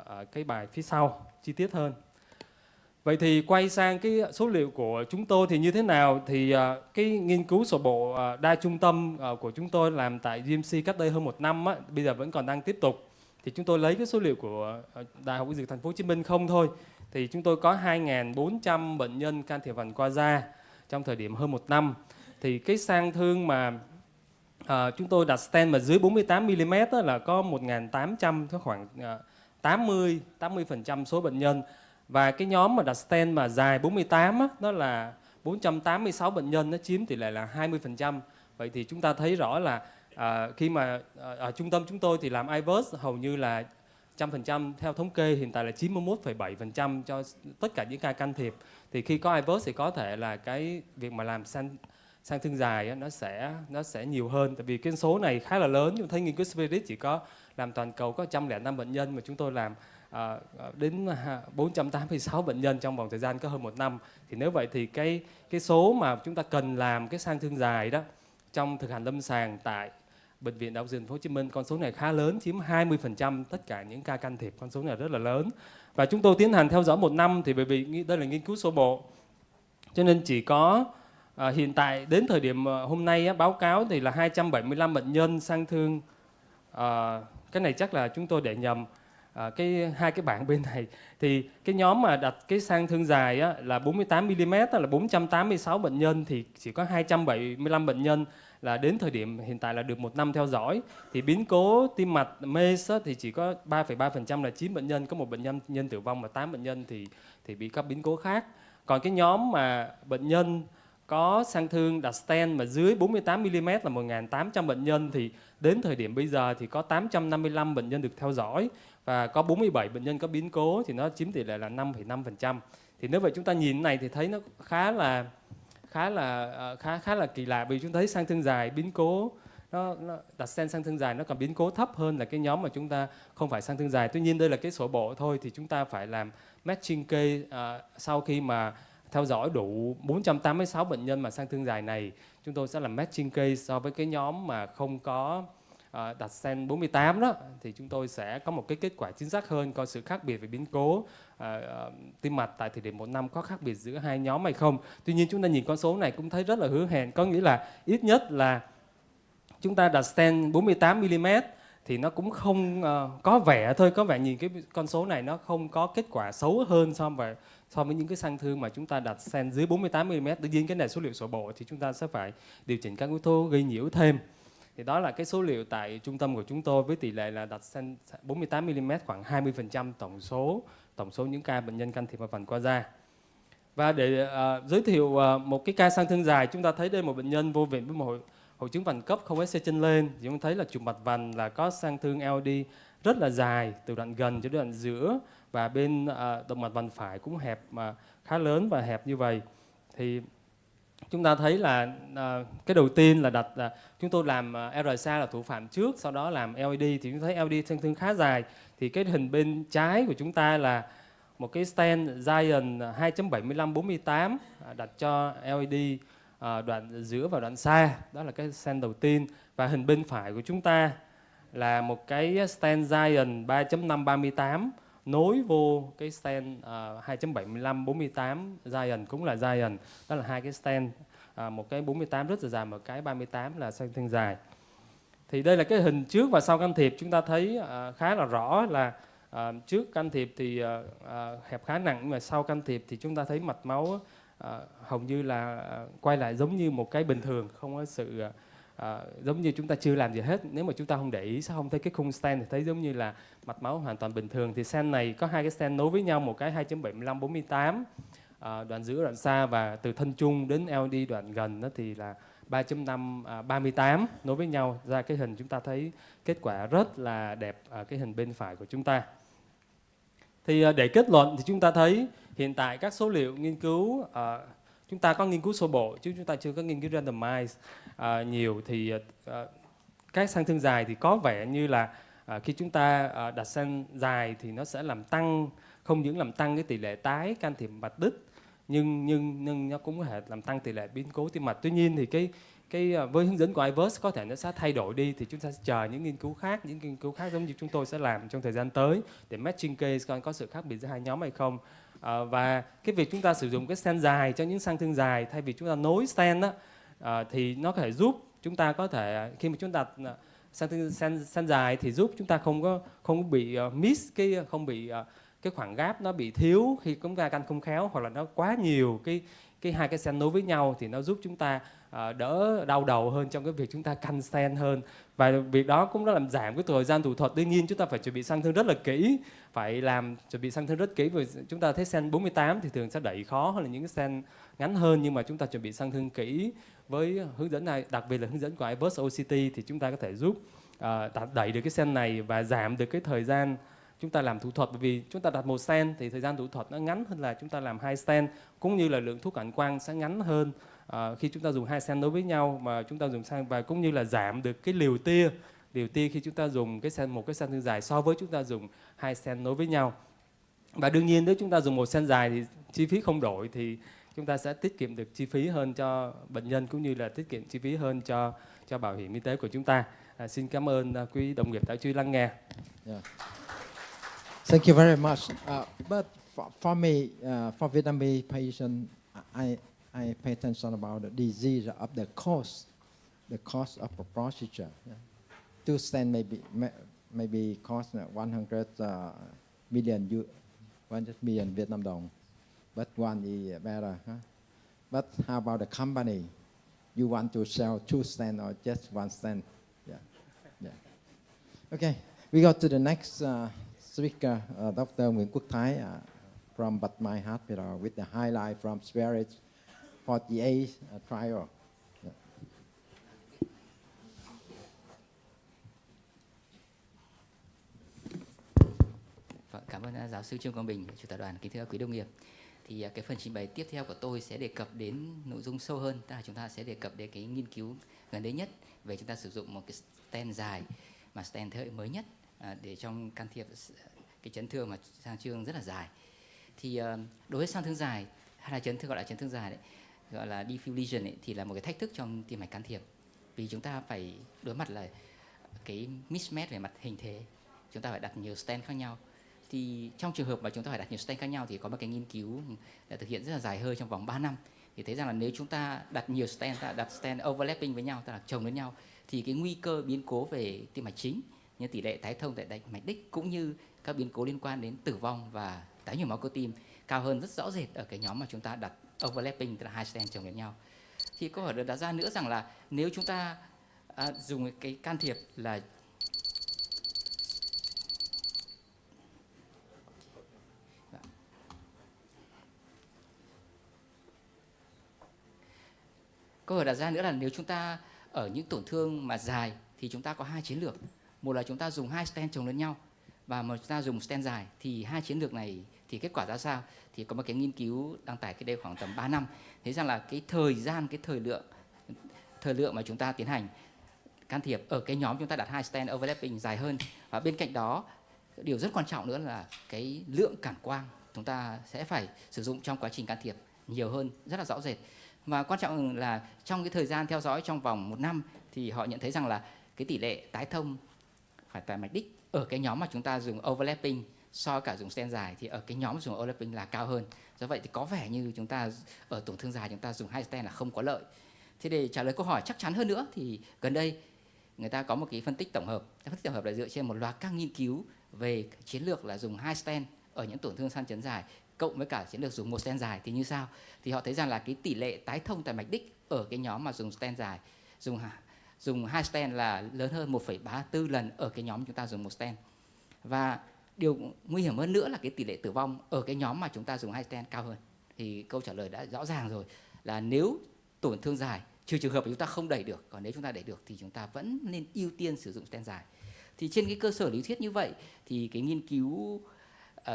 ở cái bài phía sau chi tiết hơn. Vậy thì quay sang cái số liệu của chúng tôi thì như thế nào? Thì cái nghiên cứu sơ bộ đa trung tâm của chúng tôi làm tại GMC cách đây hơn 1 năm á, bây giờ vẫn còn đang tiếp tục. Thì chúng tôi lấy cái số liệu của Đại học Y Dược Thành phố Hồ Chí Minh không thôi. Thì chúng tôi có 2.400 bệnh nhân can thiệp vành qua da trong thời điểm hơn 1 năm. Thì cái sang thương mà chúng tôi đặt stent mà dưới 48 mm là có 1.800, khoảng 80% số bệnh nhân. Và cái nhóm mà đặt stent mà dài 48 đó là 486 bệnh nhân, nó chiếm tỷ lệ là 20%. Vậy thì chúng ta thấy rõ là Khi mà ở trung tâm chúng tôi thì làm IVUS hầu như là 100%, theo thống kê hiện tại là 91,7% cho tất cả những ca can thiệp. Thì khi có IVUS thì có thể là cái việc mà làm sang thương dài á, nó sẽ nhiều hơn, tại vì cái số này khá là lớn. Chúng thấy nghiên cứu Spirit chỉ có làm toàn cầu có 105 bệnh nhân, mà chúng tôi làm đến 486 bệnh nhân trong vòng thời gian có hơn 1 năm. Thì nếu vậy thì cái số mà chúng ta cần làm cái sang thương dài đó trong thực hành lâm sàng tại Bệnh viện Đại học Thành phố Hồ Chí Minh, con số này khá lớn, chiếm 20% tất cả những ca can thiệp, con số này rất là lớn. Và chúng tôi tiến hành theo dõi 1 năm thì bởi vì đây là nghiên cứu sơ bộ, cho nên chỉ có hiện tại đến thời điểm hôm nay báo cáo thì là 275 bệnh nhân sang thương. Cái này chắc là chúng tôi để nhầm hai cái bảng bên này. Thì cái nhóm mà đặt cái sang thương dài là 48mm, là 486 bệnh nhân, thì chỉ có 275 bệnh nhân là đến thời điểm hiện tại là được 1 năm theo dõi. Thì biến cố tim mạch MACE thì chỉ có 3,3% là 9 bệnh nhân, có 1 bệnh nhân tử vong và 8 bệnh nhân thì bị các biến cố khác. Còn cái nhóm mà bệnh nhân có sang thương đặt stent mà dưới 48mm là 1.800 bệnh nhân, thì đến thời điểm bây giờ thì có 855 bệnh nhân được theo dõi và có 47 bệnh nhân có biến cố, thì nó chiếm tỷ lệ là 5,5%. Thì nếu vậy chúng ta nhìn này thì thấy nó khá là kỳ lạ, vì chúng thấy sang thương dài biến cố nó đặt stent sang thương dài nó còn biến cố thấp hơn là cái nhóm mà chúng ta không phải sang thương dài. Tuy nhiên đây là cái sổ bộ thôi, thì chúng ta phải làm matching case sau khi mà theo dõi đủ 486 bệnh nhân mà sang thương dài này, chúng tôi sẽ làm matching case so với cái nhóm mà không có đặt stent 48 đó, thì chúng tôi sẽ có một cái kết quả chính xác hơn, coi sự khác biệt về biến cố tim mạch tại thời điểm 1 năm có khác biệt giữa hai nhóm hay không. Tuy nhiên chúng ta nhìn con số này cũng thấy rất là hứa hẹn, có nghĩa là ít nhất là chúng ta đặt stent 48mm thì nó cũng không có vẻ thôi, có vẻ nhìn cái con số này nó không có kết quả xấu hơn so với những cái sang thương mà chúng ta đặt stent dưới 48mm. Tự nhiên cái này số liệu sổ bộ thì chúng ta sẽ phải điều chỉnh các yếu tố gây nhiễu thêm. Thì đó là cái số liệu tại trung tâm của chúng tôi với tỷ lệ là đặt stent 48mm khoảng 20% tổng số những ca bệnh nhân can thiệp và vành qua da. Và để giới thiệu một cái ca sang thương dài, chúng ta thấy đây một bệnh nhân vô viện với một hội chứng vành cấp không SC chân lên, thì chúng thấy là trục mạch vành là có sang thương LD rất là dài từ đoạn gần cho đến đoạn giữa, và bên động mạch vành phải cũng hẹp mà khá lớn và hẹp như vậy. Thì chúng ta thấy là cái đầu tiên là đặt chúng tôi làm RSA là thủ phạm trước, sau đó làm LED, thì chúng thấy LED sang thương khá dài. Thì cái hình bên trái của chúng ta là một cái stent Giant 2.75-48 đặt cho LED đoạn giữa và đoạn xa, đó là cái stent đầu tiên. Và hình bên phải của chúng ta là một cái stent Giant 3.5-38 nối vô cái stent 2.75-48 Giant, cũng là Giant. Đó là hai cái stent, một cái 48 rất là dài, một cái 38 là sang thương dài. Thì đây là cái hình trước và sau can thiệp, chúng ta thấy khá là rõ là trước can thiệp thì hẹp khá nặng, nhưng mà sau can thiệp thì chúng ta thấy mạch máu hầu như là quay lại giống như một cái bình thường, không có sự giống như chúng ta chưa làm gì hết. Nếu mà chúng ta không để ý sẽ không thấy cái khung stent thì thấy giống như là mạch máu hoàn toàn bình thường. Thì stent này có hai cái stent nối với nhau, một cái 2.75-48 đoạn giữa đoạn xa, và từ thân trung đến LD đoạn gần đó thì là 3.5-38 nối với nhau ra cái hình. Chúng ta thấy kết quả rất là đẹp ở cái hình bên phải của chúng ta. Thì để kết luận thì chúng ta thấy hiện tại các số liệu nghiên cứu, chúng ta có nghiên cứu sơ bộ chứ chúng ta chưa có nghiên cứu randomized nhiều. Thì các sang thương dài thì có vẻ như là khi chúng ta đặt stent dài thì nó sẽ làm tăng, không những làm tăng cái tỷ lệ tái can thiệp mạch đích, nhưng nó cũng có thể làm tăng tỷ lệ biến cố tim mạch. Tuy nhiên thì với hướng dẫn của IVUS có thể nó sẽ thay đổi đi, thì chúng ta sẽ chờ những nghiên cứu khác giống như chúng tôi sẽ làm trong thời gian tới để matching case coi có sự khác biệt giữa hai nhóm hay không. Và cái việc chúng ta sử dụng cái stent dài cho những sang thương dài thay vì chúng ta nối stent đó, thì nó có thể giúp chúng ta có thể khi mà chúng ta đặt stent dài thì giúp chúng ta không có bị miss không bị cái khoảng gap nó bị thiếu khi chúng ta can không khéo, hoặc là nó quá nhiều hai cái stent nối với nhau thì nó giúp chúng ta đỡ đau đầu hơn trong cái việc chúng ta canh stent hơn, và việc đó cũng đã làm giảm cái thời gian thủ thuật. Đương nhiên chúng ta phải chuẩn bị sang thương rất là kỹ, phải chuẩn bị sang thương rất kỹ, vì chúng ta thấy stent 48 thì thường sẽ đẩy khó hơn là những cái stent ngắn hơn, nhưng mà chúng ta chuẩn bị sang thương kỹ với hướng dẫn này, đặc biệt là hướng dẫn của iVerse OCT, thì chúng ta có thể giúp đẩy được cái stent này và giảm được cái thời gian chúng ta làm thủ thuật. Bởi vì chúng ta đặt một stent thì thời gian thủ thuật nó ngắn hơn là chúng ta làm 2 stent, cũng như là lượng thuốc cản quang sẽ ngắn hơn khi chúng ta dùng 2 stent nối với nhau mà chúng ta dùng sang, và cũng như là giảm được cái liều tia khi chúng ta dùng một cái stent thương dài so với chúng ta dùng 2 stent nối với nhau. Và đương nhiên nếu chúng ta dùng một stent dài thì chi phí không đổi, thì chúng ta sẽ tiết kiệm được chi phí hơn cho bệnh nhân, cũng như là tiết kiệm chi phí hơn cho bảo hiểm y tế của chúng ta. Xin cảm ơn quý đồng nghiệp đã chú ý lắng nghe. Yeah. Thank you very much. But for me, for Vietnamese patient, I pay attention about the disease of the cost of a procedure. Yeah. 2 stent maybe cost 100 million Vietnam dong, but one is better. Huh? But how about the company? You want to sell 2 stents or just 1 stent? Yeah. Yeah. Okay, we go to the next speaker, Dr. Nguyễn Quốc Thái from Bạch Mai Hospital with the highlight from Spirit 48 trial. Yeah. Cảm ơn giáo sư Trương Quang Bình, chủ tịch đoàn. Kính thưa quý đồng nghiệp, thì cái phần trình bày tiếp theo của tôi sẽ đề cập đến nội dung sâu hơn, tức là chúng ta sẽ đề cập đến cái nghiên cứu gần đây nhất về chúng ta sử dụng một cái stent dài, mà stent thế hệ mới nhất để trong can thiệp cái chấn thương mà sang thương rất là dài. Thì đối với sang thương dài hay là chấn thương, gọi là chấn thương dài đấy, gọi là diffuse lesion ấy, thì là một cái thách thức trong tim mạch can thiệp, vì chúng ta phải đối mặt là cái mismatch về mặt hình thế, chúng ta phải đặt nhiều stent khác nhau. Thì trong trường hợp mà chúng ta phải đặt nhiều stent khác nhau thì có một cái nghiên cứu đã thực hiện rất là dài hơi trong vòng 3 năm, thì thấy rằng là nếu chúng ta đặt nhiều stent, đặt stent overlapping với nhau, tức là chồng lên nhau, thì cái nguy cơ biến cố về tim mạch chính như tỷ lệ tái thông tại mạch đích, cũng như các biến cố liên quan đến tử vong và tái nhồi máu cơ tim cao hơn rất rõ rệt ở cái nhóm mà chúng ta đặt overlapping, tức là 2 stent chồng lên nhau. Thì câu hỏi được đặt ra nữa rằng là nếu chúng ta dùng cái can thiệp là câu hỏi đặt ra nữa là nếu chúng ta ở những tổn thương mà dài thì chúng ta có 2 chiến lược. Một là chúng ta dùng 2 stent chồng lên nhau, và một chúng ta dùng stent dài, thì 2 chiến lược này thì kết quả ra sao? Thì có một cái nghiên cứu đăng tải cách đây khoảng tầm 3 năm, thấy rằng là cái thời lượng mà chúng ta tiến hành can thiệp ở cái nhóm chúng ta đặt 2 stent overlapping dài hơn. Và bên cạnh đó, điều rất quan trọng nữa là cái lượng cản quang chúng ta sẽ phải sử dụng trong quá trình can thiệp nhiều hơn, rất là rõ rệt. Và quan trọng là trong cái thời gian theo dõi trong vòng 1 năm thì họ nhận thấy rằng là cái tỷ lệ tái thông phải tại mạch đích ở cái nhóm mà chúng ta dùng overlapping so cả dùng stent dài, thì ở cái nhóm dùng overlapping là cao hơn. Do vậy thì có vẻ như chúng ta ở tổn thương dài chúng ta dùng 2 stent là không có lợi. Thế để trả lời câu hỏi chắc chắn hơn nữa thì gần đây người ta có một cái phân tích tổng hợp. Phân tích tổng hợp là dựa trên một loạt các nghiên cứu về chiến lược là dùng 2 stent ở những tổn thương sang chấn dài cộng với cả chiến lược dùng 1 stent dài thì như sau. Thì họ thấy rằng là cái tỷ lệ tái thông tại mạch đích ở cái nhóm mà dùng stent dài, dùng 2 stent là lớn hơn 1,34 lần ở cái nhóm chúng ta dùng 1 stent. Và điều nguy hiểm hơn nữa là cái tỷ lệ tử vong ở cái nhóm mà chúng ta dùng 2 stent cao hơn. Thì câu trả lời đã rõ ràng rồi, là nếu tổn thương dài, trừ trường hợp mà chúng ta không đẩy được, còn nếu chúng ta đẩy được thì chúng ta vẫn nên ưu tiên sử dụng stent dài. Thì trên cái cơ sở lý thuyết như vậy thì cái nghiên cứu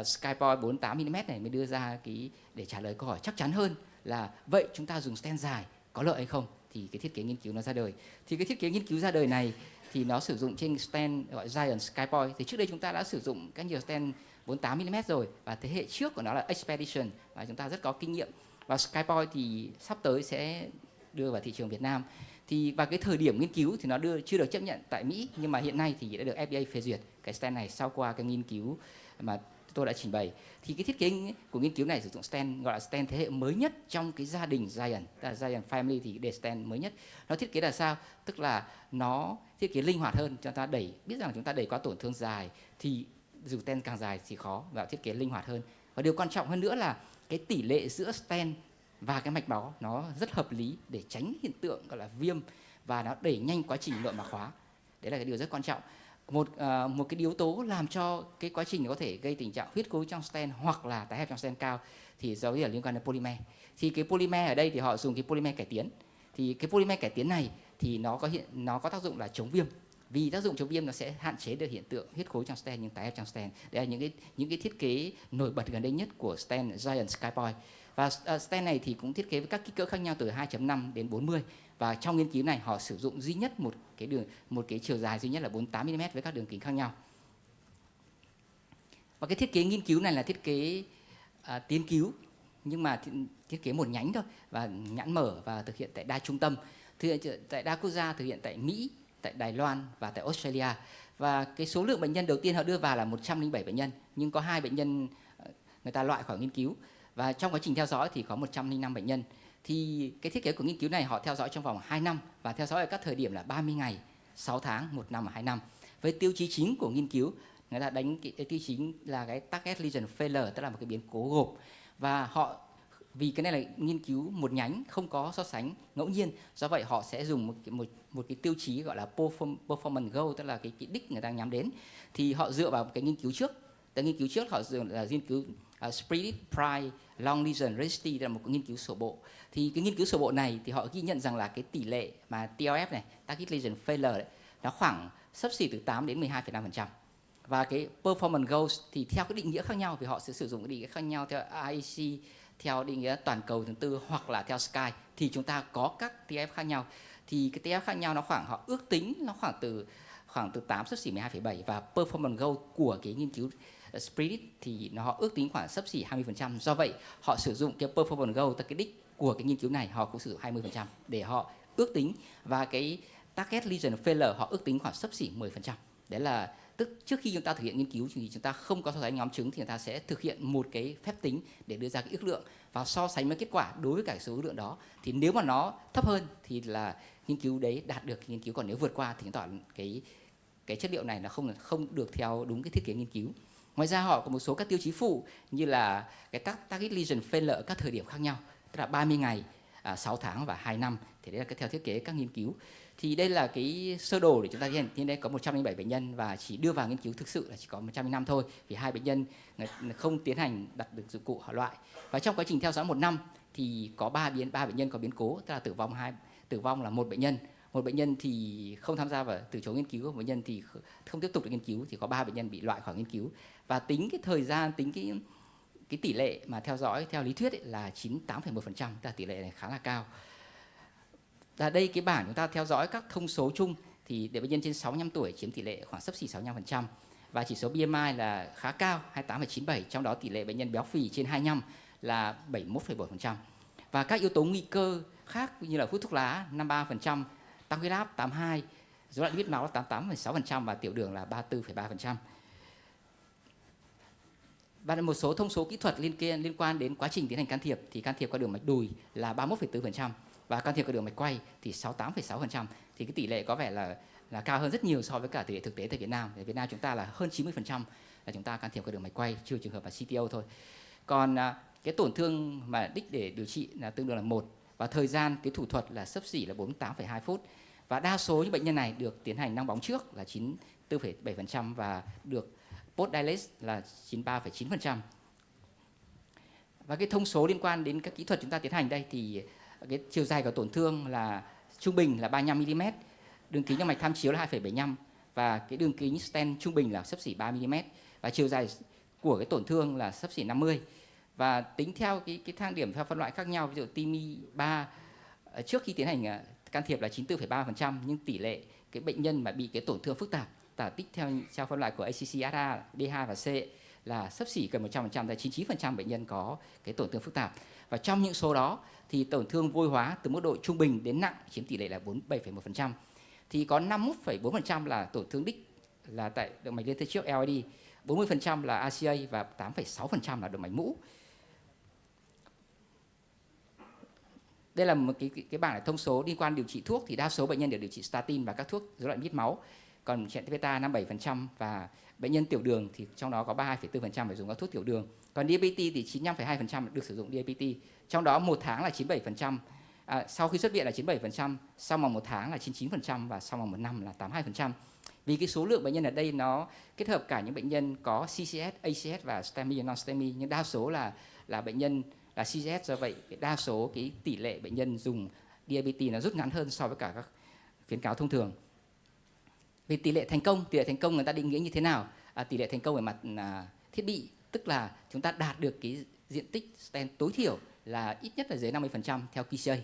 Skypoint 48mm này mới đưa ra cái để trả lời câu hỏi chắc chắn hơn là vậy chúng ta dùng stent dài có lợi hay không, thì cái thiết kế nghiên cứu nó ra đời. Thì cái thiết kế nghiên cứu ra đời này thì nó sử dụng trên stent gọi Giant Skypoint. Thì trước đây chúng ta đã sử dụng các nhiều stent 48mm rồi, và thế hệ trước của nó là Expedition, và chúng ta rất có kinh nghiệm. Và Skypoint thì sắp tới sẽ đưa vào thị trường Việt Nam. Thì vào cái thời điểm nghiên cứu thì nó chưa được chấp nhận tại Mỹ, nhưng mà hiện nay thì đã được FDA phê duyệt cái stent này sau qua cái nghiên cứu mà tôi đã trình bày. Thì cái thiết kế của nghiên cứu này sử dụng stent gọi là stent thế hệ mới nhất trong cái gia đình Giant, tức là Giant Family, thì để stent mới nhất. Nó thiết kế là sao? Tức là nó thiết kế linh hoạt hơn, chúng ta biết rằng chúng ta đẩy qua tổn thương dài thì dùng stent càng dài thì khó, và thiết kế linh hoạt hơn. Và điều quan trọng hơn nữa là cái tỷ lệ giữa stent và cái mạch máu nó rất hợp lý để tránh hiện tượng gọi là viêm và nó đẩy nhanh quá trình nội mạc hóa. Đấy là cái điều rất quan trọng. Một cái yếu tố làm cho cái quá trình có thể gây tình trạng huyết khối trong stent hoặc là tái hẹp trong stent cao thì do liên quan đến polymer. Thì cái polymer ở đây thì họ dùng cái polymer cải tiến. Thì cái polymer cải tiến này thì nó có tác dụng là chống viêm. Vì tác dụng chống viêm nó sẽ hạn chế được hiện tượng huyết khối trong stent nhưng tái hẹp trong stent. Đây là những cái thiết kế nổi bật gần đây nhất của stent Zence Skypoint. Và stent này thì cũng thiết kế với các kích cỡ khác nhau từ 2.5 đến 40. Và trong nghiên cứu này họ sử dụng duy nhất một cái chiều dài duy nhất là 48 mm với các đường kính khác nhau. Và cái thiết kế nghiên cứu này là thiết kế tiến cứu nhưng mà thiết kế một nhánh thôi và nhãn mở và thực hiện tại đa trung tâm, thực hiện tại đa quốc gia, thực hiện tại Mỹ, tại Đài Loan và tại Australia. Và cái số lượng bệnh nhân đầu tiên họ đưa vào là 107 bệnh nhân, nhưng có 2 bệnh nhân người ta loại khỏi nghiên cứu. Và trong quá trình theo dõi thì có 105 bệnh nhân. Thì cái thiết kế của nghiên cứu này họ theo dõi trong vòng 2 năm và theo dõi ở các thời điểm là 30 ngày, 6 tháng, 1 năm và 2 năm. Với tiêu chí chính của nghiên cứu, người ta đánh cái tiêu chí là cái target lesion failure, tức là một cái biến cố gộp. Và họ vì cái này là nghiên cứu một nhánh không có so sánh ngẫu nhiên, do vậy họ sẽ dùng một cái tiêu chí gọi là performance goal, tức là cái đích người ta nhắm đến. Thì họ dựa vào cái nghiên cứu trước. Tại nghiên cứu trước họ dùng là nghiên cứu Spread Pride Long Lesion Registry, là một cái nghiên cứu sổ bộ. Thì cái nghiên cứu sổ bộ này thì họ ghi nhận rằng là cái tỷ lệ mà TLF này, target lesion failure đấy, nó khoảng xấp xỉ từ 8 đến 12,5%. Và cái performance goals thì theo cái định nghĩa khác nhau, vì họ sẽ sử dụng cái định nghĩa khác nhau theo IEC, theo định nghĩa toàn cầu thứ tư hoặc là theo Sky, thì chúng ta có các TF khác nhau. Thì cái TF khác nhau nó họ ước tính nó khoảng từ 8 xấp xỉ 12,7, và performance goal của cái nghiên cứu Spirit thì họ ước tính khoảng xấp xỉ 20%. Do vậy họ sử dụng cái performance goal, tức cái đích của cái nghiên cứu này họ cũng sử dụng 20% để họ ước tính, và cái target lesion failure họ ước tính khoảng xấp xỉ 10%. Đấy là tức trước khi chúng ta thực hiện nghiên cứu thì chúng ta không có so sánh nhóm chứng thì người ta sẽ thực hiện một cái phép tính để đưa ra cái ước lượng và so sánh với kết quả đối với cả số ước lượng đó. Thì nếu mà nó thấp hơn thì là nghiên cứu đấy đạt được nghiên cứu, còn nếu vượt qua thì tỏ cái chất liệu này là không được theo đúng cái thiết kế nghiên cứu. Ngoài ra họ có một số các tiêu chí phụ như là cái target lesion failure ở các thời điểm khác nhau, tức là 30 ngày, 6 tháng và 2 năm. Thì đấy là cái theo thiết kế các nghiên cứu. Thì đây là cái sơ đồ để chúng ta hiện đây có 107 bệnh nhân và chỉ đưa vào nghiên cứu thực sự là chỉ có 105 thôi, vì 2 bệnh nhân không tiến hành đặt được dụng cụ họ loại. Và trong quá trình theo dõi 1 năm thì có 3 bệnh nhân có biến cố, tức là tử vong là 1 bệnh nhân. Một bệnh nhân thì không tham gia vào từ chối nghiên cứu, một bệnh nhân thì không tiếp tục được nghiên cứu, thì có 3 bệnh nhân bị loại khỏi nghiên cứu. Và tính cái thời gian, tính cái tỷ lệ mà theo dõi theo lý thuyết ấy là 98,1%, tức là tỷ lệ này khá là cao. Và đây cái bảng chúng ta theo dõi các thông số chung thì để bệnh nhân trên 65 tuổi chiếm tỷ lệ khoảng xấp xỉ 65%, và chỉ số BMI là khá cao 28,97, trong đó tỷ lệ bệnh nhân béo phì trên 25 là 71,7%. Và các yếu tố nguy cơ khác như là hút thuốc lá 53%, tăng huyết áp 82%, rối loạn lipid máu 88,6% và tiểu đường là 34,3%. Và một số thông số kỹ thuật liên quan đến quá trình tiến hành can thiệp thì can thiệp qua đường mạch đùi là 31,4% và can thiệp qua đường mạch quay thì 68,6%. Thì cái tỷ lệ có vẻ là cao hơn rất nhiều so với cả tỷ lệ thực tế tại Việt Nam. Ở Việt Nam chúng ta là hơn 90% là chúng ta can thiệp qua đường mạch quay, trừ trường hợp là CTO thôi. Còn cái tổn thương mà đích để điều trị là tương đương là 1, và thời gian cái thủ thuật là xấp xỉ là 48,2 phút. Và đa số những bệnh nhân này được tiến hành nang bóng trước là 94,7% và được post dilate là 93,9%. Và cái thông số liên quan đến các kỹ thuật chúng ta tiến hành đây thì cái chiều dài của tổn thương là trung bình là 35 mm, đường kính trong mạch tham chiếu là 2,75 và cái đường kính stent trung bình là xấp xỉ 3 mm, và chiều dài của cái tổn thương là xấp xỉ 50. Và tính theo cái thang điểm theo phân loại khác nhau, ví dụ TIMI 3 trước khi tiến hành can thiệp là 94,3%, nhưng tỷ lệ cái bệnh nhân mà bị cái tổn thương phức tạp tả tích theo phân loại của ACC-ASA, D2 và C là xấp xỉ gần 100%, là 99% bệnh nhân có cái tổn thương phức tạp. Và trong những số đó thì tổn thương vôi hóa từ mức độ trung bình đến nặng chiếm tỷ lệ là 47,1%. Thì có 51,4% là tổn thương đích là tại động mạch liên thế trước LAD, 40% là ACA và 8,6% là động mạch mũ. Đây là một cái bảng thông số liên quan điều trị thuốc, thì đa số bệnh nhân đều điều trị statin và các thuốc rối loạn lipid máu. Còn chẹn beta 57% và bệnh nhân tiểu đường thì trong đó có 32,4% phải dùng các thuốc tiểu đường. Còn DAPT thì 95,2% được sử dụng DAPT. Trong đó 1 tháng là 97%, sau khi xuất viện là 97%, sau vòng 1 tháng là 99% và sau vòng 1 năm là 82%. Vì cái số lượng bệnh nhân ở đây nó kết hợp cả những bệnh nhân có CCS, ACS và Stemi and non-Stemi, nhưng đa số là bệnh nhân là CCS, do vậy đa số cái tỷ lệ bệnh nhân dùng DAPT nó rút ngắn hơn so với cả các khuyến cáo thông thường. Về tỷ lệ thành công người ta định nghĩa như thế nào? Tỷ lệ thành công về mặt thiết bị, tức là chúng ta đạt được cái diện tích stent tối thiểu là ít nhất là dưới 50% theo PCI,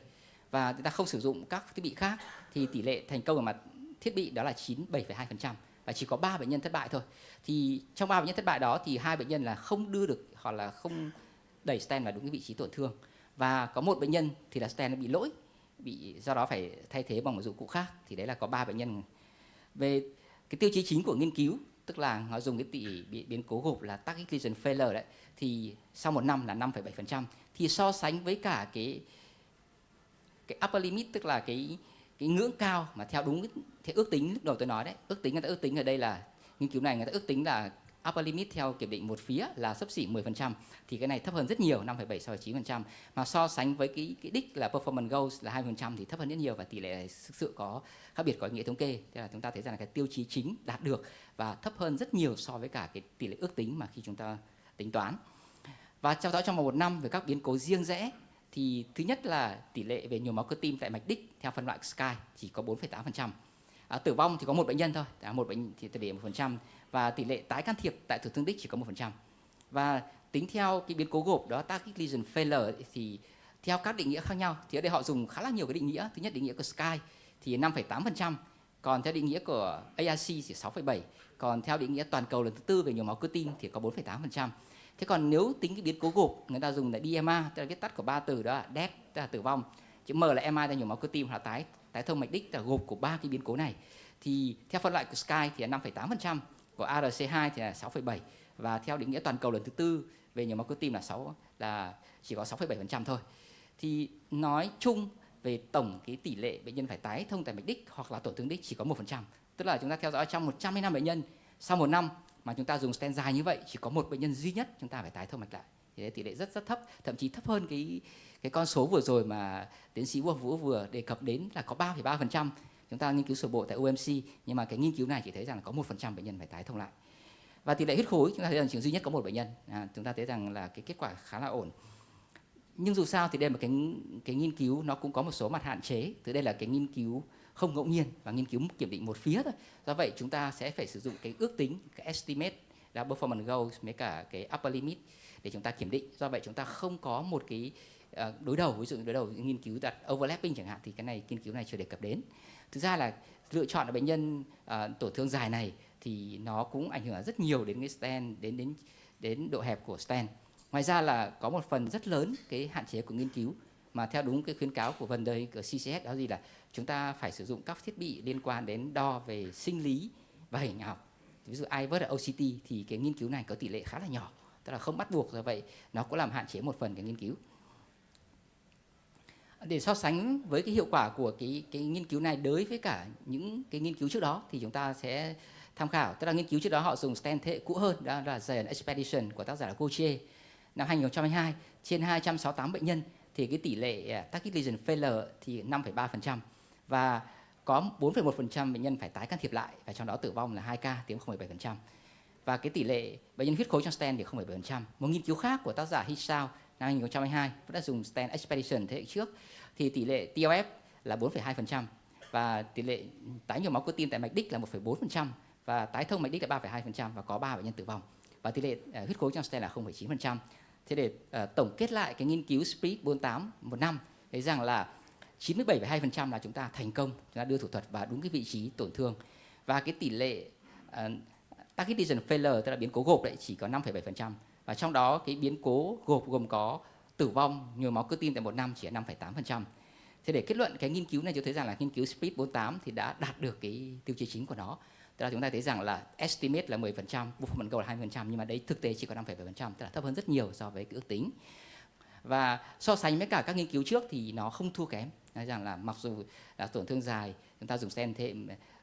và chúng ta không sử dụng các thiết bị khác, thì tỷ lệ thành công về mặt thiết bị đó là 97,2%, và chỉ có 3 bệnh nhân thất bại thôi. Thì trong 3 bệnh nhân thất bại đó thì 2 bệnh nhân là không đưa được hoặc là không đẩy stent vào đúng cái vị trí tổn thương, và có 1 bệnh nhân thì là stent bị lỗi, do đó phải thay thế bằng một dụng cụ khác. Thì đấy là có 3 bệnh nhân. Về cái tiêu chí chính của nghiên cứu, tức là nó dùng cái tỷ biến cố gộp là tactic lesion failure đấy, thì sau 1 năm là 5,7%. Thì so sánh với cả cái upper limit, tức là cái ngưỡng cao mà theo đúng theo ước tính lúc đầu tôi nói đấy, người ta ước tính ở đây là nghiên cứu này người ta ước tính là upper limit theo kiểm định một phía là xấp xỉ 10%, thì cái này thấp hơn rất nhiều, 5,7 so với 9%. Mà so sánh với cái đích là performance goals là 20% thì thấp hơn rất nhiều, và tỷ lệ này thực sự có khác biệt có ý nghĩa thống kê. Thế là chúng ta thấy rằng là cái tiêu chí chính đạt được và thấp hơn rất nhiều so với cả cái tỷ lệ ước tính mà khi chúng ta tính toán. Và theo dõi trong vòng 1 năm về các biến cố riêng rẽ, thì thứ nhất là tỷ lệ về nhồi máu cơ tim tại mạch đích theo phân loại Sky chỉ có 4,8%. Tử vong thì có 1 bệnh nhân thôi, một bệnh thì tỷ lệ 1%, và tỷ lệ tái can thiệp tại tổn thương đích chỉ có 1%. Và tính theo cái biến cố gộp đó tactic lesion failure thì theo các định nghĩa khác nhau, thì ở đây họ dùng khá là nhiều cái định nghĩa. Thứ nhất định nghĩa của Sky thì 5,8%, còn theo định nghĩa của ARC thì 6,7%, còn theo định nghĩa toàn cầu lần thứ 4 về nhồi máu cơ tim thì có 4,8%. Thế còn nếu tính cái biến cố gộp, người ta dùng là DMA, tức là viết tắt của 3 từ đó là death, tức là tử vong, chữ M là MI là nhồi máu cơ tim, hoặc là tái thông mạch đích, là gộp của 3 cái biến cố này. Thì theo phân loại của Sky thì là 5,8%, của ARC2 thì là 6,7%, và theo định nghĩa toàn cầu lần thứ 4 về nhồi máu cơ tim là chỉ có 6,7% thôi. Thì nói chung về tổng cái tỷ lệ bệnh nhân phải tái thông tại mạch đích hoặc là tổn thương đích chỉ có 1%. Tức là chúng ta theo dõi trong 105 bệnh nhân, sau 1 năm mà chúng ta dùng stent dài như vậy, chỉ có 1 bệnh nhân duy nhất chúng ta phải tái thông mạch lại. Thì tỷ lệ rất thấp, thậm chí thấp hơn cái con số vừa rồi mà tiến sĩ Vũ vừa đề cập đến là có 3,3%. Chúng ta nghiên cứu sơ bộ tại UMC, nhưng mà cái nghiên cứu này chỉ thấy rằng là có 1% bệnh nhân phải tái thông lại. Và tỷ lệ huyết khối chúng ta thấy rằng chỉ duy nhất có 1 bệnh nhân. Chúng ta thấy rằng là cái kết quả khá là ổn. Nhưng dù sao thì đây là một cái nghiên cứu nó cũng có một số mặt hạn chế. Từ đây là cái nghiên cứu không ngẫu nhiên và nghiên cứu kiểm định một phía thôi. Do vậy chúng ta sẽ phải sử dụng cái ước tính, cái estimate là performance goals với cả cái upper limit để chúng ta kiểm định. Do vậy chúng ta không có một cái đối đầu, ví dụ đối đầu nghiên cứu đặt overlapping chẳng hạn, thì cái này nghiên cứu này chưa đề cập đến. Thực ra là lựa chọn ở bệnh nhân tổn thương dài này thì nó cũng ảnh hưởng rất nhiều đến cái stent, đến độ hẹp của stent. Ngoài ra là có một phần rất lớn cái hạn chế của nghiên cứu mà theo đúng cái khuyến cáo của vấn đề của CCS đó gì là chúng ta phải sử dụng các thiết bị liên quan đến đo về sinh lý và hình học. Ví dụ IVUS và OCT thì cái nghiên cứu này có tỷ lệ khá là nhỏ, tức là không bắt buộc, do vậy nó cũng làm hạn chế một phần cái nghiên cứu. Để so sánh với cái hiệu quả của cái nghiên cứu này đối với cả những cái nghiên cứu trước đó thì chúng ta sẽ tham khảo. Tức là nghiên cứu trước đó họ dùng stent thế hệ cũ hơn, đó là Zence Expedition của tác giả là Gauthier năm 2022, trên 268 bệnh nhân thì cái tỷ lệ tactic lesion failure thì 5,3%, và có 4,1% bệnh nhân phải tái can thiệp lại, và trong đó tử vong là 2 ca, chiếm 0,7%. Và cái tỷ lệ bệnh nhân huyết khối trong stent thì 0,7%. Một nghiên cứu khác của tác giả Hitsao năm 2022 vẫn đã dùng Stent Expedition thế hệ trước thì tỷ lệ TLF là 4,2%, và tỷ lệ tái nhồi máu cơ tim tại mạch đích là 1,4%, và tái thông mạch đích là 3,2%, và có 3 bệnh nhân tử vong. Và tỷ lệ huyết khối trong stent là 0,9%. Thế để tổng kết lại cái nghiên cứu Split 48 một năm, thấy rằng là 97,2% là chúng ta thành công, chúng ta đưa thủ thuật vào đúng cái vị trí tổn thương. Và cái tỷ lệ tactic lesion failure, tức là biến cố gộp đấy, chỉ có 5,7%. Và trong đó cái biến cố gộp gồm có tử vong, nhồi máu cơ tim tại 1 năm chỉ là 5,8%. Thế để kết luận cái nghiên cứu này cho thấy rằng là nghiên cứu Split 48 thì đã đạt được cái tiêu chí chính của nó. Tức là chúng ta thấy rằng là estimate là 10%, performance goal là 20%, nhưng mà đấy thực tế chỉ có 5,7%, tức là thấp hơn rất nhiều so với cái ước tính. Và so sánh với cả các nghiên cứu trước thì nó không thua kém. Nói rằng là mặc dù là tổn thương dài, chúng ta dùng stent thế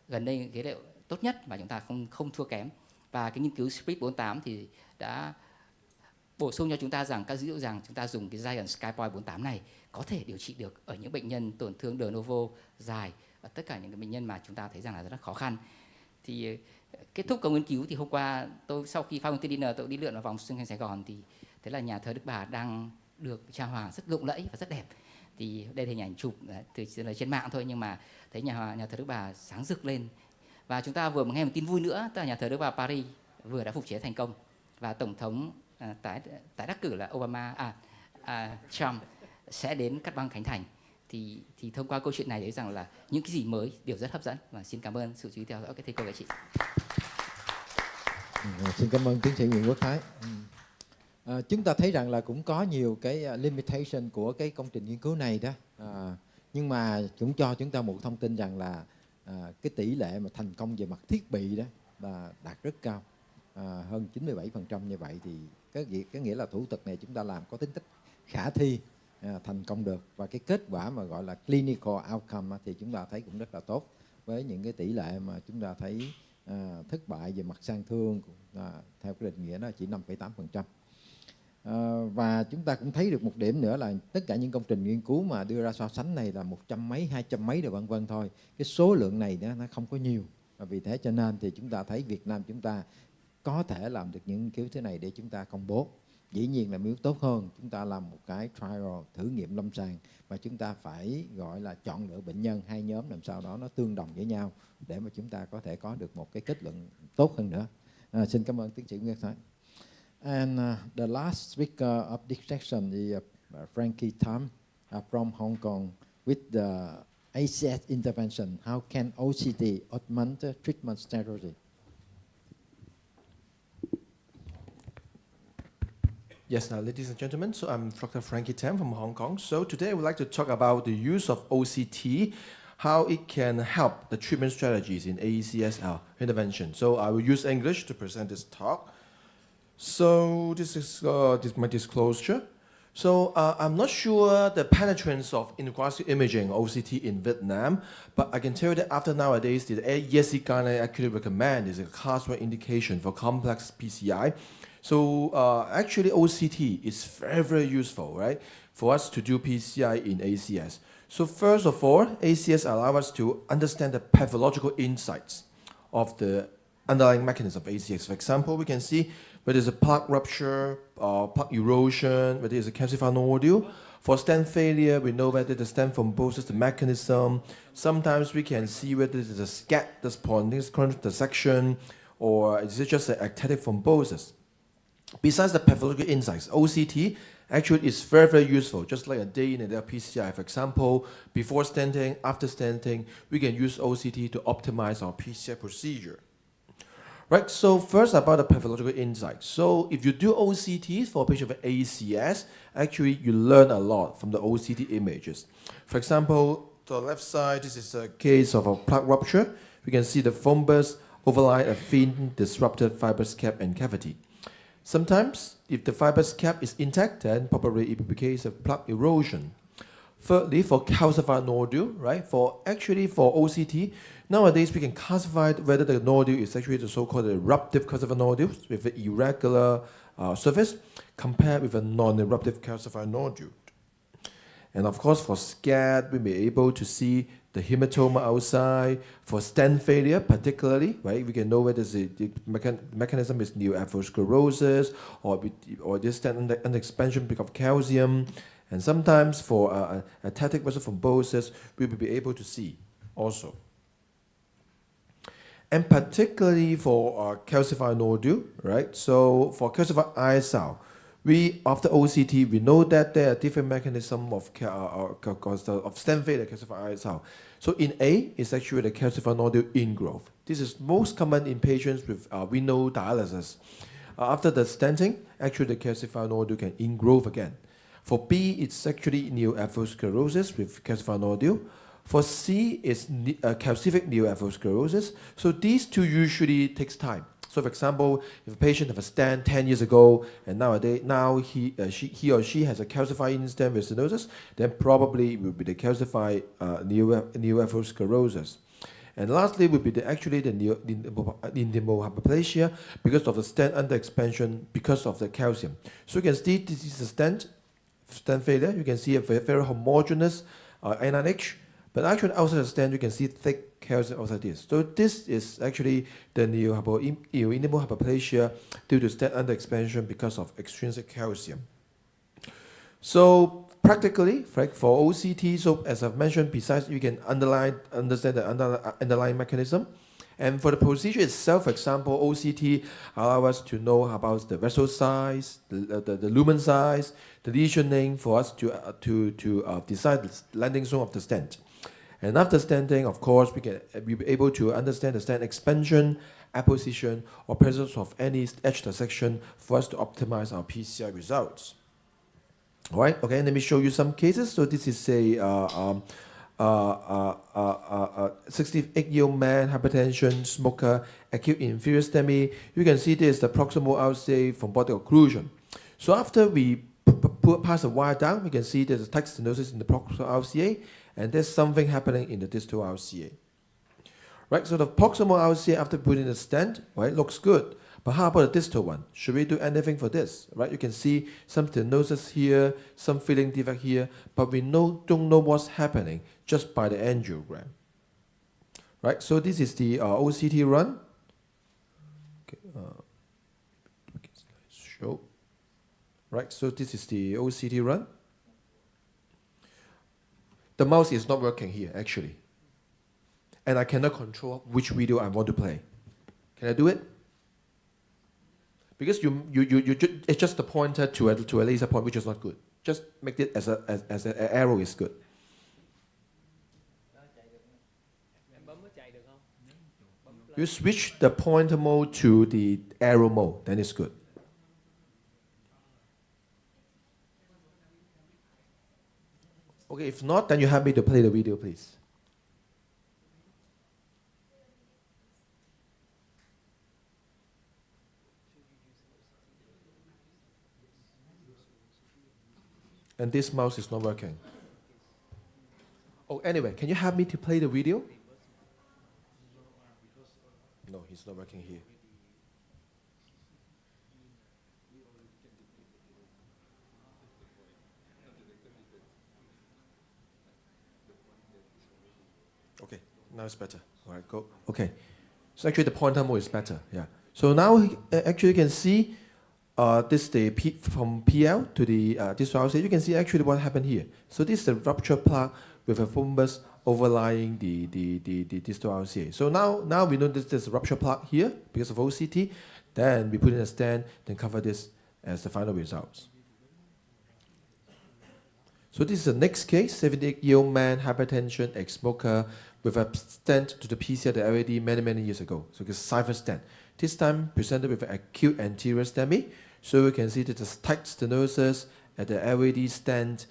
gần đây cái liệu tốt nhất và chúng ta không thua kém. Và cái nghiên cứu Split 48 thì đã bổ sung cho chúng ta rằng các dữ liệu rằng chúng ta dùng cái Giant Skypoint 48 này có thể điều trị được ở những bệnh nhân tổn thương de novo dài, và tất cả những cái bệnh nhân mà chúng ta thấy rằng là rất khó khăn. Thì kết thúc công nghiên cứu thì hôm qua tôi sau khi Fountain Dinner tôi đi lượn vào vòng xung quanh Sài Gòn thì thấy là nhà thờ Đức Bà đang được trang hoàng rất lộng lẫy và rất đẹp. Thì đây là hình ảnh chụp từ trên mạng thôi, nhưng mà thấy nhà thờ Đức Bà sáng rực lên. Và chúng ta vừa nghe một tin vui nữa, tức là nhà thờ Đức Bà Paris vừa đã phục chế thành công và tổng thống tái đắc cử là Trump sẽ đến cắt băng khánh thành. Thì thông qua câu chuyện này thấy rằng là những cái gì mới đều rất hấp dẫn. Và xin cảm ơn sự chú ý theo dõi. Thưa cô và chị. Xin cảm ơn tiến sĩ Nguyễn Quốc Thái. Chúng ta thấy rằng là cũng có nhiều cái limitation của cái công trình nghiên cứu này đó. Nhưng mà cũng cho chúng ta một thông tin rằng là cái tỷ lệ mà thành công về mặt thiết bị đó là đạt rất cao, hơn 97%. Như vậy thì cái nghĩa là thủ thuật này chúng ta làm có tính cách khả thi, thành công được, và cái kết quả mà gọi là clinical outcome thì chúng ta thấy cũng rất là tốt, với những cái tỷ lệ mà chúng ta thấy thất bại về mặt sang thương theo cái định nghĩa đó chỉ 5,8%. Và chúng ta cũng thấy được một điểm nữa là tất cả những công trình nghiên cứu mà đưa ra so sánh này là 100 mấy, 200 mấy rồi vân vân thôi. Cái số lượng này nó không có nhiều. Và vì thế cho nên thì chúng ta thấy Việt Nam chúng ta có thể làm được những nghiên cứu thế này để chúng ta công bố. Dĩ nhiên là nếu tốt hơn chúng ta làm một cái trial thử nghiệm lâm sàng, và chúng ta phải gọi là chọn lựa bệnh nhân hai nhóm làm sao đó nó tương đồng với nhau để mà chúng ta có thể có được một cái kết luận tốt hơn nữa. Xin cảm ơn tiến sĩ Nguyễn Thái. And the last speaker of this section is Frankie Tam from Hong Kong with the ACS intervention. How can OCT augment treatment strategy? Yes, ladies and gentlemen, so I'm Dr. Frankie Tam from Hong Kong. So today I would like to talk about the use of OCT, how it can help the treatment strategies in ACS intervention. So I will use English to present this talk. So this is my disclosure. So I'm not sure the penetrance of intravascular imaging OCT in Vietnam, but I can tell you that after nowadays, the ESC actually recommend is a class 1 indication for complex PCI. So actually OCT is very, very useful, right, for us to do PCI in ACS. So first of all, ACS allow us to understand the pathological insights of the underlying mechanism of ACS. For example, we can see whether there's a plaque rupture, plaque erosion, whether there's a calcified nodule. For stent failure, we know whether the stent thrombosis, the mechanism. Sometimes we can see whether there's a scat, the spontaneous dissection, or is it just an ectatic thrombosis. Besides the pathological insights, OCT actually is very, very useful, just like a day in a PCI. For example, before stenting, after stenting, we can use OCT to optimize our PCI procedure. Right, so first about the pathological insight. So if you do OCT for a patient with ACS, actually you learn a lot from the OCT images. For example, the left side, this is a case of a plaque rupture. We can see the thrombus overlie a thin disrupted fibrous cap and cavity. Sometimes, if the fibrous cap is intact, then probably it will be a case of plaque erosion. Thirdly, for calcified nodule, right? For OCT, nowadays we can classify whether the nodule is actually the so-called eruptive calcified nodule with an irregular surface compared with a non-eruptive calcified nodule. And of course, for SCAD, we may be able to see the hematoma outside. For stent failure, particularly, right, we can know whether the mechanism is neoatherosclerosis or this stent under expansion because of calcium. And sometimes for atherosclerotic vessel thrombosis, we will be able to see also. And particularly for calcified nodule, right? So for calcified ISL, after OCT, we know that there are different mechanisms of stent failure calcified ISL. So in A, it's actually the calcified nodule ingrowth. This is most common in patients with renal dialysis. After the stenting, actually the calcified nodule can ingrowth again. For B, it's actually neoatherosclerosis with calcified nodule. For C, it's calcific neoatherosclerosis. So these two usually takes time. So for example, if a patient has a stent 10 years ago and now he or she has a calcified in-stent with stenosis, then probably it will be the calcified neoatherosclerosis. And lastly would be actually the hyperplasia because of the stent under expansion because of the calcium. So you can see this is a stent failure. You can see a very homogeneous NIH, but actually outside the stent you can see thick calcium outside this. So this is actually the neointimal hyperplasia due to stent under expansion because of extrinsic calcium. So practically, right, for OCT, so as I've mentioned, besides you can understand the underlying mechanism. And for the procedure itself, for example, OCT allow us to know about the vessel size, the lumen size, the lesioning for us to decide the landing zone of the stent. And after stenting, of course, we'll be able to understand the stent expansion, apposition, or presence of any edge dissection for us to optimize our PCI results. All right, okay, let me show you some cases. So this is a 68-year-old man, hypertension, smoker, acute inferior STEMI. You can see this, the proximal RCA from body occlusion. So after we pass the wire down, we can see there's a tight stenosis in the proximal RCA, and there's something happening in the distal RCA. Right, so the proximal RCA after putting the stent, right, looks good. But how about the distal one? Should we do anything for this? Right, you can see some stenosis here, some filling defect here, but we don't know what's happening just by the angiogram. Right, so this is the OCT run. Okay, show. Right, so this is the OCT run. The mouse is not working here actually, and I cannot control which video I want to play. Can I do it? Because it's just the pointer to a laser point, which is not good. Just make it as an arrow is good. You switch the pointer mode to the arrow mode, then it's good. Okay, if not, then you have me to play the video, please. And this mouse is not working. Oh, anyway, can you help me to play the video? No, it's not working here. Okay, now it's better. All right, go. Okay. So actually the pointer mode is better, yeah. So now actually you can see this is the from PL to the distal RCA. You can see actually what happened here. So this is the ruptured plaque with a thrombus overlying the distal RCA. So now we know there's a ruptured plaque here because of OCT. Then we put in a stent, then cover this as the final results. So this is the next case, 78-year-old man, hypertension, ex-smoker, with a stent to the PCI, the LAD many years ago. So it's a cipher stent. This time presented with an acute anterior STEMI. So we can see that there's tight stenosis at the LAD stent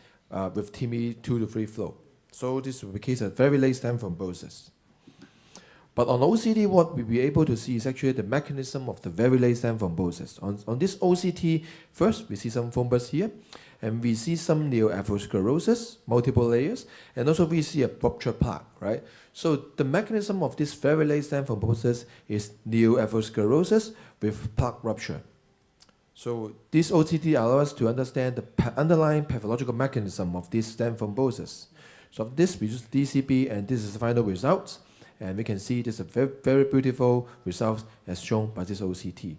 with TIMI 2 to 3 flow. So this will be a case of very late stent thrombosis. But on OCT, what we'll be able to see is actually the mechanism of the very late stent thrombosis. On this OCT, first we see some thrombus here, and we see some neoatherosclerosis, multiple layers, and also we see a ruptured plaque, right? So the mechanism of this very late stent thrombosis is neoatherosclerosis with plaque rupture. So this OCT allows us to understand the underlying pathological mechanism of this stent thrombosis. So of this, we use DCB, and this is the final results. And we can see this is a very, very beautiful result as shown by this OCT.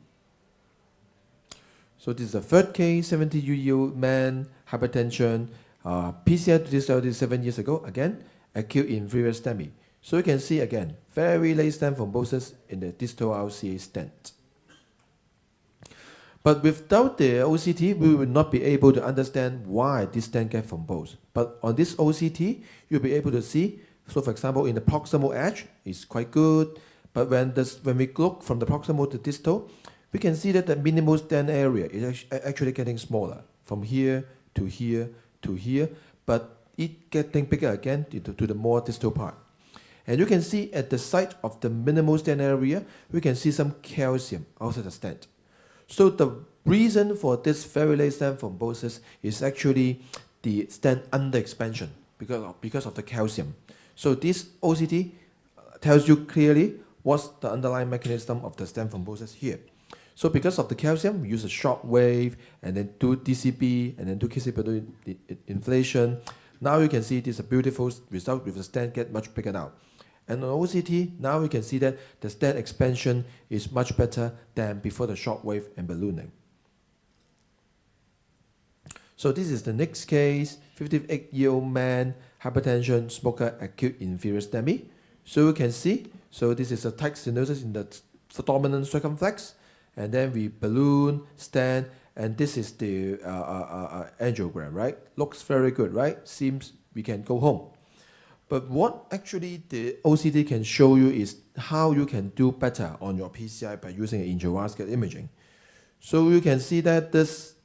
So this is the third case, 70-year-old man, hypertension, PCI to distal 7 years ago, again, acute inferior STEMI. So you can see again, very late stent thrombosis in the distal RCA stent. But without the OCT, we will not be able to understand why this stent gets thrombosed. But on this OCT, you'll be able to see, so for example, in the proximal edge, it's quite good. But when we look from the proximal to distal, we can see that the minimal stent area is actually getting smaller from here to here to here, but it getting bigger again to the more distal part. And you can see at the site of the minimal stent area, we can see some calcium outside the stent. So the reason for this very late stent thrombosis is actually the stent under expansion because of the calcium. So this OCT tells you clearly what's the underlying mechanism of the stent thrombosis here. So because of the calcium, we use a shock wave and then do DCB and then do calcified inflation. Now you can see this is a beautiful result with the stent get much bigger now. And on OCT, now we can see that the stent expansion is much better than before the shock wave and ballooning. So this is the next case, 58-year-old man, hypertension, smoker, acute inferior STEMI. So you can see, so this is a tight stenosis in the dominant circumflex, and then we balloon, stent, and this is the angiogram, right? Looks very good, right? Seems we can go home. But what actually the OCT can show you is how you can do better on your PCI by using intravascular imaging. So you can see that this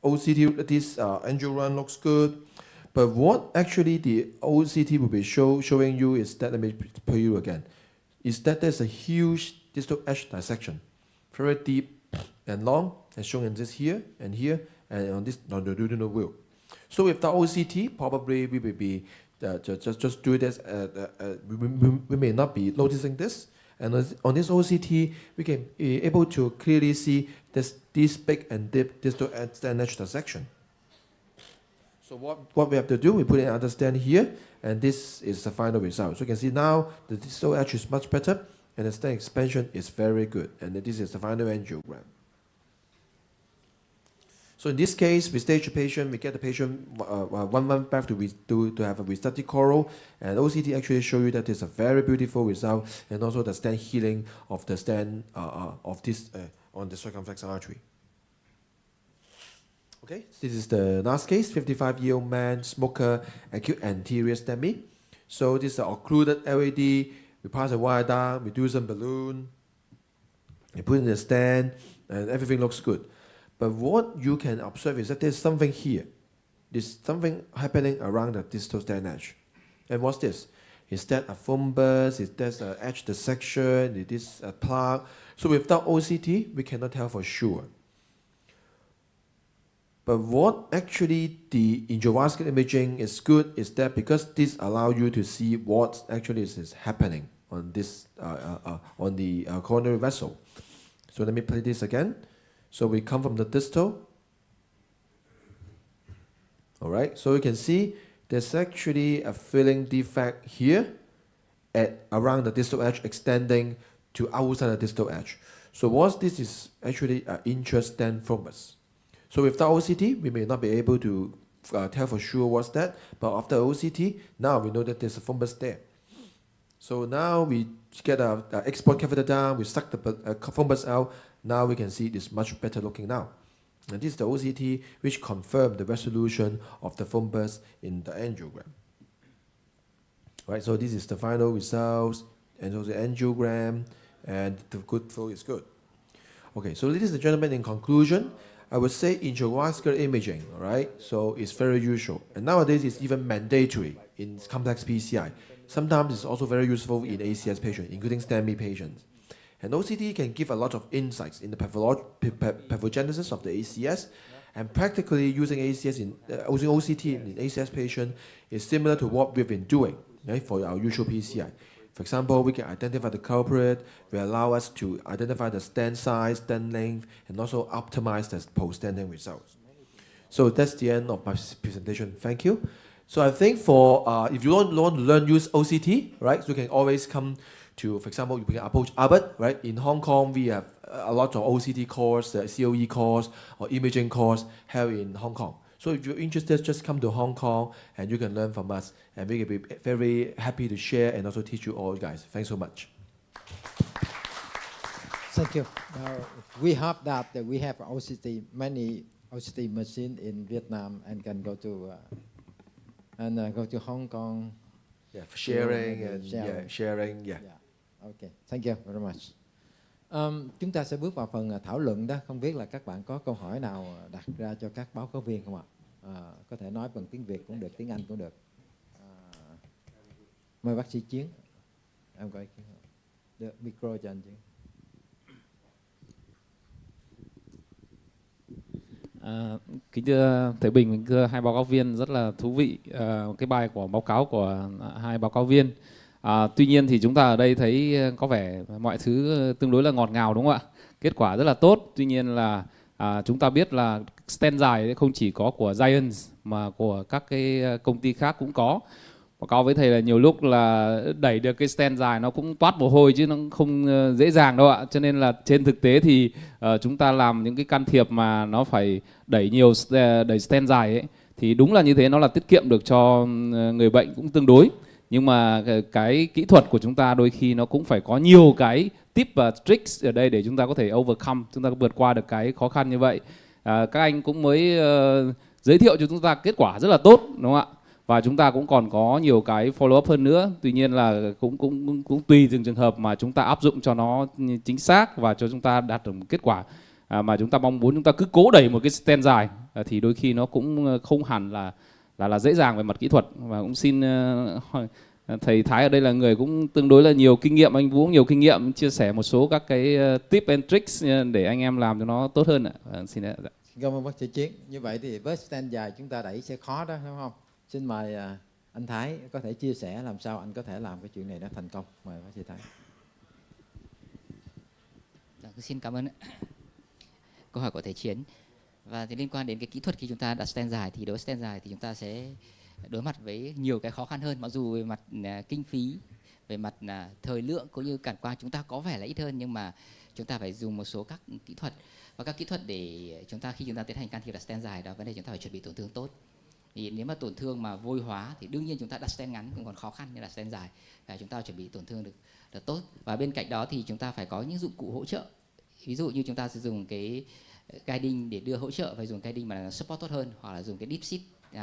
OCT, this angiogram looks good. But what actually the OCT will be showing you is that, let me put you again, is that there's a huge distal edge dissection, very deep and long, as shown in this here, and on this longitudinal view. So with the OCT, probably we will be just do this. We may not be noticing this, and on this OCT, we can be able to clearly see this big and deep distal edge dissection. So what we have to do, we put another stent here, and this is the final result. So you can see now the distal edge is much better, and the stent expansion is very good, and this is the final angiogram. So in this case, we stage the patient, we get the patient 1 month back to have a restudied coral, and OCT actually show you that it's a very beautiful result, and also the stent healing of the stent of this on the circumflex artery. Okay, this is the last case, 55-year-old man, smoker, acute anterior STEMI. So this is an occluded LAD, we pass a wire down, we do some balloon, we put in the stent, and everything looks good. But what you can observe is that there's something here. There's something happening around the distal stent edge. And what's this? Is that a thrombus? Is that an edge dissection? Is this a plaque? So without OCT, we cannot tell for sure. But what actually the intravascular imaging is good is that because this allows you to see what actually is happening on this on the coronary vessel. So let me play this again. So we come from the distal. All right, so you can see there's actually a filling defect here around the distal edge extending to outside the distal edge. So what this is actually an intra-stent thrombus. So without OCT, we may not be able to tell for sure what's that, but after OCT, now we know that there's a thrombus there. So now we get an export catheter down, we suck the thrombus out. Now we can see it is much better looking now. And this is the OCT which confirmed the resolution of the thrombus in the angiogram. Right, so this is the final results, and so the angiogram, and the good flow is good. Okay, so ladies and gentlemen, in conclusion, I would say intravascular imaging, all right, so it's very usual. And nowadays it's even mandatory in complex PCI. Sometimes it's also very useful in ACS patients, including STEMI patients. And OCT can give a lot of insights in the pathogenesis of the ACS, and practically using ACS using OCT in ACS patient is similar to what we've been doing, right, for our usual PCI. For example, we can identify the culprit, will allow us to identify the stent size, stent length, and also optimize the post-stenting results. So that's the end of my presentation. Thank you. So I think for if you want to learn use OCT, right, so you can always come to, for example, you can approach Albert, right? In Hong Kong, we have a lot of OCT course, COE course, or imaging course held in Hong Kong. So if you're interested, just come to Hong Kong and you can learn from us. And we will be very happy to share and also teach you all, guys. Thanks so much. Thank you. We hope that we have many OCT machines in Vietnam and can go to Hong Kong. Yeah, for sharing and sharing. Okay, thank you very much. Chúng ta sẽ bước vào phần thảo luận đó. Không biết là các bạn có câu hỏi nào đặt ra cho các báo cáo viên không ạ? Có thể nói bằng tiếng Việt cũng được, tiếng Anh cũng được. Mời bác sĩ Chiến. Em gọi the micro cho anh Chiến. Kính thưa Thế Bình, kính thưa hai báo cáo viên, rất là thú vị cái bài của báo cáo của hai báo cáo viên. Tuy nhiên thì chúng ta ở đây thấy có vẻ mọi thứ tương đối là ngọt ngào đúng không ạ? Kết quả rất là tốt. Tuy nhiên là chúng ta biết là stent dài không chỉ có của Zence mà của các cái công ty khác cũng có. Báo cáo với thầy là nhiều lúc là đẩy được cái stent dài nó cũng toát mồ hôi chứ nó không dễ dàng đâu ạ. Cho nên là trên thực tế thì chúng ta làm những cái can thiệp mà nó phải đẩy stent dài ấy, thì đúng là như thế, nó là tiết kiệm được cho người bệnh cũng tương đối. Nhưng mà cái kỹ thuật của chúng ta đôi khi nó cũng phải có nhiều cái tip và tricks ở đây để chúng ta có thể overcome, chúng ta vượt qua được cái khó khăn như vậy. Các anh cũng mới giới thiệu cho chúng ta kết quả rất là tốt đúng không ạ? Và chúng ta cũng còn có nhiều cái follow up hơn nữa. Tuy nhiên là cũng tùy từng trường hợp mà chúng ta áp dụng cho nó chính xác và cho chúng ta đạt được một kết quả mà chúng ta mong muốn. Chúng ta cứ cố đẩy một cái stent dài thì đôi khi nó cũng không hẳn là dễ dàng về mặt kỹ thuật. Và cũng xin hỏi thầy Thái ở đây là người cũng tương đối là nhiều kinh nghiệm, anh Vũ cũng nhiều kinh nghiệm, chia sẻ một số các cái tip and tricks để anh em làm cho nó tốt hơn ạ. Xin ạ. Cảm ơn bác sĩ Chiến. Như vậy thì với stent dài chúng ta đẩy sẽ khó đó đúng không? Xin mời anh Thái có thể chia sẻ làm sao anh có thể làm cái chuyện này nó thành công. Mời bác sĩ Thái. Xin cảm ơn câu hỏi của thầy Chiến. Và thì liên quan đến cái kỹ thuật khi chúng ta đặt stent dài thì đối với stent dài thì chúng ta sẽ đối mặt với nhiều cái khó khăn hơn. Mặc dù về mặt kinh phí, về mặt thời lượng cũng như cản quang chúng ta có vẻ là ít hơn, nhưng mà chúng ta phải dùng một số các kỹ thuật. Và các kỹ thuật để khi chúng ta tiến hành can thiệp đặt stent dài đó, vấn đề chúng ta phải chuẩn bị tổn thương tốt. Thì nếu mà tổn thương mà vôi hóa thì đương nhiên chúng ta đặt stent ngắn cũng còn khó khăn như là stent dài, và chúng ta chuẩn bị tổn thương được tốt. Và bên cạnh đó thì chúng ta phải có những dụng cụ hỗ trợ. Ví dụ như chúng ta sử dụng cái guiding để đưa hỗ trợ, phải dùng guiding mà support tốt hơn, hoặc là dùng cái deep sit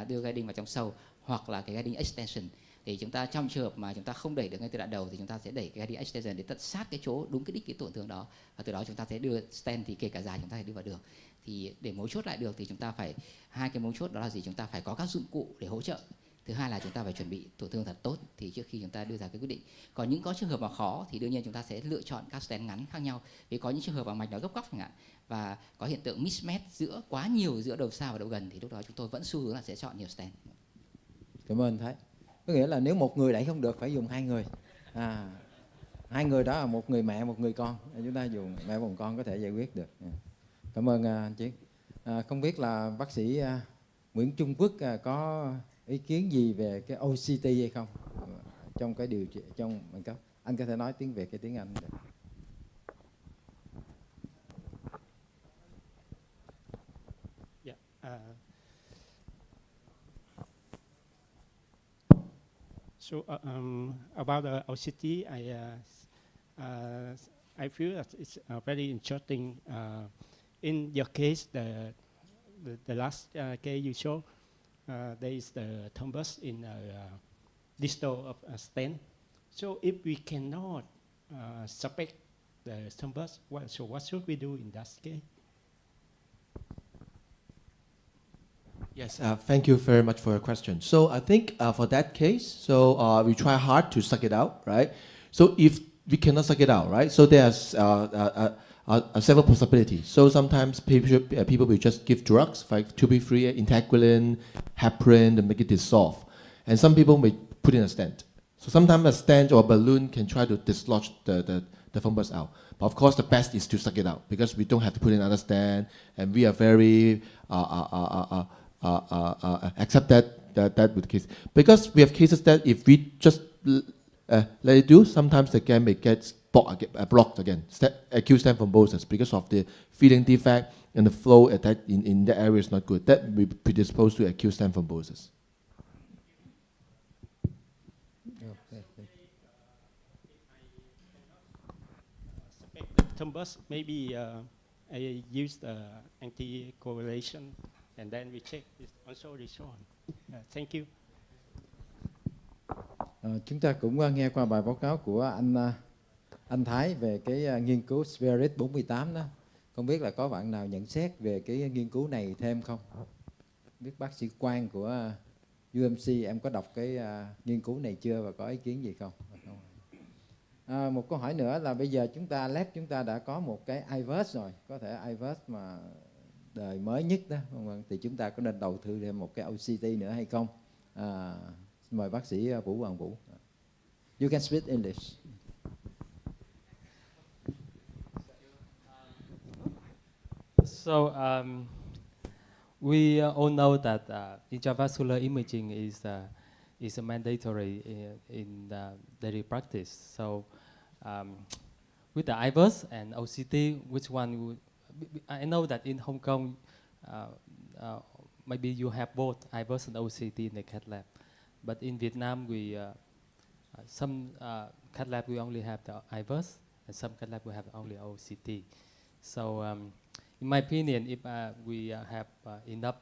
đưa guiding vào trong sâu, hoặc là cái guiding extension để chúng ta trong trường hợp mà chúng ta không đẩy được ngay từ đoạn đầu thì chúng ta sẽ đẩy cái guiding extension để tận sát cái chỗ đúng cái đích cái tổn thương đó, và từ đó chúng ta sẽ đưa stent thì kể cả dài chúng ta sẽ đưa vào được. Thì để mấu chốt lại được thì chúng ta phải hai cái mấu chốt đó là gì? Chúng ta phải có các dụng cụ để hỗ trợ. Thứ hai là chúng ta phải chuẩn bị tổn thương thật tốt thì trước khi chúng ta đưa ra cái quyết định. Còn những có trường hợp mà khó thì đương nhiên chúng ta sẽ lựa chọn các stent ngắn khác nhau. Vì có những trường hợp mà mạch nó gấp góc chẳng hạn, và có hiện tượng mismatch quá nhiều giữa đầu xa và đầu gần, thì lúc đó chúng tôi vẫn xu hướng là sẽ chọn nhiều stent. Cảm ơn Thái. Có nghĩa là nếu một người đẩy không được phải dùng hai người. Hai người đó là một người mẹ, một người con. Chúng ta dùng mẹ và con có thể giải quyết được. Cảm ơn anh Chiến. Không biết là bác sĩ Nguyễn Trung Quốc có ý kiến gì về cái OCT hay không trong cái điều trị trong bệnh cấp. Anh có thể nói tiếng Việt hay tiếng Anh được. So about the OCT, I feel that it's very interesting. In your case, the last case you showed, there is the thrombus in distal of a stent. So if we cannot suspect the thrombus, so what should we do in that case? Yes, thank you very much for your question. So I think for that case, so we try hard to suck it out, right? So if we cannot suck it out, right? So there's several possibilities. So sometimes people will just give drugs like 2B3, integralin, heparin, to make it dissolve. And some people may put in a stent. So sometimes a stent or a balloon can try to dislodge the thrombus out. But of course, the best is to suck it out because we don't have to put in another stent, and we are very accept that with the case. Because we have cases that if we just let it do, sometimes the game may get blocked again, acute stent thrombosis, because of the feeding defect and the flow at that in the area is not good. That will be predisposed to acute stent thrombosis. Thrombus, maybe I use the anticoagulation and then we check it's also resolved. Thank you. Chúng ta cũng nghe qua bài báo cáo của anh Thái về cái nghiên cứu Spirit 48 đó. Không biết là có bạn nào nhận xét về cái nghiên cứu này thêm không? Biết bác sĩ Quang của UMC em có đọc cái nghiên cứu này chưa và có ý kiến gì không? Một câu hỏi nữa là bây giờ chúng ta đã có một cái iVerse rồi, có thể iVerse mà đời mới nhất đó, thì chúng ta có nên đầu tư thêm một cái OCT nữa hay không? Mời bác sĩ Vũ Hoàng Vũ. You can speak English. So we all know that intravascular imaging is a mandatory in daily practice. So with the IVUS and OCT, which one would, I know that in Hong Kong, maybe you have both IVUS and OCT in the cath lab. But in Vietnam, some cath lab we only have the IVUS, and some cath lab we have only OCT. So in my opinion, if we have enough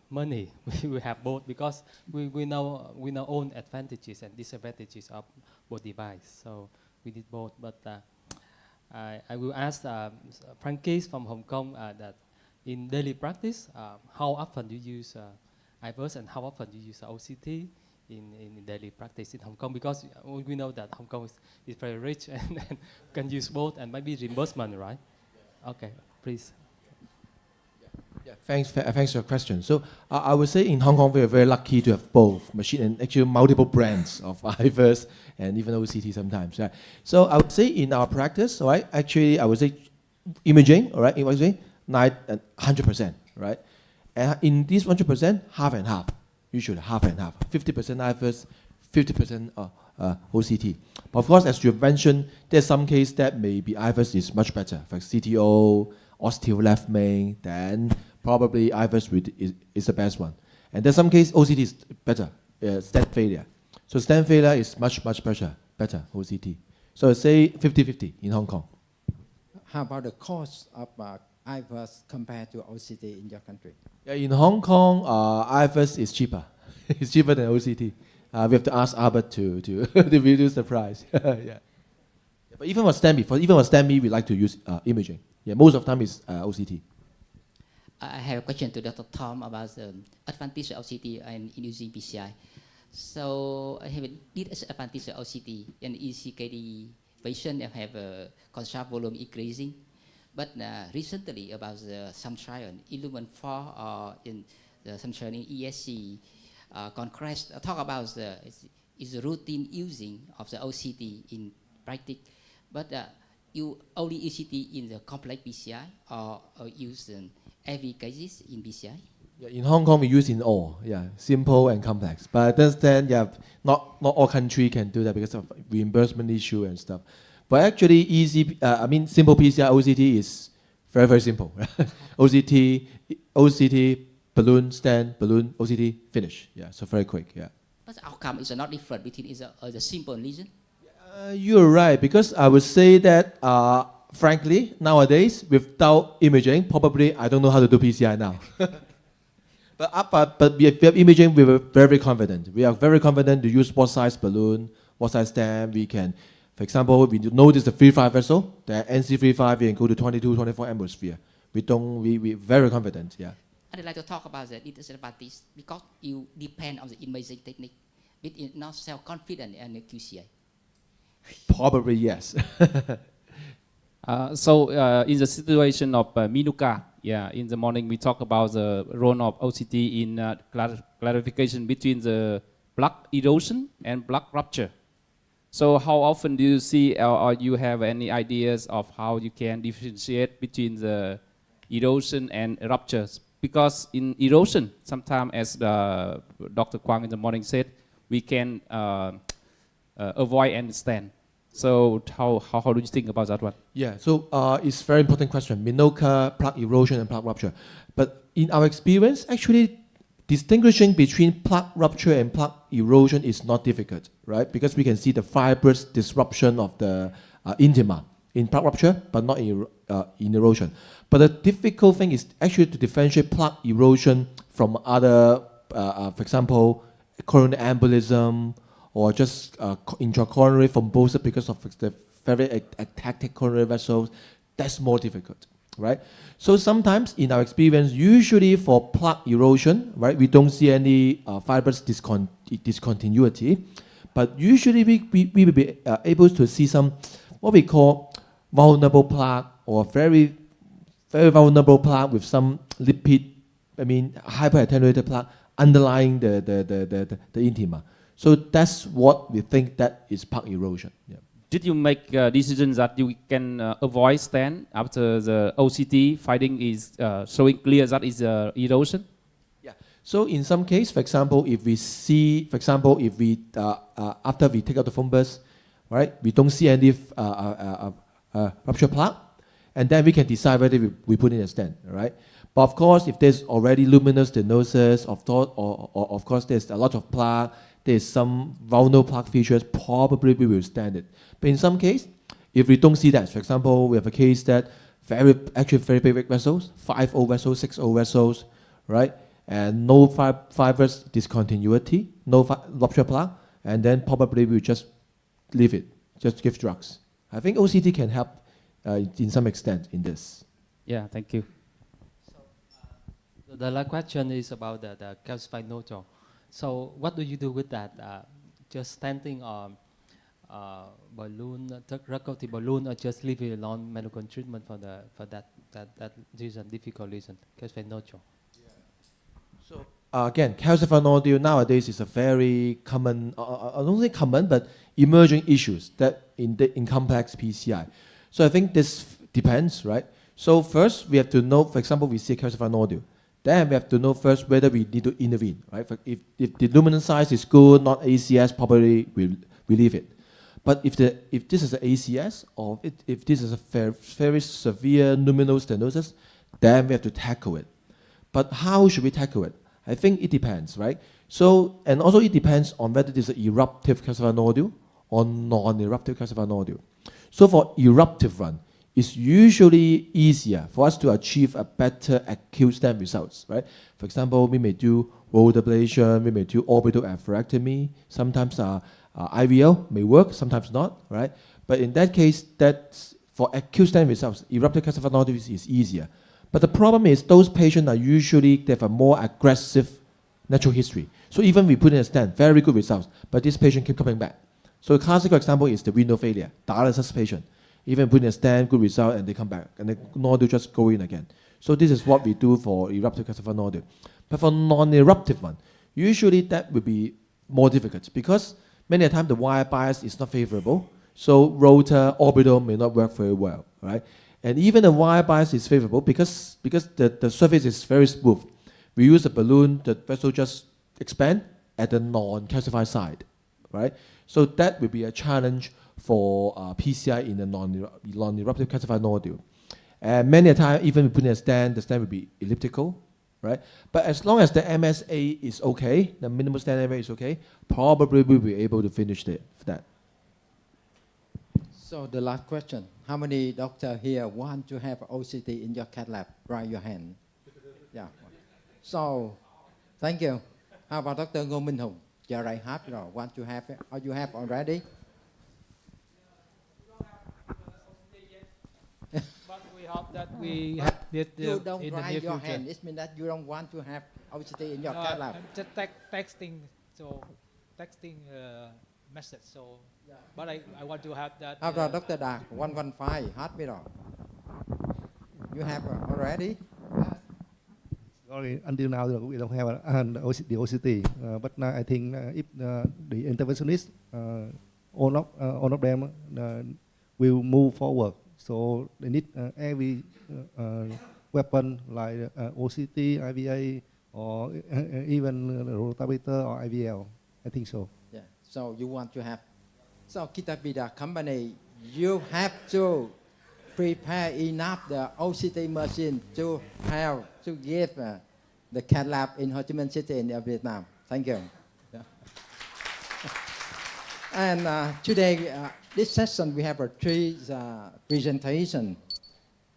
money, we will have both, because we know own advantages and disadvantages of both devices. So we need both. But I will ask Frankie from Hong Kong that in daily practice, how often do you use IVUS and how often do you use OCT in daily practice in Hong Kong? Because we know that Hong Kong is very rich and can use both, and maybe reimbursement, right? Okay, please. Yeah, thanks for your question. So I would say in Hong Kong we are very lucky to have both machine and actually multiple brands of IVUS and even OCT sometimes. Right? So I would say in our practice, right? Actually, I would say imaging, all right? Imaging, 100%, right? And in this 100%, half and half, usually half and half, 50% IVUS, 50% OCT. But of course, as you have mentioned, there's some case that maybe IVUS is much better, for CTO, osteo left main, then probably IVUS is the best one. And there's some case OCT is better, stent failure. So stent failure is much better OCT. So say 50-50 in Hong Kong. How about the cost of IVUS compared to OCT in your country? Yeah, in Hong Kong, IVUS is cheaper. It's cheaper than OCT. We have to ask Albert to reduce the price. Yeah. But even for STEMI, we like to use imaging. Yeah, most of the time is OCT. I have a question to Dr. Tom about the advantage of OCT and in using PCI. So I have a disadvantage of OCT and ECKD patient have a contrast volume increasing. But recently about some trial in Illumin 4 or in some trial in ESC Congress talk about the routine using of the OCT in practice. But you only ECT in the complex PCI or use every cases in PCI? Yeah, in Hong Kong we use in all, simple and complex. But I understand, not all country can do that because of reimbursement issue and stuff. But actually, simple PCI OCT is very simple. OCT, balloon, stent, balloon, OCT, finish. Yeah, so very quick. Yeah. But the outcome is not different between the simple lesion. You're right, because I would say that, frankly, nowadays, without imaging, probably I don't know how to do PCI now. But we have imaging, we were very confident. We are very confident to use what size balloon, what size stem. We can, for example, we notice the 3-5 vessel, the NC3-5, we can go to 22-24 atmosphere. We're very confident, yeah. I'd like to talk about the disadvantage because you depend on the imaging technique, but it's not self-confident in the QCI. Probably yes. So in the situation of Minuka, in the morning we talk about the role of OCT in clarification between the plaque erosion and plaque rupture. So how often do you see or you have any ideas of how you can differentiate between the erosion and ruptures? Because in erosion, sometimes as Dr. Kwang in the morning said, we can avoid and stand. So how do you think about that one? Yeah, so it's a very important question. Minoka, plaque erosion, and plaque rupture. But in our experience, actually, distinguishing between plaque rupture and plaque erosion is not difficult, right? Because we can see the fibrous disruption of the intima in plaque rupture, but not in erosion. But the difficult thing is actually to differentiate plaque erosion from other, for example, coronary embolism, or just intracoronary thrombosis because of the very atactic coronary vessels. That's more difficult, right? So sometimes in our experience, usually for plaque erosion, right, we don't see any fibrous discontinuity, but usually we will be able to see some what we call vulnerable plaque or very vulnerable plaque with some lipid, hyper attenuated plaque underlying the intima. So that's what we think that is plaque erosion. Yeah. Did you make a decision that you can avoid stent after the OCT finding is showing clear that is erosion? Yeah. So in some case, for example, if we see, for example, if we after we take out the thrombus, right, we don't see any rupture plaque, and then we can decide whether we put in a stent, right? But of course, if there's already luminous stenosis, of course there's a lot of plaque, there's some vulnerable plaque features, probably we will stent it. But in some case, if we don't see that, for example, we have a case that actually very big vessels, 5O vessels, 6O vessels, right? And no fibrous discontinuity, no rupture plaque, and then probably we'll just leave it, just give drugs. I think OCT can help in some extent in this. Yeah, thank you. So, the last question is about the calcified nodule. So what do you do with that? Just stenting or balloon, drug-coated balloon, or just leave it alone, medical treatment for that lesion, difficult lesion, calcified nodule? So again, calcified nodule nowadays is a very common, I don't say common, but emerging issues that in complex PCI. So I think this depends, right? So first we have to know, for example, we see a calcified nodule. Then we have to know first whether we need to intervene, right? If the luminance size is good, not ACS, probably we leave it. But if this is an ACS, or if this is a very severe luminal stenosis, then we have to tackle it. But how should we tackle it? I think it depends, right? So, and also it depends on whether it is an eruptive calcified nodule or non-eruptive calcified nodule. So for eruptive one, it's usually easier for us to achieve a better acute stent results, right? For example, we may do road ablation, we may do orbital atherectomy. Sometimes IVL may work, sometimes not, right? But in that case, that's for acute stent results, eruptive calcified nodule is easier. But the problem is those patients are usually, they have a more aggressive natural history. So even we put in a stent, very good results, but this patient keep coming back. So a classical example is the renal failure, dialysis patient. Even put in a stent, good result, and they come back, and the nodule just go in again. So this is what we do for eruptive calcified nodule. But for non-eruptive one, usually that would be more difficult because many a time the wire bias is not favorable. So rotor, orbital may not work very well, right? And even the wire bias is favorable because the surface is very smooth. We use a balloon, the vessel just expand at the non-calcified side, right? So that will be a challenge for PCI in the non-eruptive calcified nodule. And many a time, even we put in a stent, the stent will be elliptical, right? But as long as the MSA is okay, the minimal stent area is okay, probably we'll be able to finish that. So the last question, how many doctors here want to have OCT in your cath lab? Raise your hand. Yeah. So, thank you. How about Dr. Ngô Minh Hùng? Giờ right half, want to have it? Or you have already? But we hope that we have it You don't in the raise near your future. hand. It means that you don't want to have OCT in your cath lab. I'm just texting, so texting message. So, but I want to have that. How about Dr. Dak? 115 hospital. You have already? Sorry, until now we don't have the OCT, but now I think if the interventionist, all of them will move forward. So they need every weapon like OCT, IVA, or even rotator or IVL. I think so. Yeah. So you want to have. So Kitabida company, you have to prepare enough the OCT machine to have to give the cath lab in Ho Chi Minh City in Vietnam. Thank you. Yeah. And today, this session we have three presentation.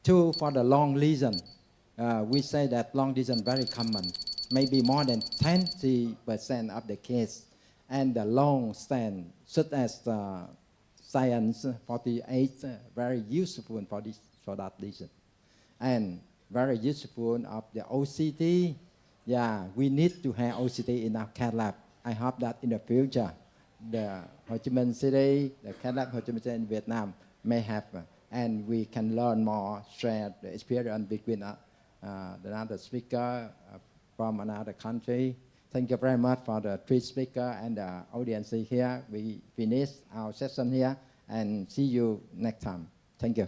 Two for the long lesion. We say that long lesion very common, maybe more than 20% of the case, and the long stent, such as Science 48, very useful for that lesion, and very useful of the OCT. Yeah, we need to have OCT in our cath lab. I hope that in the future, the Ho Chi Minh City, the cath lab Ho Chi Minh City in Vietnam may have, and we can learn more, share the experience between another speaker from another country. Thank you very much for the three speakers and the audience here. We finish our session here and see you next time. Thank you.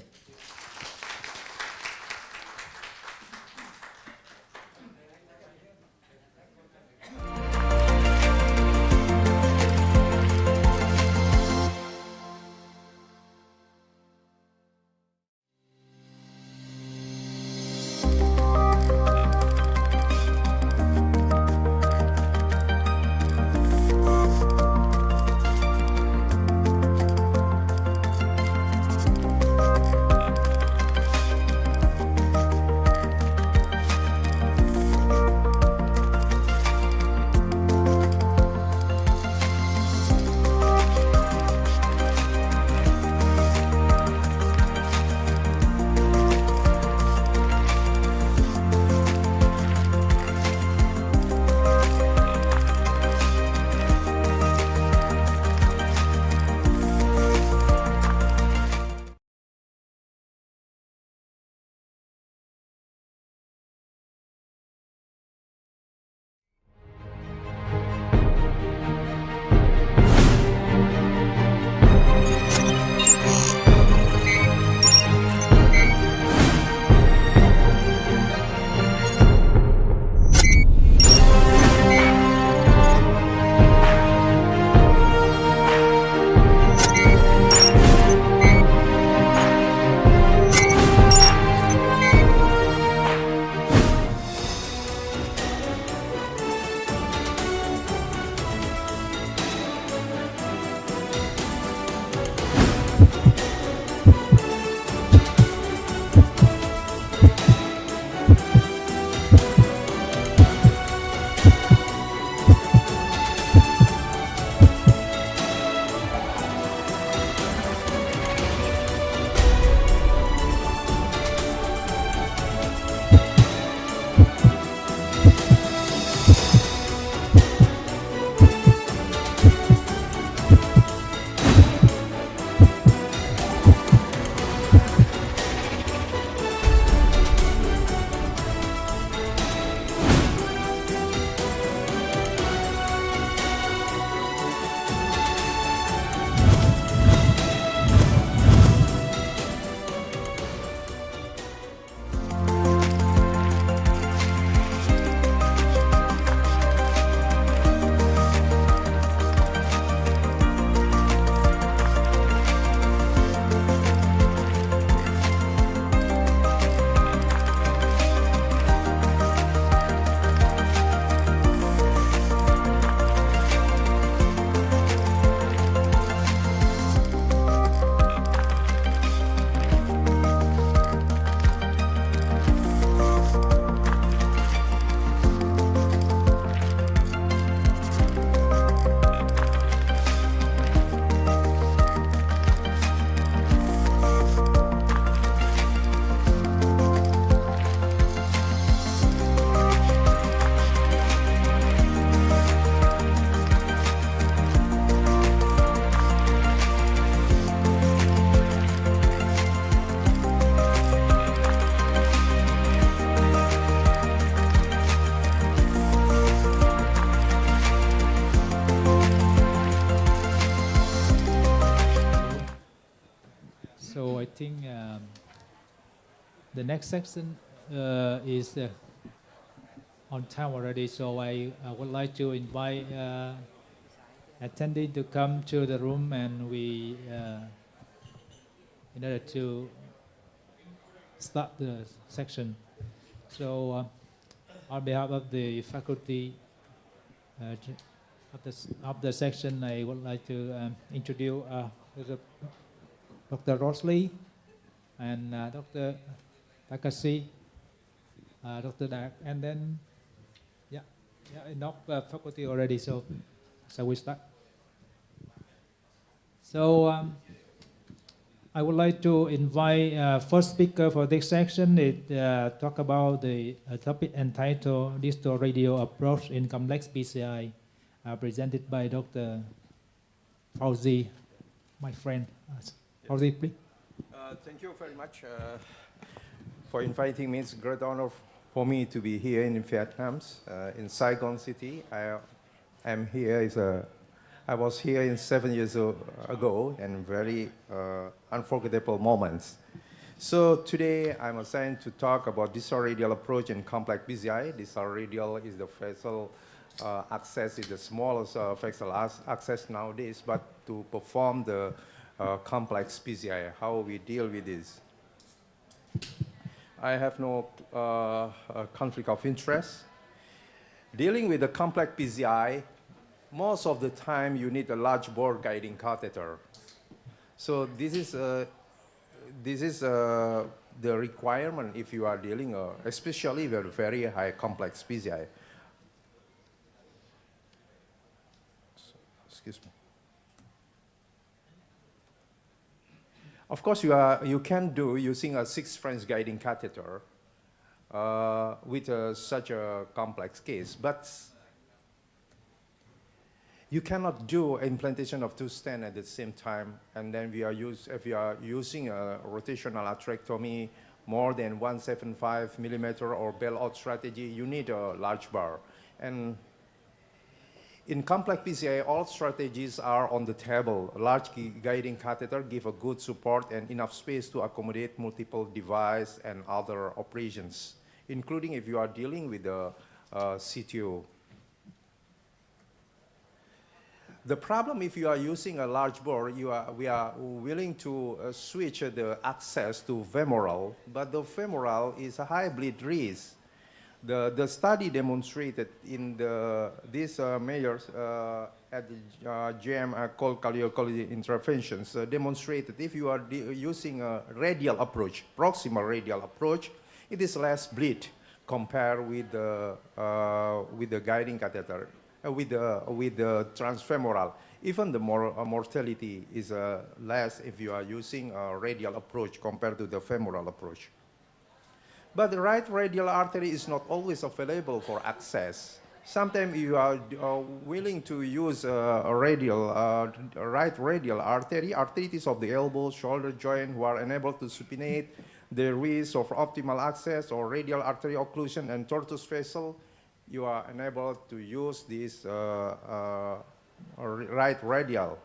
So I think the next section is on time already. So I would like to invite attendees to come to the room, and we in order to start the section. So on behalf of the faculty of the section, I would like to introduce Dr. Rosley and Dr. Takashi, Dr. Dak, and then enough faculty already. So we start. So I would like to invite first speaker for this section. It talk about the topic entitled Distal Radial Approach in Complex PCI, presented by Dr. Fauzi, my friend. Fauzi, please. Thank you very much for inviting me. It's a great honor for me to be here in Vietnam, in Saigon City. I am here I was here 7 years ago, and very unforgettable moments. So today I'm assigned to talk about distal radial approach in complex PCI. Distal radial is the facial access, is the smallest facial access nowadays, but to perform the complex PCI, how we deal with this. I have no conflict of interest. Dealing with the complex PCI, most of the time you need a large bore guiding catheter. So this is the requirement if you are dealing, especially with very high complex PCI. Excuse me. Of course, you can do using a 6 French guiding catheter with such a complex case, but you cannot do implantation of 2 stents at the same time, and then if we are using a rotational atherectomy more than 175 millimeter or bailout strategy, you need a large bar. And in complex PCI, all strategies are on the table. A large guiding catheter gives a good support and enough space to accommodate multiple devices and other operations, including if you are dealing with the CTO. The problem if you are using a large bore, we are willing to switch the access to femoral, but the femoral is a high bleed risk. The study demonstrated in these measures at the GM called Cardiogenic interventions demonstrated if you are using a radial approach, proximal radial approach, it is less bleed compared with the guiding catheter. With the transfemoral, even the mortality is less if you are using a radial approach compared to the femoral approach. But the right radial artery is not always available for access. Sometimes you are willing to use a right radial artery, arthritis of the elbow, shoulder joint, who are unable to supinate, the risk of optimal access or radial artery occlusion and tortuous vessel. You are unable to use this right radial.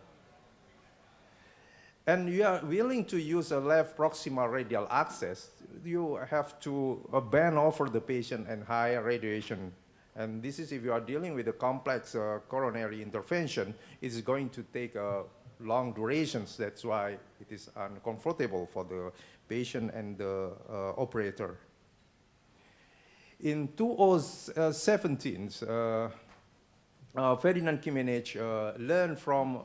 And you are willing to use a left proximal radial access, you have to bend over the patient and high radiation. And this is if you are dealing with a complex coronary intervention, it's going to take long durations. That's why it is uncomfortable for the patient and the operator. In 2017, Ferdinand Kimenich learned from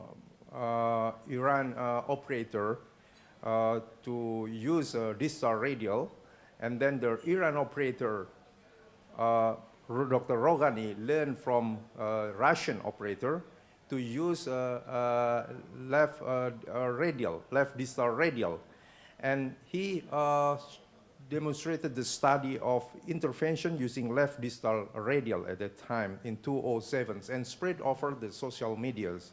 Iran operator to use distal radial, and then the Iran operator, Dr. Rogani, learned from Russian operator to use left distal radial, and he demonstrated the study of intervention using left distal radial at that time in 2007 and spread over the social medias.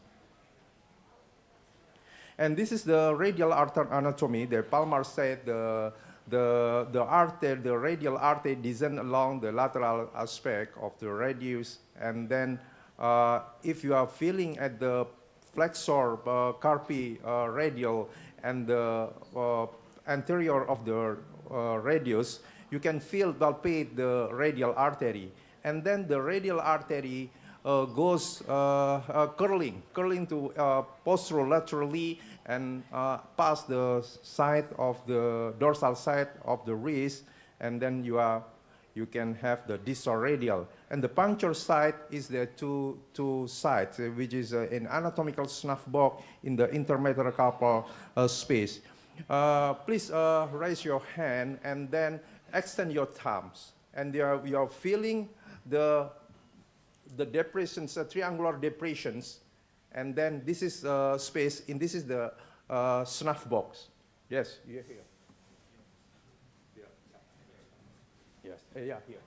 And this is the radial artery anatomy. The Palmer said the radial artery descends along the lateral aspect of the radius, and then if you are feeling at the flexor carpi radial and the anterior of the radius, you can palpate the radial artery. And then the radial artery goes curling to posterolaterally and past the side of the dorsal side of the wrist, and then you can have the distal radial. And the puncture site is the two sides, which is an anatomical snuff box in the intermetacarpal space. Please raise your hand and then extend your thumbs. And you are feeling the depressions, triangular depressions. And then this is space, and this is the snuff box. Yes, here. Yes, yeah, here.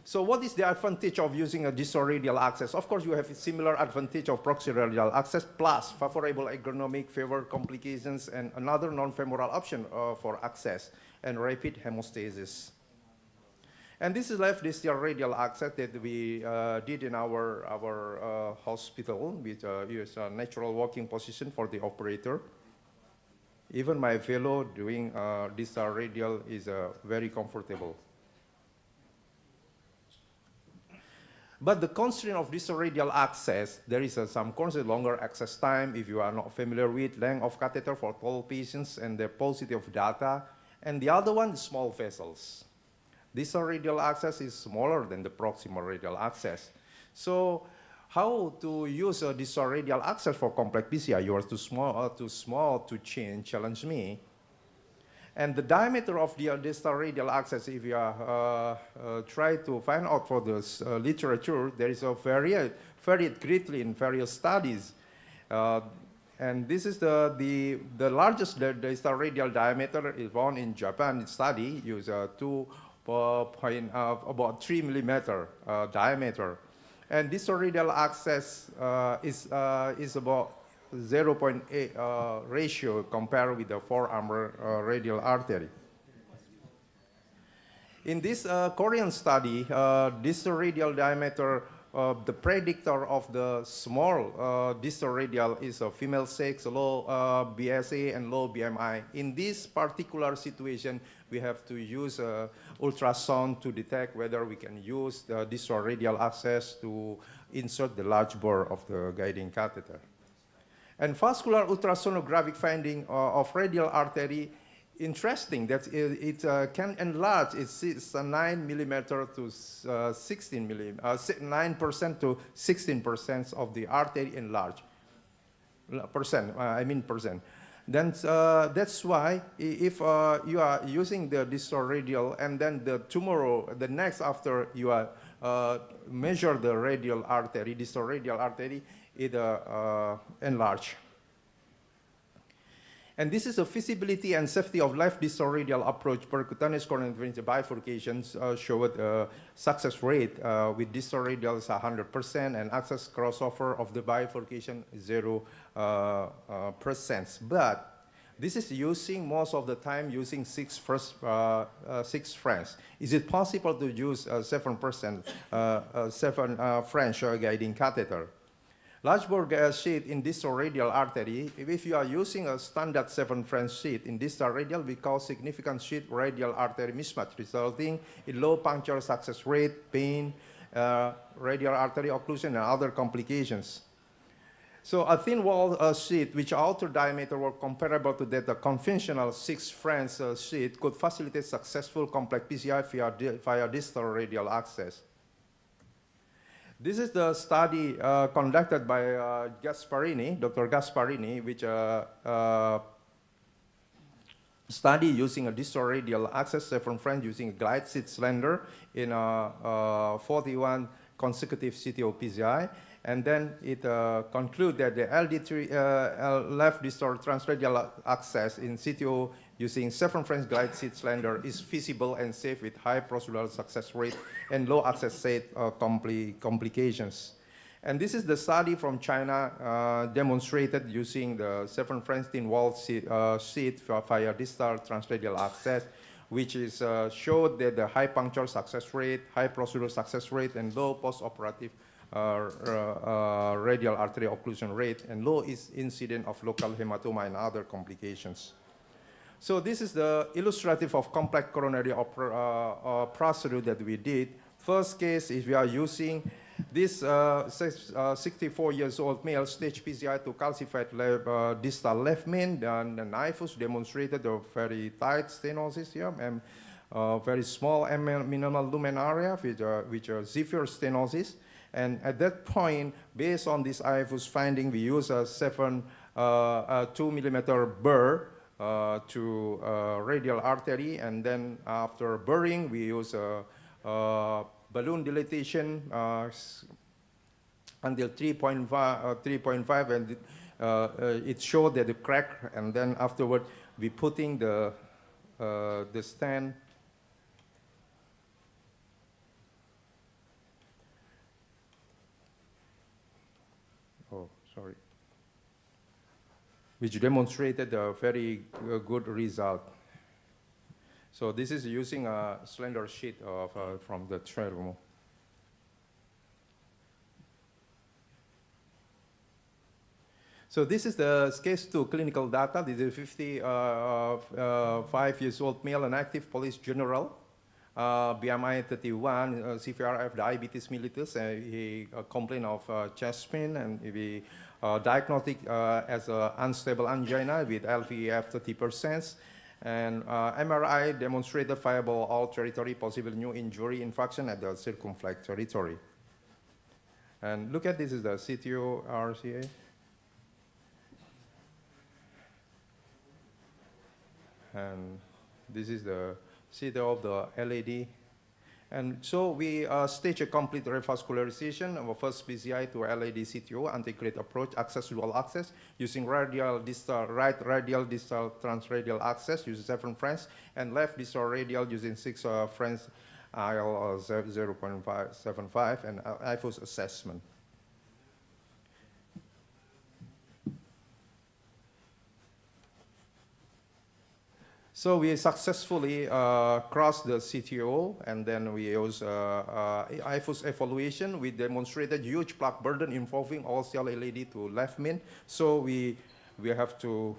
So what is the advantage of using a distal radial access? Of course, you have a similar advantage of proximal radial access plus favorable ergonomic, favor complications, and another non-femoral option for access and rapid hemostasis. And this is left distal radial access that we did in our hospital, which is a natural walking position for the operator. Even my fellow doing distal radial is very comfortable. But the constraint of distal radial access, there is some constraint, longer access time if you are not familiar with, length of catheter for tall patients and the paucity of data. And the other one is small vessels. Distal radial access is smaller than the proximal radial access. So how to use a distal radial access for complex PCI? You are too small to challenge me. And the diameter of the distal radial access, if you try to find out for this literature, there is a varied greatly in various studies. And this is the largest distal radial diameter is found in Japan study, use about 3 millimeter diameter. And distal radial access is about 0.8 ratio compared with the forearm radial artery. In this Korean study, distal radial diameter, the predictor of the small distal radial is a female sex, low BSA and low BMI. In this particular situation, we have to use ultrasound to detect whether we can use the distal radial access to insert the large bore of the guiding catheter. And vascular ultrasonographic finding of radial artery, interesting that it can enlarge. It's 9 millimeter to 16 millimeter, 9% to 16% of the artery enlarged. Percent. Then that's why if you are using the distal radial and then the next after you are measure the radial artery, distal radial artery, it enlarged. And this is a feasibility and safety of left distal radial approach percutaneous coronary intervention bifurcations showed a success rate with distal radial is 100% and access crossover of the bifurcation 0%. But this is using most of the time using 6 French. Is it possible to use 7 French guiding catheter? Large bore sheath in distal radial artery, if you are using a standard 7 French sheath in distal radial, we cause significant sheath radial artery mismatch, resulting in low puncture success rate, pain, radial artery occlusion, and other complications. So a thin wall sheath, which outer diameter were comparable to that conventional 6 French sheath, could facilitate successful complex PCI via distal radial access. This is the study conducted by Dr. Gasparini, which study using a distal radial access 7 French using a glide seat slender in 41 consecutive CTO PCI. And then it concluded that the LD3 left distal transradial access in CTO using 7 French glide seat slender is feasible and safe with high procedural success rate and low access rate complications. And this is the study from China demonstrated using the 7 French thin wall sheath via distal transradial access, which is showed that the high puncture success rate, high procedural success rate, and low post-operative radial artery occlusion rate, and low incidence of local hematoma and other complications. So this is the illustrative of complex coronary procedure that we did. First case is we are using this 64 years old male stage PCI to calcified distal left main. And the NIFUS demonstrated a very tight stenosis here and very small minimal lumen area which are severe stenosis. And at that point, based on this IFUS finding, we use a 2 millimeter burr to radial artery, and then after burring, we use a balloon dilatation until 3.5, and it showed that the crack, and then afterward, we putting the stent sorry, which demonstrated a very good result. So this is using a slender sheet of, from the thermo. So this is the case 2 clinical data. This is 55 years old male and active police general. BMI 31, CVRF diabetes mellitus. He complained of chest pain, and he diagnosed as unstable angina with LVEF 30%. And MRI demonstrated viable all territory, possible new injury infarction at the circumflex territory. And look at this is the CTO RCA. And this is the CTO of the LAD. And so we stage a complete revascularization of first PCI to LAD CTO, integrate approach, access dual access, using radial distal, right radial distal transradial access using 7 French, and left distal radial using 6 French IL 0.75 and IFOS assessment. So we successfully crossed the CTO, and then we use IFOS evaluation. We demonstrated huge plaque burden involving all cell LAD to left main. So we have to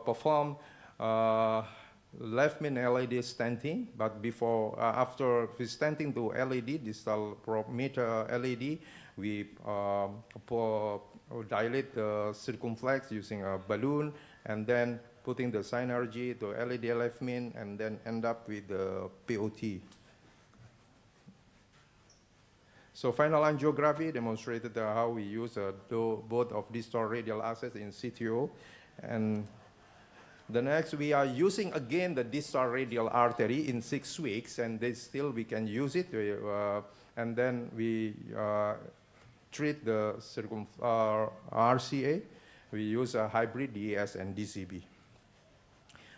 perform left main LAD stenting, but before, after stenting to LAD, distal meter LAD, we dilate the circumflex using a balloon, and then putting the synergy to LAD left main, and then end up with the POT. So final angiography demonstrated how we use both of distal radial access in CTO. And the next, we are using again the distal radial artery in 6 weeks, and still we can use it. And then we treat the RCA. We use a hybrid DES and DCB.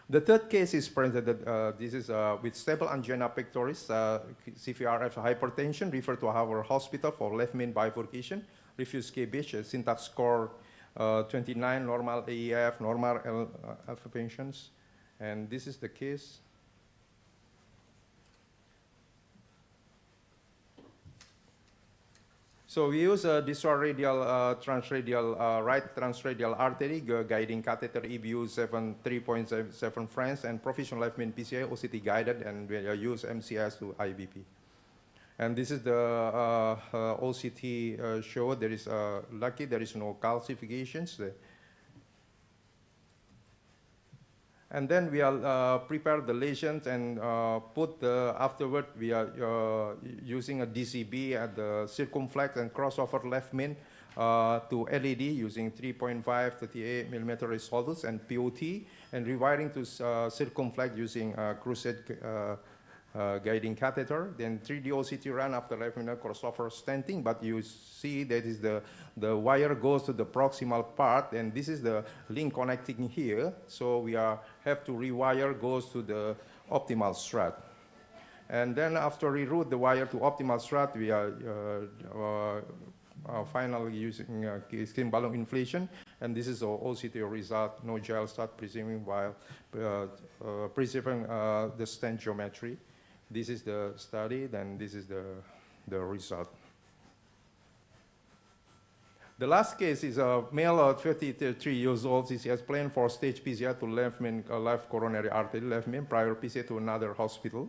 The third case is presented, this is with stable angina pectoris, CVRF hypertension, referred to our hospital for left main bifurcation, refuse KBH, syntax score 29, normal AEF, normal alpha patients. And this is the case. So we use a distal radial, transradial, right transradial artery, guiding catheter EBU 3.7 French, and provisional left main PCI, OCT guided, and we use MCS to IBP. And this is the OCT show. There is, lucky there is no calcifications. And then we are prepare the lesions and put the, afterward we are using a DCB at the circumflex and crossover left main to LED using 3.5 38 millimeter resolvers and POT, and rewiring to circumflex using crusade guiding catheter. Then 3D OCT run after left main crossover stenting, but you see that is the wire goes to the proximal part, and this is the link connecting here. So we have to rewire, goes to the optimal strut. And then after reroute the wire to optimal strut, we are finally using skin balloon inflation. And this is our OCT result, no gel start preserving while preserving the stent geometry. This is the study, then this is the result. The last case is a male 53 years old, CCS planned for stage PCI to left main, left coronary artery, left main, prior PCI to another hospital.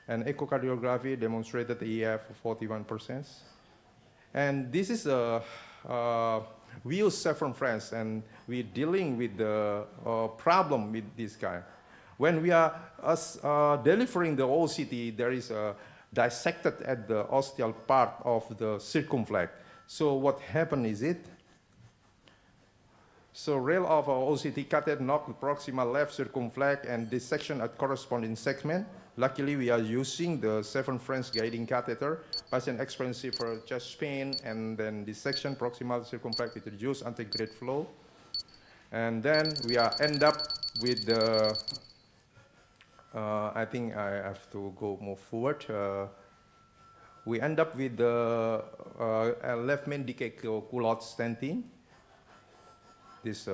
And echocardiography demonstrated EF 41%. And this is we use saffron France, and we're dealing with the problem with this guy. When we are delivering the OCT, there is a dissected at the ostial part of the circumflex. So what happened is so rail of our OCT catheter knocked the proximal left circumflex and dissection at corresponding segment. Luckily, we are using the 7 French guiding catheter. Patient experienced for chest pain, and then dissection proximal circumflex with reduced antegrade flow. And then we end up with the, I think I have to move forward. We end up with the left main decay culotte stenting. this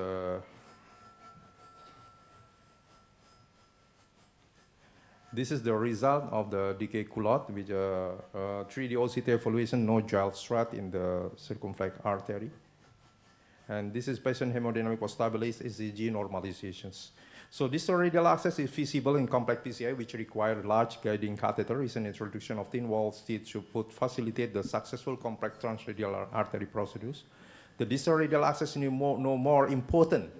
this is the result of the decay culotte with 3D OCT evaluation, no gel strut in the circumflex artery. And this is patient hemodynamic was stabilized ECG normalizations. So distal radial access is feasible in complex PCI, which require large guiding catheter. Recent introduction of thin wall stitch should facilitate the successful complex transradial artery procedures. The distal radial access is no more important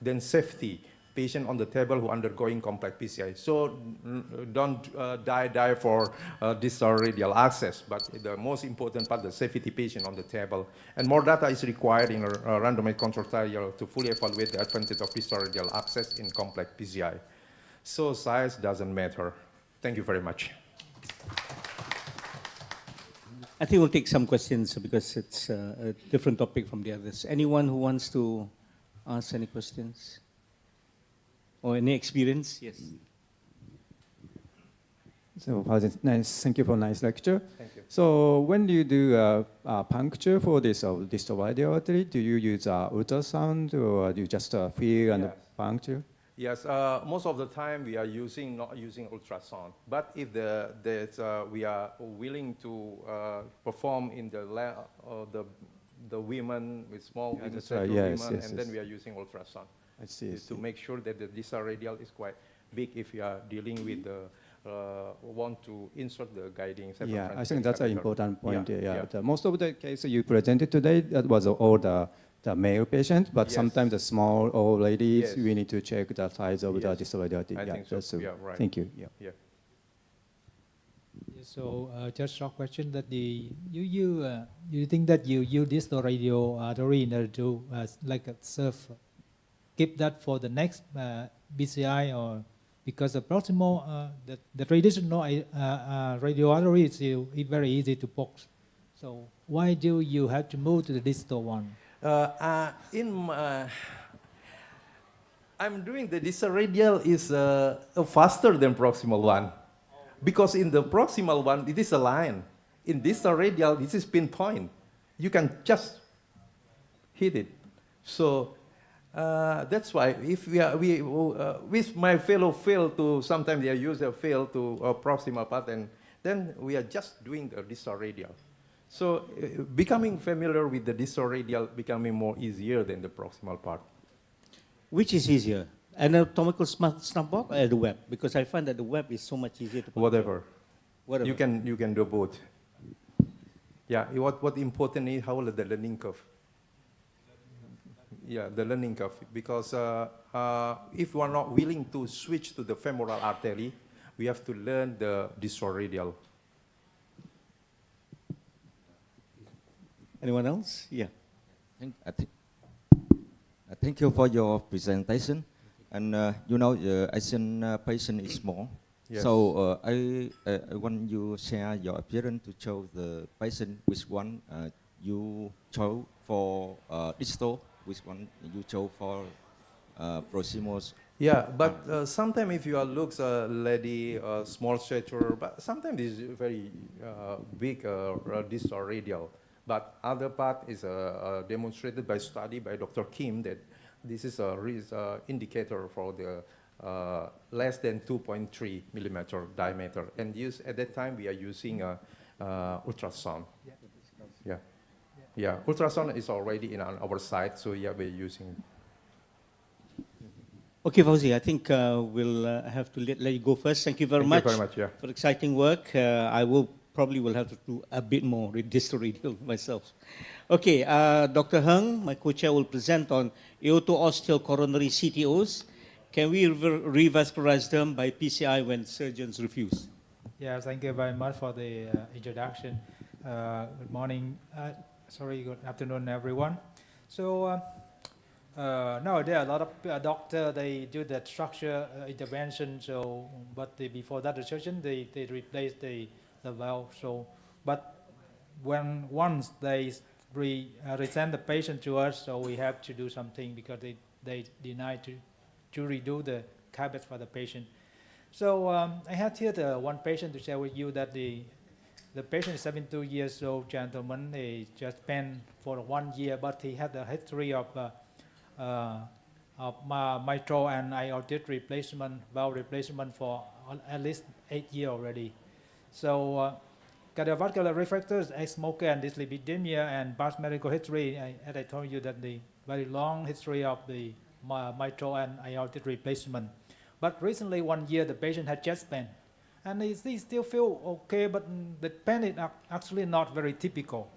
than safety. Patient on the table who undergoing complex PCI. So don't die for distal radial access, but the most important part, the safety patient on the table. And more data is required in a randomized controlled trial to fully evaluate the advantage of distal radial access in complex PCI. So size doesn't matter. Thank you very much. I think we'll take some questions because it's a different topic from the others. Anyone who wants to ask any questions? Or any experience? Yes. So, nice. Thank you for a nice lecture. Thank you. So, when you do puncture for this distal radial artery, do you use ultrasound or do you just feel and puncture? Yes, most of the time we are not using ultrasound. But if we are willing to perform in the women with small right. Yes, women, yes, and then we are using ultrasound. I see. To make sure that the distal radial is quite big if you are dealing with the want to insert the guiding. Yeah, I think that's an important point. Yeah. Most of the cases you presented today, that was all the male patients, but sometimes the small old ladies, we need to check the size of the distal radial. I think so. Yeah, right. Thank you. Yeah. So just short question that you think that you use distal radial artery in order to like a surf, keep that for the next BCI, or because the proximal the traditional radial artery is very easy to poke. So why do you have to move to the distal one? I'm doing the distal radial is faster than proximal one, because in the proximal one it is a line. In distal radial, this is pinpoint. You can just hit it. So that's why if with my fellow fail to sometimes they use a fail to proximal part, and then we are just doing the distal radial. So becoming familiar with the distal radial becoming more easier than the proximal part. Which is easier, anatomical snap box or the web? Because I find that the web is so much easier to. Whatever. You can do both. Yeah. What important is how the learning curve. Yeah, the learning curve. Because if we are not willing to switch to the femoral artery, we have to learn the distal radial. Anyone else? Yeah. Thank you for your presentation. And the Asian patient is small. Yes. So I want you share your appearance to show the patient which one you chose for distal, which one you chose for proximal. Yeah, but sometimes if you look lady, small stature, but sometimes it's very big distal radial. But other part is demonstrated by study by Dr. Kim that this is a indicator for the less than 2.3 millimeter diameter. And at that time we are using ultrasound. Yeah, ultrasound is already on our side, so yeah, we're using. Okay, Fauzi, I think we'll have to let you go first. Thank you very much. Thank you very much, yeah. For exciting work. I probably will have to do a bit more with distal radial myself. Okay, Dr. Heng, my co-chair, will present on aorto-osteocoronary CTOs. Can we revascularize them by PCI when surgeons refuse? Yeah, thank you very much for the introduction. Good morning. Good afternoon, everyone. So nowadays, a lot of doctors, they do the structure intervention. So, but before that surgeon, they replace the valve. So, but once they resend the patient to us, so we have to do something because they deny to redo the CABG for the patient. So I had here one patient to share with you that the patient is 72 years old gentleman. He just spent for 1 year, but he had a history of of mitral and aortic replacement, valve replacement for at least 8 years already. So cardiovascular risk factors, ex-smoker and dyslipidemia and past medical history, as I told you that the very long history of the mitral and aortic replacement. But recently, 1 year, the patient had chest pain. And he still feel okay, but the pain is actually not very typical.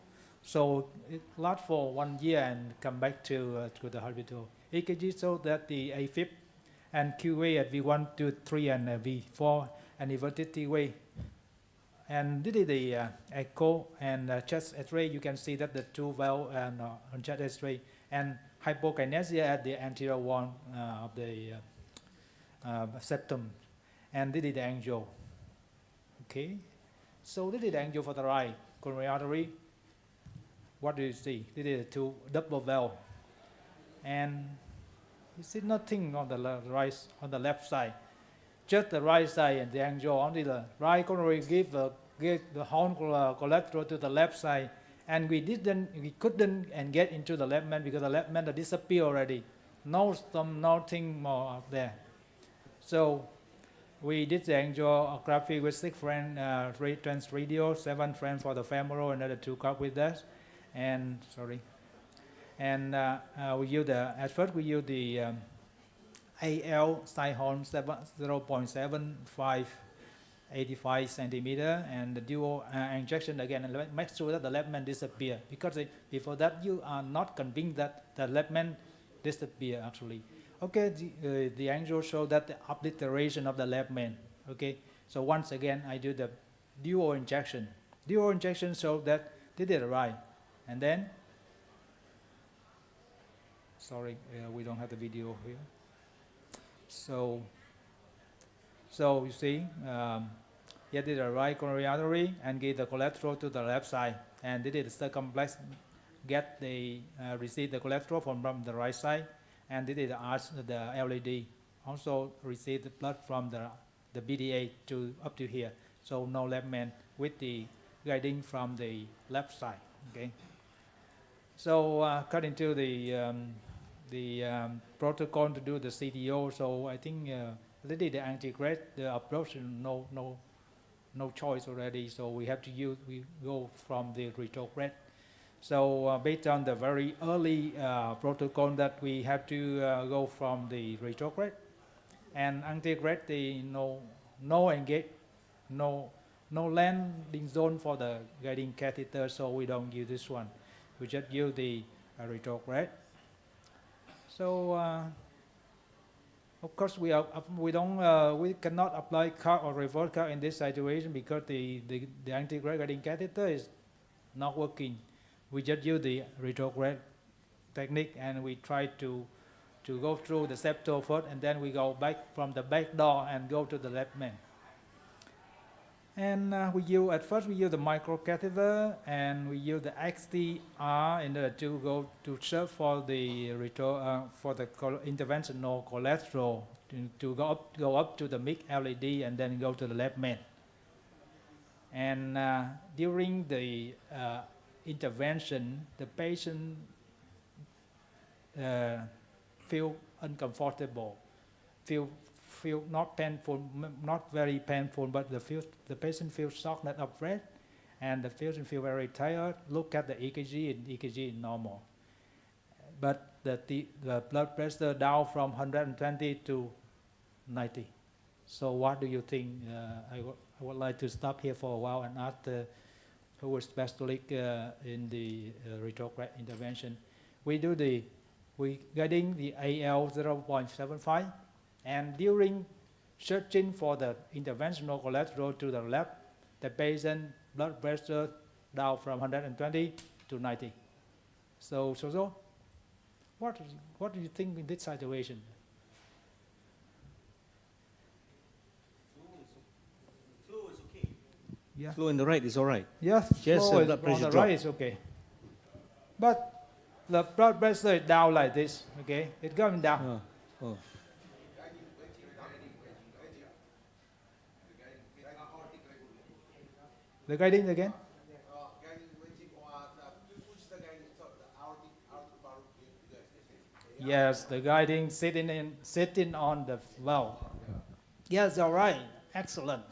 So it lasts for 1 year and come back to the hospital. EKG showed that the AFib and QA at V1, 2, 3, and V4, and inverted T-way. And this is the echo and chest X-ray. You can see that the two valve and on chest X-ray and hypokinesia at the anterior wall of the septum. And this is the angio. Okay, so this is the angio for the right coronary artery. What do you see? This is the two double valve, and you see nothing on the right, on the left side, just the right side and the angio. Only the right coronary give the whole collateral to the left side, and we couldn't and get into the left main because the left main disappeared already. Nothing more up there. So we did the angiography with 6 friends, 3 transradial, 7 friends for the femoral, another 2 cup with us. And we use at first we use the AL Saigon 0.75 85 centimeter and the dual injection again, and make sure that the left main disappear, because before that you are not convinced that the left main disappear actually. Okay, the angio show that the obliteration of the left main. Okay, so once again I do the dual injection. Dual injection show that they did it right. And then, sorry, we don't have the video here. So you see, did the right coronary artery and give the collateral to the left side, and they did the circumflex, receive the collateral from the right side, and they did the LED, also receive the blood from the BDA up to here. So no left main with the guiding from the left side. Okay. So according to the protocol to do the CDO, so I think they did the anti-grade, the approach, no choice already. So we have to we go from the retrograde. So based on the very early protocol that we have to go from the retrograde and anti-grade, the no landing zone for the guiding catheter, so we don't use this one. We just use the retrograde. So of course we cannot apply CAR or reverse CAR in this situation because the anti-grade guiding catheter is not working. We just use the retrograde technique, and we try to go through the septal first, and then we go back from the back door and go to the left main. And at first we use the microcatheter, and we use the XTR in order to go to search for the interventional collateral to go up to the mid LED and then go to the left main. And during the intervention, the patient feel uncomfortable, feel not painful, not very painful, but the patient feels shocked of breath, and the patient feel very tired. Look at the EKG, and EKG is normal, but the blood pressure down from 120 to 90. So what do you think? I would like to stop here for a while and ask who is specialist in the retrograde intervention. We guiding the AL 0.75. And during searching for the interventional collateral to the left, the patient blood pressure down from 120 to 90. So what do you think in this situation? Flow is okay. Yeah. Flow in the right is all right. Yes, just flow blood pressure on the drop. right is okay. But the blood pressure is down like this, okay? It's going down. Oh. The guiding again? Yes, the guiding sitting on the valve. Yes, all right, excellent.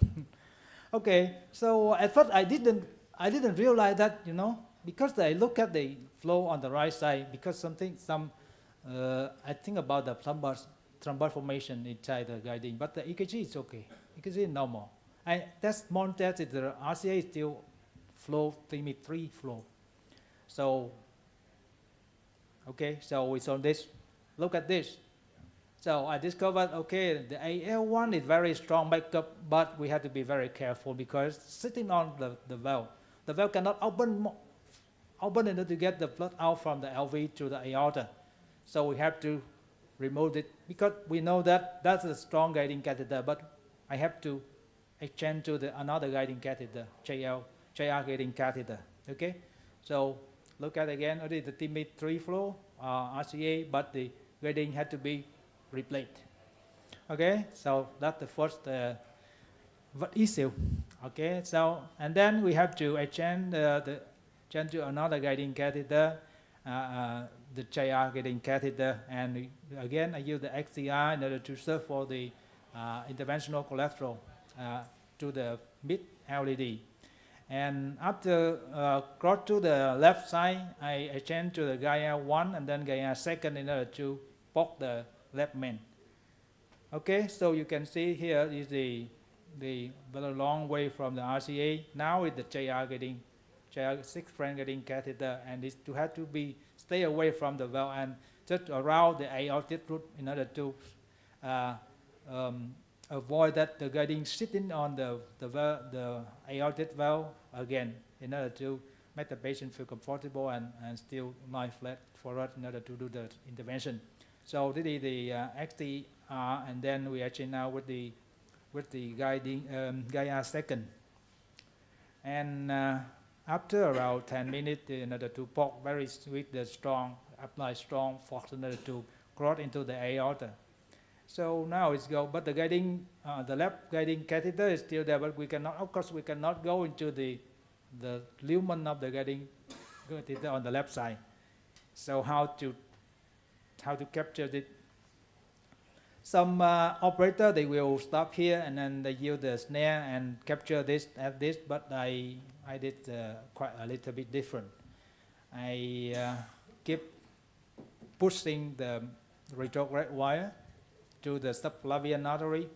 Okay, so at first I didn't realize that, you know, because I look at the flow on the right side, because I think about the thrombus formation inside the guiding, but the EKG is okay. EKG is normal. That small test is the RCA is still flow, 3 flow. So, okay, so we saw this. Look at this. So I discovered, okay, the AL1 is very strong backup, but we have to be very careful because sitting on the valve cannot open enough to get the blood out from the LV to the aorta. So we have to remove it because we know that that's a strong guiding catheter, but I have to exchange to another guiding catheter, JR guiding catheter. Okay, so look at again, it is the TIMI 3 flow, RCA, but the guiding had to be replaced. Okay, so that's the first issue. Okay, so and then we have to exchange change to another guiding catheter, the JR guiding catheter, and again I use the XCR in order to serve for the interventional cholesterol to the mid LED. And after cross to the left side, I change to the Gaia 1 and then Gaia 2nd in order to poke the left main. Okay, so you can see here is the very long way from the RCA. Now is the JR 6 friend getting catheter, and it have to be stay away from the valve and just around the aortic root in order to avoid that the guiding sitting on the aortic valve again in order to make the patient feel comfortable and still lie flat for us in order to do the intervention. So this is the XTR, and then we actually now with the guiding Gaia 2nd. And after around 10 minutes, in order to poke very sweet, apply strong force in order to cross into the aorta. So now it's go, but the guiding, the left guiding catheter is still there, but we cannot, of course, we cannot go into the lumen of the guiding catheter on the left side. So how to capture it? Some operator, they will stop here and then they use the snare and capture this at this, but I did quite a little bit different. I keep pushing the retrograde wire to the subclavian artery.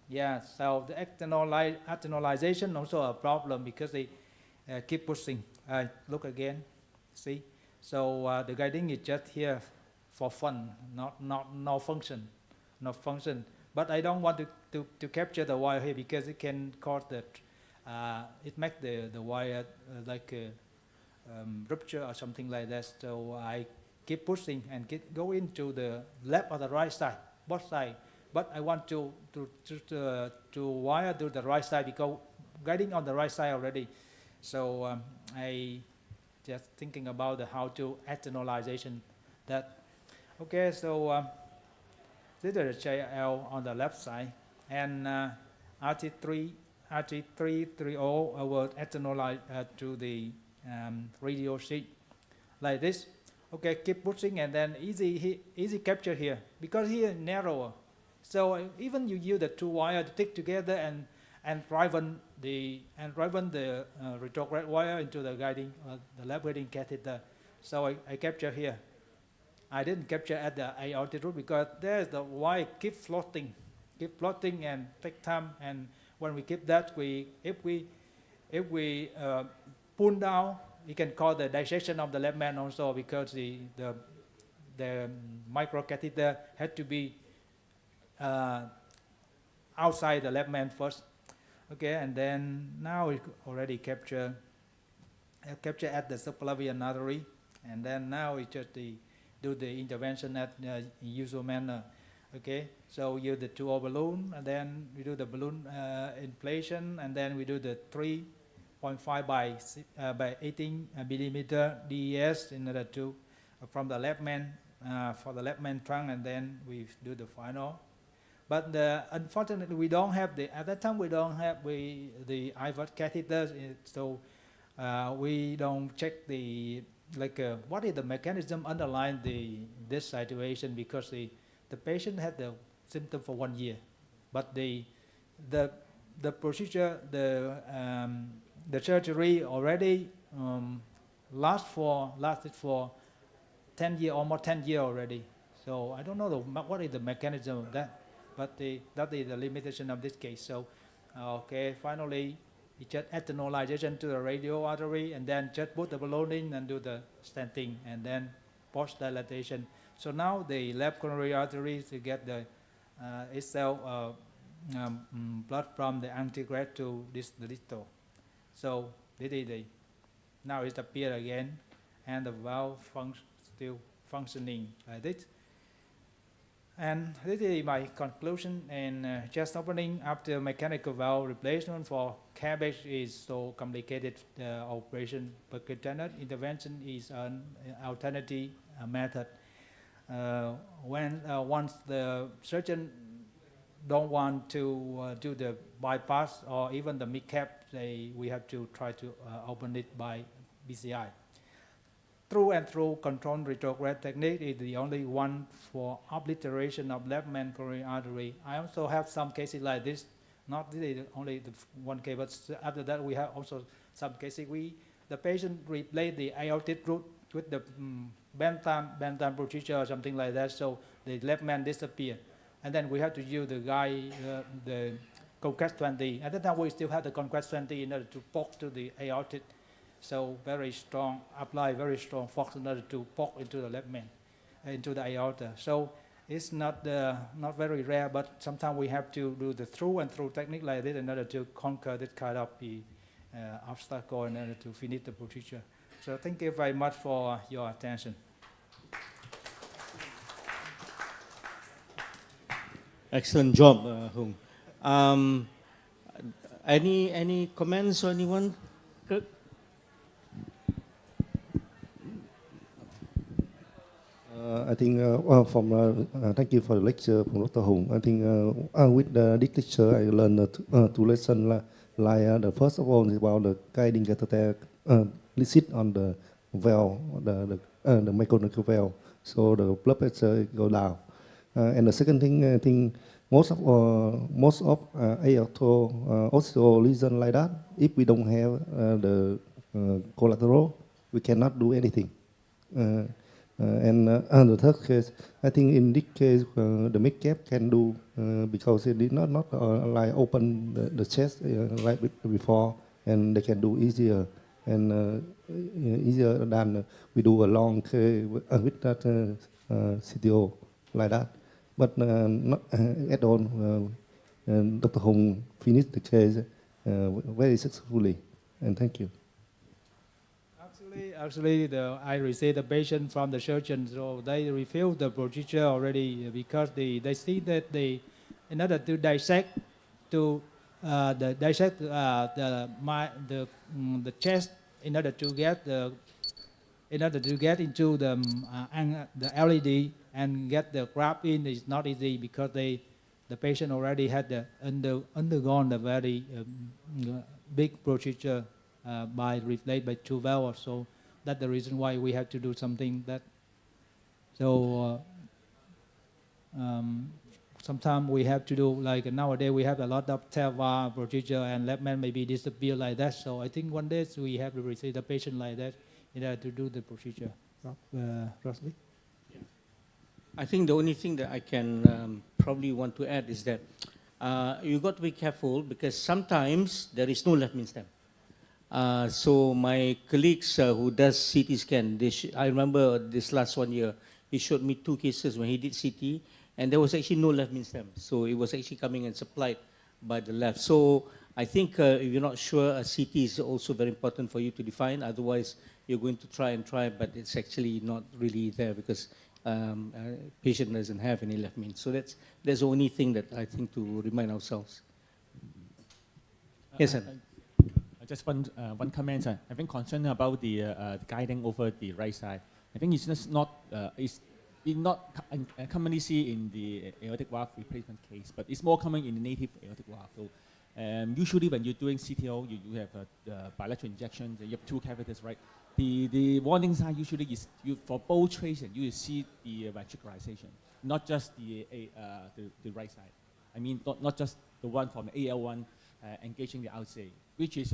Yeah, so the externalization also a problem because they keep pushing. Look again, see? So the guiding is just here for fun, not function. But I don't want to capture the wire here because it can cause it makes the wire like a rupture or something like that. So I keep pushing and go into the left or the right side, both sides. But I want to wire to the right side because guiding on the right side already. So I just thinking about how to externalization that. Okay, so this is the JL on the left side, and RT330 will externalize to the radial sheet like this. Okay, keep pushing and then easy capture here because here narrower. So even you use the two wires to stick together and driven the retrograde wire into the guiding the left guiding catheter. So I capture here. I didn't capture at the aortic root because there's the wire keep floating and take time. And when we keep that, if we pull down, we can call the dissection of the left main also because the microcatheter had to be outside the left main first. Okay, and then now we already capture at the subclavian artery, and then now we just do the intervention at usual manner. Okay, so use the 2O balloon, and then we do the balloon inflation, and then we do the 3.5 by 18 millimeter DES in order to from the left main for the left main trunk, and then we do the final. But unfortunately, we don't have at that time we don't have the IVAT catheters, so we don't check the what is the mechanism underlying this situation? Because the patient had the symptom for 1 year, but the procedure, the surgery already lasted for 10 years, almost 10 years already. So I don't know what is the mechanism of that, but that is the limitation of this case. So okay, finally, you just add the normalization to the radial artery, and then just put the balloon in and do the stenting, and then post dilatation. So now the left coronary artery to get the itself blood from the antegrade to the distal. So this is now it appears again, and the valve still functioning like this. And this is my conclusion. And chest opening after mechanical valve replacement for CABG is so complicated operation. Percutaneous intervention is an alternative method. Once the surgeon don't want to do the bypass or even the mid-cap, we have to try to open it by PCI. Through and through controlled retrograde technique is the only one for obliteration of left main coronary artery. I also have some cases like this. Not really only the one case, but after that we have also some cases. The patient replaced the aortic root with the Bentham procedure or something like that, so the left main disappeared. And then we have to use the Conquest 20. At that time we still have the Conquest 20 in order to poke to the aortic. So very strong, apply very strong force in order to poke into the left main, into the aorta. So it's not very rare, but sometimes we have to do the through and through technique like this in order to conquer this kind of obstacle in order to finish the procedure. So thank you very much for your attention. Excellent job, Hung. Any comments or anyone? Kirk? I think thank you for the lecture from Dr. Hung. I think with this lecture I learned two lessons. The first of all is about the guiding catheter sit on the valve, the mechanical valve, so the blood pressure go down. And the second thing, I think most of aorto osteal lesion like that, if we don't have the collateral, we cannot do anything. And the third case, I think in this case the mid-cap can do because it did not like open the chest like before, and they can do easier and easier than we do a long case with that CTO like that. But not at all. Dr. Hung finished the case very successfully, and thank you. Actually, I received the patient from the surgeon, so they refused the procedure already because they see that in order to dissect the chest, in order to get into the LED and get the graft in is not easy because the patient already had undergone a very big procedure by replaced by two valves. So that's the reason why we have to do something that. So sometimes we have to do, like nowadays we have a lot of TAVI procedure and left man maybe disappear like that. So I think one day we have to receive the patient like that in order to do the procedure. Rosalie? I think the only thing that I can probably want to add is that you got to be careful because sometimes there is no left main stem. So my colleagues who does CT scan, I remember this last 1 year, he showed me 2 cases when he did CT, and there was actually no left main stem. So it was actually coming and supplied by the left. So I think if you're not sure, a CT is also very important for you to define. Otherwise, you're going to try, but it's actually not really there because patient doesn't have any left main. So that's the only thing that I think to remind ourselves. Yes, sir. Just one comment. I think concerned about the guiding over the right side. I think it's just not commonly seen in the aortic valve replacement case, but it's more common in the native aortic valve. So Usually when you're doing CTO, you have bilateral injection, you have two catheters, right? The warning sign usually is for both tracing, you will see the vascularization, not just the right side. I mean, not just the one from the AL1 engaging the outside, which is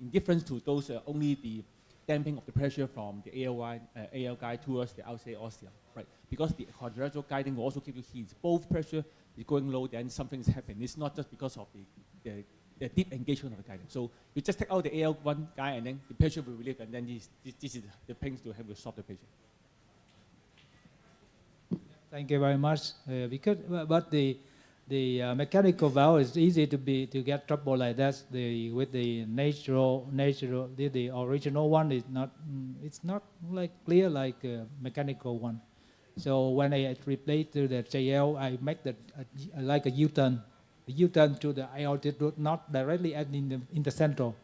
in difference to those only the damping of the pressure from the AL guide towards the outside ostia, right? Because the quadrilateral guiding will also give you hints. Both pressure is going low, then something is happening. It's not just because of the deep engagement of the guiding. So you just take out the AL1 guide and then the pressure will relieve, and then this is the pains to help you stop the patient. Thank you very much. But the mechanical valve is easy to get trouble like that. With the the original one is not it's not like clear like a mechanical one. So when I replace to the JL, I make that like a U-turn. The U-turn to the altitude, not directly in the central.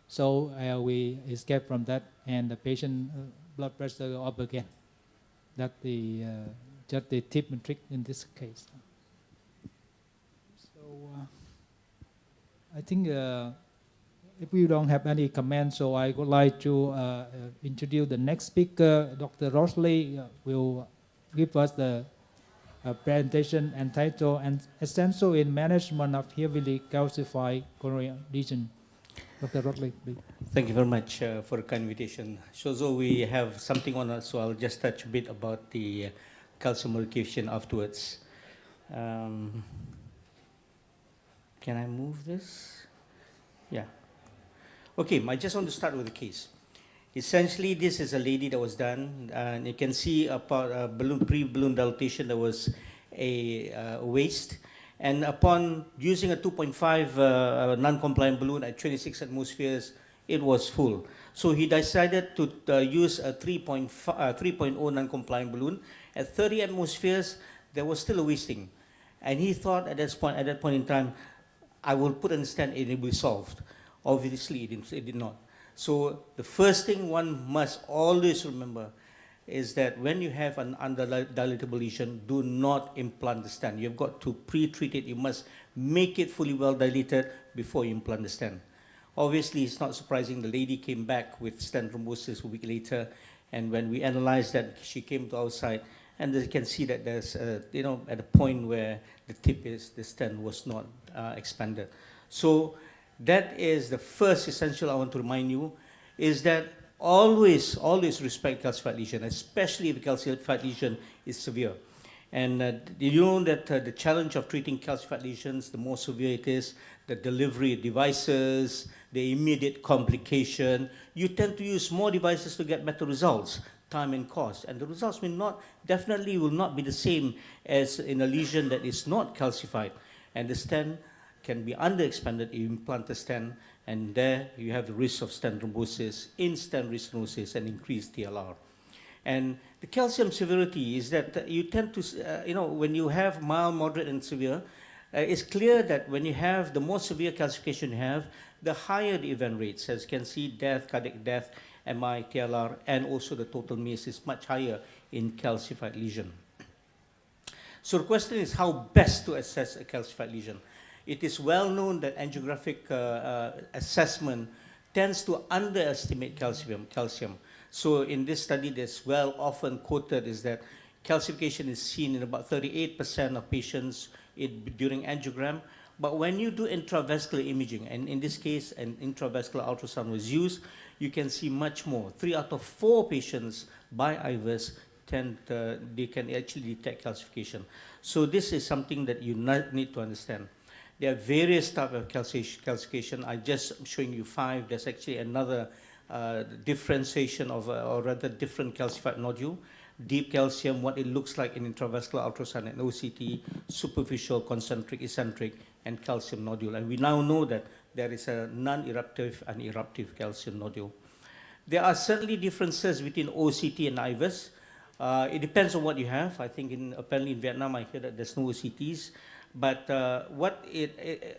So we escape from that, and the patient blood pressure go up again. That's just the tip and trick in this case. So I think if we don't have any comments, so I would like to introduce the next speaker. Dr. Rosley will give us the presentation entitled Essential in Management of Heavily Calcified Coronary Lesion. Dr. Rosley, please. Thank you very much for the kind invitation. So we have something on us, so I'll just touch a bit about the calcium modification afterwards. Can I move this? Yeah. Okay, I just want to start with the case. Essentially, this is a lady that was done, and you can see about pre-balloon dilatation, there was a waist, and upon using a 2.5 non-compliant balloon at 26 atmospheres, it was full. So he decided to use a 3.0 non-compliant balloon. At 30 atmospheres, there was still a wasting, and he thought at that point in time, I will put in stent and it will be solved. Obviously, it did not. So the first thing one must always remember is that when you have an underdilatable lesion, do not implant the stent. You've got to pre-treat it. You must make it fully well dilated before you implant the stent. Obviously, it's not surprising the lady came back with stent thrombosis a week later, and when we analyzed that, she came to our side, and you can see that there's, at a point where the tip is, the stent was not expanded. So that is the first essential I want to remind you, is that always respect calcified lesion, especially if the calcified lesion is severe. And you know that the challenge of treating calcified lesions, the more severe it is, the delivery devices, the immediate complication, you tend to use more devices to get better results, time and cost. And the results definitely will not be the same as in a lesion that is not calcified. And the stent can be underexpanded if you implant a stent, and there you have the risk of stent thrombosis, in-stent restenosis, and increased TLR. And the calcium severity is that you tend to, when you have mild, moderate, and severe, it's clear that when you have the more severe calcification you have, the higher the event rates. As you can see, death, cardiac death, MI, TLR, and also the total MACE is much higher in calcified lesion. So the question is how best to assess a calcified lesion. It is well known that angiographic assessment tends to underestimate calcium. So in this study, that's well often quoted is that calcification is seen in about 38% of patients during angiogram. But when you do intravascular imaging, and in this case, an intravascular ultrasound was used, you can see much more. 3 out of 4 patients by IVUS they can actually detect calcification. So this is something that you need to understand. There are various types of calcification. I'm just showing you 5. There's actually another differentiation of, or rather different calcified nodule. Deep calcium, what it looks like in intravascular ultrasound and OCT, superficial, concentric, eccentric, and calcium nodule. And we now know that there is a non-eruptive and eruptive calcium nodule. There are certainly differences between OCT and IVUS. It depends on what you have. I think apparently in Vietnam, I hear that there's no OCTs. But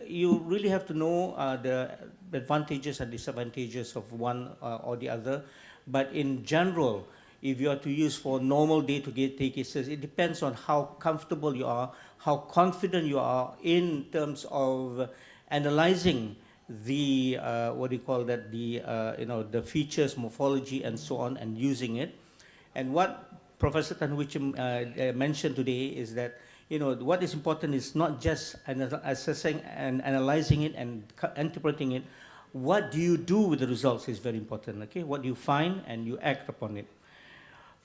you really have to know the advantages and disadvantages of one or the other. But in general, if you are to use for normal day-to-day cases, it depends on how comfortable you are, how confident you are in terms of analyzing the what do you call that, the the features, morphology, and so on, and using it. And what Professor Tan Hui Chim mentioned today is that what is important is not just assessing and analyzing it and interpreting it. What do you do with the results is very important. Okay, what you find and you act upon it.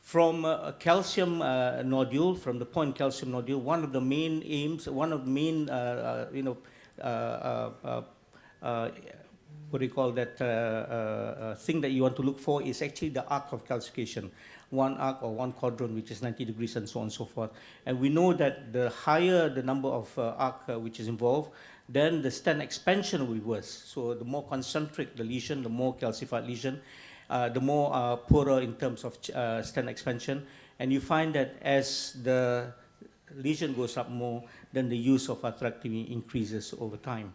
From a calcium nodule, from the point calcium nodule, one of the main aims, one of the main what do you call that thing that you want to look for is actually the arc of calcification. One arc or one quadrant, which is 90 degrees and so on and so forth. And we know that the higher the number of arc which is involved, then the stent expansion will be worse. So the more concentric the lesion, the more calcified lesion, the more poorer in terms of stent expansion. And you find that as the lesion goes up more, then the use of atherectomy increases over time.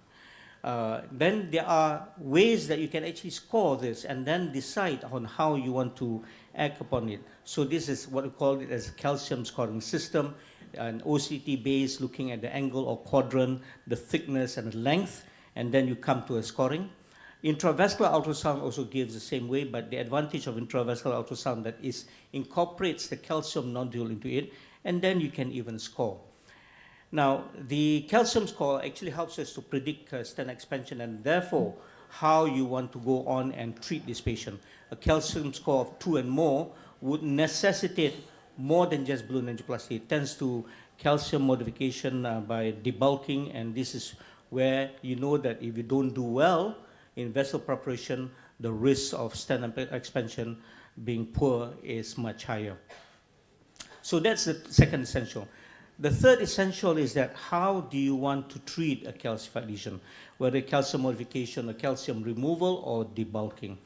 Then there are ways that you can actually score this and then decide on how you want to act upon it. So this is what we call it as a calcium scoring system, an OCT base looking at the angle or quadrant, the thickness and the length, and then you come to a scoring. Intravascular ultrasound also gives the same way, but the advantage of intravascular ultrasound that is incorporates the calcium nodule into it, and then you can even score. Now, the calcium score actually helps us to predict stent expansion and therefore how you want to go on and treat this patient. A calcium score of 2 and more would necessitate more than just balloon angioplasty. It tends to calcium modification by debulking, and this is where you know that if you don't do well in vessel preparation, the risk of stent expansion being poor is much higher. So that's the second essential. The third essential is that how do you want to treat a calcified lesion, whether calcium modification or calcium removal or debulking.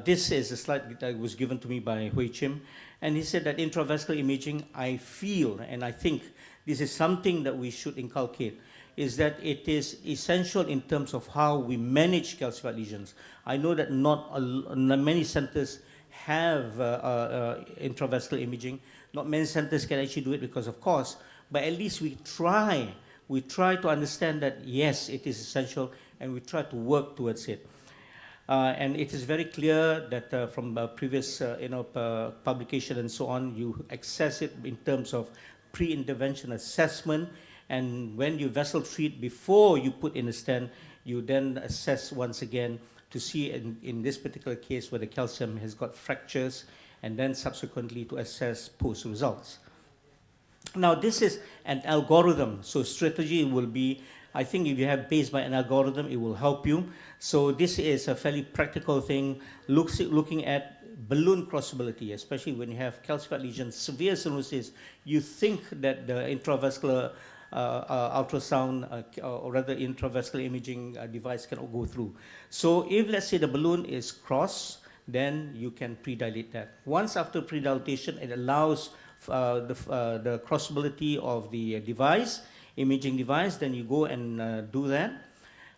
This is a slide that was given to me by Hui Chim, and he said that intravascular imaging, I feel, and I think this is something that we should inculcate, is that it is essential in terms of how we manage calcified lesions. I know that not many centers have intravascular imaging. Not many centers can actually do it because of cost, but at least we try to understand that yes, it is essential, and we try to work towards it. And it is very clear that from previous publication and so on, you access it in terms of pre-intervention assessment, and when you vessel treat before you put in a stent, you then assess once again to see in this particular case where the calcium has got fractures, and then subsequently to assess post results. Now this is an algorithm, so strategy will be, I think if you have based by an algorithm, it will help you. So this is a fairly practical thing, looking at balloon crossability, especially when you have calcified lesions, severe stenosis, you think that the intravascular ultrasound or rather intravascular imaging device cannot go through. So if let's say the balloon is crossed, then you can pre-dilate that. Once after pre-dilatation, it allows the crossability of the device, imaging device, then you go and do that.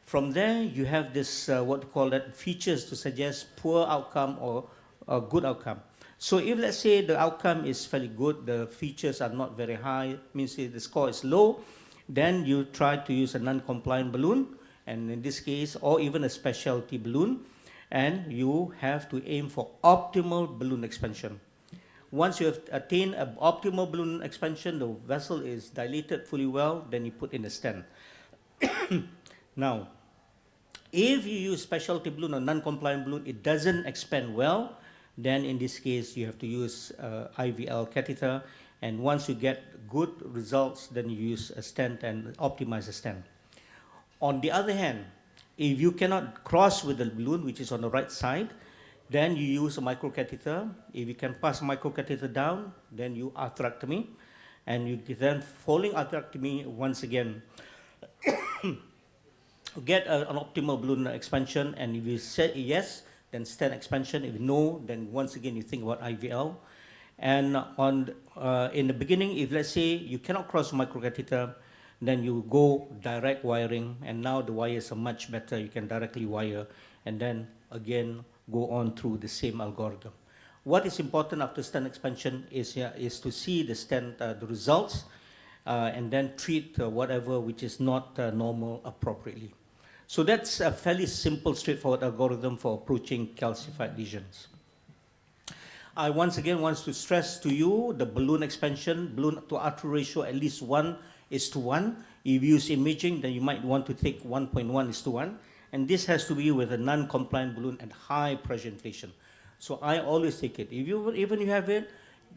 From there, you have this, what we call that, features to suggest poor outcome or good outcome. So if let's say the outcome is fairly good, the features are not very high, means the score is low, then you try to use a non-compliant balloon, and in this case, or even a specialty balloon, and you have to aim for optimal balloon expansion. Once you have attained an optimal balloon expansion, the vessel is dilated fully well, then you put in a stent. Now, if you use specialty balloon or non-compliant balloon, it doesn't expand well, then in this case you have to use IVL catheter, and once you get good results, then you use a stent and optimize a stent. On the other hand, if you cannot cross with the balloon, which is on the right side, then you use a microcatheter. If you can pass a microcatheter down, then you atherectomy, and you then following atherectomy once again get an optimal balloon expansion, and if you say yes, then stent expansion. If no, then once again you think about IVL. And in the beginning, if let's say you cannot cross microcatheter, then you go direct wiring, and now the wires are much better. You can directly wire, and then again go on through the same algorithm. What is important after stent expansion is to see the stent, the results, and then treat whatever which is not normal appropriately. So that's a fairly simple, straightforward algorithm for approaching calcified lesions. I once again want to stress to you the balloon expansion, balloon to artery ratio at least 1:1. If you use imaging, then you might want to take 1.1:1. And this has to be with a non-compliant balloon and high pressure inflation. So I always take it. If you even you have it,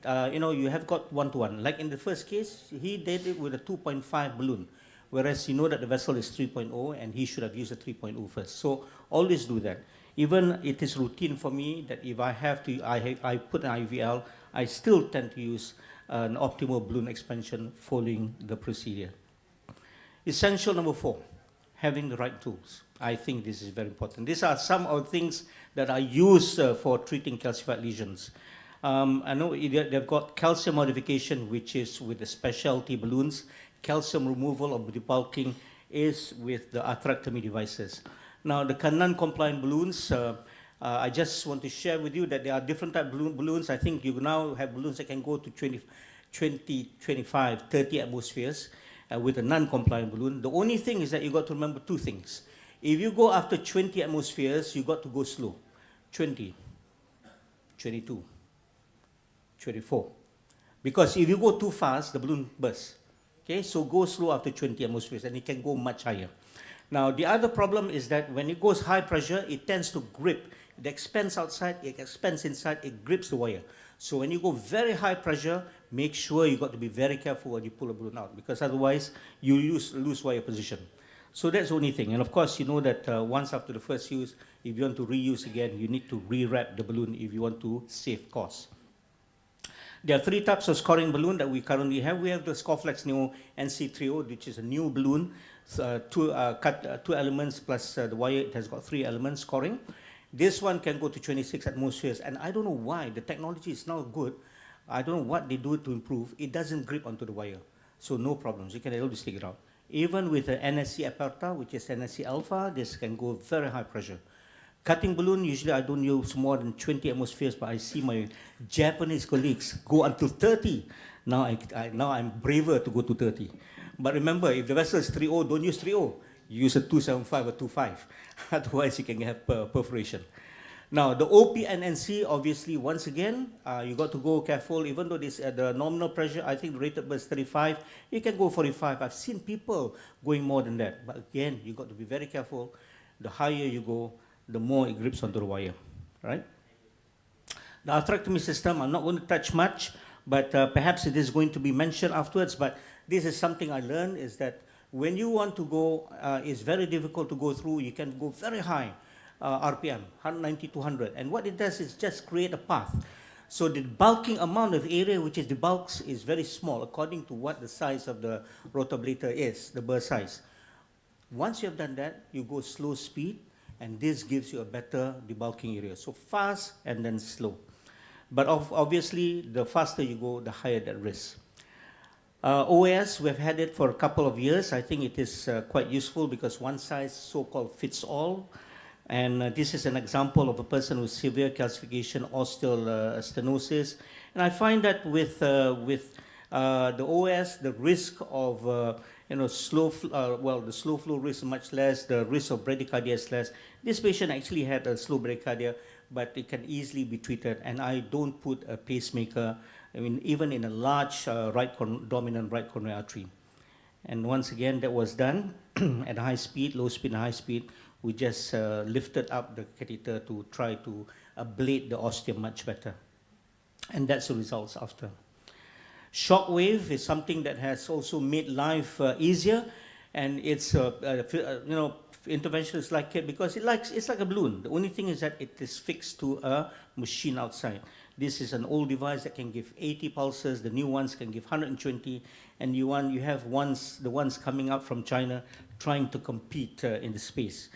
you have got 1:1. Like in the first case, he did it with a 2.5 balloon, whereas you know that the vessel is 3.0 and he should have used a 3.0 first. So always do that. Even it is routine for me that if I have to, I put an IVL, I still tend to use an optimal balloon expansion following the procedure. Essential number 4, having the right tools. I think this is very important. These are some of the things that I use for treating calcified lesions. I know they've got calcium modification, which is with the specialty balloons. Calcium removal or debulking is with the atherectomy devices. Now, the non-compliant balloons, I just want to share with you that there are different type of balloons. I think you now have balloons that can go to 20, 25, 30 atmospheres with a non-compliant balloon. The only thing is that you got to remember 2 things. If you go after 20 atmospheres, you got to go slow. 20, 22, 24. Because if you go too fast, the balloon bursts. Okay, so go slow after 20 atmospheres and it can go much higher. Now, the other problem is that when it goes high pressure, it tends to grip. It expands outside, it expands inside, it grips the wire. So when you go very high pressure, make sure you got to be very careful when you pull a balloon out, because otherwise you lose wire position. So that's the only thing. And of course, you know that once after the first use, if you want to reuse again, you need to re-wrap the balloon if you want to save costs. There are 3 types of scoring balloon that we currently have. We have the Scoreflex Neo NC30, which is a new balloon. 2 elements plus the wire. It has got 3 elements scoring. This one can go to 26 atmospheres, and I don't know why. The technology is now good. I don't know what they do to improve. It doesn't grip onto the wire, so no problems. You can always take it out. Even with the NSC Aperta, which is NSC Alpha, this can go very high pressure. Cutting balloon, usually I don't use more than 20 atmospheres, but I see my Japanese colleagues go until 30. Now I'm braver to go to 30. But remember, if the vessel is 3.0, don't use 3.0. Use a 2.75 or 2.5. Otherwise, you can have perforation. Now, the OP and NC, obviously, once again, you got to go careful. Even though this the nominal pressure, I think the rated burst 35, you can go 45. I've seen people going more than that. But again, you got to be very careful. The higher you go, the more it grips onto the wire, right? The atherectomy system, I'm not going to touch much, but perhaps it is going to be mentioned afterwards. But this is something I learned, is that when you want to go, it's very difficult to go through. You can go very high RPM, 190 to 200. And what it does is just create a path. So the bulking amount of area which is debulks is very small according to what the size of the rotablator is, the burr size. Once you have done that, you go slow speed, and this gives you a better debulking area. So fast and then slow. But obviously, the faster you go, the higher that risk. OAS, we've had it for a couple of years. I think it is quite useful because one size so-called fits all. And this is an example of a person with severe calcification, osteostenosis. And I find that with the OAS, the risk of the slow flow risk is much less, the risk of bradycardia is less. This patient actually had a slow bradycardia, but it can easily be treated. And I don't put a pacemaker, even in a large dominant right coronary artery. And once again, that was done at high speed, low speed and high speed. We just lifted up the catheter to try to ablate the ostium much better. And that's the results after. Shockwave is something that has also made life easier, and it's interventional is like it because it's like a balloon. The only thing is that it is fixed to a machine outside. This is an old device that can give 80 pulses. The new ones can give 120, and you have the ones coming up from China trying to compete in the space.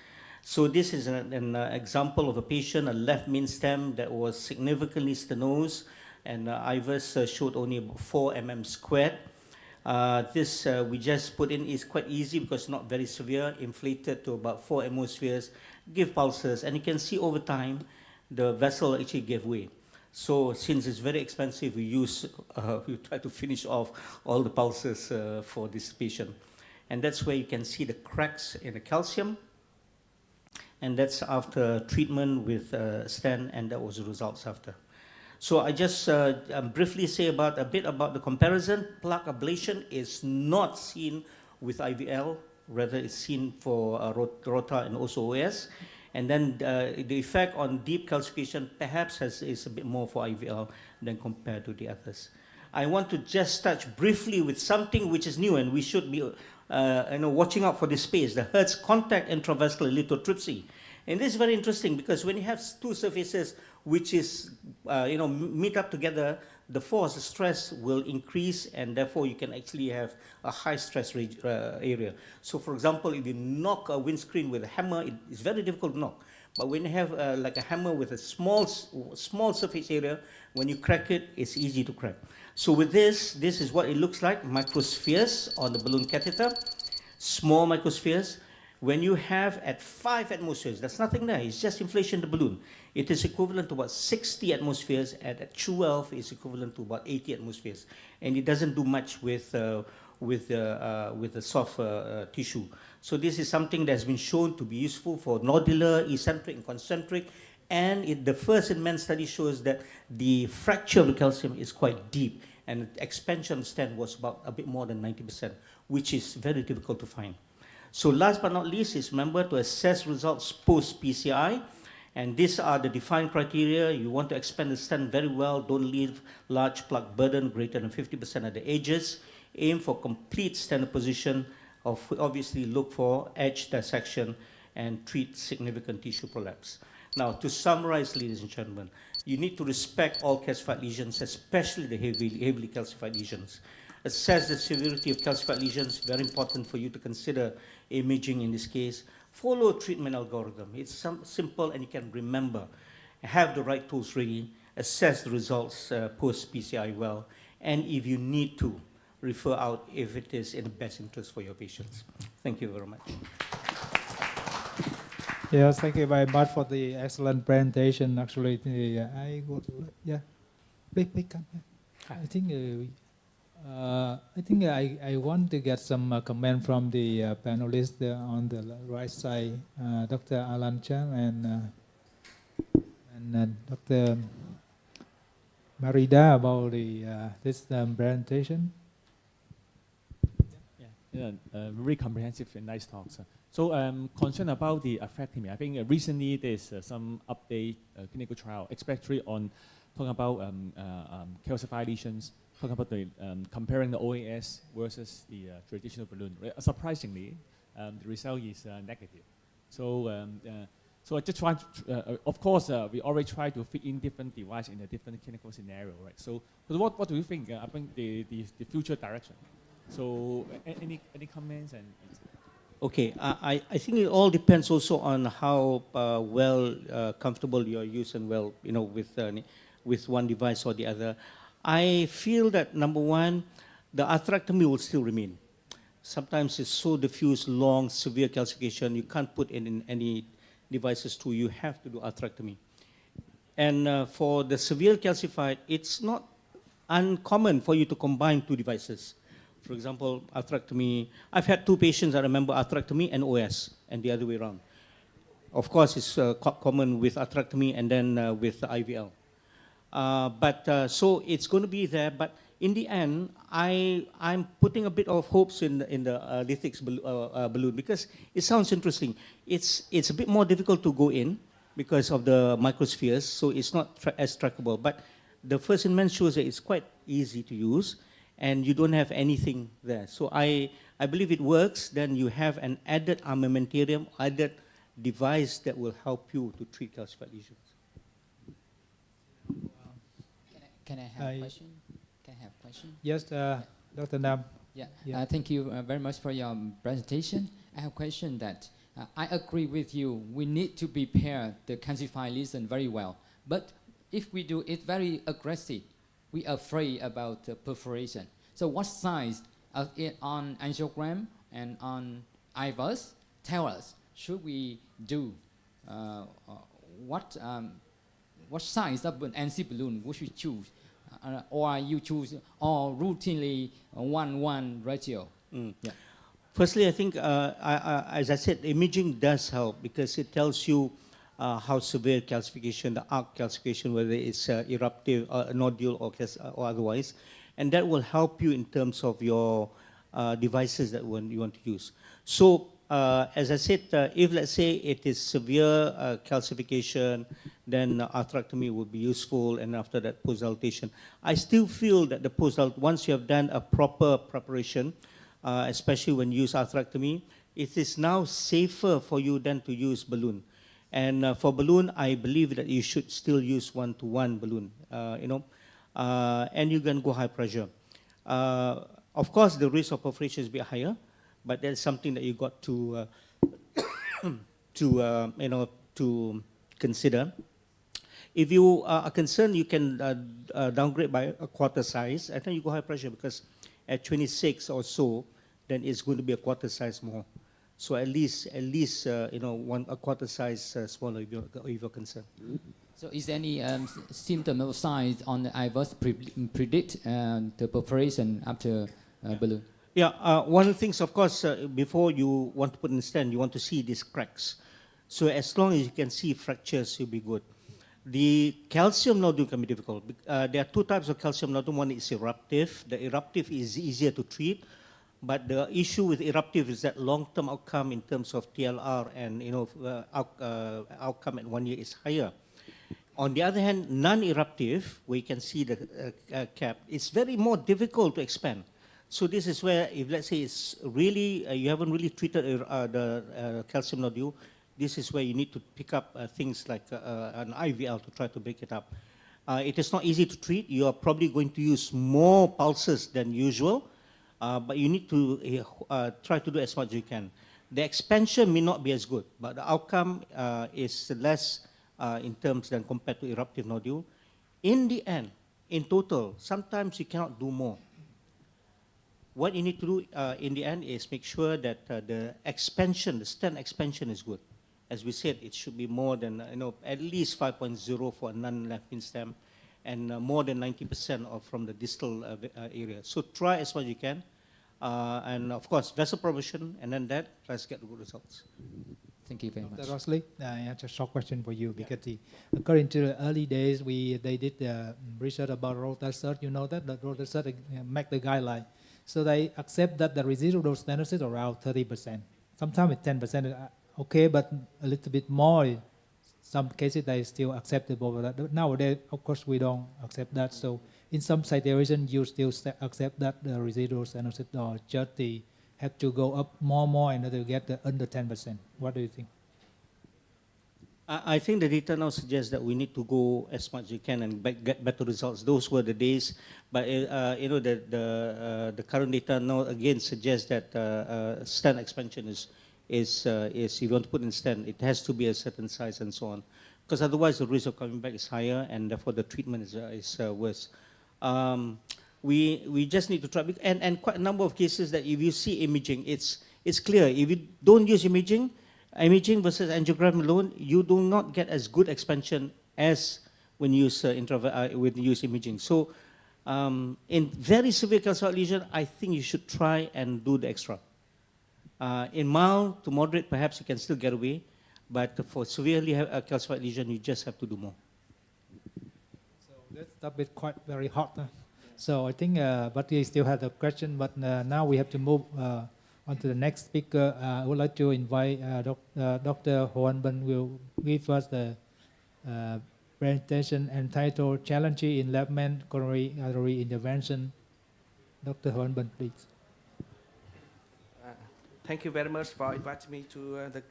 So this is an example of a patient, a left main stem that was significantly stenosed, and IVUS showed only 4 mm squared. This we just put in is quite easy because it's not very severe, inflated to about 4 atmospheres, give pulses, and you can see over time the vessel actually gave way. So since it's very expensive, we try to finish off all the pulses for this patient. And that's where you can see the cracks in the calcium. and that's after treatment with Stent, and that was the results after. So I just briefly say a bit about the comparison. Plaque ablation is not seen with IVL, rather it's seen for rota and also OS. And then the effect on deep calcification perhaps is a bit more for IVL than compared to the others. I want to just touch briefly with something which is new, and we should be watching out for this space, the Hertz contact intravascular lithotripsy. And this is very interesting because when you have two surfaces which is, meet up together, the force, the stress will increase, and therefore you can actually have a high stress area. So for example, if you knock a windscreen with a hammer, it's very difficult to knock. But when you have like a hammer with a small surface area, when you crack it, it's easy to crack. So with this is what it looks like, microspheres on the balloon catheter, small microspheres. When you have at 5 atmospheres, there's nothing there, it's just inflation of the balloon. It is equivalent to about 60 atmospheres, and at 12 is equivalent to about 80 atmospheres. And it doesn't do much with the soft tissue. So this is something that's been shown to be useful for nodular, eccentric, and concentric. And the first in men study shows that the fracture of the calcium is quite deep, and the expansion of the stent was about a bit more than 90%, which is very difficult to find. So last but not least is remember to assess results post-PCI. And these are the defined criteria. You want to expand the stent very well. Don't leave large plaque burden greater than 50% at the edges. Aim for complete stent position. Obviously look for edge dissection and treat significant tissue prolapse. Now, to summarize, ladies and gentlemen, you need to respect all calcified lesions, especially the heavily calcified lesions. Assess the severity of calcified lesions, very important for you to consider imaging in this case. Follow treatment algorithm. It's simple and you can remember. Have the right tools ready. Assess the results post-PCI well. And if you need to, refer out if it is in the best interest for your patients. Thank you very much. Yes, thank you very much for the excellent presentation. Actually, I would, please come here. I think I want to get some comment from the panelists on the right side, Dr. Alan Chang and Dr. Marida about this presentation. Very comprehensive and nice talks. So concerned about the effectiveness, I think recently there's some update clinical trial, especially on talking about calcified lesions, talking about the comparing the OAS versus the traditional balloon. Surprisingly, the result is negative. So so I just want, of course, we already try to fit in different devices in a different clinical scenario, right? So what do you think? I think the future direction. So any comments and. Okay, I think it all depends also on how comfortable you are using with one device or the other. I feel that number one, the atherectomy will still remain. Sometimes it's so diffuse, long, severe calcification, you can't put in any devices too. You have to do atherectomy. And for the severe calcified, it's not uncommon for you to combine two devices. For example, atherectomy. I've had two patients, I remember, atherectomy and OS, and the other way around. Of course, it's common with atherectomy and then with IVL. So it's going to be there, but in the end, I'm putting a bit of hopes in the lithics balloon because it sounds interesting. It's a bit more difficult to go in because of the microspheres, so it's not as trackable. But the first in men shows that it's quite easy to use, and you don't have anything there. So I believe it works. Then you have an added armamentarium, added device that will help you to treat calcified lesions. Can I have a question? Can I have a question? Yes, Dr. Nam. Yeah. Thank you very much for your presentation. I have a question that I agree with you. We need to prepare the calcified lesion very well. But if we do it very aggressive, we are afraid about perforation. So what size on angiogram and on IVUS tell us should we do? What size of an NC balloon would we choose? Or you choose or routinely 1:1 ratio? Yeah. Firstly, I think, as I said, imaging does help because it tells you how severe calcification, the arc calcification, whether it's eruptive, nodule, or otherwise. And that will help you in terms of your devices that you want to use. So, as I said, if let's say it is severe calcification, then arthrectomy would be useful, and after that, post-dilatation. I still feel that once you have done a proper preparation, especially when you use arthrectomy, it is now safer for you than to use balloon. And for balloon, I believe that you should still use one-to-one balloon, and you can go high pressure. Of course, the risk of perforation is a bit higher, but that's something that you got to to consider. If you are concerned, you can downgrade by a quarter size. I think you go high pressure because at 26 or so, then it's going to be a quarter size more. So at least a quarter size smaller if you're concerned. So is there any symptom or signs on the IVUS predict the perforation after balloon? Yeah, one of the things, of course, before you want to put in the stent, you want to see these cracks. So as long as you can see fractures, you'll be good. The calcium nodule can be difficult. There are two types of calcium nodule. One is eruptive. The eruptive is easier to treat, but the issue with eruptive is that long-term outcome in terms of TLR and outcome at 1 year is higher. On the other hand, non-eruptive, where you can see the cap, it's very more difficult to expand. So this is where, if let's say it's really, you haven't really treated the calcium nodule, this is where you need to pick up things like an IVL to try to break it up. It is not easy to treat. You are probably going to use more pulses than usual, but you need to try to do as much as you can. The expansion may not be as good, but the outcome is less in terms than compared to eruptive nodule. In the end, in total, sometimes you cannot do more. What you need to do in the end is make sure that the expansion, the stent expansion is good. As we said, it should be more than, at least 5.0 for a non-left main stem and more than 90% from the distal area. So try as much as you can. And of course, vessel provision, and then that, try to get good results. Thank you very much. Dr. Rosley, I have a short question for you because according to the early days, they did research about rotor surge. You know that the rotor surge make the guideline. So they accept that the residual stenosis is around 30%. Sometimes it's 10%, okay, but a little bit more. Some cases they still acceptable. But nowadays, of course, we don't accept that. So in some situations, you still accept that the residual stenosis or just have to go up more in order to get under 10%. What do you think? I think the data now suggests that we need to go as much as you can and get better results. Those were the days, but the current data now again suggests that stent expansion is if you want to put in stent, it has to be a certain size and so on, because otherwise the risk of coming back is higher and therefore the treatment is worse. We just need to try, and quite a number of cases that if you see imaging, it's clear. If you don't use imaging versus angiogram alone, you do not get as good expansion as when you use imaging. So in very severe calcified lesion, I think you should try and do the extra. In mild to moderate, perhaps you can still get away, but for severely calcified lesion, you just have to do more. So this topic is quite very hot. So I think, but we still have a question, but now we have to move on to the next speaker. I would like to invite Dr. Hoan Binh will give us the presentation entitled Challenge in Left-Main Coronary Artery Intervention. Dr. Hoan Binh, please. Thank you very much for inviting me to the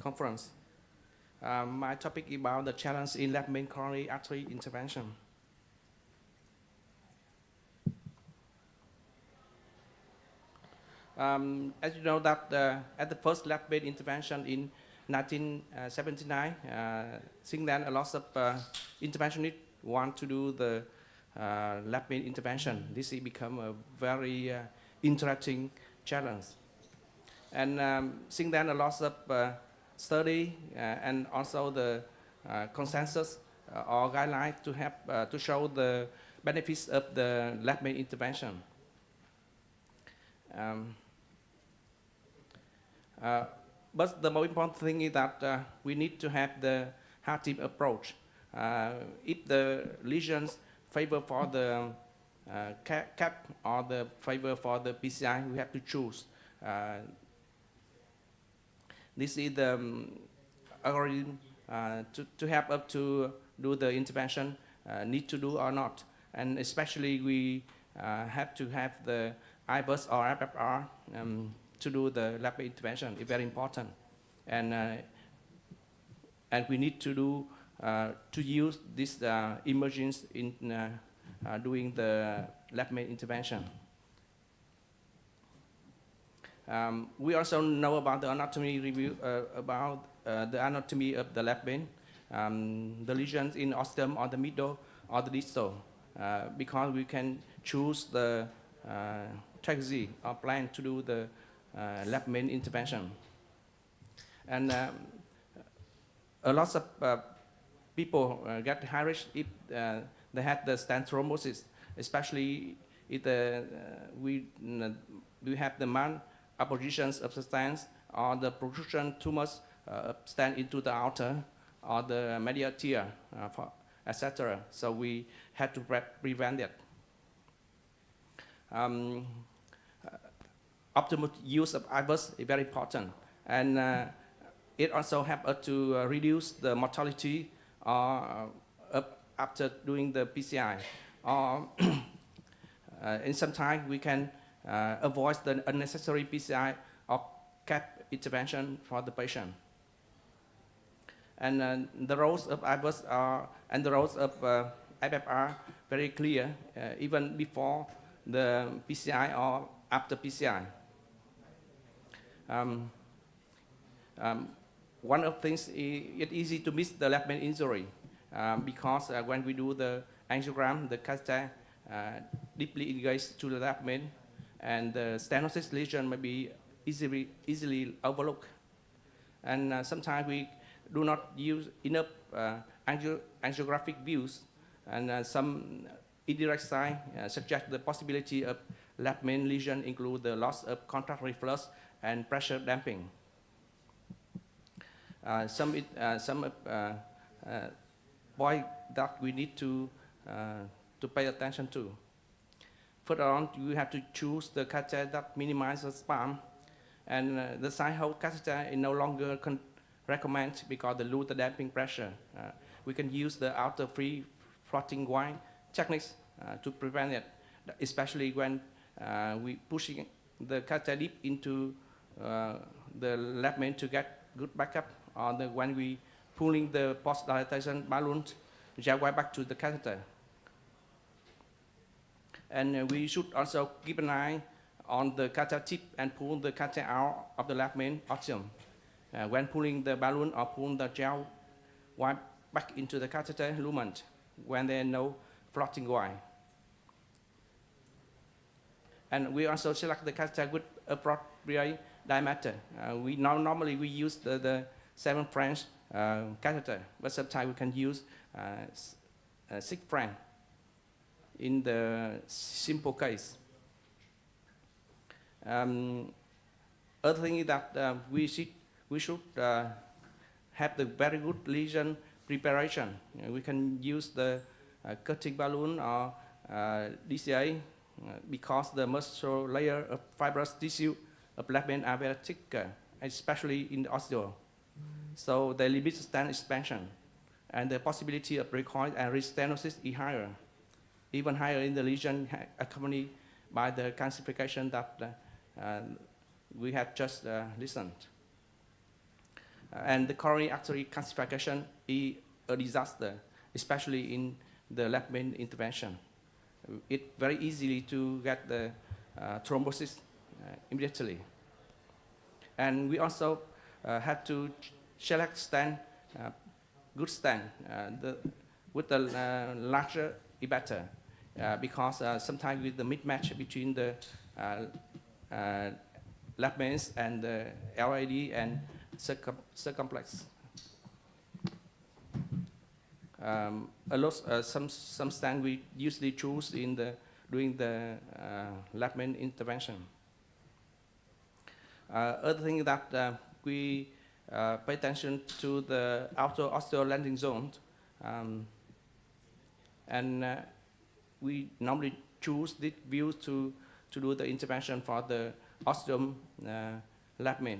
conference. My topic is about the challenge in left-main coronary artery intervention. As you know that at the first left-main intervention in 1979, since then a lot of interventionists want to do the left-main intervention. This has become a very interesting challenge. And since then a lot of study and also the consensus or guidelines to have to show the benefits of the left-main intervention. But the most important thing is that we need to have the heart team approach. If the lesions favor for the cap or the favor for the PCI, we have to choose. This is the algorithm to help us to do the intervention, need to do or not. And especially we have to have the IVUS or FFR to do the lap intervention. It's very important. And we need to do to use this emergence in doing the lap intervention. We also know about the anatomy review, about the anatomy of the lap vein, the lesions in ostium or the middle or the distal, because we can choose the strategy or plan to do the lap intervention. And a lot of people get high risk if they had the stent thrombosis, especially if we have the malappositions of the stents or the protrusion tumors stent into the outer or the medial tear, etc. So we had to prevent it. Optimal use of IVUS is very important, and it also helps us to reduce the mortality after doing the PCI. Or in some time we can avoid the unnecessary PCI or cap intervention for the patient. And the roles of IVUS and the roles of FFR very clear, even before the PCI or after PCI. One of the things, it's easy to miss the lap injury because when we do the angiogram, the catheter deeply engaged to the lap and the stenosis lesion may be easily overlooked. And sometimes we do not use enough angiographic views, and some indirect signs suggest the possibility of lap lesion include the loss of contract reflex and pressure damping. Some point that we need to pay attention to. Further on, you have to choose the catheter that minimizes spasm, and the side-hole catheter is no longer recommended because they lose the damping pressure. We can use the outer free floating wine techniques to prevent it, especially when we pushing the catheter deep into the lap to get good backup, or when we pulling the post-dilatation balloon gel back to the catheter. And we should also keep an eye on the catheter tip and pull the catheter out of the lap ostium. When pulling the balloon or pulling the gel wire back into the catheter lumen when there is no floating wire. And we also select the catheter with appropriate diameter. Normally we use the 7 French catheter, but sometimes we can use 6 French in the simple case. Other thing is that we should have the very good lesion preparation. We can use the cutting balloon or DCA because the muscle layer of fibrous tissue of lap are very thick, especially in the osteo. So they limit stent expansion, and the possibility of recoil and restenosis is higher, even higher in the lesion accompanied by the calcification that we have just listened. And the coronary artery calcification is a disaster, especially in the lap intervention. It's very easy to get the thrombosis immediately. And we also have to select stent, good stent, with the larger is better, because sometimes with the mismatch between the lap and the LAD and circumflex. Some stent we usually choose in doing the lap intervention. Other thing that we pay attention to the outer osteal landing zone, and we normally choose this view to do the intervention for the ostium labmen.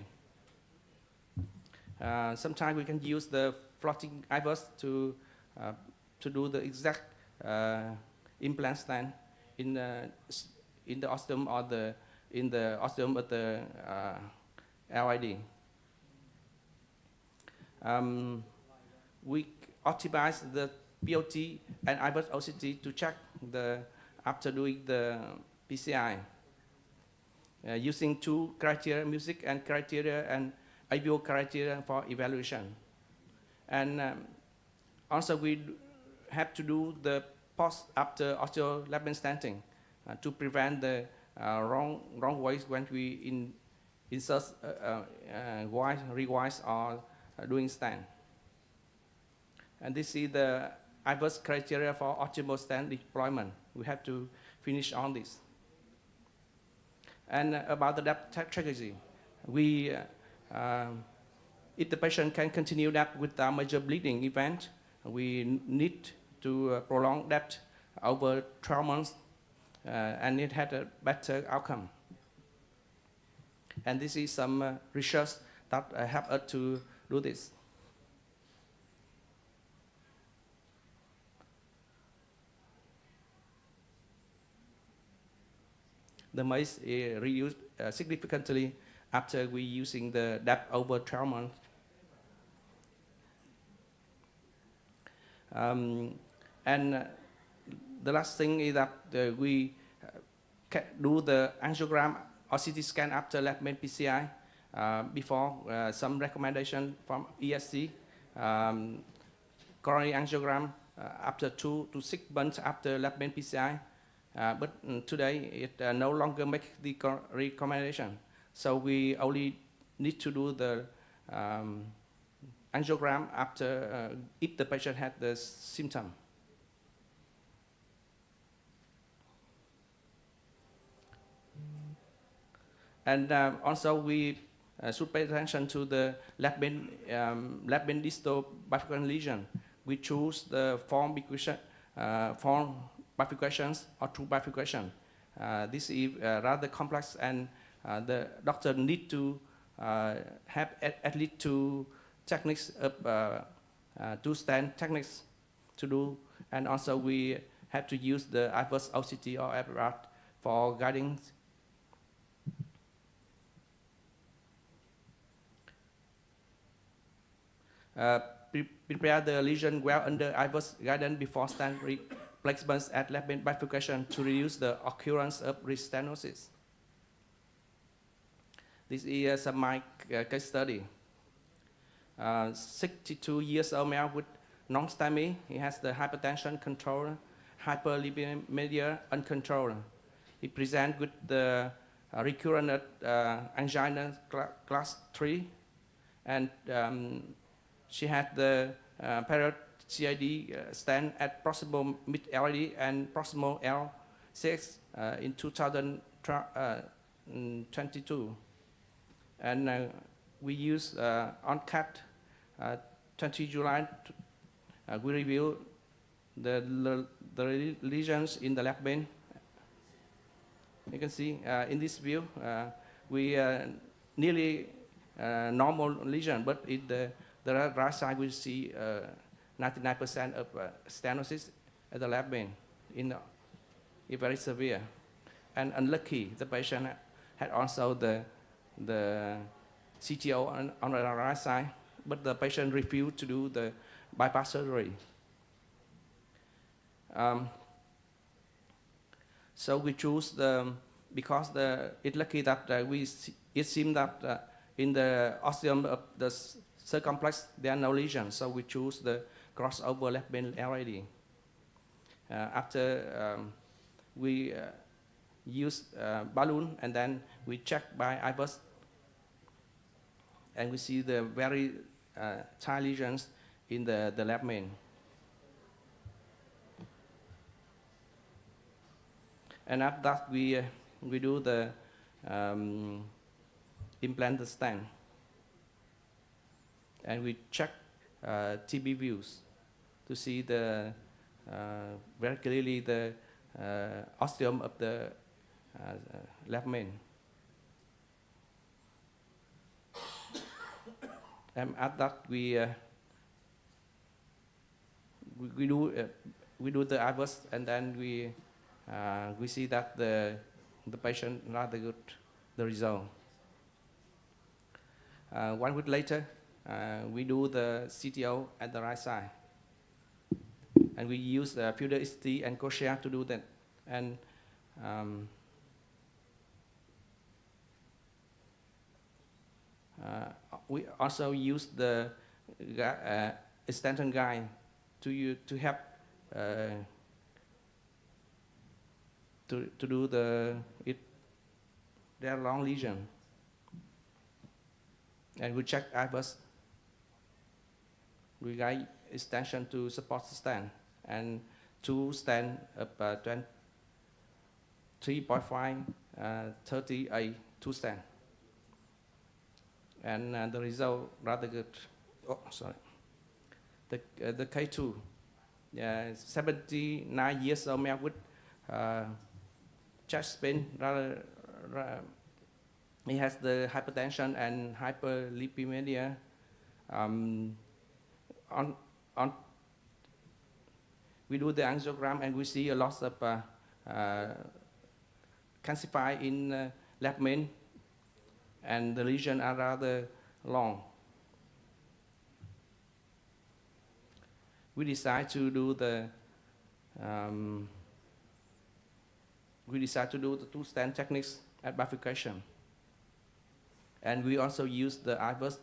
Sometimes we can use the floating IVUS to do the exact implant stand in the ostium or in the ostium of the LID. We optimize the POT and IVUS OCT to check after doing the PCI using two criteria, music and criteria and IVO criteria for evaluation. And also we have to do the post after osteal labmen stenting to prevent the wrong ways when we insert rewise or doing stent. And this is the IVUS criteria for optimal stent deployment. We have to finish on this. And about the DAPT strategy, if the patient can continue DAPT without major bleeding event, we need to prolong DAPT over 12 months, and it had a better outcome. And this is some research that help us to do this. The MACE reduced significantly after we using the DAPT over 12 months. And the last thing is that we do the angiogram or CT scan after labmen PCI before some recommendation from ESC. Coronary angiogram after 2 to 6 months after labmen PCI. But today it no longer makes the recommendation. So we only need to do the angiogram after if the patient had the symptom. And also we should pay attention to the labmen distal bifurcation lesion. We choose the form bifurcations or true bifurcation. This is rather complex, and the doctor need to have at least 2 techniques of 2 stent techniques to do, and also we have to use the IVUS OCT or apparatus for guiding. Prepare the lesion well under IVUS guidance before stent replacements at labmen bifurcation to reduce the occurrence of restenosis. This is my case study. 62 years old male with non-STEMI. He has the hypertension controlled, hyperlipidemia uncontrolled. He presents with the recurrent angina class 3, and she had the period CID stent at proximal mid-LID and proximal L6 in 2022. And we use on CAT 20 July. We review the lesions in the labmen. You can see in this view, we nearly normal lesion, but in the right side we see 99% of stenosis at the labmen in very severe. And unlucky, the patient had also the CTO on the right side, but the patient refused to do the bypass surgery. So we choose because it's lucky that it seems that in the ostium of the circumflex there are no lesions, so we choose the crossover labmen LID. After we use balloon, and then we check by IVUS, and we see the very tiny lesions in the labmen. And after that, we do the implant the stent. And we check TB views to see the very clearly the osteum of the left main. And at that we do the IVUS, and then we see that the patient rather good the result. 1 week later, we do the CTO at the right side, and we use the Fuder ST and Cochlear to do that. And we also use the extension guide to help to do their long lesion. And we check IVUS. We guide extension to support the stent, and 2 stent of 3.5, 38, 2 stent. And the result rather good. Oh, sorry. The K2, 79 years old male with chest pain. He has the hypertension and hyperlipidemia. We do the angiogram, and we see a lot of calcified in left main, and the lesions are rather long. We decide to do the 2 stent techniques at bifurcation, and we also use the IVUS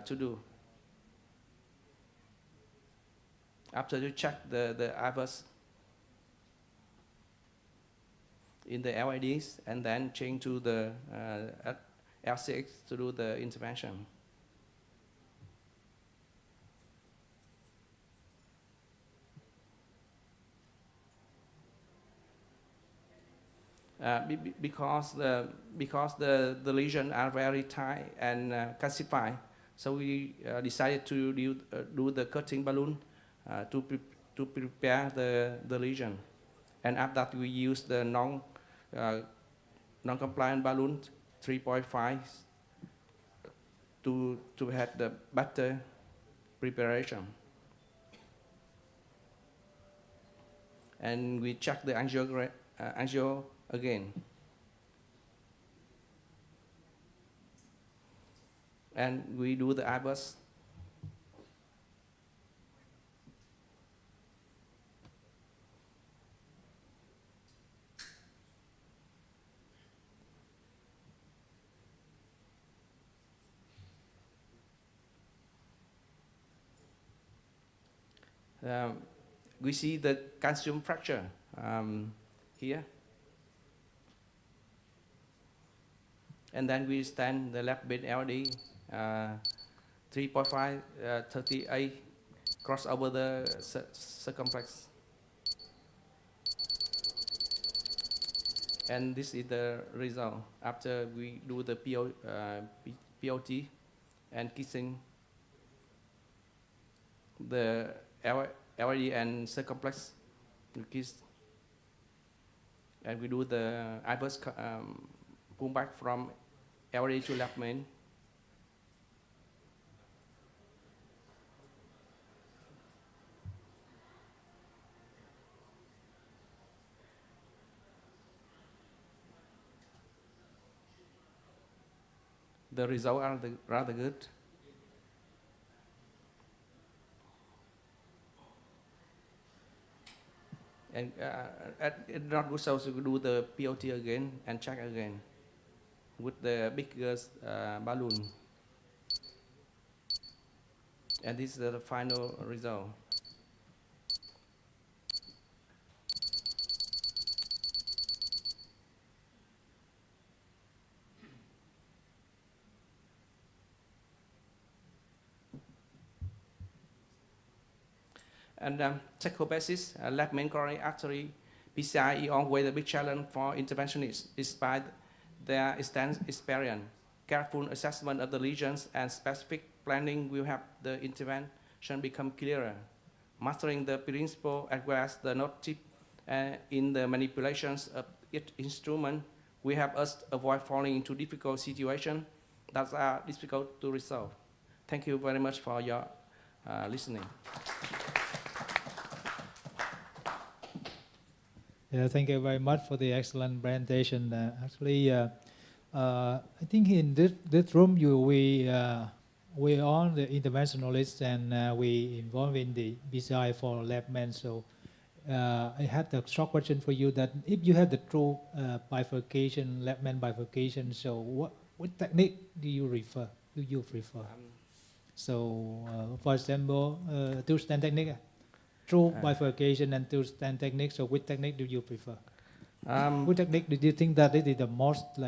to do. After you check the IVUS in the LIDs, and then change to the LCX to do the intervention. Because the lesions are very tight and calcified, so we decided to do the cutting balloon to prepare the lesion. And after that, we use the non-compliant balloon 3.5 to have the better preparation. And we check the angio again. And we do the IVUS. We see the calcium fracture here. And then we stand the left mid LD 3.5, 38, cross over the circumflex. And this is the result after we do the POT and kissing the LID and circumflex. We kiss, and we do the IVUS pull back from LID to left main. The results are rather good. And it's not good, so we do the POT again and check again with the bigger balloon. And this is the final result. And tachybasis, left main coronary artery, PCI is always a big challenge for interventionists, despite their extensive experience. careful assessment of the lesions and specific planning will help the intervention become clearer. Mastering the principle as well as the note in the manipulations of each instrument will help us avoid falling into difficult situations that are difficult to resolve. Thank you very much for your listening. Yeah, thank you very much for the excellent presentation. I think in this room we are the interventionalists and we involved in the PCI for laymen. So I had a short question for you that if you have the true bifurcation, layman bifurcation, so what technique do you prefer? For example, two-stand technique, true bifurcation and two-stand technique. So which technique do you prefer? Which technique do you think that it is the most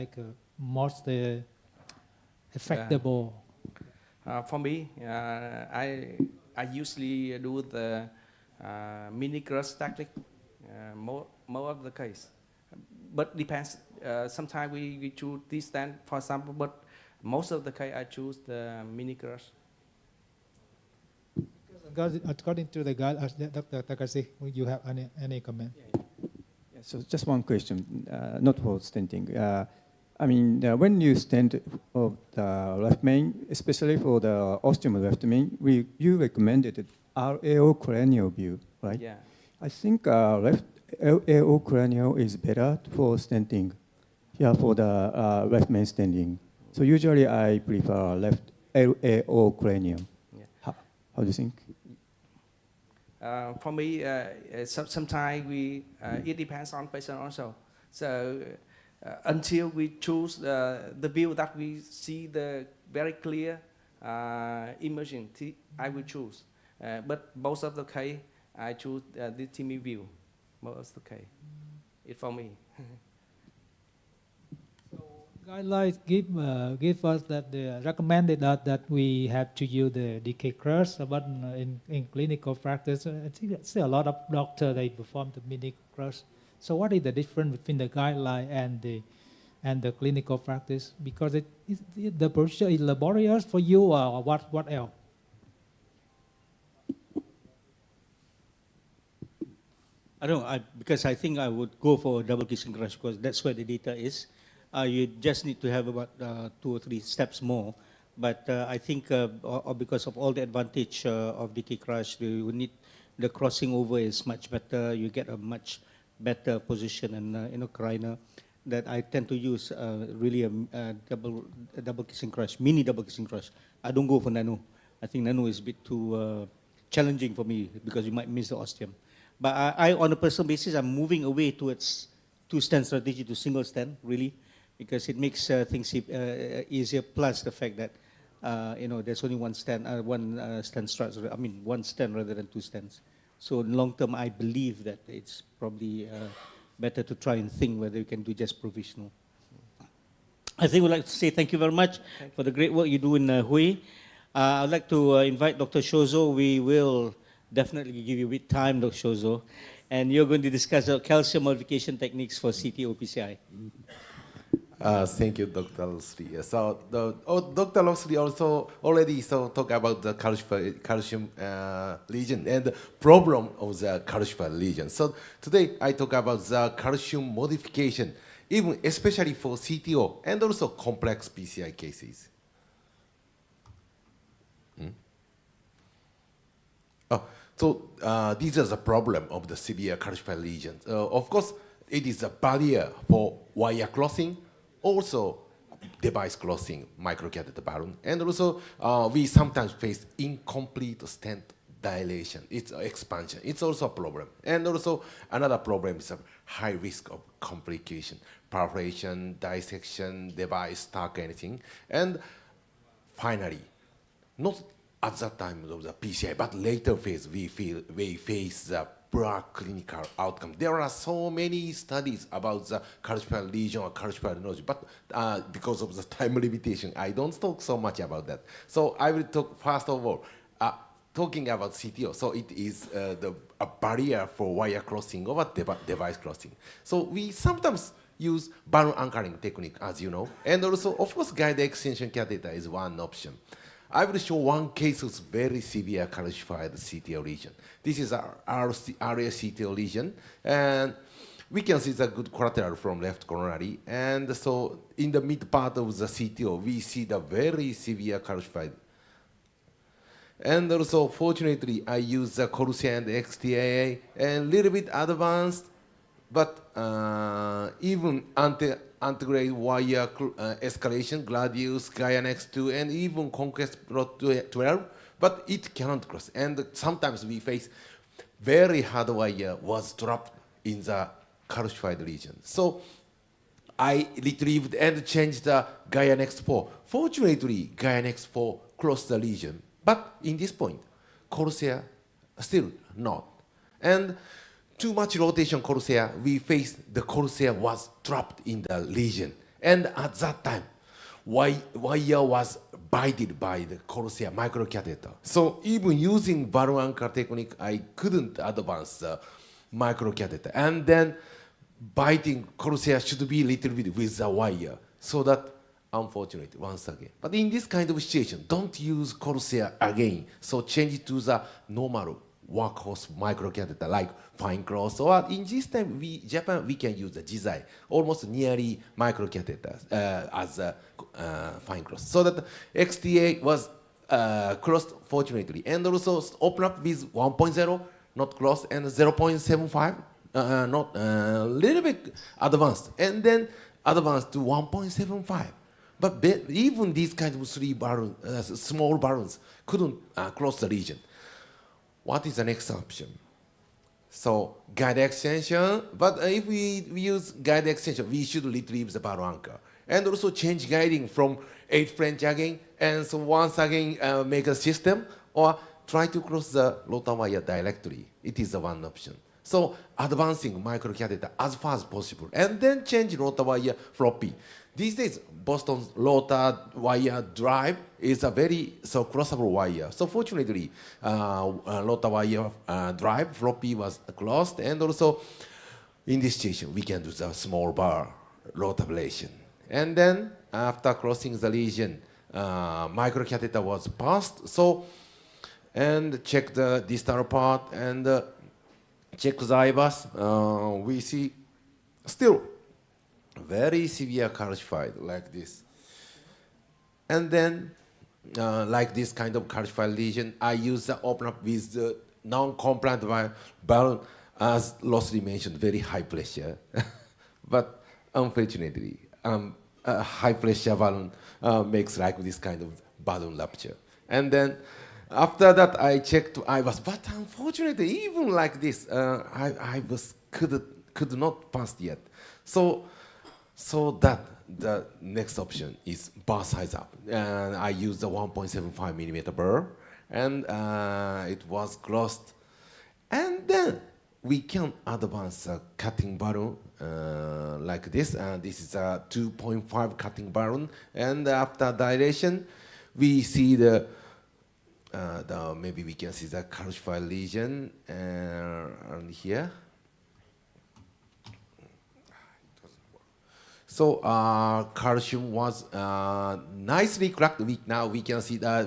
effective? For me, I usually do the mini crush technique more of the case, but depends. Sometimes we choose this stand, for example, but most of the case I choose the mini crush. According to the guide, Dr. Takasi, you have any comment? Yeah, so just one question, not for stenting. When you stent of the left main, especially for the osteomal left main, you recommended RAO cranial view, right? Yeah. I think left RAO cranial is better for stenting. Yeah, for the left main stenting. So usually I prefer left RAO cranial. Yeah. How do you think? For me, sometimes it depends on patient also. So until we choose the view that we see the very clear imaging, I will choose. But most of the case, I choose the TMI view. Most of the case, it's for me. Guidelines give us that they recommended that we have to use the decay crush, but in clinical practice, I think I see a lot of doctors they perform the mini crush. So what is the difference between the guideline and the clinical practice? Because the procedure is laborious for you, or what else? I don't know, because I think I would go for double kissing crush because that's where the data is. You just need to have about 2 or 3 steps more. But I think because of all the advantage of decay crush, you need the crossing over is much better. You get a much better position and carina. That I tend to use really a double kissing crush, mini double kissing crush. I don't go for nano. I think nano is a bit too challenging for me because you might miss the ostium. But I on a personal basis, I'm moving away towards 2-stand strategy to single stand, really, because it makes things easier. Plus the fact that there's only one stand structure. One stand rather than 2 stands. So in long term, I believe that it's probably better to try and think whether you can do just provisional. I think we'd like to say thank you very much for the great work you do in Hui. I'd like to invite Dr. Shozo. We will definitely give you a bit time, Dr. Shozo, and you're going to discuss calcium modification techniques for CTO PCI. Thank you, Dr. Losri. So Dr. Losri also already talk about the calcium lesion and the problem of the calcified lesion. So today I talk about the calcium modification, even especially for CTO and also complex PCI cases. These are the problem of the severe calcified lesions. Of course, it is a barrier for wire crossing, also device crossing, microcatheter balloon, and also we sometimes face incomplete stent dilation. It's expansion. It's also a problem. And also another problem is a high risk of complication, perforation, dissection, device stuck, anything. And finally, not at that time of the PCI, but later phase, we face the poor clinical outcome. There are so many studies about the calcified lesion or calcified node, but because of the time limitation, I don't talk so much about that. So I will talk first of all, talking about CTO. So it is a barrier for wire crossing or device crossing. So we sometimes use balloon anchoring technique, as you know. And also, of course, guide extension catheter is one option. I will show one case of very severe calcified CTO lesion. This is our area CTO lesion, and we can see the good collateral from left coronary. And so in the mid part of the CTO, we see the very severe calcified. And also, fortunately, I use the Corsair and XTAA, and a little bit advanced, but even antegrade wire escalation, Gladius, Gaia Next 2, and even Conquest Plot 12, but it cannot cross. And sometimes we face very hard wire was dropped in the calcified region. So I retrieved and changed the Gaia Next 4. Fortunately, Gaia Next 4 crossed the region, but in this point, Corsair still not. And too much rotation Corsair, we faced the Corsair was trapped in the lesion. And at that time, wire was bited by the Corsair microcatheter. So even using balloon anchor technique, I couldn't advance the microcatheter. And then biting Corsair should be a little bit with the wire. So that, unfortunately, once again. But in this kind of situation, don't use Corsair again. So change it to the normal workhorse microcatheter like fine cross, or in this time, Japan, we can use the Jizai, almost nearly microcatheter as a fine cross. So that XTA was crossed, fortunately. And also open up with 1.0, not crossed, and 0.75, not a little bit advanced, and then advanced to 1.75. But even these kind of small balloons couldn't cross the region. What is the next option? So guide extension, but if we use guide extension, we should retrieve the balloon anchor. And also change guiding from 8 French again, and so once again make a system, or try to cross the rotor wire directly. It is the one option. So advancing microcatheter as far as possible, and then change rotor wire floppy. These days, Boston's rotor wire drive is a very crossable wire. So fortunately, rotor wire drive floppy was closed, and also in this situation, we can do the small bar rotor ablation. And then after crossing the lesion, microcatheter was passed. So, and check the distal part and check the IVAS. We see still very severe calcified like this. And then, like this kind of calcified lesion, I use the open up with the non-compliant balloon, as Losley mentioned, very high pressure. But unfortunately, a high pressure balloon makes like this kind of balloon rupture. And then after that, I checked IVAS, but unfortunately, even like this, I could not pass yet. So that the next option is bar size up. And I used the 1.75 millimeter burr, and it was closed. And then we can advance a cutting balloon like this. And this is a 2.5 cutting balloon. And after dilation, we see maybe we can see the calcified lesion around here. So calcium was nicely cracked. Now we can see that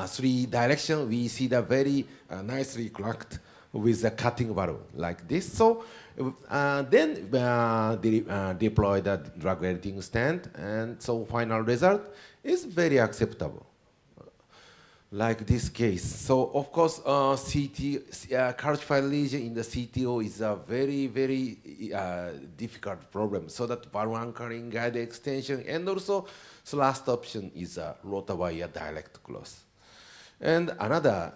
3 direction. We see the very nicely cracked with the cutting balloon like this. So then deploy the drug editing stent, and so final result is very acceptable. Like this case. So of course, calcified lesion in the CTO is a very, very difficult problem. So that balloon anchoring, guide extension, and also so last option is a rotor wire direct close. And another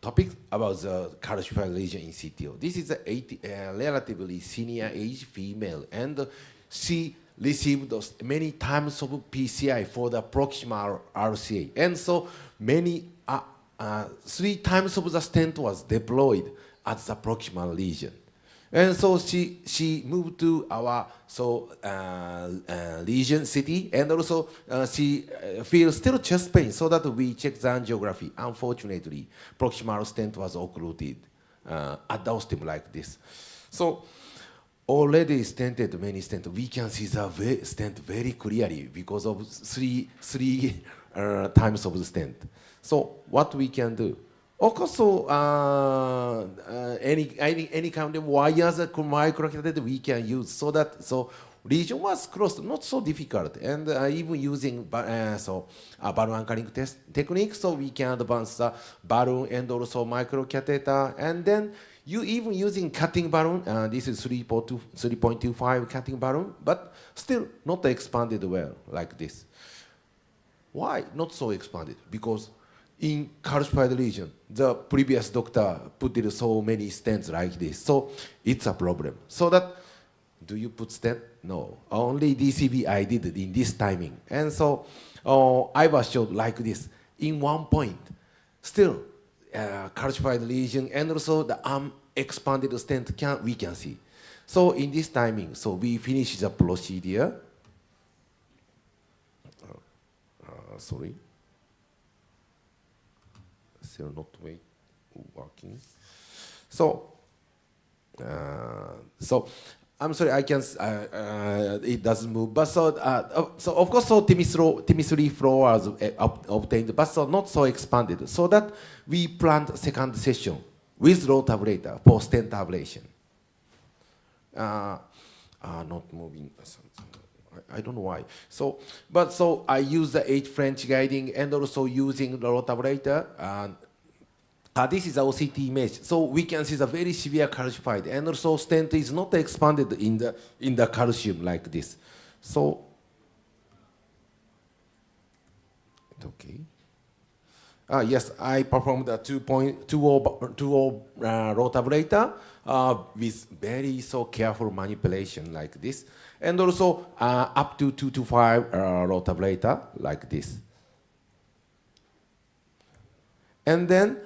topic about the calcified lesion in CTO. This is a relatively senior age female, and she received many times of PCI for the proximal RCA. And so many, 3 times of the stent was deployed at the proximal lesion. And so she moved to our lesion city, and also she feels still chest pain, so that we checked the angiography. Unfortunately, proximal stent was occluded at the ostium like this. So already stented many stents. We can see the stent very clearly because of three times of the stent. So what we can do? Of course, so any kind of wires microcatheter we can use so that lesion was closed, not so difficult, and even using balloon anchoring technique, so we can advance the balloon and also microcatheter, and then you even using cutting balloon. This is 3.25 cutting balloon, but still not expanded well like this. Why not so expanded? Because in calcified lesion, the previous doctor put in so many stents like this, so it's a problem. So that, do you put stent? No, only DCB I did it in this timing. And so I was showed like this, in one point, still calcified lesion and also the expanded stent we can see. So in this timing, so we finish the procedure. Sorry. Still not working. So, I'm sorry, I can. It doesn't move. But so of course, so TIMI3 flow was obtained, but so not so expanded. So that we planned second session with low tabulator for stent ablation. Not moving. I don't know why. So I use the 8 French guiding and also using the rotablator. This is our CT image. So we can see the very severe calcified, and also stent is not expanded in the calcium like this. So okay. Yes, I performed the 2.20 rotablator with very careful manipulation like this, and also up to 2 to 5 rotablator like this. And then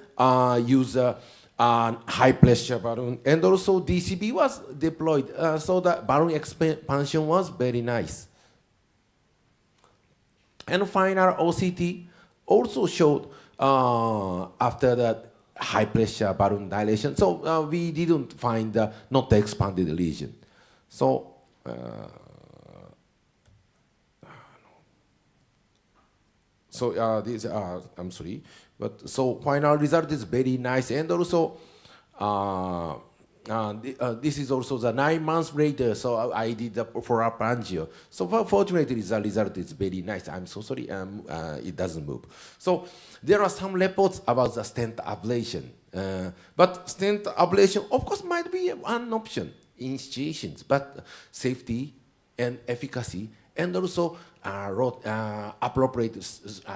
use a high pressure balloon, and also DCB was deployed, so the balloon expansion was very nice. And final OCT also showed after the high pressure balloon dilation, so we didn't find the not expanded lesion. So this I'm sorry, but so final result is very nice, and also this is also the 9 months later. So I did the follow-up angio. So fortunately, the result is very nice. I'm so sorry, it doesn't move. So there are some reports about the stent ablation, but stent ablation, of course, might be one option in situations, but safety and efficacy, and also appropriate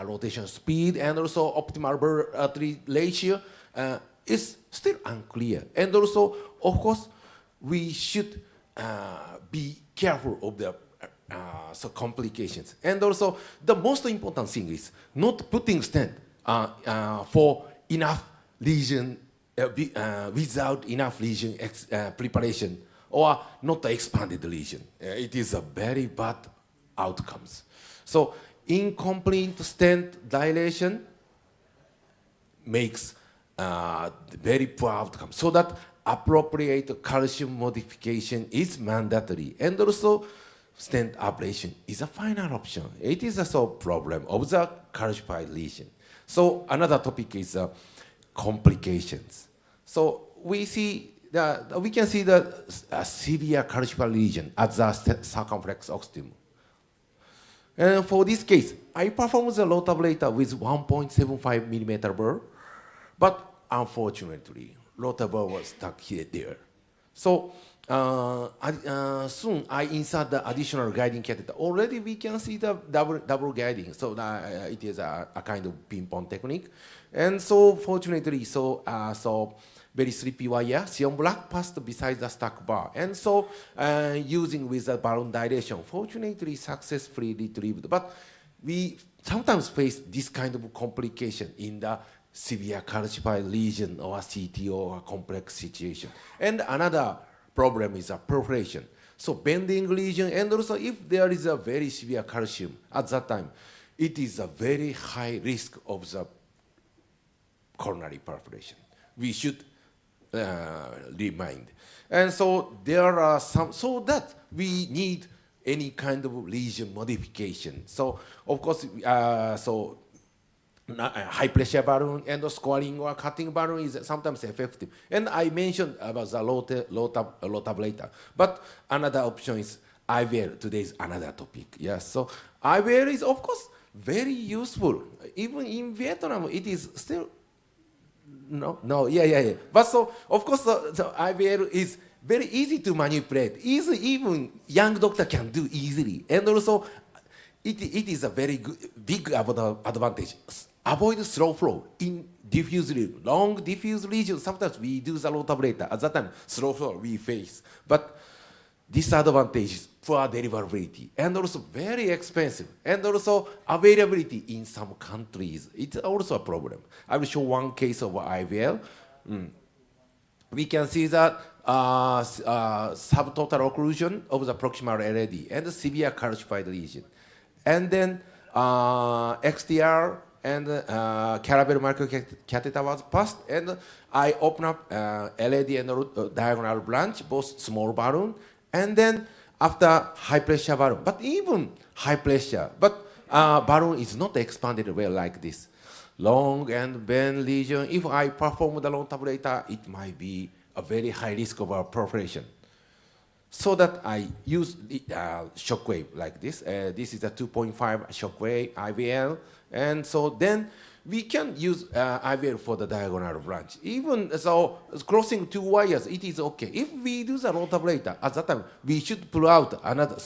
rotation speed, and also optimal artery ratio is still unclear. And also, of course, we should be careful of the complications. And also, the most important thing is not putting stent for enough lesion, without enough lesion preparation, or not expanded lesion. It is a very bad outcomes. So incomplete stent dilation makes very poor outcome. So that appropriate calcium modification is mandatory, and also stent ablation is a final option. It is a problem of the calcified lesion. So another topic is complications. So we can see the severe calcified lesion at the circumflex ostium. And for this case, I performed the rotablator with 1.75 millimeter burr, but unfortunately, rotablator was stuck there. So soon I insert the additional guiding catheter. Already we can see the double guiding, so it is a kind of ping-pong technique. And so fortunately, very sleepy wire, Sion black passed beside the stack bar. And so using with the balloon dilation, fortunately successfully retrieved. But we sometimes face this kind of complication in the severe calcified lesion or CT or a complex situation. And another problem is a perforation. So bending lesion, and also if there is a very severe calcium at that time, it is a very high risk of the coronary perforation. We should remained. And so there are some, so that we need any kind of lesion modification. So of course, high pressure balloon and scoring or cutting balloon is sometimes effective. And I mentioned about the low tabulator. But another option is IVL. Today is another topic. Yes, so IVL is of course very useful. Even in Vietnam, it is still yeah. But so of course the IVL is very easy to manipulate. Even young doctor can do easily. And also it is a very big advantage. Avoid slow flow in diffuse region, long diffuse region. Sometimes we do the low tabulator. At that time, slow flow we face. But disadvantage is poor deliverability and also very expensive. And also availability in some countries. It's also a problem. I will show one case of IVL. We can see that subtotal occlusion of the proximal LAD and the severe calcified lesion. And then XTR and Caravel microcatheter was passed, and I open up LAD and diagonal branch, both small balloon, and then after high pressure balloon. But even high pressure, but balloon is not expanded well like this. Long and bend lesion, if I perform the long tabulator, it might be a very high risk of perforation. So that I use shockwave like this. This is a 2.5 shockwave IVL. And so then we can use IVL for the diagonal branch. Even so, crossing two wires, it is okay. If we do the long tabulator, at that time, we should pull out another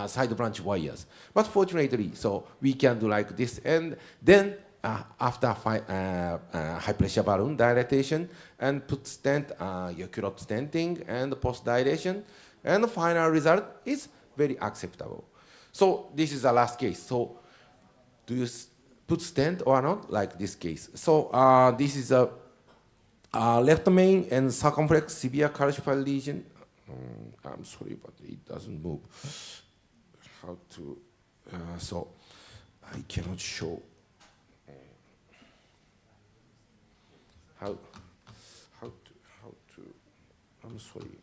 side branch wires. But fortunately, so we can do like this. And then after high pressure balloon dilatation and put stent, Yaculot stenting and post dilation, and the final result is very acceptable. So this is the last case. So do you put stent or not, like this case? So this is a left main and circumflex severe calcified lesion. I'm sorry, but it doesn't move. How to, so I cannot show. How to, I'm sorry.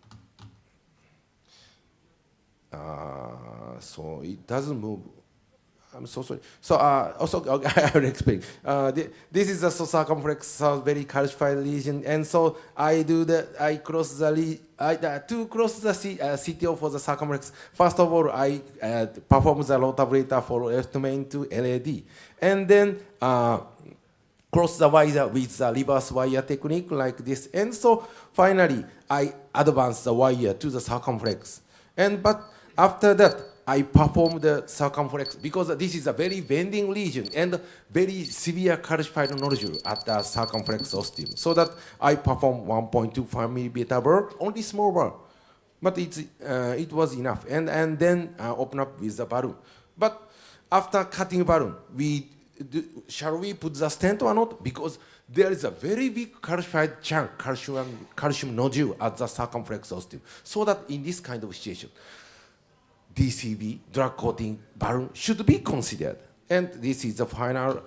So it doesn't move. I'm so sorry. So also I will explain. This is a circumflex very calcified lesion, and so I cross the to cross the CTO for the circumflex. First of all, I perform the low tabulator for left main to LAD, and then cross the wire with the reverse wire technique like this, and so finally I advance the wire to the circumflex, but after that, I perform the circumflex because this is a very bending lesion and very severe calcified nodule at the circumflex ostium. So that I perform 1.25 millimeter burr, only small burr, but it was enough. And then open up with the balloon. But after cutting balloon, shall we put the stent or not? Because there is a very big calcified chunk, calcium nodule at the circumflex ostium. So that in this kind of situation, DCB, drug coating balloon, should be considered. And this is the final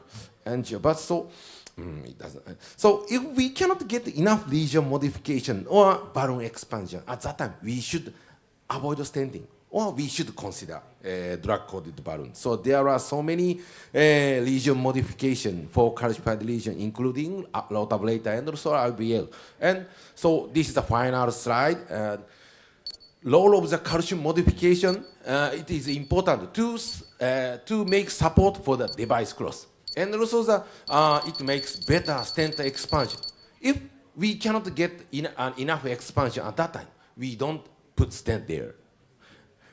angio. But so, it doesn't. So if we cannot get enough lesion modification or balloon expansion, at that time, we should avoid stenting, or we should consider drug-coated balloon. So there are so many lesion modification for calcified lesion, including low tabulator and also IVL. And so this is the final slide. Role of the calcium modification, it is important to make support for the device cross. And also it makes better stent expansion. If we cannot get enough expansion at that time, we don't put stent there.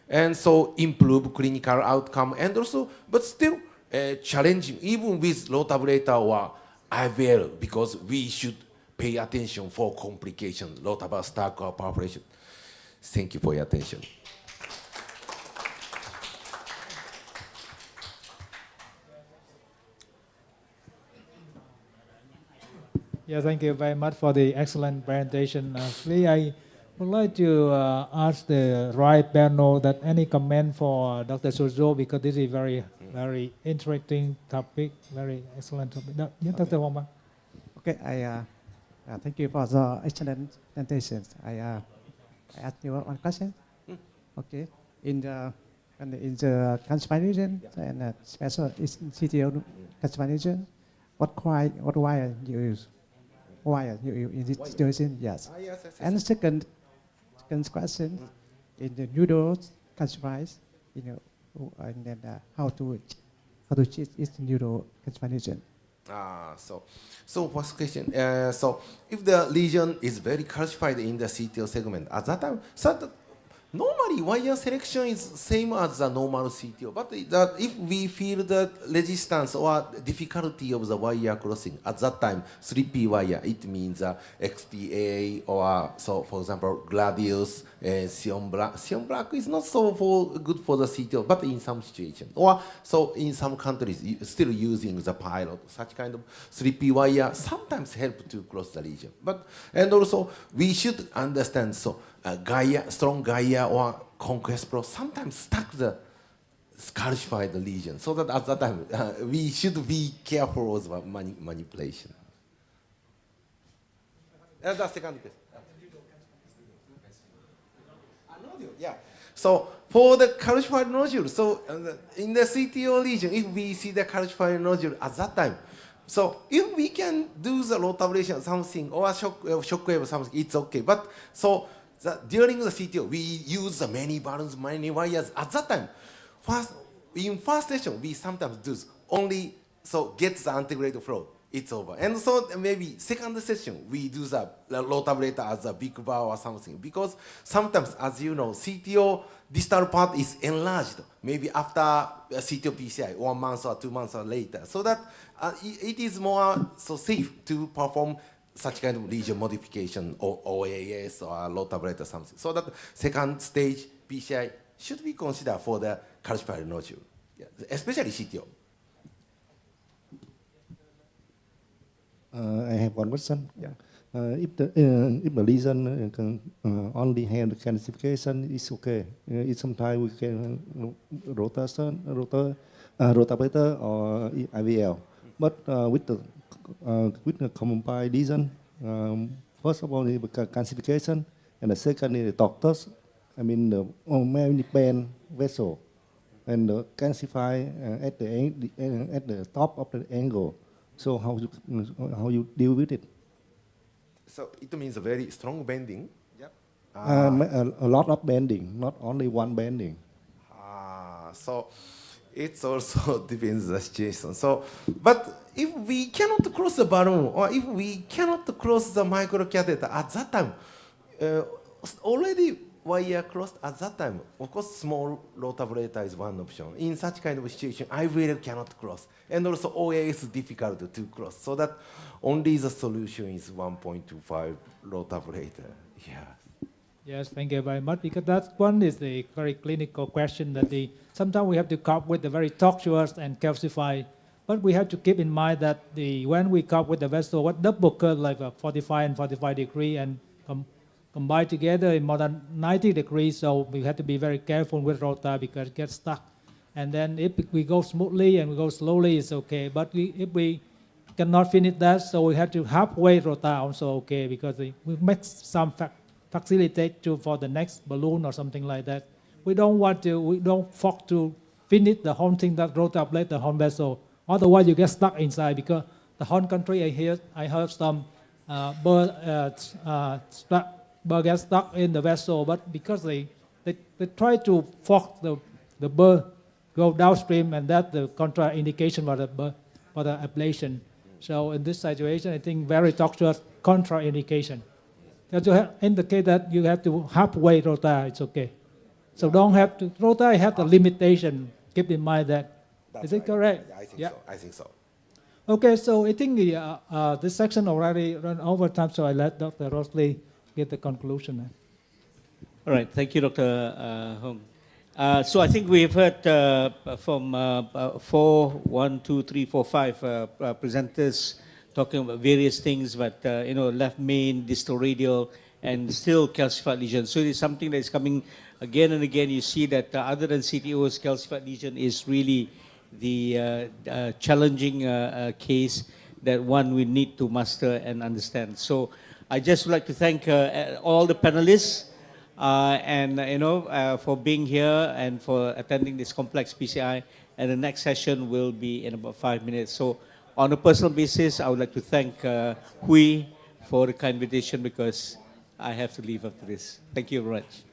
And so improve clinical outcome and also, but still challenging even with low tabulator or IVL, because we should pay attention for complications, low tabulator stack or perforation. Thank you for your attention. Yeah, thank you very much for the excellent presentation. Actually, I would like to ask the right panel that any comment for Dr. Suzo, because this is very, very interesting topic, very excellent topic. Yes, Dr. Wong. Okay, Thank you for the excellent presentation. I ask you one question. Okay. In the calcification and special CTO calcification, what wire you use? Wire you use in this situation? Yes. Yes. And the second question, in the neuro calcified, and then how to treat its neuro calcification. So first question. So if the lesion is very calcified in the CTO segment, at that time, normally wire selection is same as the normal CTO. But that if we feel the resistance or difficulty of the wire crossing, at that time, 3P wire, it means XTA or, so for example, Gladius and Sion Black. Sion Black is not so good for the CTO, but in some situations. Or so in some countries, still using the pilot, such kind of 3P wire sometimes help to cross the lesion. And also, we should understand, so strong Gaia or Conquest Pro sometimes stuck the calcified lesion, so that at that time we should be careful with manipulation. The second question. Yeah. So for the calcified nodule, so in the CTO lesion, if we see the calcified nodule at that time, so if we can do the rotablation something or shockwave something, it's okay. But so during the CTO, we use many balloons, many wires. At that time, in first session, we sometimes do only get the antegrade flow. It's over. And so maybe second session, we do the rotablator as a big bar or something. Because sometimes, as you know, CTO distal part is enlarged, maybe after CTO PCI, 1 month or 2 months or later. So that it is more safe to perform such kind of lesion modification or OAS or rotablator something. So that second stage PCI should be considered for the calcified nodule, especially CTO. I have one question. Yeah. If the lesion only have the calcification, it's okay. Sometimes we can rotablator or IVL. But with the combined lesion, first of all, the calcification, and the second is the doctors. I mean the many pen vessel, and the calcify at the top of the angle. So how you deal with it? So it means a very strong bending. Yep. A lot of bending, not only one bending. So it also depends the situation. So, but if we cannot cross the balloon or if we cannot cross the microcatheter at that time, already wire crossed at that time. Of course, small rotablator is one option. In such kind of situation, IVL cannot cross. And also OA is difficult to cross. So that only the solution is 1.25 rotablator. Yeah. Yes, thank you very much. Because that one is the very clinical question that sometimes we have to cope with the very tortuous and calcified. But we have to keep in mind that when we cope with the vessel, what double curve like 45 and 45 degree and combined together in more than 90 degrees, so we have to be very careful with rota because it gets stuck. And then if we go smoothly and we go slowly, it's okay. But if we cannot finish that, so we have to halfway rota also okay, because we make some facilitate for the next balloon or something like that. We don't force to finish the whole thing that rotablate the whole vessel. Otherwise, you get stuck inside because the whole country I heard some burr get stuck in the vessel, but because they try to force the burr go downstream, and that's the contraindication for the ablation. So in this situation, I think very tortuous contraindication. Because you have indicate that you have to halfway rota, it's okay. So don't have to, rota have the limitation. Keep in mind that. That's Is it correct? Yeah, I think so. Okay, so I think this section already run over time, so I let Dr. Rosley get the conclusion. All right, thank you, Dr. Hong. So I think we've heard from 5 presenters talking about various things, but left main, distal radial, and still calcified lesion. So it is something that is coming again and again. You see that other than CTOs, calcified lesion is really the challenging case that one we need to master and understand. So I just would like to thank all the panelists and for being here and for attending this complex PCI. And the next session will be in about 5 minutes. So on a personal basis, I would like to thank Hui for the kind invitation because I have to leave after this. Thank you very much.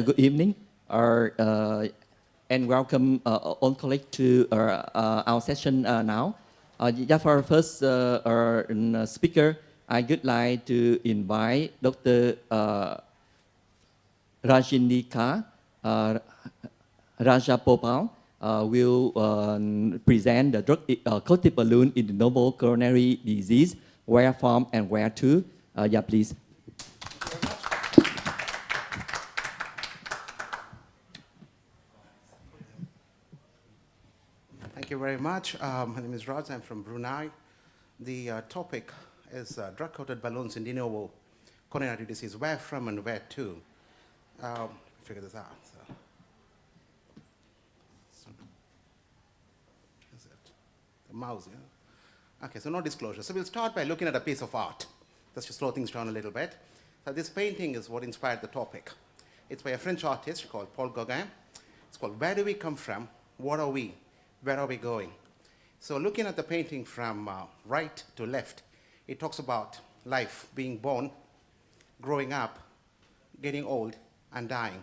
good evening, and welcome all colleagues to our session now. For our first speaker, I would like to invite Dr. Rajinika Rajapopal will present the drug-coated balloon in the novel coronary disease, where from and where to. Please. Thank you very much. My name is Raj. I'm from Brunei. The topic is drug-coated balloons in de novo coronary disease, where from and where to. Figure this out. Is it the mouse? Yeah. Okay, so no disclosure. So we'll start by looking at a piece of art. Let's just slow things down a little bit. So this painting is what inspired the topic. It's by a French artist called Paul Gauguin. It's called Where Do We Come From? What Are We? Where Are We Going? So looking at the painting from right to left, it talks about life, being born, growing up, getting old, and dying.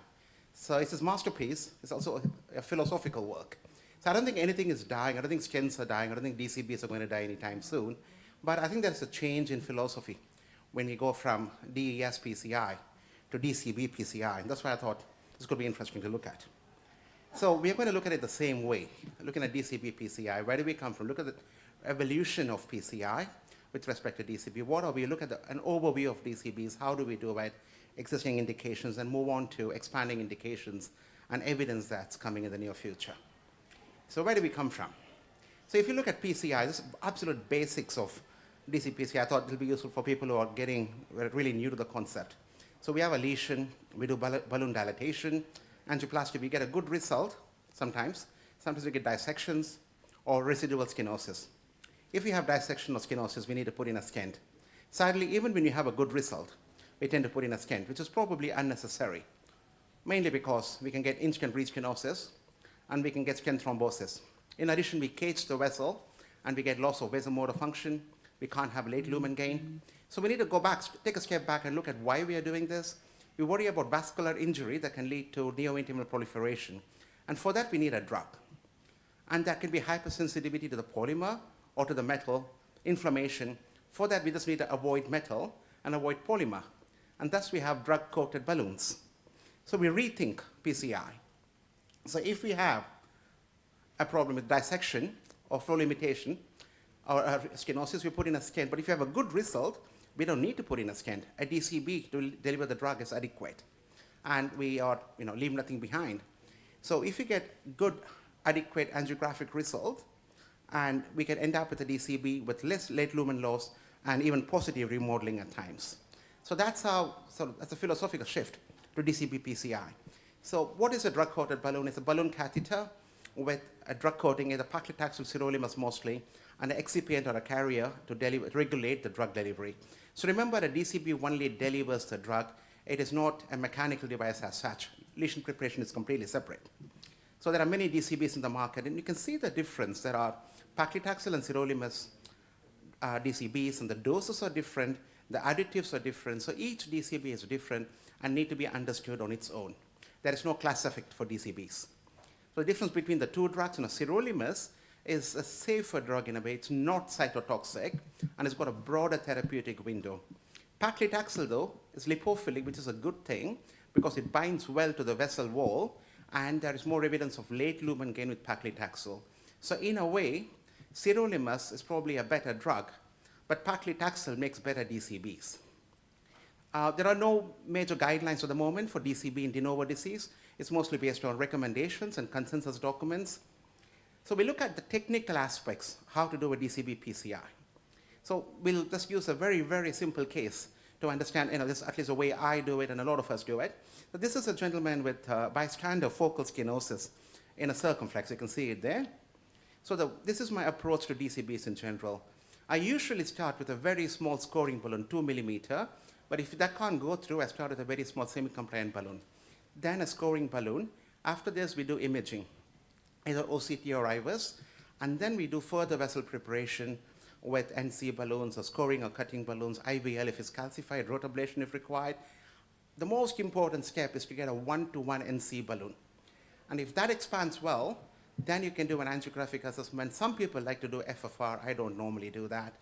So it's his masterpiece. It's also a philosophical work. So I don't think anything is dying. I don't think stents are dying. I don't think DCBs are going to die anytime soon. But I think there's a change in philosophy when you go from DES PCI to DCB PCI. And that's why I thought this could be interesting to look at. So we're going to look at it the same way, looking at DCB PCI. Where do we come from? Look at the evolution of PCI with respect to DCB. What are we? Look at an overview of DCBs. How do we do it? Existing indications, and move on to expanding indications and evidence that's coming in the near future. So where do we come from? So if you look at PCI, this is absolute basics of DCPCI. I thought it'll be useful for people who are really new to the concept. So we have a lesion, we do balloon dilatation, angioplasty, we get a good result sometimes. Sometimes we get dissections or residual stenosis. If we have dissection or stenosis, we need to put in a stent. Sadly, even when you have a good result, we tend to put in a stent, which is probably unnecessary, mainly because we can get instant restenosis and we can get stent thrombosis. In addition, we cage the vessel and we get loss of vasomotor function. We can't have late lumen gain. So we need to go back, take a step back and look at why we are doing this. We worry about vascular injury that can lead to neointimal proliferation. And for that, we need a drug. And that can be hypersensitivity to the polymer or to the metal, inflammation. For that, we just need to avoid metal and avoid polymer. And thus, we have drug-coated balloons. So we rethink PCI. So if we have a problem with dissection or flow limitation or stenosis, we put in a stent. But if you have a good result, we don't need to put in a stent. A DCB to deliver the drug is adequate. And we are, leave nothing behind. So if we get good, adequate angiographic result, and we can end up with a DCB with less late lumen loss and even positive remodeling at times. So that's that's a philosophical shift to DCB PCI. So what is a drug-coated balloon? It's a balloon catheter with a drug coating, either paclitaxel, sirolimus mostly, and an excipient or a carrier to regulate the drug delivery. So remember, a DCB only delivers the drug. It is not a mechanical device as such. Lesion preparation is completely separate. So there are many DCBs in the market, and you can see the difference. There are paclitaxel and sirolimus DCBs, and the doses are different. The additives are different. So each DCB is different and need to be understood on its own. There is no class effect for DCBs. So the difference between the two drugs, sirolimus is a safer drug in a way. It's not cytotoxic, and it's got a broader therapeutic window. Paclitaxel, though, is lipophilic, which is a good thing because it binds well to the vessel wall, and there is more evidence of late lumen gain with paclitaxel. So in a way, sirolimus is probably a better drug, but paclitaxel makes better DCBs. There are no major guidelines at the moment for DCB in de novo disease. It's mostly based on recommendations and consensus documents. So we look at the technical aspects, how to do a DCB PCI. So we'll just use a very, very simple case to understand, this at least the way I do it and a lot of us do it. So this is a gentleman with bystander focal stenosis in a circumflex. You can see it there. So this is my approach to DCBs in general. I usually start with a very small scoring balloon, 2 millimeter, but if that can't go through, I start with a very small semi-compliant balloon. Then a scoring balloon. After this, we do imaging, either OCT or IVUS, and then we do further vessel preparation with NC balloons or scoring or cutting balloons, IVL if it's calcified, rotablation if required. the most important step is to get a 1-to-1 NC balloon. And if that expands well, then you can do an angiographic assessment. Some people like to do FFR. I don't normally do that.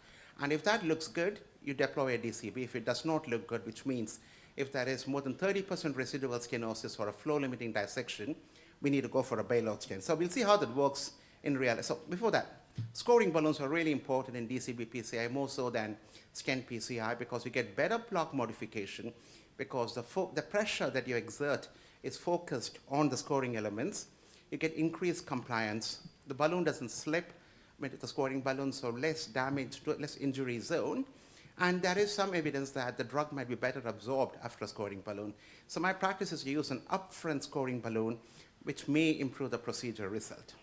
And if that looks good, you deploy a DCB. If it does not look good, which means if there is more than 30% residual stenosis or a flow-limiting dissection, we need to go for a bailout stent. So we'll see how that works in reality. So before that, scoring balloons are really important in DCB PCI, more so than Stent PCI, because you get better plaque modification, because the pressure that you exert is focused on the scoring elements. You get increased compliance. The balloon doesn't slip with the scoring balloon, so less damage, less injury zone. And there is some evidence that the drug might be better absorbed after a scoring balloon. So my practice is to use an upfront scoring balloon, which may improve the procedure result.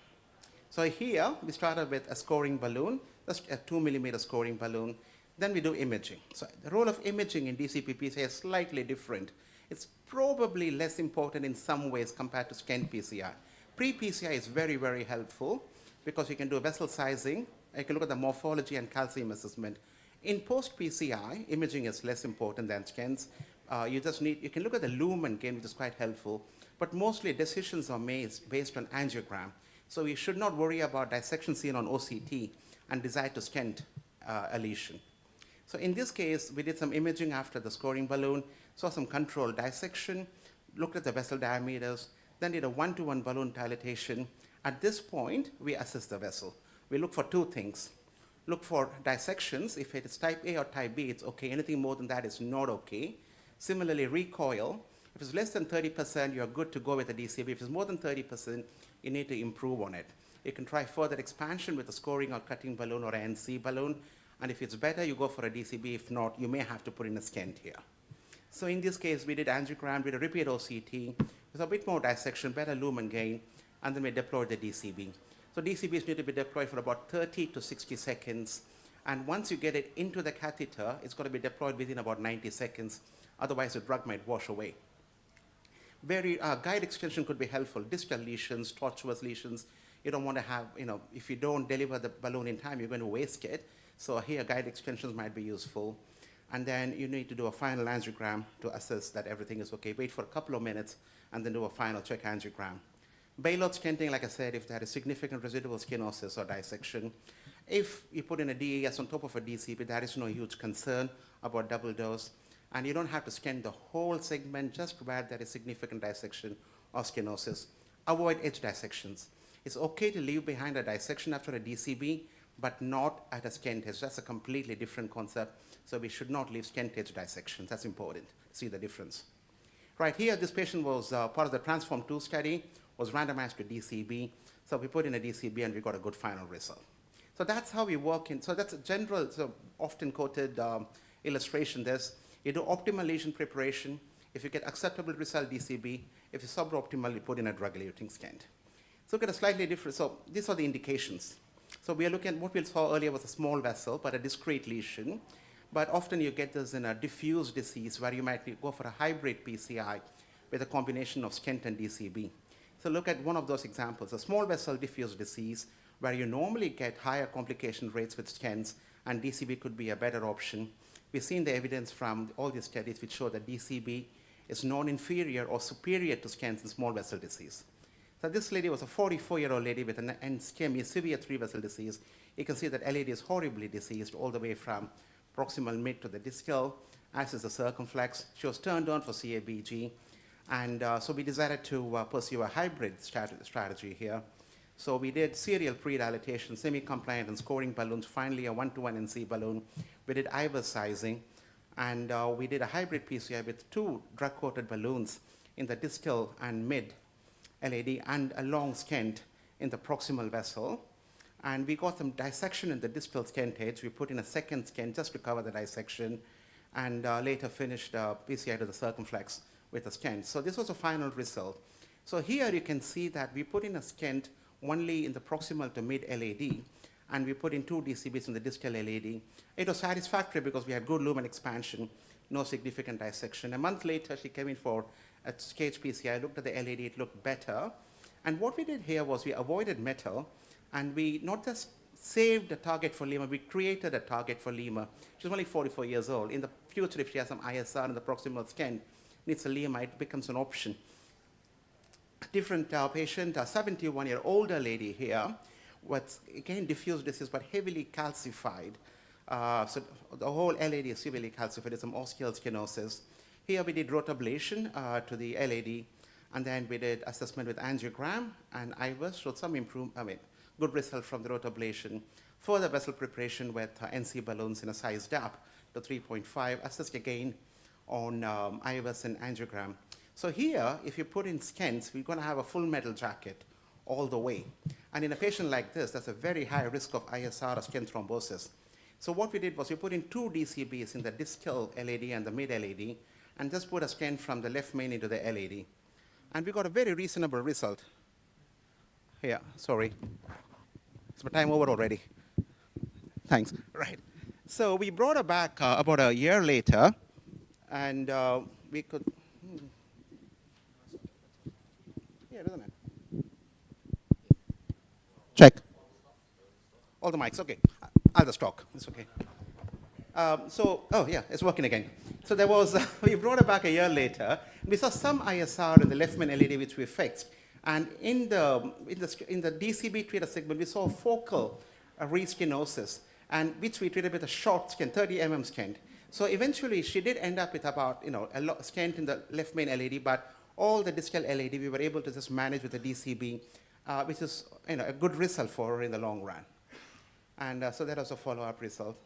So here, we started with a scoring balloon, that's a 2 millimeter scoring balloon. Then we do imaging. So the role of imaging in DCB PCI is slightly different. It's probably less important in some ways compared to Stent PCI. Pre-PCI is very, very helpful because you can do vessel sizing, you can look at the morphology and calcium assessment. In post-PCI, imaging is less important than stents. You can look at the lumen gain, which is quite helpful, but mostly decisions are made based on angiogram. So we should not worry about dissection seen on OCT and decide to stent a lesion. So in this case, we did some imaging after the scoring balloon, saw some controlled dissection, looked at the vessel diameters, then did a 1-to-1 balloon dilatation. At this point, we assess the vessel. We look for two things. Look for dissections. If it is type A or type B, it's okay. Anything more than that is not okay. Similarly, recoil. If it's less than 30%, you're good to go with a DCB. If it's more than 30%, you need to improve on it. You can try further expansion with a scoring or cutting balloon or an NC balloon. And if it's better, you go for a DCB. If not, you may have to put in a stent here. So in this case, we did angiogram, we did a repeat OCT with a bit more dissection, better lumen gain, and then we deployed the DCB. So DCBs need to be deployed for about 30 to 60 seconds. And once you get it into the catheter, it's got to be deployed within about 90 seconds. Otherwise, the drug might wash away. Guide extension could be helpful. Distal lesions, tortuous lesions. You don't want to have, if you don't deliver the balloon in time, you're going to waste it. So here, guide extensions might be useful. And then you need to do a final angiogram to assess that everything is okay. Wait for a couple of minutes, and then do a final check angiogram. Bailout stenting, like I said, if there is significant residual stenosis or dissection. If you put in a DAS on top of a DCB, there is no huge concern about double dose. And you don't have to stent the whole segment, just where there is significant dissection or stenosis. Avoid edge dissections. It's okay to leave behind a dissection after a DCB, but not at a stent edge. That's a completely different concept. So we should not leave stent edge dissections. That's important. See the difference. Right here, this patient was part of the Transform 2 study, was randomized to DCB. So we put in a DCB and we got a good final result. So that's how we work in. So that's a general, often quoted illustration. You do optimal lesion preparation. If you get acceptable result, DCB. If it's suboptimal, you put in a drug-eluting stent. So look at a slightly different. So these are the indications. So we are looking at what we saw earlier was a small vessel, but a discrete lesion. But often you get this in a diffuse disease where you might go for a hybrid PCI with a combination of stent and DCB. So look at one of those examples, a small vessel diffuse disease where you normally get higher complication rates with stents, and DCB could be a better option. We've seen the evidence from all these studies which show that DCB is non-inferior or superior to stents in small vessel disease. So this lady was a 44-year-old lady with an STEMI, severe 3-vessel disease. You can see that LAD is horribly diseased all the way from proximal mid to the distal, as is the circumflex. She was turned on for CABG. And so we decided to pursue a hybrid strategy here. So we did serial pre-dilatation, semi-compliant and scoring balloons, finally a 1-to-1 NC balloon. We did IVUS sizing, and we did a hybrid PCI with 2 drug-coated balloons in the distal and mid LAD and a long stent in the proximal vessel. And we got some dissection in the distal stent edge. We put in a second stent just to cover the dissection, and later finished PCI to the circumflex with a stent. So this was a final result. So here you can see that we put in a stent only in the proximal to mid LAD, and we put in 2 DCBs in the distal LAD. It was satisfactory because we had good lumen expansion, no significant dissection. A month later, she came in for a stage PCI, looked at the LAD, it looked better. And what we did here was we avoided metal, and we not just saved a target for lemur, we created a target for lemur. She's only 44 years old. In the future, if she has some ISR in the proximal stent, needs a lima, it becomes an option. Different patient, a 71-year-older lady here, with again diffuse disease but heavily calcified. So the whole LAD is severely calcified. It's some ostial stenosis. Here we did rotablation to the LAD, and then we did assessment with angiogram, and IVUS showed some good result from the rotablation. Further vessel preparation with NC balloons in a size DAPT to 3.5, assessed again on IVUS and angiogram. So here, if you put in stents, we're going to have a full metal jacket all the way. And in a patient like this, that's a very high risk of ISR or stent thrombosis. So what we did was we put in 2 DCBs in the distal LAD and the mid LAD, and just put a stent from the left main into the LAD. And we got a very reasonable result. Here, sorry. It's my time over already. Thanks. Right. So we brought her back about a year later, and we could. Yeah, doesn't it? Check. All the mics, okay. I'll just talk, it's okay. Oh yeah, it's working again. So there was, we brought her back a year later. We saw some ISR in the left main LED which we fixed. And in the DCB treated segment, we saw focal restenosis, and which we treated with a short stent, 30 mm stent. So eventually she did end up with about, a stent in the left main LED, but all the distal LED we were able to just manage with the DCB, which is a good result for her in the long run. And so that was a follow-up result.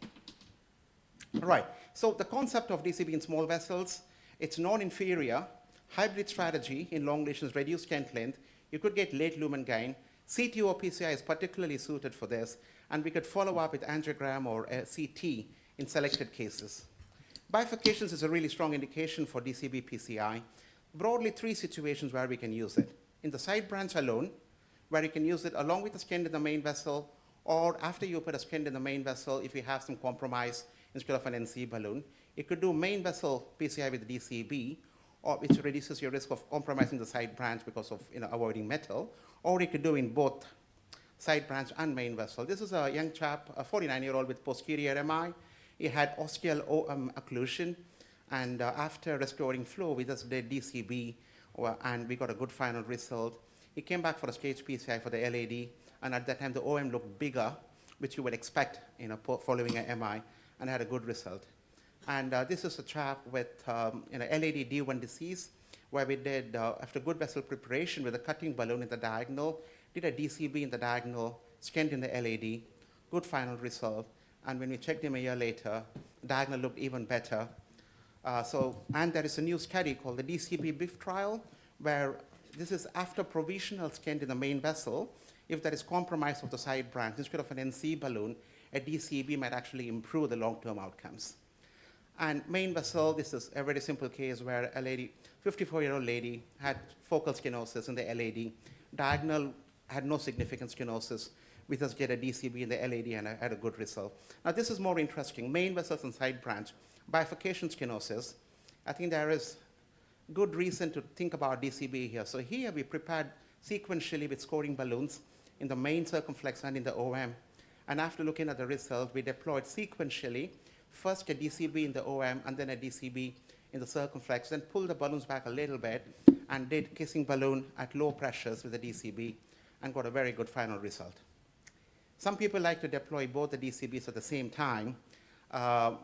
All right, so the concept of DCB in small vessels, it's non-inferior, hybrid strategy in long lesions, reduced stent length. You could get late lumen gain. CT or PCI is particularly suited for this, and we could follow up with angiogram or CT in selected cases. Bifurcations is a really strong indication for DCB PCI. Broadly, 3 situations where we can use it. In the side branch alone, where you can use it along with the stent in the main vessel, or after you put a stent in the main vessel if you have some compromise instead of an NC balloon. You could do main vessel PCI with DCB, or which reduces your risk of compromising the side branch because of avoiding metal, or you could do in both side branch and main vessel. This is a young chap, a 49-year-old with posterior MI. He had ostial occlusion, and after restoring flow, we just did DCB, and we got a good final result. He came back for a stage PCI for the LAD, and at that time the OM looked bigger, which you would expect following an MI, and had a good result. And this is a chap with LAD D1 disease, where we did, after good vessel preparation with a cutting balloon in the diagonal, did a DCB in the diagonal, stent in the LAD, good final result. And when we checked him a year later, diagonal looked even better. And there is a new study called the DCB BIF trial, where this is after provisional stent in the main vessel. If there is compromise of the side branch, instead of an NC balloon, a DCB might actually improve the long-term outcomes. And main vessel, this is a very simple case where a lady, 54-year-old lady, had focal stenosis in the LAD. Diagonal had no significant stenosis. We just did a DCB in the LAD and I had a good result. Now this is more interesting. Main vessels and side branch, bifurcation stenosis. I think there is good reason to think about DCB here. So here we prepared sequentially with scoring balloons in the main circumflex and in the OM. And after looking at the result, we deployed sequentially, first a DCB in the OM and then a DCB in the circumflex, then pulled the balloons back a little bit and did kissing balloon at low pressures with the DCB and got a very good final result. Some people like to deploy both the DCBs at the same time. So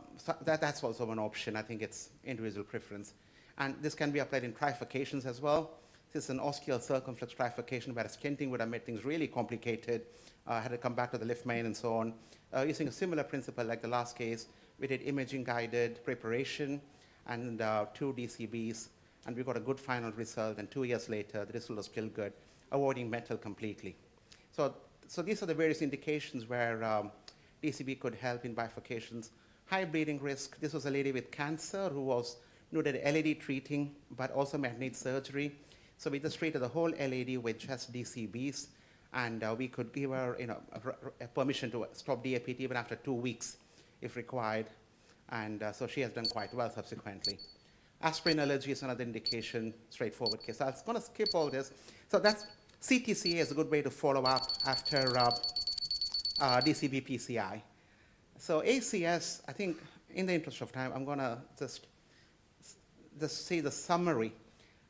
that's also an option. I think it's individual preference. And this can be applied in trifurcations as well. This is an ostial circumflex trifurcation where stenting would have made things really complicated. Had to come back to the left main and so on. Using a similar principle like the last case, we did imaging-guided preparation and 2 DCBs, and we got a good final result, and 2 years later, the result was still good, avoiding metal completely. So these are the various indications where DCB could help in bifurcations. High bleeding risk. This was a lady with cancer who was did LAD treating, but also might need surgery. So we just treated the whole LAD with just DCBs, and we could give her a permission to stop DAPT even after 2 weeks if required. And so she has done quite well subsequently. Aspirin allergy is another indication, straightforward case. So I was going to skip all this. So that's CTCA is a good way to follow up after DCB PCI. So ACS, I think in the interest of time, I'm going to just say the summary.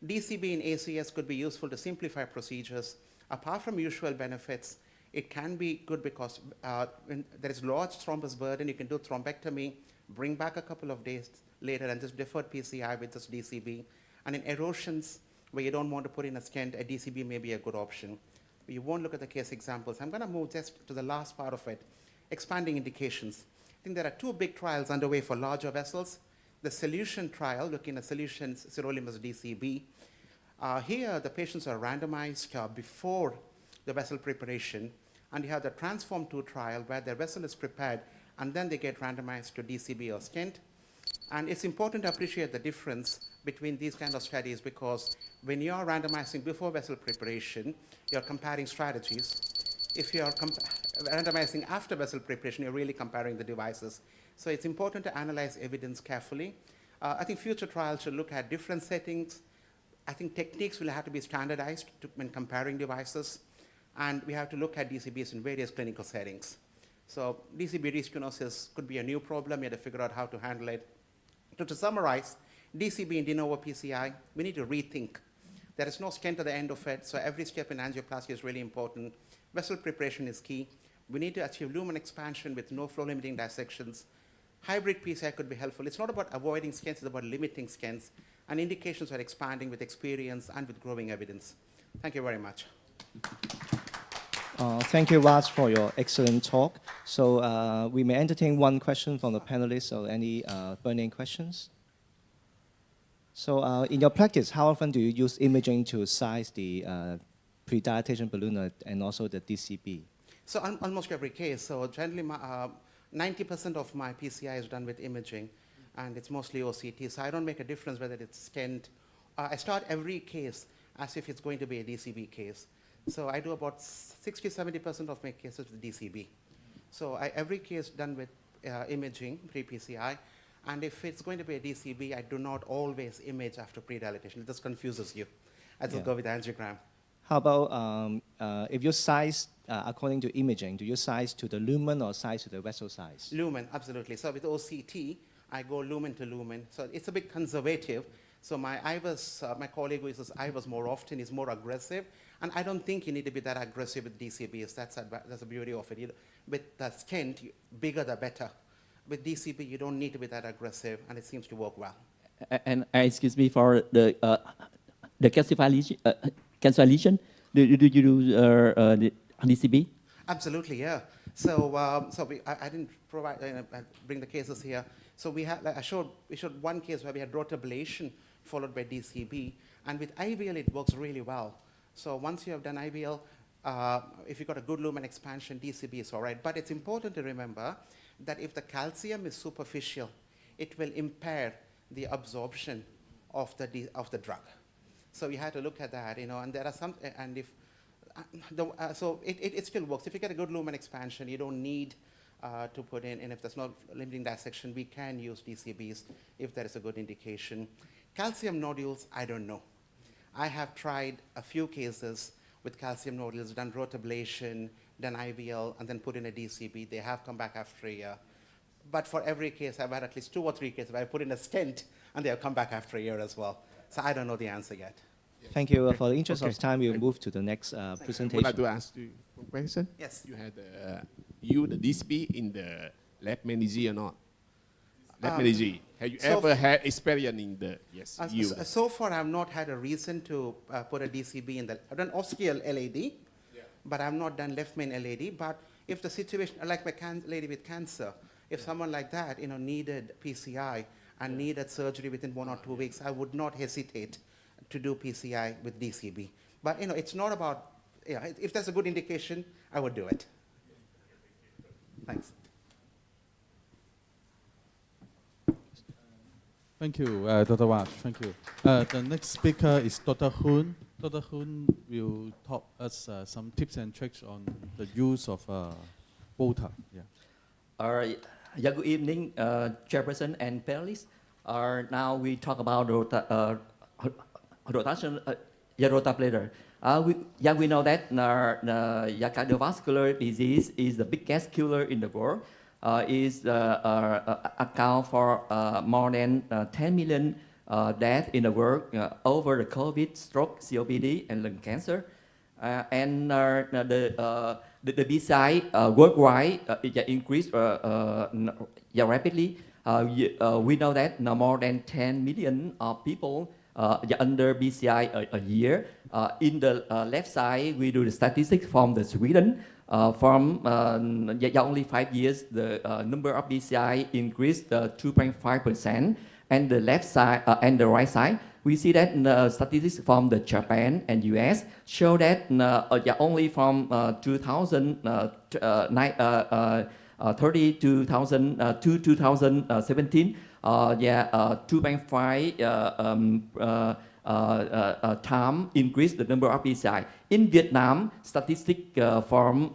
DCB and ACS could be useful to simplify procedures. Apart from usual benefits, it can be good because when there is large thrombus burden, you can do thrombectomy, bring back a couple of days later and just defer PCI with this DCB. And in erosions where you don't want to put in a stent, a DCB may be a good option. We won't look at the case examples. I'm going to move just to the last part of it, expanding indications. I think there are two big trials underway for larger vessels. The solution trial, looking at solutions, sirolimus DCB. Here, the patients are randomized before the vessel preparation, and you have the Transform 2 trial where their vessel is prepared, and then they get randomized to DCB or stent. And it's important to appreciate the difference between these kind of studies because when you are randomizing before vessel preparation, you're comparing strategies. If you're randomizing after vessel preparation, you're really comparing the devices. So it's important to analyze evidence carefully. I think future trials should look at different settings. I think techniques will have to be standardized when comparing devices. And we have to look at DCBs in various clinical settings. So DCB restenosis could be a new problem. You have to figure out how to handle it. So to summarize, DCB and de novo PCI, we need to rethink. There is no stent at the end of it, so every step in angioplasty is really important. Vessel preparation is key. We need to achieve lumen expansion with no flow limiting dissections. Hybrid PCI could be helpful. It's not about avoiding stents, it's about limiting stents. And indications are expanding with experience and with growing evidence. Thank you very much. Thank you, Raj, for your excellent talk. So we may entertain one question from the panelists or any burning questions. So in your practice, how often do you use imaging to size the pre-dilatation balloon and also the DCB? So almost every case. So generally, 90% of my PCI is done with imaging, and it's mostly OCT. So I don't make a difference whether it's stent. I start every case as if it's going to be a DCB case. So I do about 60–70% of my cases with DCB. So every case done with imaging, pre-PCI. And if it's going to be a DCB, I do not always image after pre-dilatation. It just confuses you. I just go with angiogram. How about if you size according to imaging, do you size to the lumen or size to the vessel size? Lumen, absolutely. So with OCT, I go lumen to lumen. So it's a bit conservative. So my colleague who uses IVUS more often is more aggressive. And I don't think you need to be that aggressive with DCBs. That's the beauty of it. With the stent, bigger the better. With DCB, you don't need to be that aggressive, and it seems to work well. And excuse me for the calcification. Do you do the DCB? Absolutely, yeah. So I didn't bring the cases here. So we showed one case where we had rotor ablation followed by DCB, and with IVL it works really well. So once you have done IVL, if you've got a good lumen expansion, DCB is all right. But it's important to remember that if the calcium is superficial, it will impair the absorption of the drug. So we had to look at that, and there are some, and if, so it still works. If you get a good lumen expansion, you don't need to put in, and if there's no limiting dissection, we can use DCBs if there is a good indication. Calcium nodules, I don't know. I have tried a few cases with calcium nodules, done rotor ablation, done IVL, and then put in a DCB. They have come back after a year. But for every case, I've had at least 2 or 3 cases where I put in a stent, and they have come back after a year as well. So I don't know the answer yet. Thank you. For the interest of time, we'll move to the next presentation. Would like to ask you a question? Yes. You had the DCB in the left meninge or not? Left meninge. Have you ever had experience in the, yes, so far, I've not had a reason to put a DCB in the, I've done ostial LAD, but I've not done left main LAD. But if the situation, like my lady with cancer, if someone like that, needed PCI and needed surgery within 1 or 2 weeks, I would not hesitate to do PCI with DCB. But, it's not about, if there's a good indication, I would do it. Thanks. Thank you, Dr. Raj. Thank you. The next speaker is Dr. Hun. Dr. Hun will talk us some tips and tricks on the use of Botox. Good evening, Chairperson and panelists. Now we talk about rotation, rotablator. We know that the cardiovascular disease is the biggest killer in the world. Is account for more than 10 million death in the world over the COVID, stroke, COPD, and lung cancer. And the PCI worldwide increased rapidly. We know that more than 10 million people under PCI a year. In the left side, we do the statistics from the Sweden. From only 5 years, the number of PCI increased 2.5%. And the left side and the right side, we see that statistics from the Japan and US show that only from 2030 to 2017, 2.5 time increase the number of PCI. In Vietnam, statistic from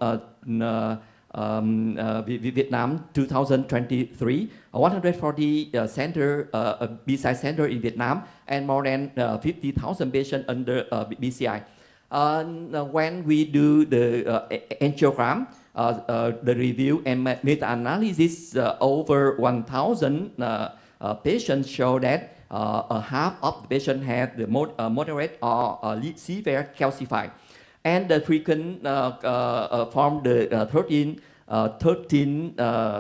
Vietnam 2023, 140 PCI center in Vietnam, and more than 50,000 patients under PCI. When we do the angiogram, the review and meta-analysis, over 1,000 patients show that half of the patients have the moderate or severe calcified. And the frequent from the 13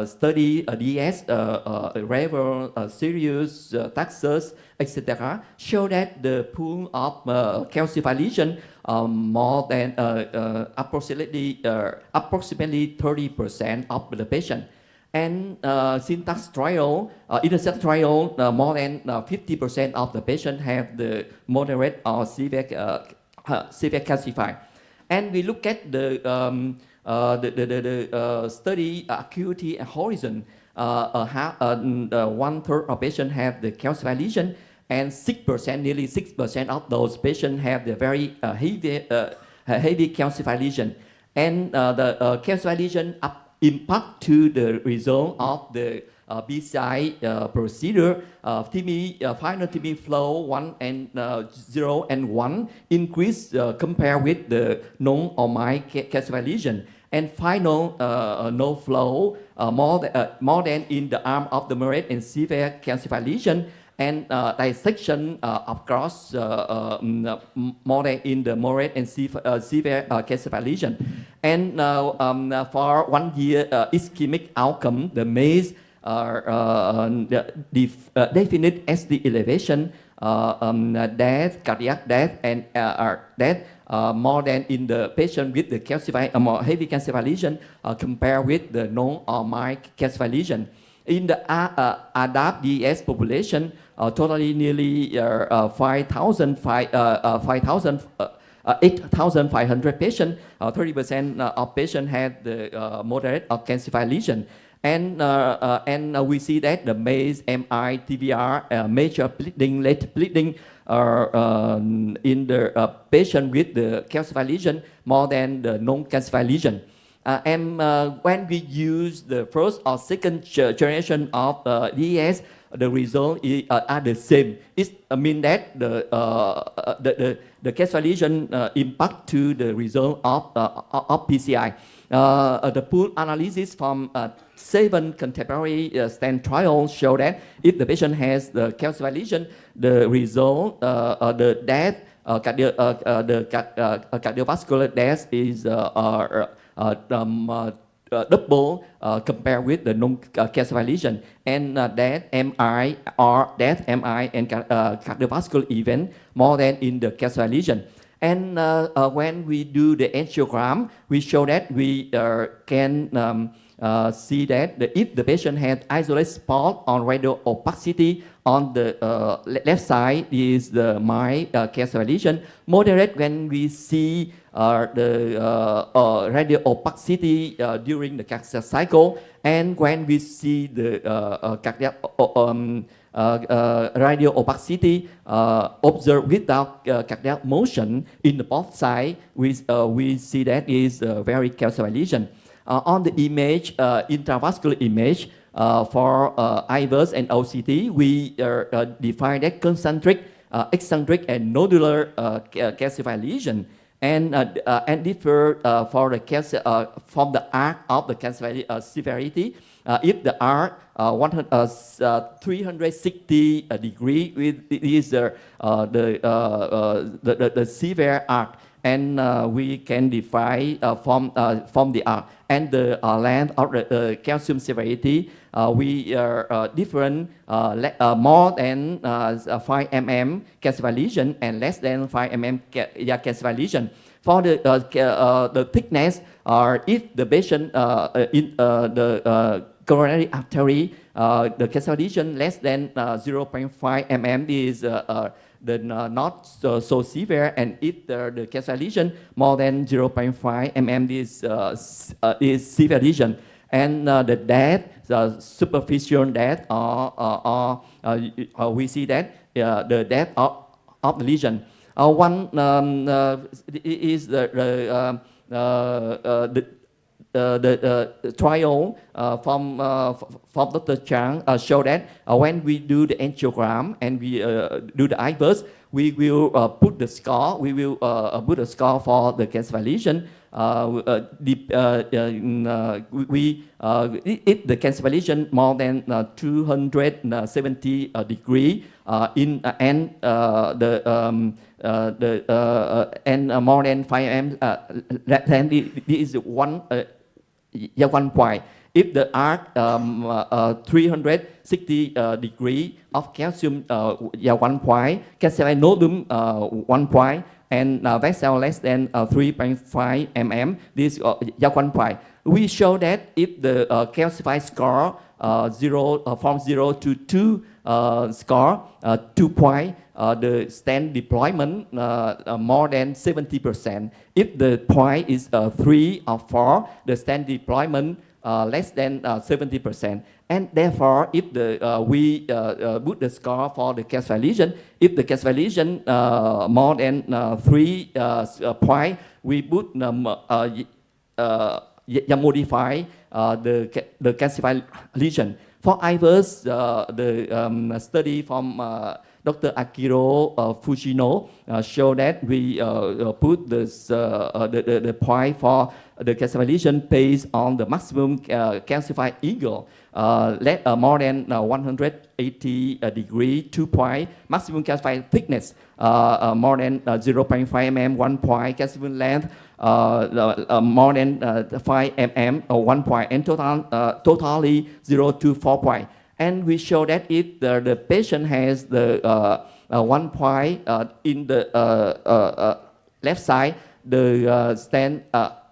study DS, rare, serious, taxus, etc., show that the pool of calcified lesion more than approximately 30% of the patient. And syntax trial, intersect trial, more than 50% of the patient have the moderate or severe calcified. And we look at the study acuity and horizon. 1/3 of patients have the calcified lesion, and 6%, nearly 6% of those patients have the very heavy calcified lesion. And the calcified lesion impact to the result of the PCI procedure. Final TB flow 1 and 0 and 1 increase compared with the non or mild calcified lesion. And final no flow more than in the arm of the moderate and severe calcified lesion, and dissection across more than in the moderate and severe calcified lesion. And for 1 year ischemic outcome, the MACE definite as the elevation, death, cardiac death, and death more than in the patient with the calcified, more heavy calcified lesion compared with the non or mild calcified lesion. In the ADAPT DS population, totally nearly 8,500 patients, 30% of patients had the moderate or calcified lesion. And we see that the MACE, MI, TVR, major bleeding, late bleeding in the patient with the calcified lesion more than the non-calcified lesion. And when we use the first or second generation of DES, the result are the same. It means that the calcified lesion impact to the result of PCI. The pool analysis from 7 contemporary Stent trials show that if the patient has the calcified lesion, the result, the death, the cardiovascular death is double compared with the non-calcified lesion, and death, MI, or death, MI, and cardiovascular event more than in the calcified lesion. And when we do the angiogram, we show that we can see that if the patient has isolated spot on radial opacity on the left side is the mild calcified lesion. Moderate when we see the radial opacity during the cardiac cycle, and when we see the cardiac radial opacity observed without cardiac motion in the both sides, we see that is a very calcified lesion. On the image, intravascular image for IVUS and OCT, we define that concentric, eccentric, and nodular calcified lesion. and differ for the from the arc of the calcified severity. If the arc 360 degree is the severe arc, and we can define from the arc and the length of the calcium severity. We are different more than 5 mm calcified lesion and less than 5 mm calcified lesion. For the thickness, or if the patient in the coronary artery, the calcified lesion less than 0.5 mm is not so severe, and if the calcified lesion more than 0.5 mm is severe lesion. And the death, the superficial death, we see that the death of the lesion. One is the trial from Dr. Chang show that when we do the angiogram and we do the IVUS, we will put the score. We will put a score for the calcified lesion. If the calcified lesion more than 270 degree and more than 5 mm, then this is one point. If the arc 360 degree of calcium 1 point, calcified nodum 1 point, and vessel less than 3.5 mm, this is 1 point. We show that if the calcified score from 0 to 2 score 2 point, the stent deployment more than 70%. If the point is 3 or 4, the stent deployment less than 70%. And therefore, if we put the score for the calcified lesion, if the calcified lesion more than 3 point, we put modify the calcified lesion. For IVUS, the study from Dr. Akiro Fujino show that we put the point for the calcified lesion based on the maximum calcified eagle, more than 180 degree, 2 point, maximum calcified thickness, more than 0.5 mm, 1 point, calcified length, more than 5 mm, 1 point, and totally 0 to 4 point. And we show that if the patient has the 1 point in the left side, the stent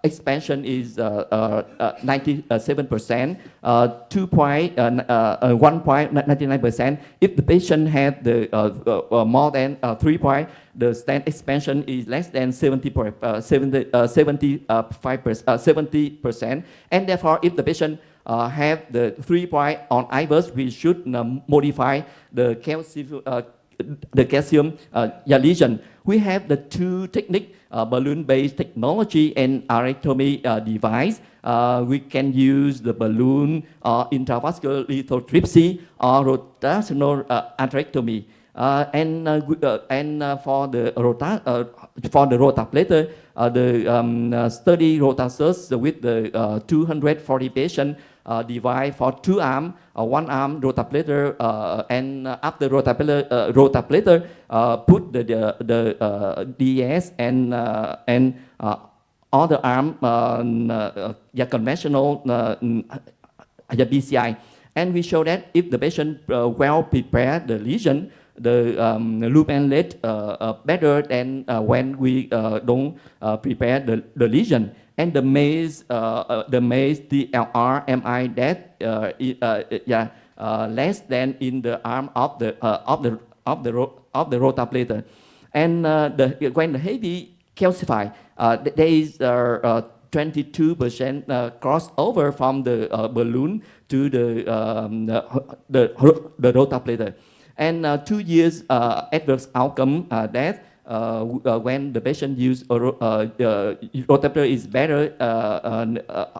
expansion is 97%, 2 point, 1 point, 99%. If the patient had the more than 3 point, the stent expansion is less than 70%. And therefore, if the patient have the 3 point on IVUS, we should modify the calcium lesion. We have the two techniques, balloon-based technology and arectomy device. We can use the balloon or intravascular lithotripsy or rotational atherectomy. And for the rotaplator, the study rotasus with the 240 patients divide for 2 arms, 1 arm rotaplator, and after rotaplator, put the DS and other arm conventional PCI. And we show that if the patient well prepared the lesion, the loop and lead better than when we don't prepare the lesion. And the maze DLR MI that less than in the arm of the rotaplator. And when the heavy calcified, there is 22% crossover from the balloon to the rotaplator. And 2 years adverse outcome that when the patient use rotator is better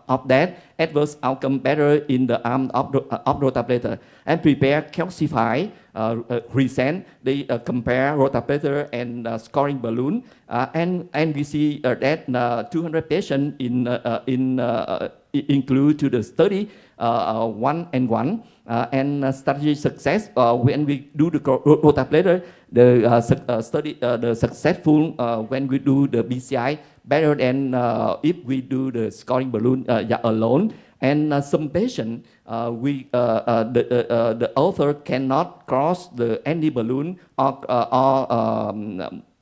of that, adverse outcome better in the arm of rotator. And prepare calcified recent, they compare rotator and scoring balloon, and we see that 200 patients include to the study 1 and 1, and strategy success when we do the rotator, the successful when we do the BCI better than if we do the scoring balloon alone. And some patient, the author cannot cross the any balloon or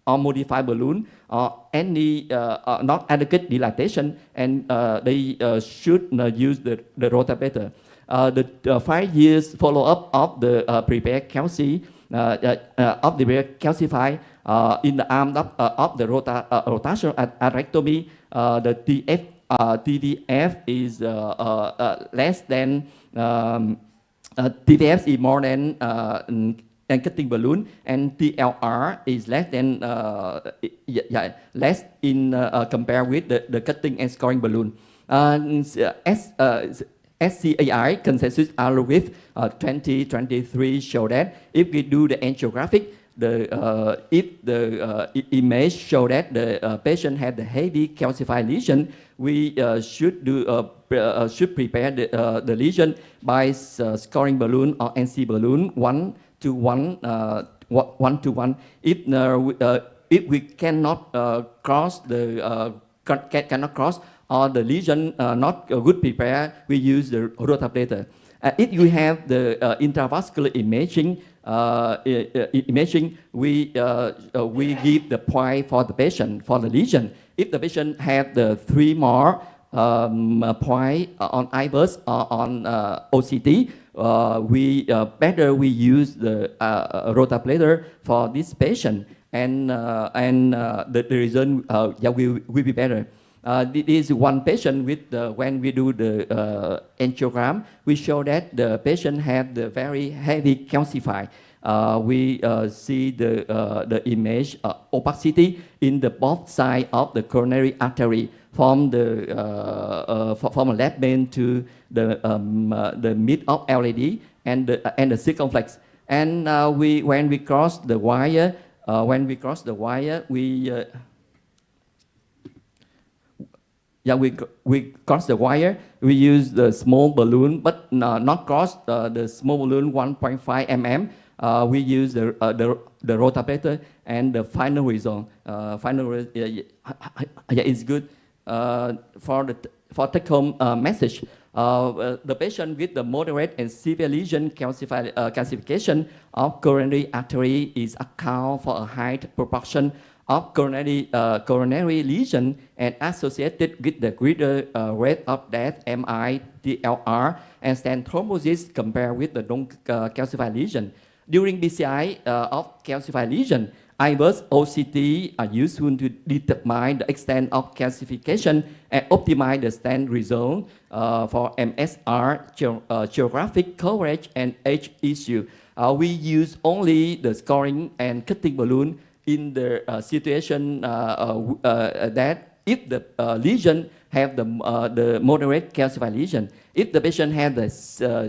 modify balloon or any not adequate dilatation, and they should use the rotator. The 5 years follow-up of the prepared calci of the calcified in the arm of the rotational atherectomy, the TVF is less than TVF is more than cutting balloon, and TLR is less than less in compared with the cutting and scoring balloon. SCAI consensus algorithm 2023 show that if we do the angiographic, if the image show that the patient had the heavy calcified lesion, we should prepare the lesion by scoring balloon or NC balloon 1 to 1 to 1. If we cannot cross the cannot cross or the lesion not good prepared, we use the rotator. If you have the intravascular imaging, we give the point for the patient for the lesion. If the patient have the 3 more point on IVUS or on OCT, we use the rotator for this patient, and the result will be better. This is one patient with when we do the angiogram, we show that the patient had the very heavy calcified. We see the image opacity in the both side of the coronary artery from the from a left main to the mid of LED and the circumflex. And when we cross the wire, we cross the wire. We use the small balloon, but not cross the small balloon 1.5 mm. We use the rotator, and the final result. Is good for take home message. The patient with the moderate and severe lesion calcification of coronary artery is account for a high proportion of coronary lesion and associated with the greater rate of death, MI, TLR, and stent thrombosis compared with the non-calcified lesion. During BCI of calcified lesion, IVUS OCT are useful to determine the extent of calcification and optimize the stent result for MSR, geographic coverage, and age issue. We use only the scoring and cutting balloon in the situation that if the lesion have the moderate calcified lesion. If the patient has the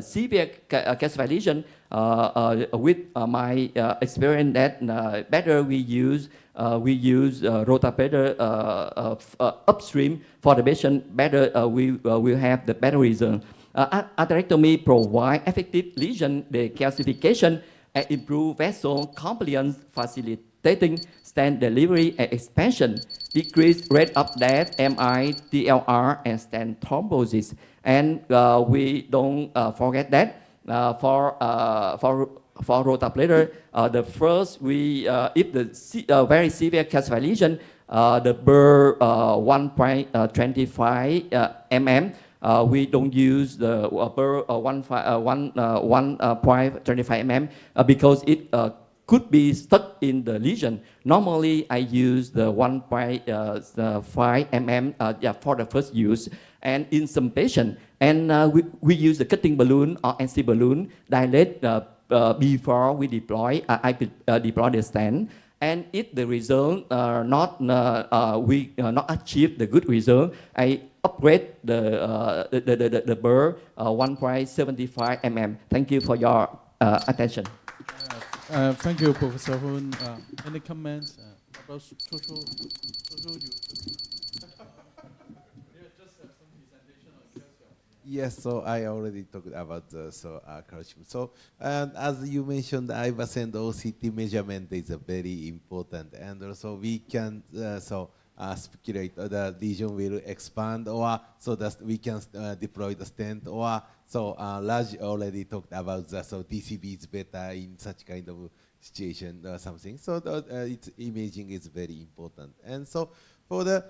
severe calcified lesion, with my experience that better we use rotator upstream for the patient, better we will have the better result. Atherectomy provide effective lesion decalcification and improve vessel compliance, facilitating stent delivery and expansion, decrease rate of death, MI, TLR, and stent thrombosis. And we don't forget that for rotator, the first if the very severe calcified lesion, the burr 1.25 mm. We don't use the burr 1.25 mm because it could be stuck in the lesion. Normally, I use the 1.5 mm for the first use. And in some patients, and we use the cutting balloon or NC balloon dilate before we deploy. I deploy the stent, And if the result not achieve the good result, I upgrade the burr 1.75 mm. Thank you for your attention. Thank you, Professor Hun. Any comments about social? Yes, so I already talked about the calcium. So as you mentioned, IVAS and OCT measurement is very important, and also we can speculate the lesion will expand, or so that we can deploy the stent, or so Raj already talked about the DCB is better in such kind of situation or something. So its imaging is very important, and so for the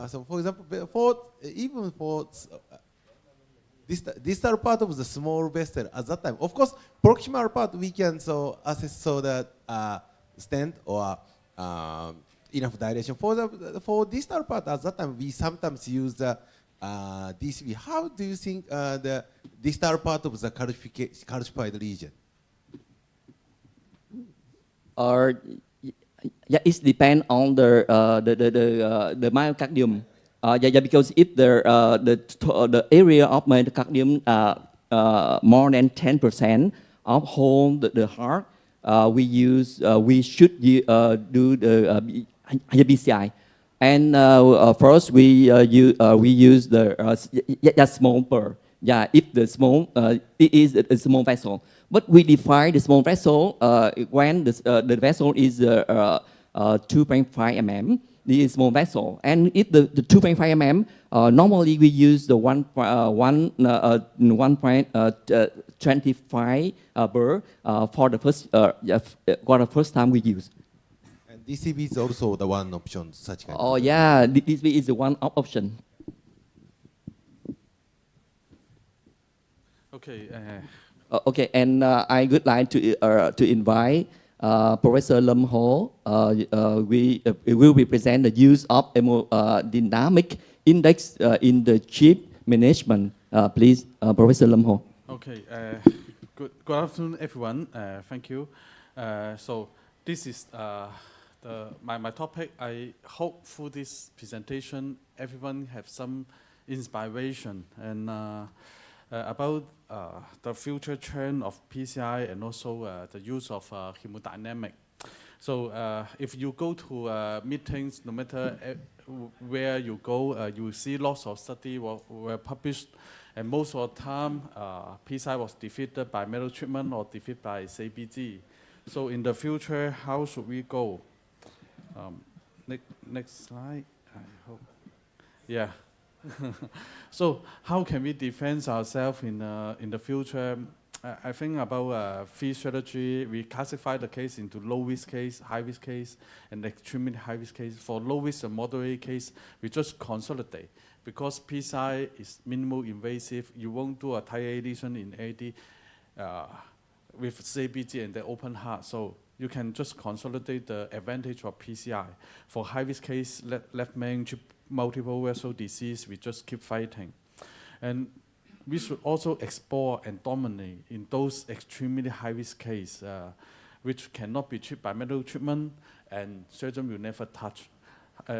so for example, even for distal part of the small vessel at that time, of course, proximal part we can assess that stent or enough dilation. For distal part at that time, we sometimes use the DCB. How do you think the distal part of the calcified lesion? Yeah, it depends on the myocardium. Because if the area of myocardium more than 10% of whole the heart, we should do the PCI. And first we use the small burr. Yeah, if the small it is a small vessel. But we define the small vessel when the vessel is 2.5 mm. This is small vessel, and if the 2.5 mm, normally we use the 1.25 burr for the first time we use. And DCB is also the one option, such kind. Oh yeah, DCB is the one option. Okay. Okay, and I would like to invite Professor Lam Ho. We will represent the use of hemodynamic index in the chip management. Please, Professor Lam Ho. Okay. Good afternoon, everyone. Thank you. So this is my topic. I hope through this presentation, everyone have some inspiration and about the future trend of PCI and also the use of hemodynamic. So if you go to meetings, no matter where you go, you will see lots of studies were published, and most of the time PCI was defeated by metal treatment or defeated by CBG. So in the future, how should we go? Next slide, I hope. Yeah. So how can we defend ourselves in the future? I think about fee strategy. We classify the case into low risk case, high risk case, and extremely high risk case. For low risk and moderate case, we just consolidate because PCI is minimal invasive. You won't do a type A lesion in AD with CBG and the open heart. So you can just consolidate the advantage of PCI. For high risk case, left main multiple vessel disease, we just keep fighting. And we should also explore and dominate in those extremely high-risk cases, which cannot be treated by medical treatment, and surgeon will never touch.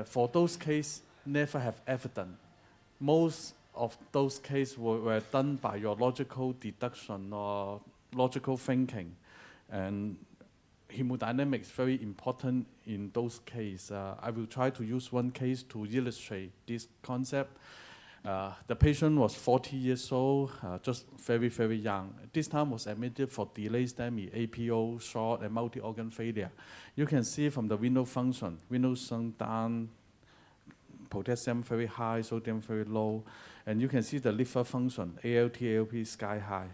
For those cases, never have evidence. Most of those cases were done by your logical deduction or logical thinking. And hemodynamics is very important in those cases. I will try to use one case to illustrate this concept. The patient was 40 years old, just very, very young. This time was admitted for delayed STEMI, APO, short, and multi-organ failure. You can see from the renal function, renal sunk down, potassium very high, sodium very low. And you can see the liver function, ALT, ALP sky high.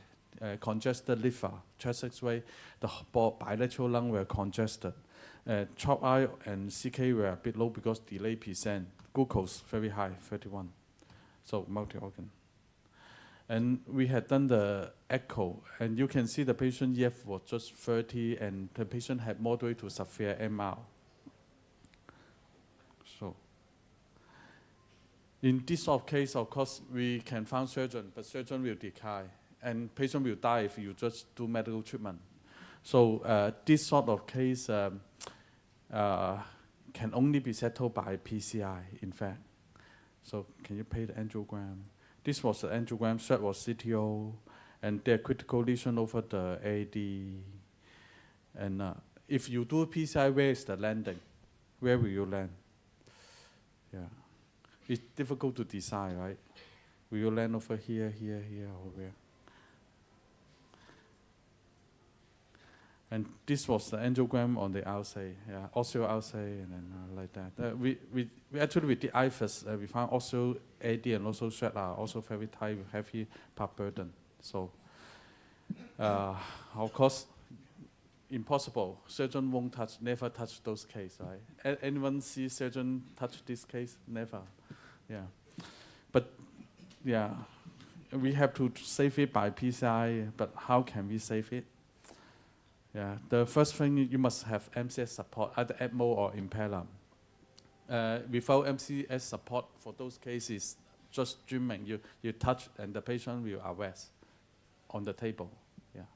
Congested liver, chest X-ray, the bilateral lung were congested. Chop eye and CK were a bit low because delay percent. Glucose very high, 31. So multi-organ. And we had done the echo, and you can see the patient EF was just 30, and the patient had moderate to severe MR. So in this sort of case, of course, we can find surgeon, but surgeon will decline. And patient will die if you just do medical treatment. So this sort of case can only be settled by PCI, in fact. So can you pay the angiogram? This was the angiogram, third was CTO, and there are critical lesion over the AD. And if you do PCI, where is the landing? Where will you land? Yeah, it's difficult to decide, right? Will you land over here, here, here, or where? And this was the angiogram on the outside, yeah, also outside, and then like that. We actually with the IFAS, we found also AD and also SHRED are also very tight with heavy part burden. So, of course, impossible. Surgeon won't touch, never touch those cases, right? Anyone see surgeon touch this case? Never, yeah. But yeah, we have to save it by PCI. But how can we save it? Yeah, the first thing you must have MCS support, either ECMO or impeller. Without MCS support for those cases, just dreaming, you touch and the patient will arrest on the table. Yeah,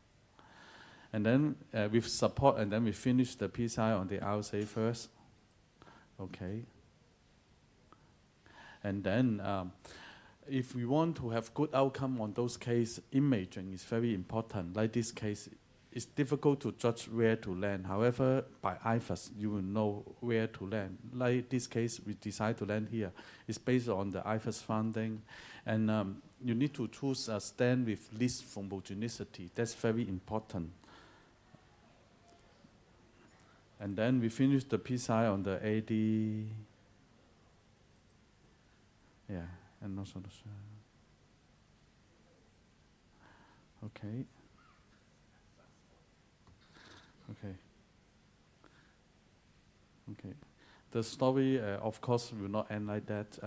and then with support, and then we finish the PCI on the outside first. Okay, and then if we want to have good outcome on those cases, imaging is very important. Like this case, it's difficult to judge where to land. However, by IFAS, you will know where to land. Like this case, we decide to land here. It's based on the IFAS finding. And you need to choose a stent with least homogeneity. That's very important. And then we finish the PCI on the AD. Yeah, and also the... Okay. Okay. Okay. The story, of course, will not end like that.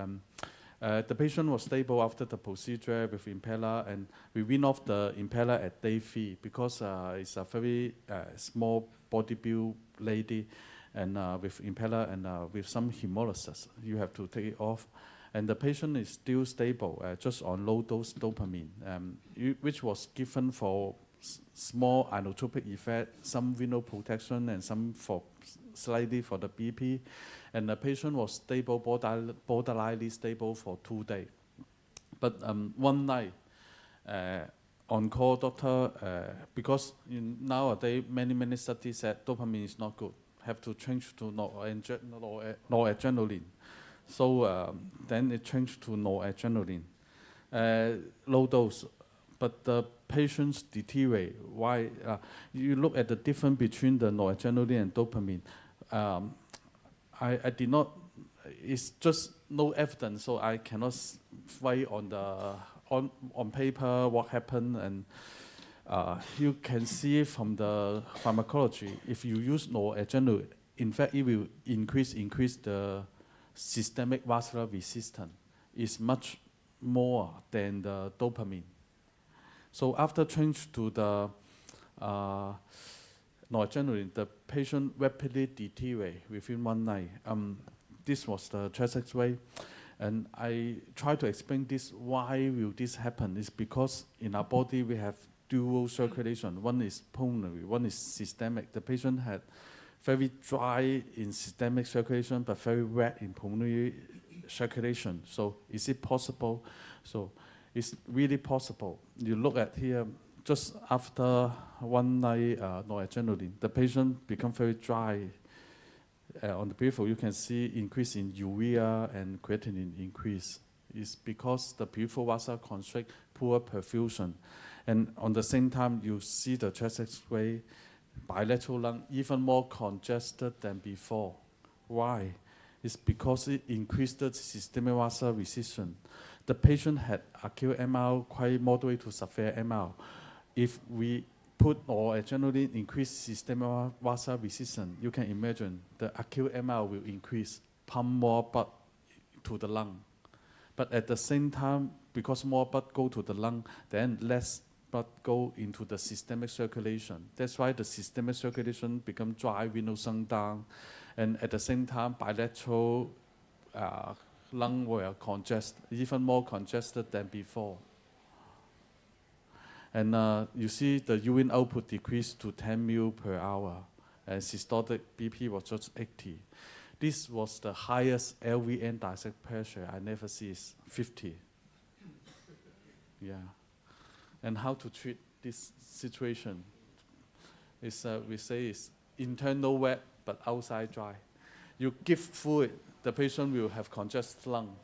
The patient was stable after the procedure with impeller, and we wean off the impeller at day 3 because it's a very small body build lady, and with impeller and with some hemolysis, you have to take it off. And the patient is still stable, just on low dose dopamine, which was given for small inotropic effect, some renal protection, and some for slightly for the BP. And the patient was stable, borderline stable for 2 days. But one night, on-call doctor, because nowadays many studies said dopamine is not good, have to change to noradrenaline. So then it changed to noradrenaline, low dose. But the patients deteriorate. Why? You look at the difference between the noradrenaline and dopamine. I did not. It's just no evidence, so I cannot write on paper what happened. And you can see from the pharmacology. If you use noradrenaline, in fact, it will increase the systemic vascular resistance. It's much more than the dopamine. So after change to the noradrenaline, the patient rapidly deteriorate within 1 night. This was the chest X-ray, and I try to explain this. Why will this happen? It's because in our body we have dual circulation. One is pulmonary, one is systemic. The patient had very dry in systemic circulation, but very wet in pulmonary circulation. So is it possible? So it's really possible. You look at here, just after 1 night noradrenaline, the patient become very dry. On the peripheral, you can see increase in urea and creatinine increase. It's because the peripheral vasa constrict, poor perfusion. And on the same time, you see the chest X-ray, bilateral lung even more congested than before. Why? It's because it increased the systemic vasa resistance. The patient had acute MR, quite moderate to severe MR. If we put noradrenaline, increase systemic vasa resistance, you can imagine the acute MR will increase, pump more blood to the lung. But at the same time, because more blood go to the lung, then less blood go into the systemic circulation. That's why the systemic circulation become dry, renal sundown, and at the same time, bilateral lung were congested, even more congested than before. And you see the urine output decreased to 10 ml per hour, and systolic BP was just 80. This was the highest LVN dissect pressure I never see is 50. Yeah. And how to treat this situation is we say is internal wet but outside dry. You give fluid, the patient will have congested lung,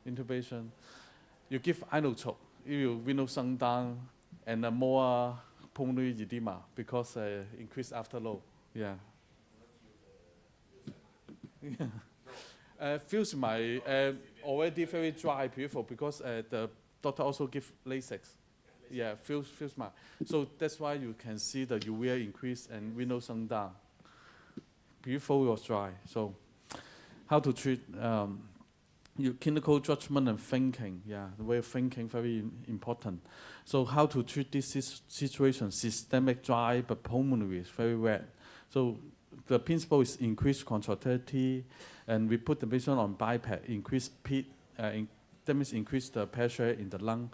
intubation. You give inotrope, it will venous sunk down and more pulmonary edema because increased afterload. Yeah. Feels my already very dry peripheral because the doctor also give Lasix. Yeah, feels my. So that's why you can see the urea increase and venous sunk down. Peripheral was dry. So how to treat your clinical judgment and thinking? Yeah, the way of thinking very important. So how to treat this situation? Systemic dry but pulmonary is very wet. So the principle is increased contractility, and we put the patient on BiPAP, increase that means increase the pressure in the lung.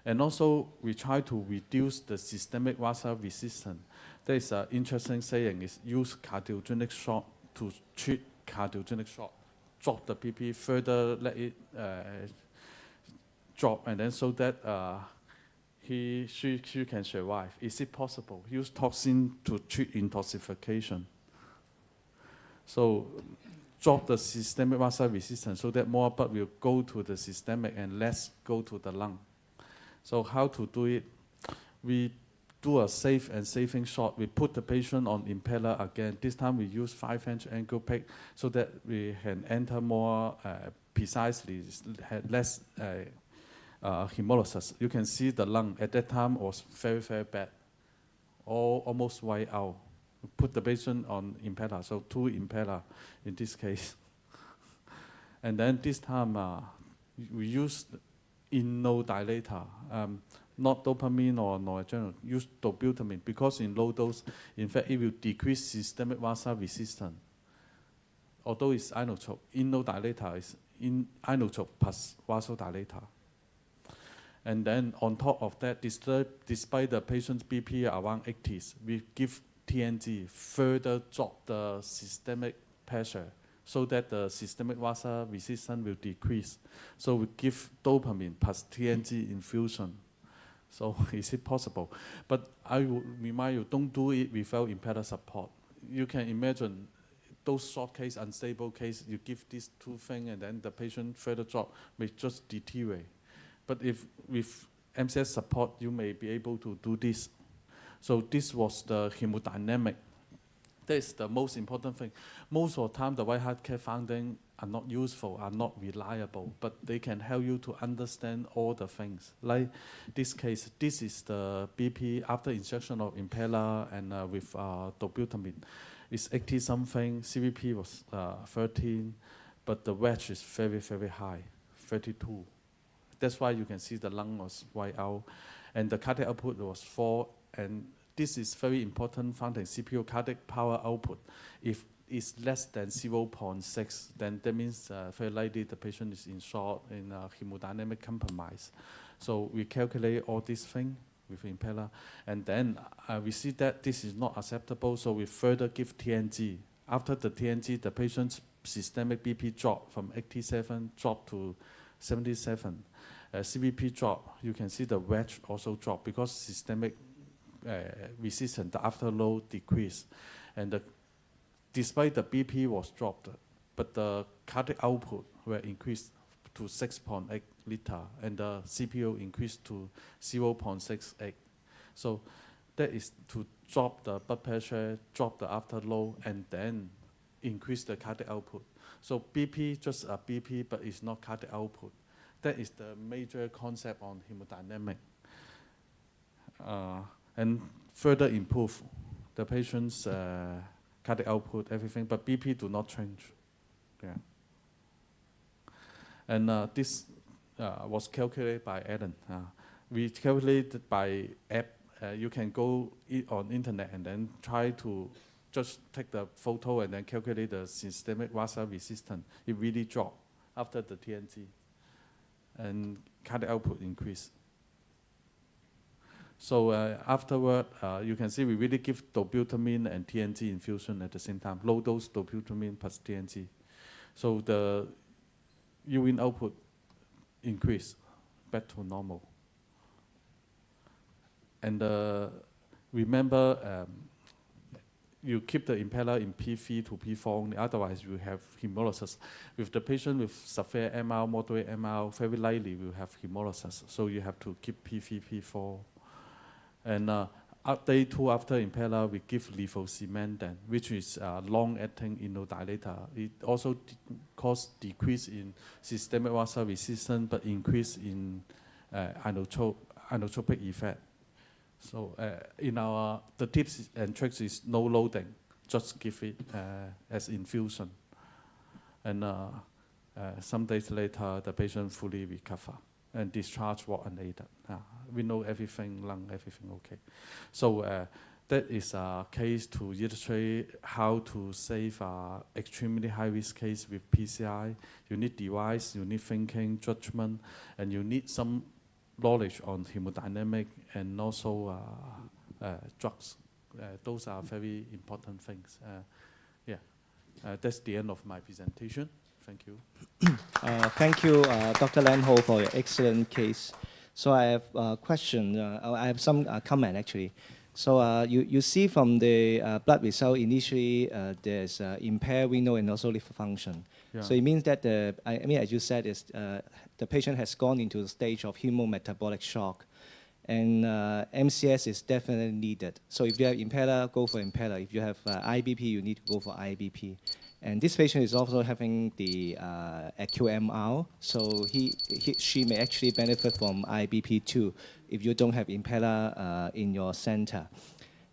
And also, we try to reduce the systemic vascular resistance. There is an interesting saying, is use cardiogenic shock to treat cardiogenic shock. Drop the PP, further let it drop, and then so that she can survive. Is it possible? Use toxin to treat intoxication. So drop the systemic vascular resistance so that more blood will go to the systemic and less go to the lung. So how to do it? We do a safe and saving shot. We put the patient on impeller again. This time we use 5-inch angle pick so that we can enter more precisely, had less hemolysis. You can see the lung at that time was very, very bad, almost white out. We put the patient on impeller, so 2 impeller in this case. And then this time we used inodilator, not dopamine or noradrenaline, use dobutamine because in low dose, in fact, it will decrease systemic vascular resistance. Although it's inotrope, inodilator is inotrope plus vasodilator. And then on top of that, despite the patient's BP around 80s, we give TNG, further drop the systemic pressure so that the systemic vascular resistance will decrease. So we give dopamine plus TNG infusion. So is it possible? But I would remind you, don't do it without impeller support. You can imagine those short case, unstable case, you give these 2 things and then the patient further drop may just deteriorate. But if with MCS support, you may be able to do this. So this was the hemodynamic. That is the most important thing. Most of the time, the white heart cath findings are not useful, are not reliable, but they can help you to understand all the things. Like this case, this is the BP after injection of impeller and with dobutamine. It's 80 something, CVP was 13, but the wedge is very, very high, 32. That's why you can see the lung was white out, and the cardiac output was 4, and this is very important finding, CPO cardiac power output. If it's less than 0.6, then that means very likely the patient is in short in hemodynamic compromise. So we calculate all these things with impeller, and then we see that this is not acceptable, so we further give TNG. After the TNG, the patient's systemic BP dropped from 87 dropped to 77. CVP drop, you can see the wedge also drop because systemic resistance, the afterload decreased. And despite the BP was dropped, but the cardiac output were increased to 6.8 liter, and the CPO increased to 0.68. So that is to drop the blood pressure, drop the afterload, and then increase the cardiac output. So BP just a BP, but it's not cardiac output. That is the major concept on hemodynamic. And further improve the patient's cardiac output, everything, but BP do not change. Yeah. And this was calculated by Adam. We calculated by app. You can go on internet and then try to just take the photo and then calculate the systemic vascular resistance. It really dropped after the TNG, and cardiac output increased. So afterward, you can see we really give dobutamine and TNT infusion at the same time, low dose dobutamine plus TNT. So the urine output increase back to normal. And remember, you keep the impeller in P3 to P4 only, otherwise you have hemolysis. With the patient with severe MR, moderate MR, very likely will have hemolysis. So you have to keep P3, P4. And day 2 after impeller, we give levocement, which is a long-acting immunodilator. It also causes decrease in systemic vascular resistance, but increase in inotropic effect. So in our, the tips and tricks is no loading, just give it as infusion. And some days later, the patient fully recover and discharge what unaided. We know everything, lung, everything okay. So that is a case to illustrate how to save extremely high risk case with PCI. You need device, you need thinking, judgment, and you need some knowledge on hemodynamic and also drugs. Those are very important things. That's the end of my presentation. Thank you. Thank you, Dr. Lam Ho, for your excellent case. So I have a question. I have some comment actually. So you see from the blood result initially there's impaired renal and also liver function. Yeah. So it means that as you said, is the patient has gone into the stage of hemometabolic shock, and MCS is definitely needed. So if you have impeller, go for impeller. If you have IBP, you need to go for IBP. And this patient is also having the acute MR, so she may actually benefit from IBP too if you don't have impeller in your center.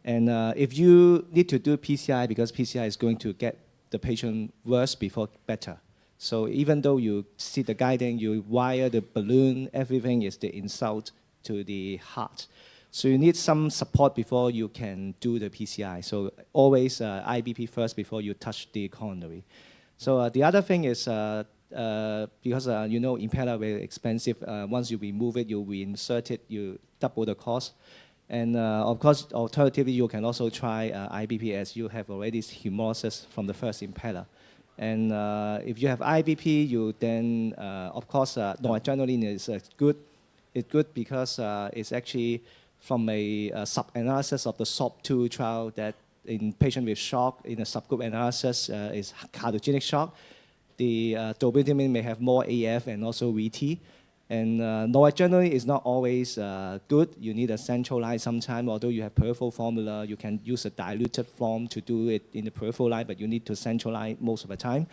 And if you need to do PCI, because PCI is going to get the patient worse before better. So even though you see the guiding, you wire the balloon, everything is the insult to the heart. So you need some support before you can do the PCI. So always IBP first before you touch the coronary. So the other thing is, because you know impeller very expensive, once you remove it, you reinsert it, you double the cost. And of course, alternatively, you can also try IBP as you have already hemolysis from the first impeller. And if you have IBP, you then, of course, noradrenaline is good. It's good because it's actually from a sub-analysis of the SOP2 trial that in patient with shock, in a subgroup analysis, is cardiogenic shock. The dobutamine may have more AF and also VT. And noradrenaline is not always good. You need a central line sometime. Although you have peripheral formula, you can use a diluted form to do it in the peripheral line, but you need to central line most of the time.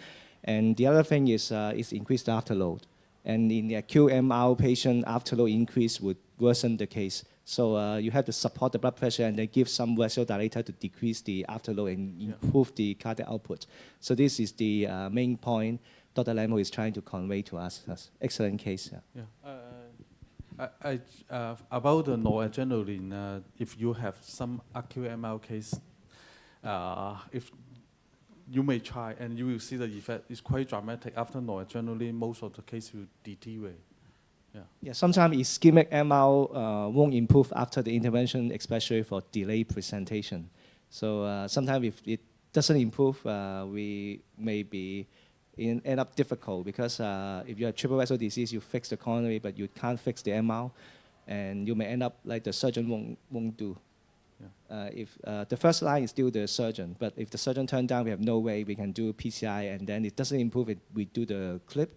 And the other thing is increased afterload. And in the acute MR patient, afterload increase would worsen the case. So you have to support the blood pressure and then give some vasodilator to decrease the afterload and improve the cardiac output. So this is the main point Dr. Lam Ho is trying to convey to us. Excellent case. About the noradrenaline, if you have some acute MR case, if you may try and you will see the effect is quite dramatic. After noradrenaline, most of the case will deteriorate. Yeah, sometimes ischemic MR won't improve after the intervention, especially for delayed presentation. So sometimes if it doesn't improve, we may be end up difficult because if you have triple vessel disease, you fix the coronary, but you can't fix the MR, and you may end up like the surgeon won't do. If the first line is still the surgeon, but if the surgeon turned down, we have no way we can do PCI, and then it doesn't improve it, we do the clip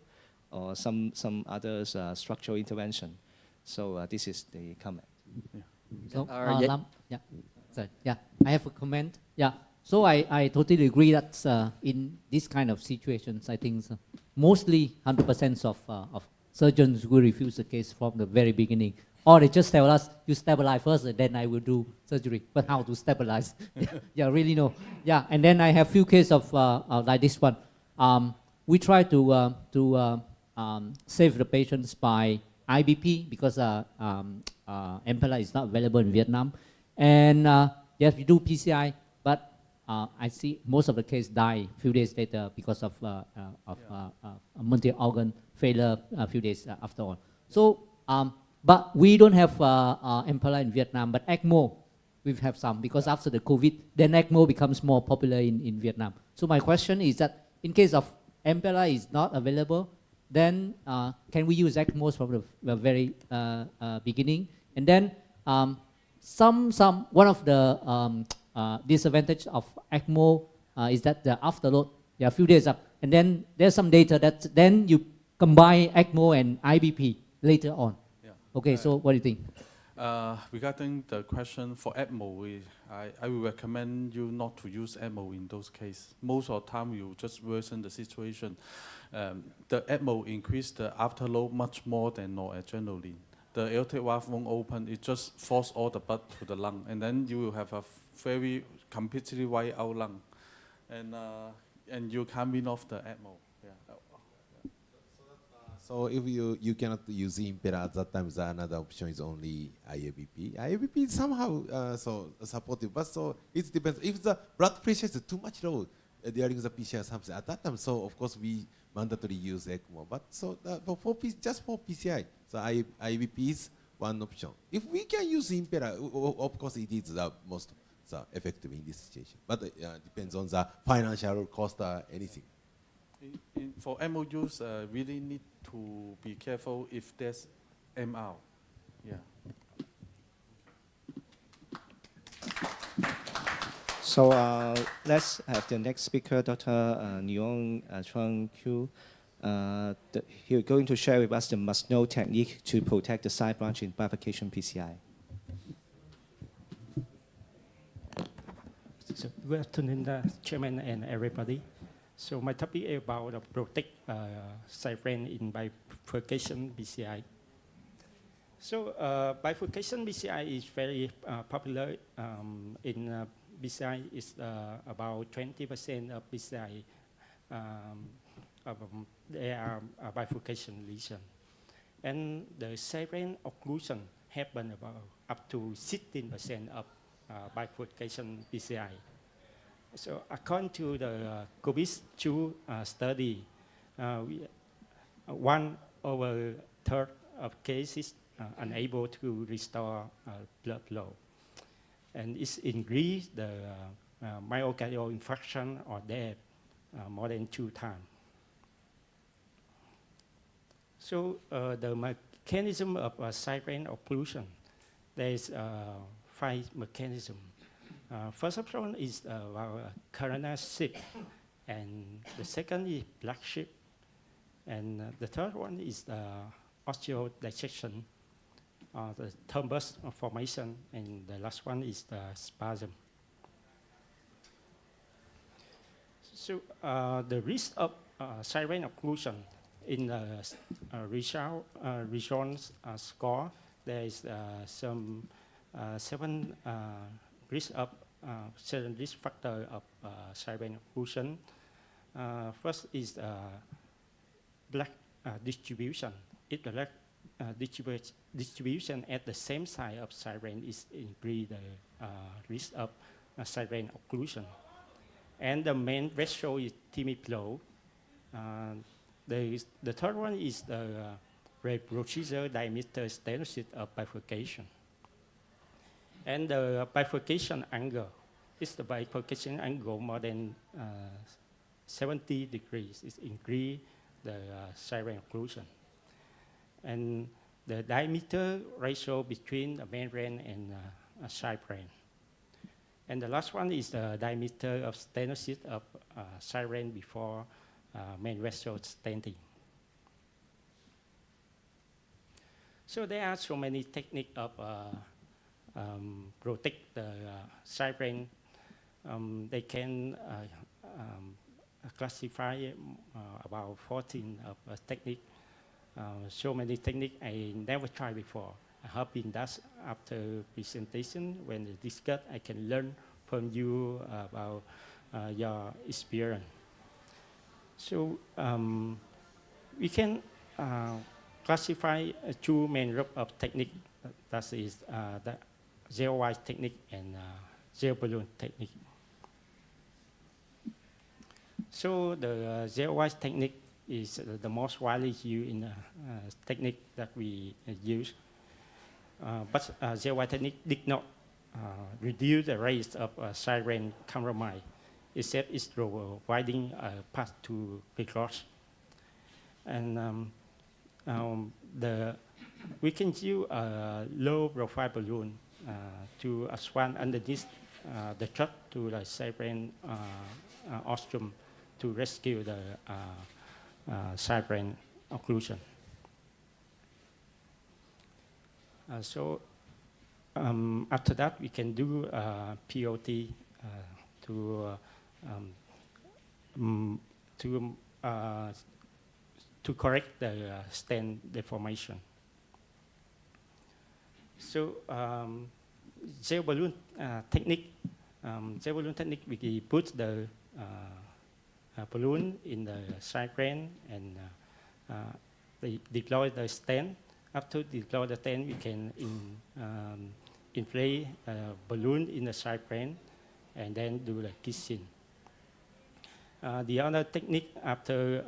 or some other structural intervention. So this is the comment. So, I have a comment. So I totally agree that in this kind of situations, I think mostly 100% of surgeons will refuse the case from the very beginning. Or they just tell us, you stabilize first, and then I will do surgery. But how to stabilize? Really no. And then I have few cases of like this one. We try to save the patients by IBP because impeller is not available in Vietnam. And yes, we do PCI, but I see most of the case die a few days later because of multi-organ failure a few days after all. So But we don't have Impala in Vietnam, but ECMO, we have some, because after the COVID, then ECMO becomes more popular in Vietnam. So my question is that in case of Impala is not available, then can we use ECMOs from the very beginning? And then one of the disadvantage of ECMO is that the afterload, a few days up, and then there's some data that then you combine ECMO and IBP later on. Yeah. Okay, so what do you think? Regarding the question for ECMO, I will recommend you not to use ECMO in those cases. Most of the time, you just worsen the situation. The ECMO increase the afterload much more than noradrenaline. The aortic valve won't open, it just force all the blood to the lung, and then you will have a very completely wide out lung. And you can't win off the ECMO. Yeah. So if you cannot use Impera at that time, the another option is only IABP. IABP is somehow supportive, but so it depends. If the blood pressure is too much low during the PCI something at that time, so of course we mandatory use ECMO. But so just for PCI, so IABP is one option. If we can use Impera, of course it is the most effective in this situation. But depends on the financial cost or anything. For ECMO use, really need to be careful if there's MR. Yeah. So let's have the next speaker, Dr. Nguyen Chuang Kyu. He's going to share with us the must-know technique to protect the side branch in bifurcation PCI. So good afternoon, Chairman and everybody. So my topic is about protect side branch in bifurcation PCI. So bifurcation PCI is very popular in PCI. Is about 20% of PCI. They are bifurcation lesion, and the side branch occlusion happen about up to 16% of bifurcation PCI. So according to the COVID-2 study, 1/3 of cases unable to restore blood flow, and it's increased the myocardial infarction or death more than 2 times. So the mechanism of side branch occlusion, there is 5 mechanisms. First of all is coronary shift, and the second is Plaque shift, and the third one is osteodissection, the thrombus formation, and the last one is the spasm. So the risk of side branch occlusion in the region score, there is some 7 risk of certain risk factor of side branch occlusion. First is Plaque distribution. If the Plaque distribution at the same side of side branch is increase the risk of side branch occlusion. And the main ratio is TIMI flow. The third one is the procedural diameter stenosis of bifurcation. And the bifurcation angle is the bifurcation angle more than 70 degrees. It increase the side branch occlusion. And the diameter ratio between the main branch and side branch. And the last one is the diameter of stenosis of side branch before main vessel stenting. So there are so many techniques of protect the side branch. They can classify about 14 of techniques. So many techniques I never tried before. I hope in that after presentation, when we discuss, I can learn from you about your experience. So we can classify 2 main groups of technique. That is the zero-wise technique and zero balloon technique. So the zero-wise technique is the most widely used in technique that we use. but ZY technique did not reduce the rate of siren compromise, except it's providing a path to recross. And we can use a low profile balloon to expand underneath the truck to the siren ostrum to rescue the siren occlusion. So after that, we can do POT to correct the stent deformation. So gel balloon technique. Gel balloon technique, we put the balloon in the siren and deploy the stent. After deploy the stent, we can inflate a balloon in the siren and then do the kissing. The other technique after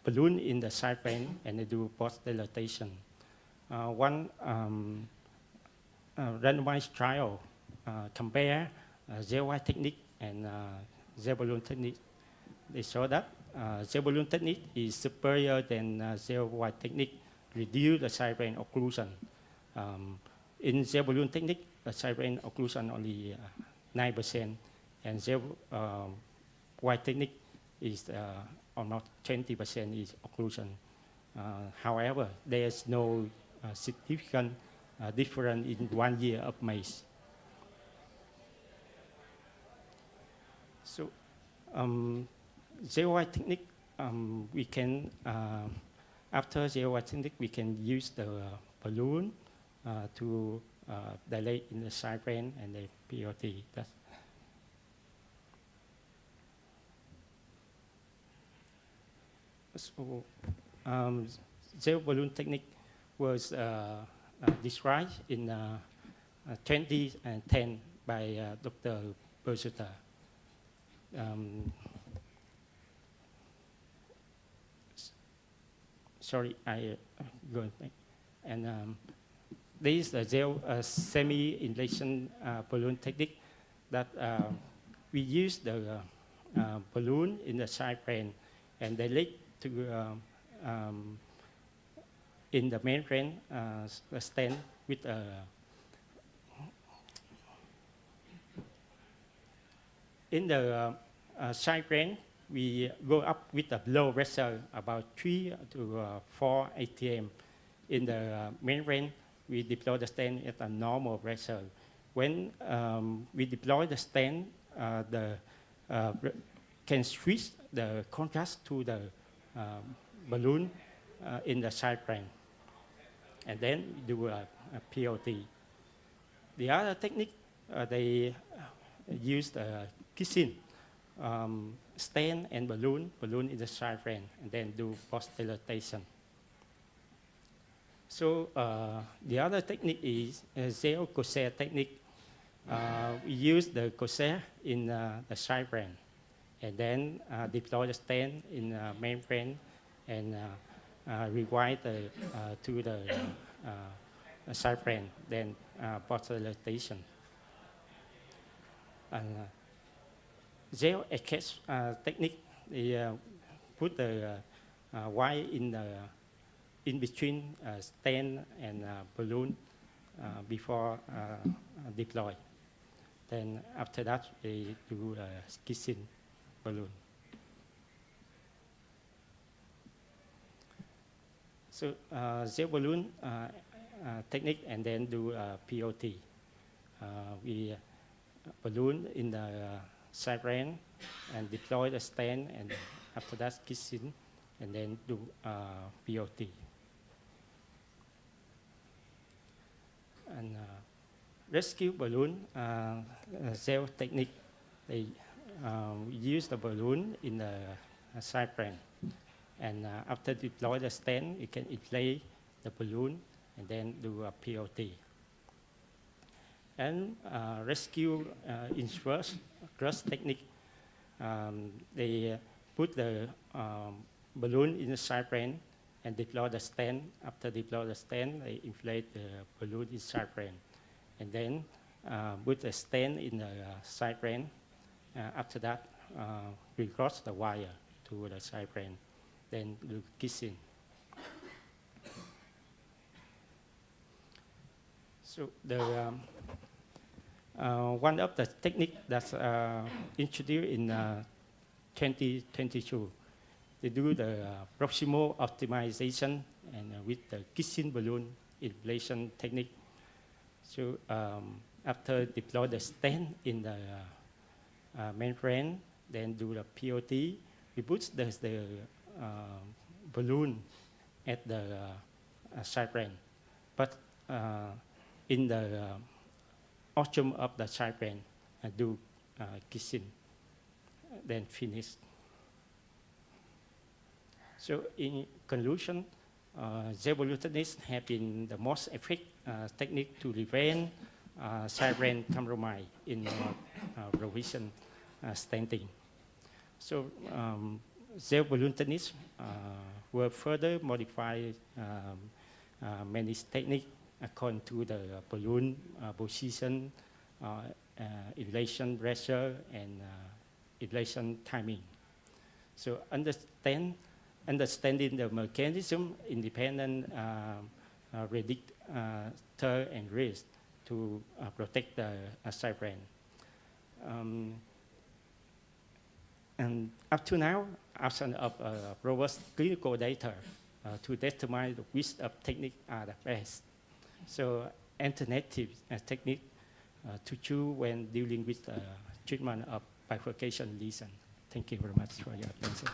balloon in the siren and they do post-dilatation. One randomized trial compare ZY technique and gel balloon technique. They show that gel balloon technique is superior than ZY technique, reduce the siren occlusion. In gel balloon technique, the siren occlusion only 9%, and gel Y technique is almost 20% is occlusion. However, there is no significant difference in 1 year of MACE. So, ZY technique, we can, after ZY technique, we can use the balloon to dilate in the siren and the POT. That's so, gel balloon technique was described in 2010 by Dr. Bersuta. Sorry, I go back. And this is the gel semi-inflation balloon technique that we use the balloon in the siren and dilate to in the membrane stent with a in the siren, we go up with a low vessel, about 3 to 4 atm. In the membrane, we deploy the stent at a normal vessel. When we deploy the stent, can switch the contrast to the balloon in the siren, and then we do a POT. The other technique, they use the kissing, stent and balloon in the siren, and then do post-dilatation. So the other technique is gel corset technique. We use the corset in the siren, and then deploy the stent in the membrane and rewind to the siren, then post-dilatation. Gel ACS technique, they put the wire in between stent and balloon before deploy. Then after that, they do kissing balloon. So gel balloon technique and then do POT. We balloon in the siren and deploy the stent, and after that kissing, and then do POT. And rescue balloon gel technique, they use the balloon in the siren, and after deploy the stent, you can inflate the balloon and then do a POT. And rescue inverse cross technique, they put the balloon in the siren and deploy the stent. After deploy the stent, they inflate the balloon in side brain, and then put the stent in the side brain. After that, we cross the wire to the side brain, then do kissing. So the one of the technique that's introduced in 2022, they do the proximal optimization and with the kissing balloon inflation technique. So after deploy the stent in the membrane, then do the POT, we put the balloon at the side brain, but in the ostium of the side brain, do kissing, then finish. So in conclusion, zevolutinists have been the most effective technique to prevent side brain compromise in revision stenting. So zevolutinists were further modified many techniques according to the balloon position, inflation pressure, and inflation timing. So understanding the mechanism, independent predictor and risk to protect the side brain. And up to now, absent of robust clinical data to determine which of techniques are the best. So alternative technique to choose when dealing with treatment of bifurcation lesion. Thank you very much for your attention.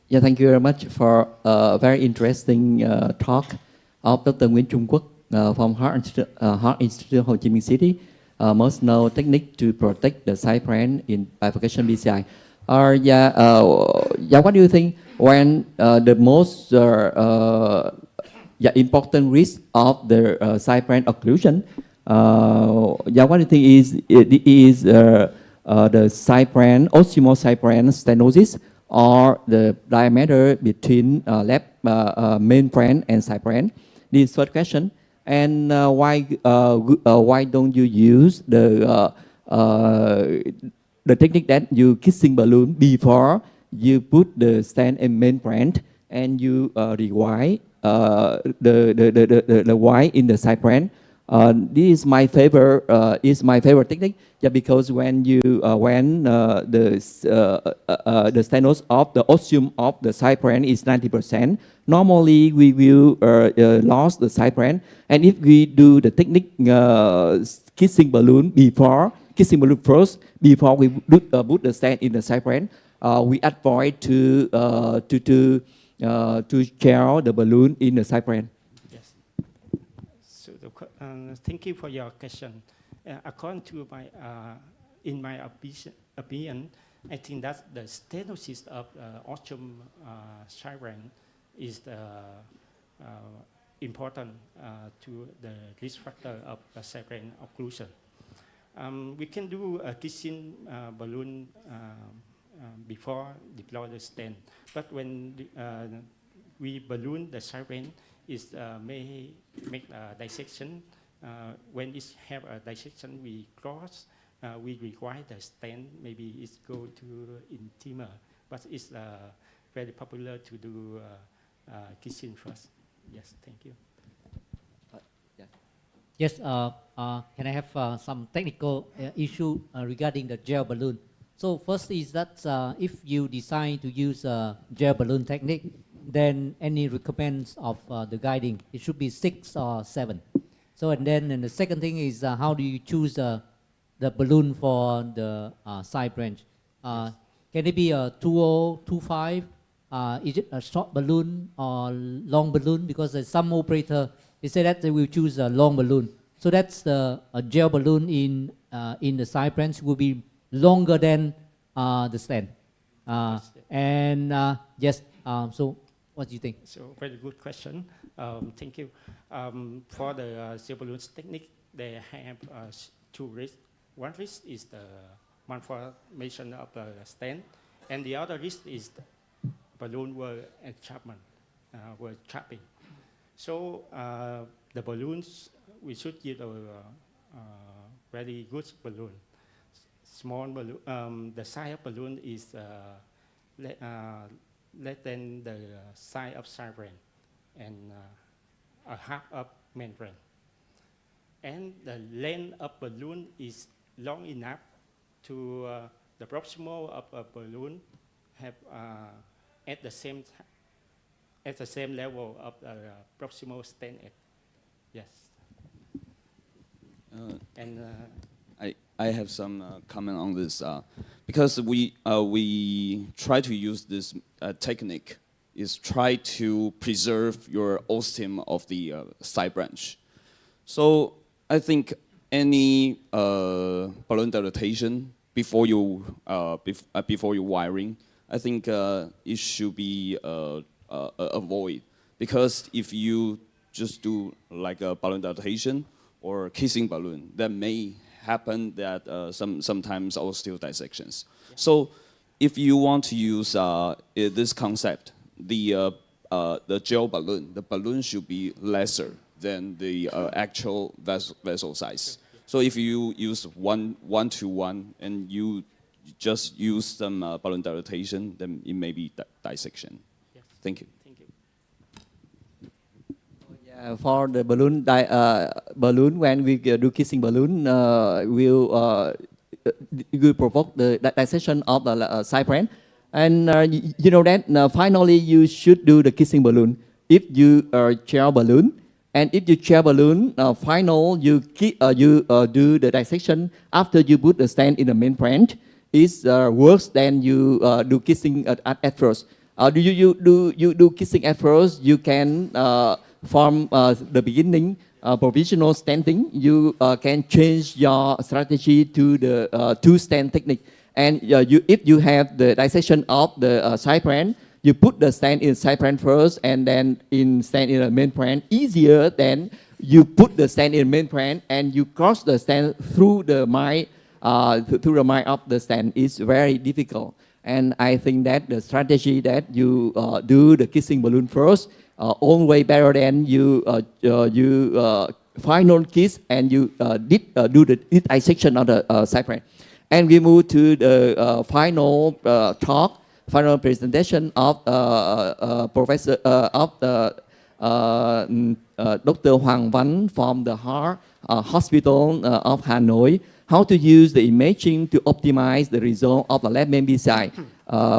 Yeah, thank you very much for a very interesting talk of Dr. Nguyễn Trung Quốc from Heart Institute Ho Chi Minh City. Most known technique to protect the side brain in bifurcation PCI. What do you think when the most important risk of the side brain occlusion? What do you think is the side brain, ostimal side brain stenosis, or the diameter between left main brain and side brain? This first question. And why don't you use the technique that you kissing balloon before you put the stent in main brain and you rewire the wire in the side brain? This is my favorite technique. Yeah, because when the stenosis of the ostium of the side brain is 90%, normally we will lose the side brain. And if we do the technique kissing balloon first before we put the stent in the side brain, we avoid to gel the balloon in the side brain. Yes. So thank you for your question. According to in my opinion, I think that the stenosis of ostium side brain is the important to the risk factor of side brain occlusion. We can do a kissing balloon before deploy the stent, but when we balloon the side brain, it may make a dissection. When it have a dissection, we cross. We require the stent. Maybe it go to intima, but it's very popular to do kissing first. Yes, thank you. Yes, can I have some technical issue regarding the gel balloon? So first is that if you decide to use a gel balloon technique, then any recommends of the guiding, it should be 6 or 7. So and the second thing is how do you choose the balloon for the side branch? Can it be a 2.0, 2.5? Is it a short balloon or long balloon? Because some operator, they say that they will choose a long balloon. So that's a gel balloon in the side branch will be longer than the stent. Yes, so what do you think? So very good question. Thank you. For the gel balloon technique, they have 2 risks. One risk is the malformation of the stent, and the other risk is balloon were trapping. So the balloons, we should give a very good balloon. Small balloon, the size of balloon is less than the size of siren and a half of membrane. And the length of balloon is long enough to the proximal of a balloon have at the same level of the proximal stent edge. Yes. And I have some comment on this because we try to use this technique is try to preserve your ostium of the side branch. So I think any balloon dilatation before you wiring, I think it should be avoid, because if you just do like a balloon dilatation or kissing balloon, that may happen that sometimes osteo dissections. Yeah. So if you want to use this concept, the gel balloon, the balloon should be lesser than the actual vessel size. So if you use one to one and you just use some balloon dilatation, then it may be dissection. Yes. Thank you. Thank you. For the balloon, when we do kissing balloon, will provoke the dissection of the side branch. And you know that finally you should do the kissing balloon if you gel balloon. And if you gel balloon, you do the dissection after you put the stent in the main branch. Is worse than you do kissing at first. You do kissing at first, you can from the beginning provisional stenting, you can change your strategy to the two-stent technique. And if you have the dissection of the side branch, you put the stent in side branch first and then stent in the main branch. Easier than you put the stent in main branch and you cross the stent through the mind of the stent is very difficult. And I think that the strategy that you do the kissing balloon first always better than you final kiss and you do the dissection of the side branch. And we move to the final talk, final presentation of Professor Dr. Hoàng Văn from the Heart Hospital of Hanoi. How to use the imaging to optimize the result of the left main PCI.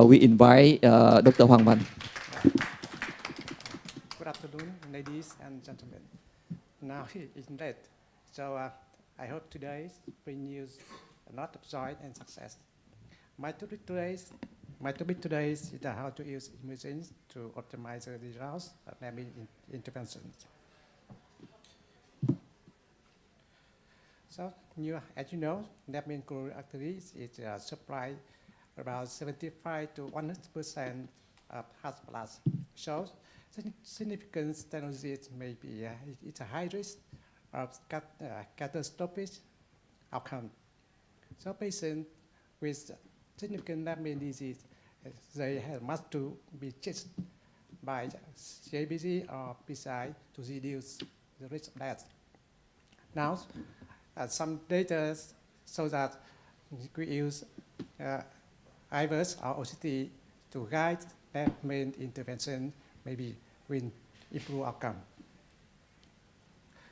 We invite Dr. Hoàng Văn. Good afternoon, ladies and gentlemen. Now it's late, so I hope today bring you a lot of joy and success. My topic today is how to use imaging to optimize the results of left interventions. So, as you know, left main coronary artery is supply about 75 to 100% of heart blood. So, significant stenosis may be it's a high risk of catastrophic outcome. So, patients with significant left main disease, they must to be checked by CABG or PCI to reduce the risk of death. Now, some data show that we use IVUS or OCT to guide left main intervention, maybe will improve outcome.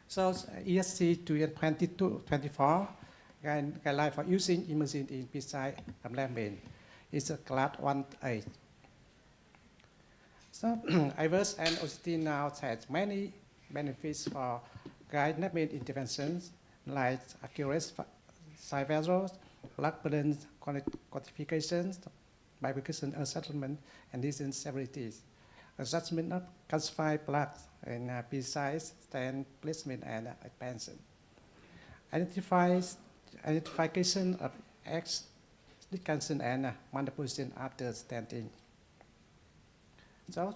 So ESC 2024 guideline for using imaging in PCI of left main is a class 1A. So IVUS and OCT now has many benefits for guide left main interventions, like accurate side vessels, lack burden quantifications, bifurcation assessment, and lesion severities, assessment of calcified plaques and PCI stent placement and expansion, identification of X decantation and modification after stenting. So,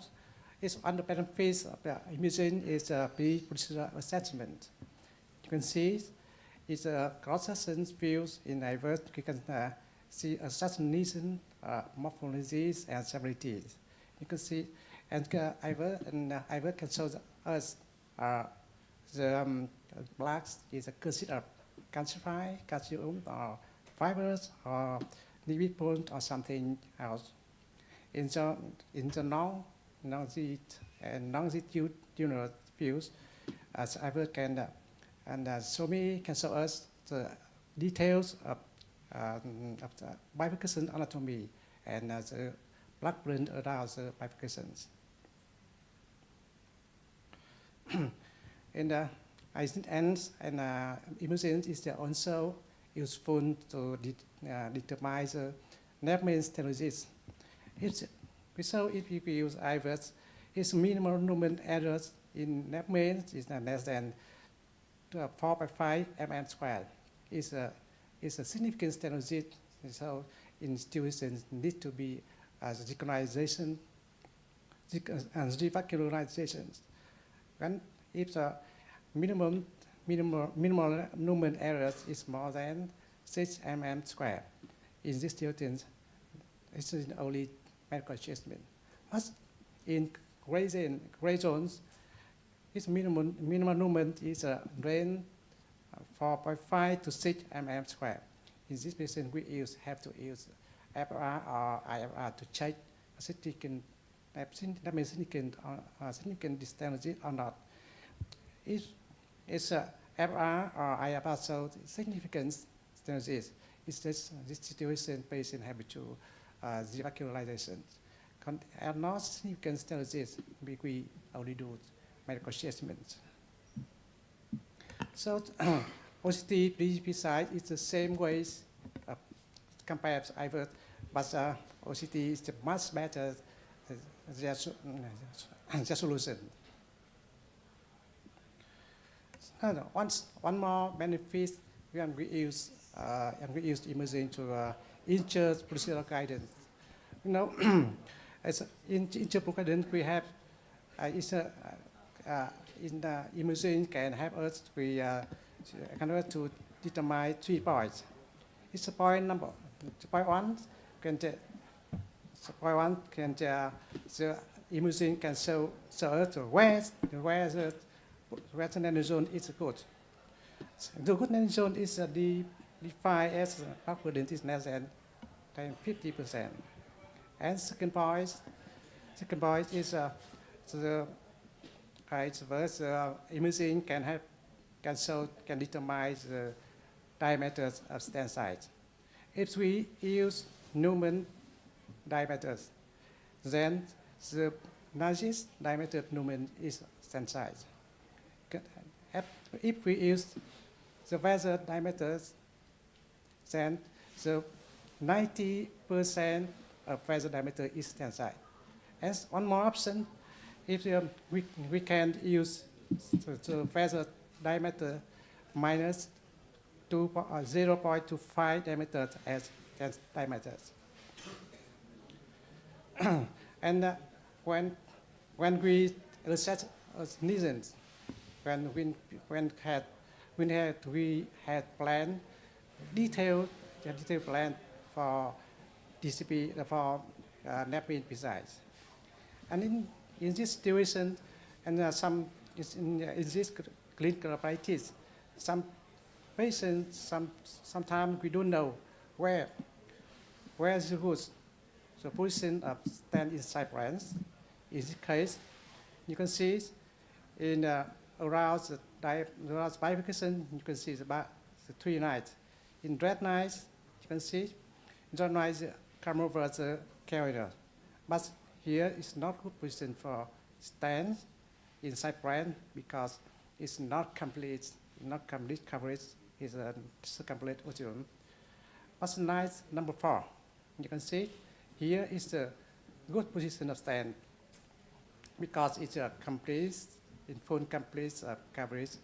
it's one of the benefits of the imaging is a pre-procedural assessment. You can see it's a cross-section views in IVUS. You can see assessment lesion, morphologies, and severities. You can see, and Iver can show us the plaques is a considered of calcified, calcium, or fibers, or lipid bone, or something else. In the non-longitudinal views, as Iver can and Somi can show us the details of the bifurcation anatomy and the plaque print around the bifurcations. And ends and imaging is also useful to determine the nerve main stenosis. So if you use IVES, its minimal movement errors in nerve main is less than 4.5 mm squared. It's a significant stenosis, so institutions need to be revascularization and revascularization. And if the minimal movement errors is more than 6 mm squared, in this students, it's only medical adjustment. But in gray zones, its minimum movement is a range 4.5 to 6 mm squared. In this patient, we have to use FR or IFR to check significant stenosis or not. If it's a FR or IFR shows significant stenosis, it's this situation patient have to revascularization. If not significant stenosis, we only do medical assessment. So OCT PCI is the same ways compared to IVER, but OCT is the much better solution. One more benefit when we use imaging to ensure procedural guidance. You know, as in procedural guidance, we have in the imaging can help us to determine 3 points. It's a point number. Point one the imaging can show us where the landing zone is good. The good landing zone is defined as plaque burden is less than 50%. And second point is the imaging can determine the diameter of stent size. If we use Newman diameters, then the largest diameter of Newman is stent size. If we use the vessel diameters, then the 90% of vessel diameter is stent size. As one more option, if we can use the vessel diameter minus 0.25 diameters as diameters. And when we assess lesions, we had planned detailed plan for DCB for napkin PCIs. And in this situation, and in this clinical practice, some patients, sometimes we don't know where is the good. The position of stent inside branch. In this case, you can see in around the bifurcation, you can see the 3 lines. In red lines, you can see red lines come over the carrier. But here is not good position for stent inside branch because it's not complete coverage. It's a complete ostium. But line number 4, you can see here is the good position of stent because it's a complete, full complete coverage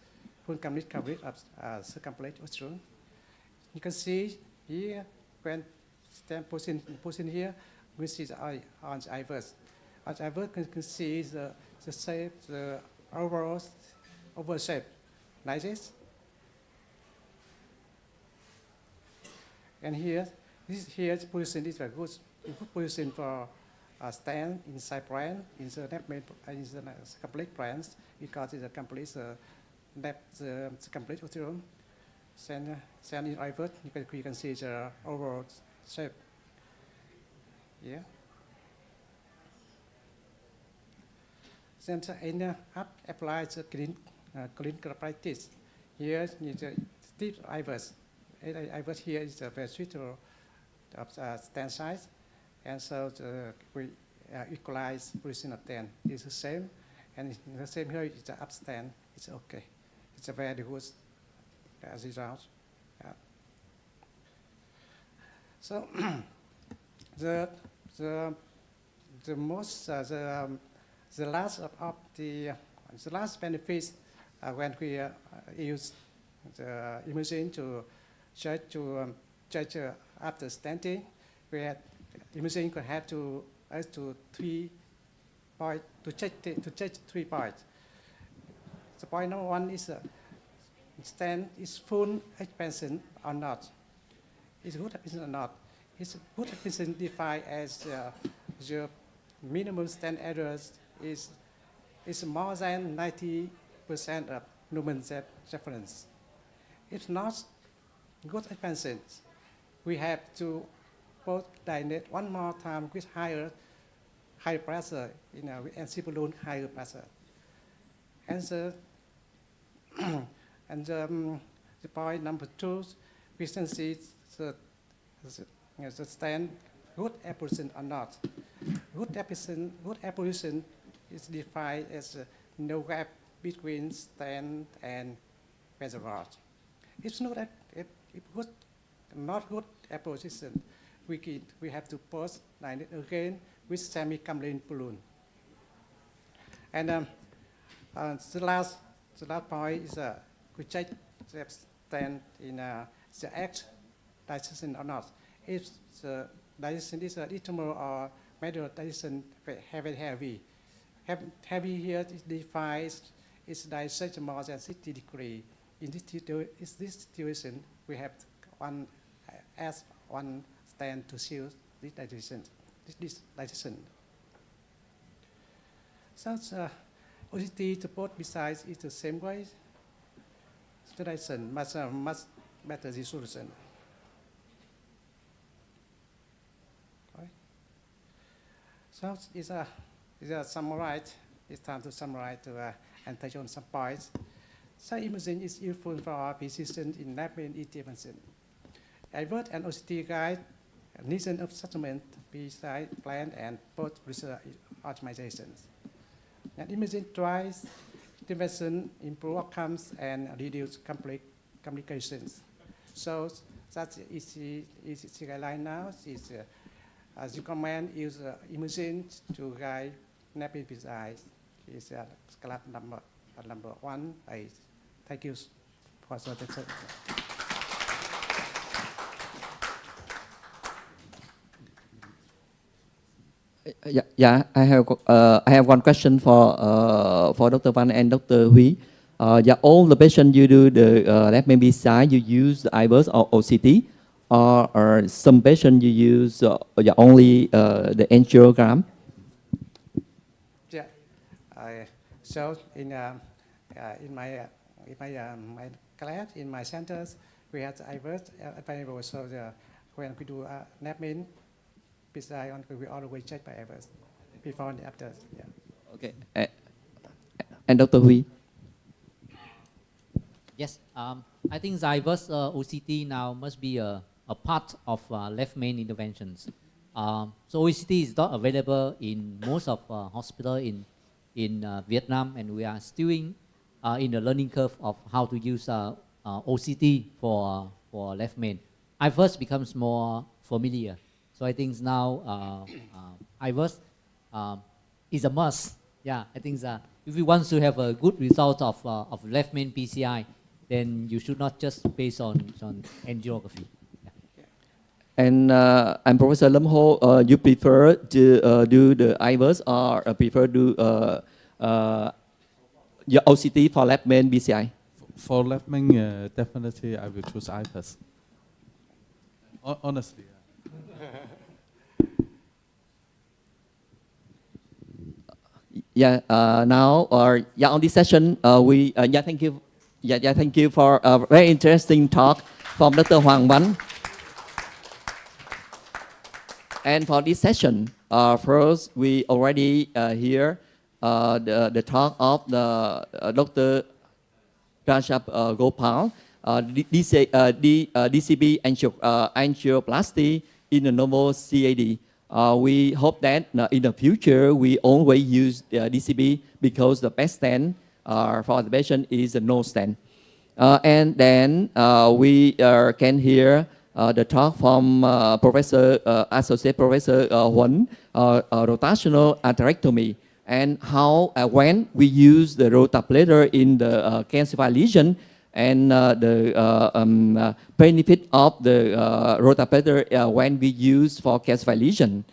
of circumflex ostium. You can see here when stent position here, we see the on the IVERS. On the IVERS, you can see the shape, the overall shape like this. And here, this position is very good position for stent inside brain, in the left main, in the complete brains, because it's a complete complete arteriole. Then in reverse, you can see the overall shape. Yeah. Then in apply the clinical practice. Here is the deep iris. Iris here is the very suitable of stent size, and so we equalize position of stent is the same, and the same here is the up stent. It's okay. It's a very good result. Yeah. So the last benefits when we use the imaging to judge after stenting, we had imaging could have to 3 points to check 3 points. The point number 1 is stent is full expansion or not. Is good expansion or not? Is good expansion defined as the minimum stent errors is more than 90% of Newman reference. If not good expansion, we have to both dilate one more time with higher pressure, with NC balloon higher pressure. And the point number 2, we can see the stent good apposition or not. Good apposition is defined as no gap between stent and vessel rod. If not good apposition, we have to post dilate again with semi-complete balloon. And the last point is we check the stent in the X digestion or not. If the digestion is little or medial digestion heavy. Heavy here is defined is digestion more than 60 degrees. In this situation, we have one stent to shield this digestion. So OCT support besides is the same way. Digestion much better resolution. Right. So it's a summarize. It's time to summarize and touch on some points. So imaging is useful for our precision in lab main intervention. IVERT and OCT guide lesion assessment, PCI plan, and post-research optimizations. And imaging tries intervention, improve outcomes, and reduce complications. So that's easy guideline now. Is as you comment, use imaging to guide napping PCI. Is class number 1. Thank you for your attention. Yeah, I have one question for Dr. Văn and Dr. Huy. All the patients you do the left main PCI, you use the IVERS or OCT, or some patients you use only the angiogram? Yeah, so in my class, in my centers, we have the IVERS available. So when we do left main PCI, we always check by IVERS before and after. Yeah. Okay. And Dr. Huy? Yes, I think the IVERS OCT now must be a part of left main interventions. So OCT is not available in most of hospitals in Vietnam, and we are still in the learning curve of how to use OCT for left main. IVERS becomes more familiar. So I think now IVERS is a must. Yeah, I think if you want to have a good result of left main PCI, then you should not just base on angiography. Yeah. And Professor Lâm Ho, you prefer to do the IVERS or prefer to do your OCT for left main PCI? For left main, definitely I will choose IVERS. Honestly. Yeah, now, yeah, on this session, thank you. Thank you for a very interesting talk from Dr. Hoàng Văn. And for this session, first, we already hear the talk of the Dr. Rajab Gopal, DCB angioplasty in the normal CAD. We hope that in the future, we always use DCB because the best stent for the patient is a no stent. And then we can hear the talk from Associate Professor Huấn, rotational atherectomy, and how when we use the rotaplator in the calcified lesion, and the benefit of the rotaplator when we use for calcified lesion.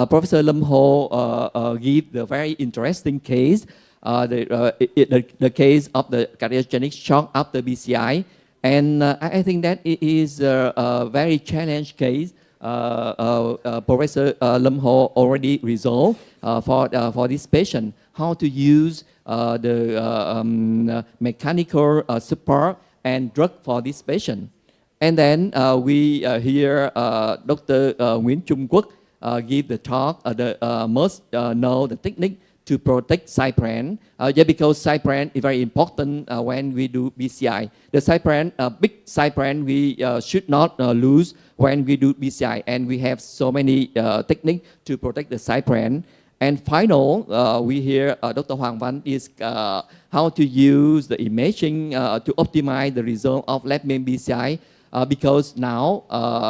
Professor Lâm Ho gave the very interesting case, the case of the cardiogenic shock after PCI, and I think that it is a very challenging case. Professor Lâm Ho already resolved for this patient how to use the mechanical support and drug for this patient. And then we hear Dr. Nguyễn Trung Quốc give the talk, the most know the technique to protect side brand. Because side brand is very important when we do PCI. The side brand, big side brand, we should not lose when we do PCI. And we have so many techniques to protect the side brand. And final, we hear Dr. Hoàng Văn is how to use the imaging to optimize the result of left main PCI, because now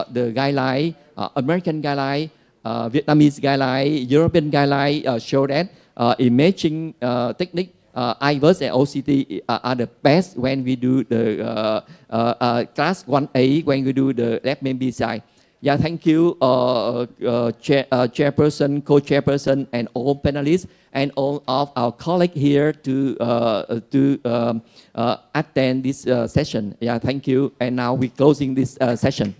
the guideline, American guideline, Vietnamese guideline, European guideline show that imaging technique, IVUS and OCT are the best when we do the class 1A, when we do the left main PCI. Yeah, thank you, chairperson, co-chairperson, and all panelists, and all of our colleagues here to attend this session. Yeah, thank you. And now we're closing this session.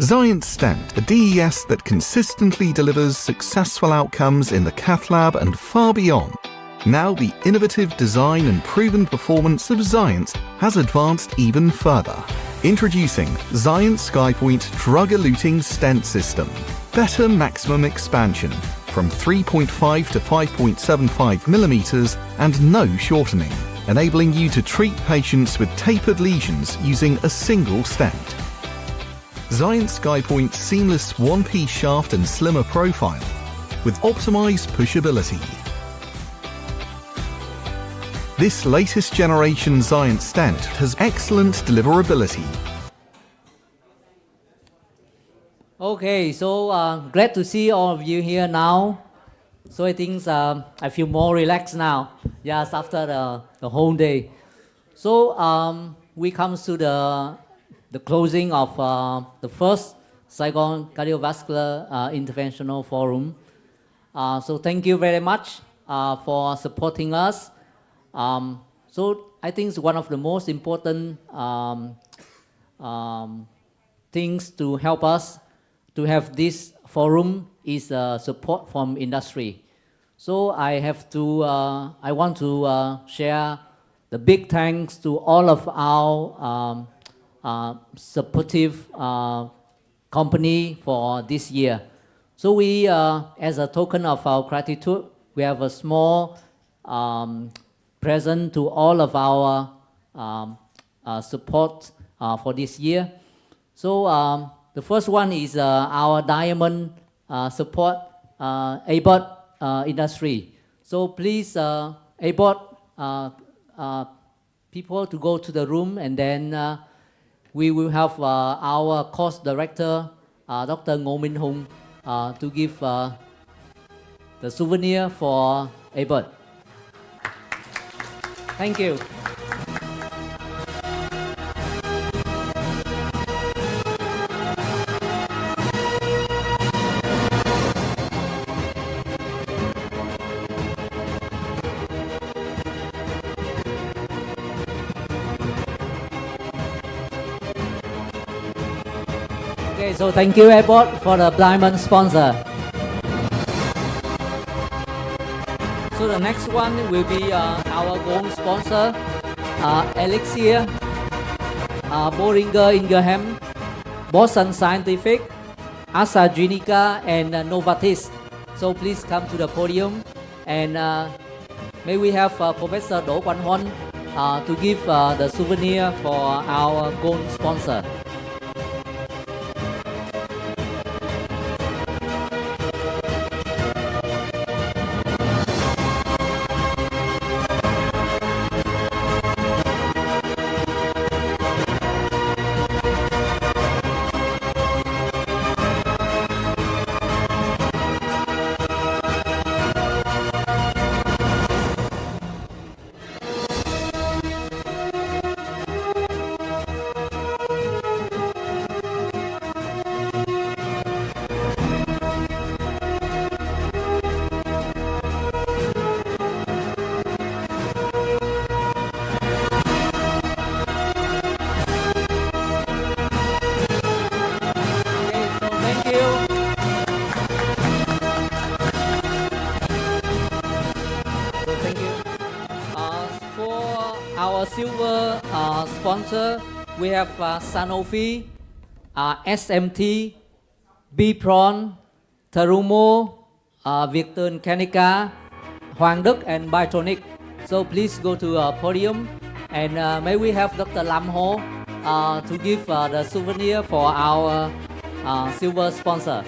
Zence Stent, a DES that consistently delivers successful outcomes in the cath lab and far beyond. Now the innovative design and proven performance of Zence has advanced even further. Introducing Zence SkyPoint drug-eluting stent system. Better maximum expansion from 3.5 to 5.75 millimeters and no shortening, enabling you to treat patients with tapered lesions using a single stent. Zence SkyPoint's seamless one-piece shaft and slimmer profile with optimized pushability. This latest generation Zence stent has excellent deliverability. Okay, so glad to see all of you here now. So I think I feel more relaxed now, yes, after the whole day. So we come to the closing of the first Saigon Cardiovascular Interventional Forum. So thank you very much for supporting us. So I think it's one of the most important things to help us to have this forum is support from industry. So I want to share the big thanks to all of our supportive company for this year. So we, as a token of our gratitude, we have a small present to all of our support for this year. So the first one is our diamond support, ABOT industry. So please, ABOT people to go to the room, and then we will have our course director, Dr. Ngô Minh Hùng, to give the souvenir for ABOT. Thank you. Okay, so thank you, ABOT, for the diamond sponsor. So the next one will be our gold sponsor, Elixir, Boehringer Ingelheim, Boston Scientific, AstraZeneca, and Novartis. So please come to the podium, and may we have Professor Do Quan Hon to give the souvenir for our gold sponsor. Silver sponsor, we have Sanofi, SMT, Bipron, Terumo, Victor Canica, Hoàng Đức, and Bitronic. So please go to podium, and may we have Dr. Lam Ho to give the souvenir for our silver sponsor.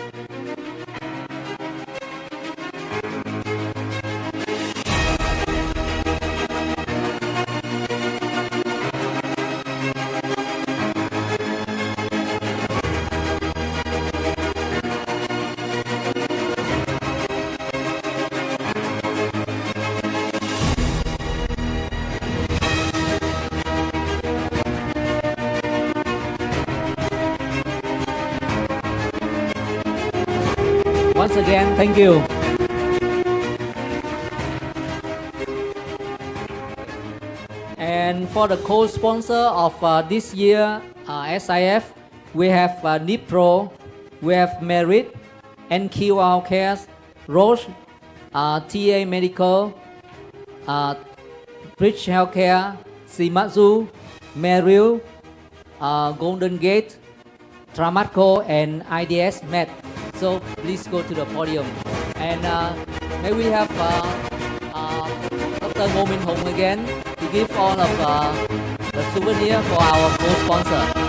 Once again, thank you. And for the co-sponsor of this year SIF, we have Nipro, we have Merit, NQR Cares, Roche, TA Medical, Bridge Healthcare, Shimadzu, Merrill, Golden Gate, Tramatco, and IDS Med. So please go to the podium. And may we have Dr. Ngô Minh Hùng again to give all of the souvenir for our co-sponsor.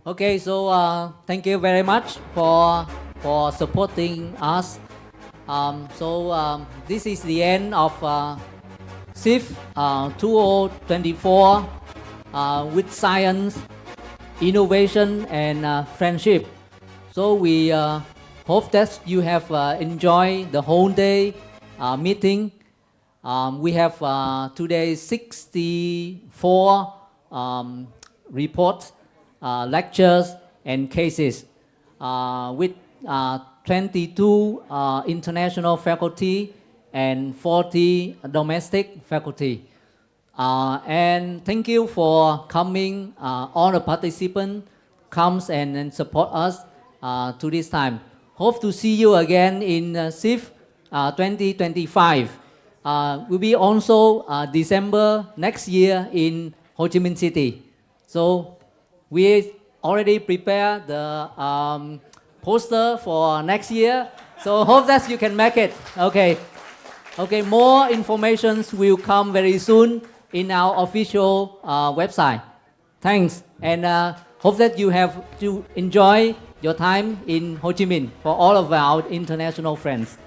Okay, so thank you very much for supporting us. This is the end of SIF 2024 with science, innovation, and friendship. So we hope that you have enjoyed the whole day meeting. We have today 64 reports, lectures, and cases with 22 international faculty and 40 domestic faculty. And thank you for coming. All the participants comes and support us to this time. Hope to see you again in SIF 2025. Will be also December next year in Ho Chi Minh City. So we already prepared the poster for next year. So hope that you can make it. Okay. Okay, more information will come very soon in our official website. Thanks, and hope that you have to enjoy your time in Ho Chi Minh for all of our international friends.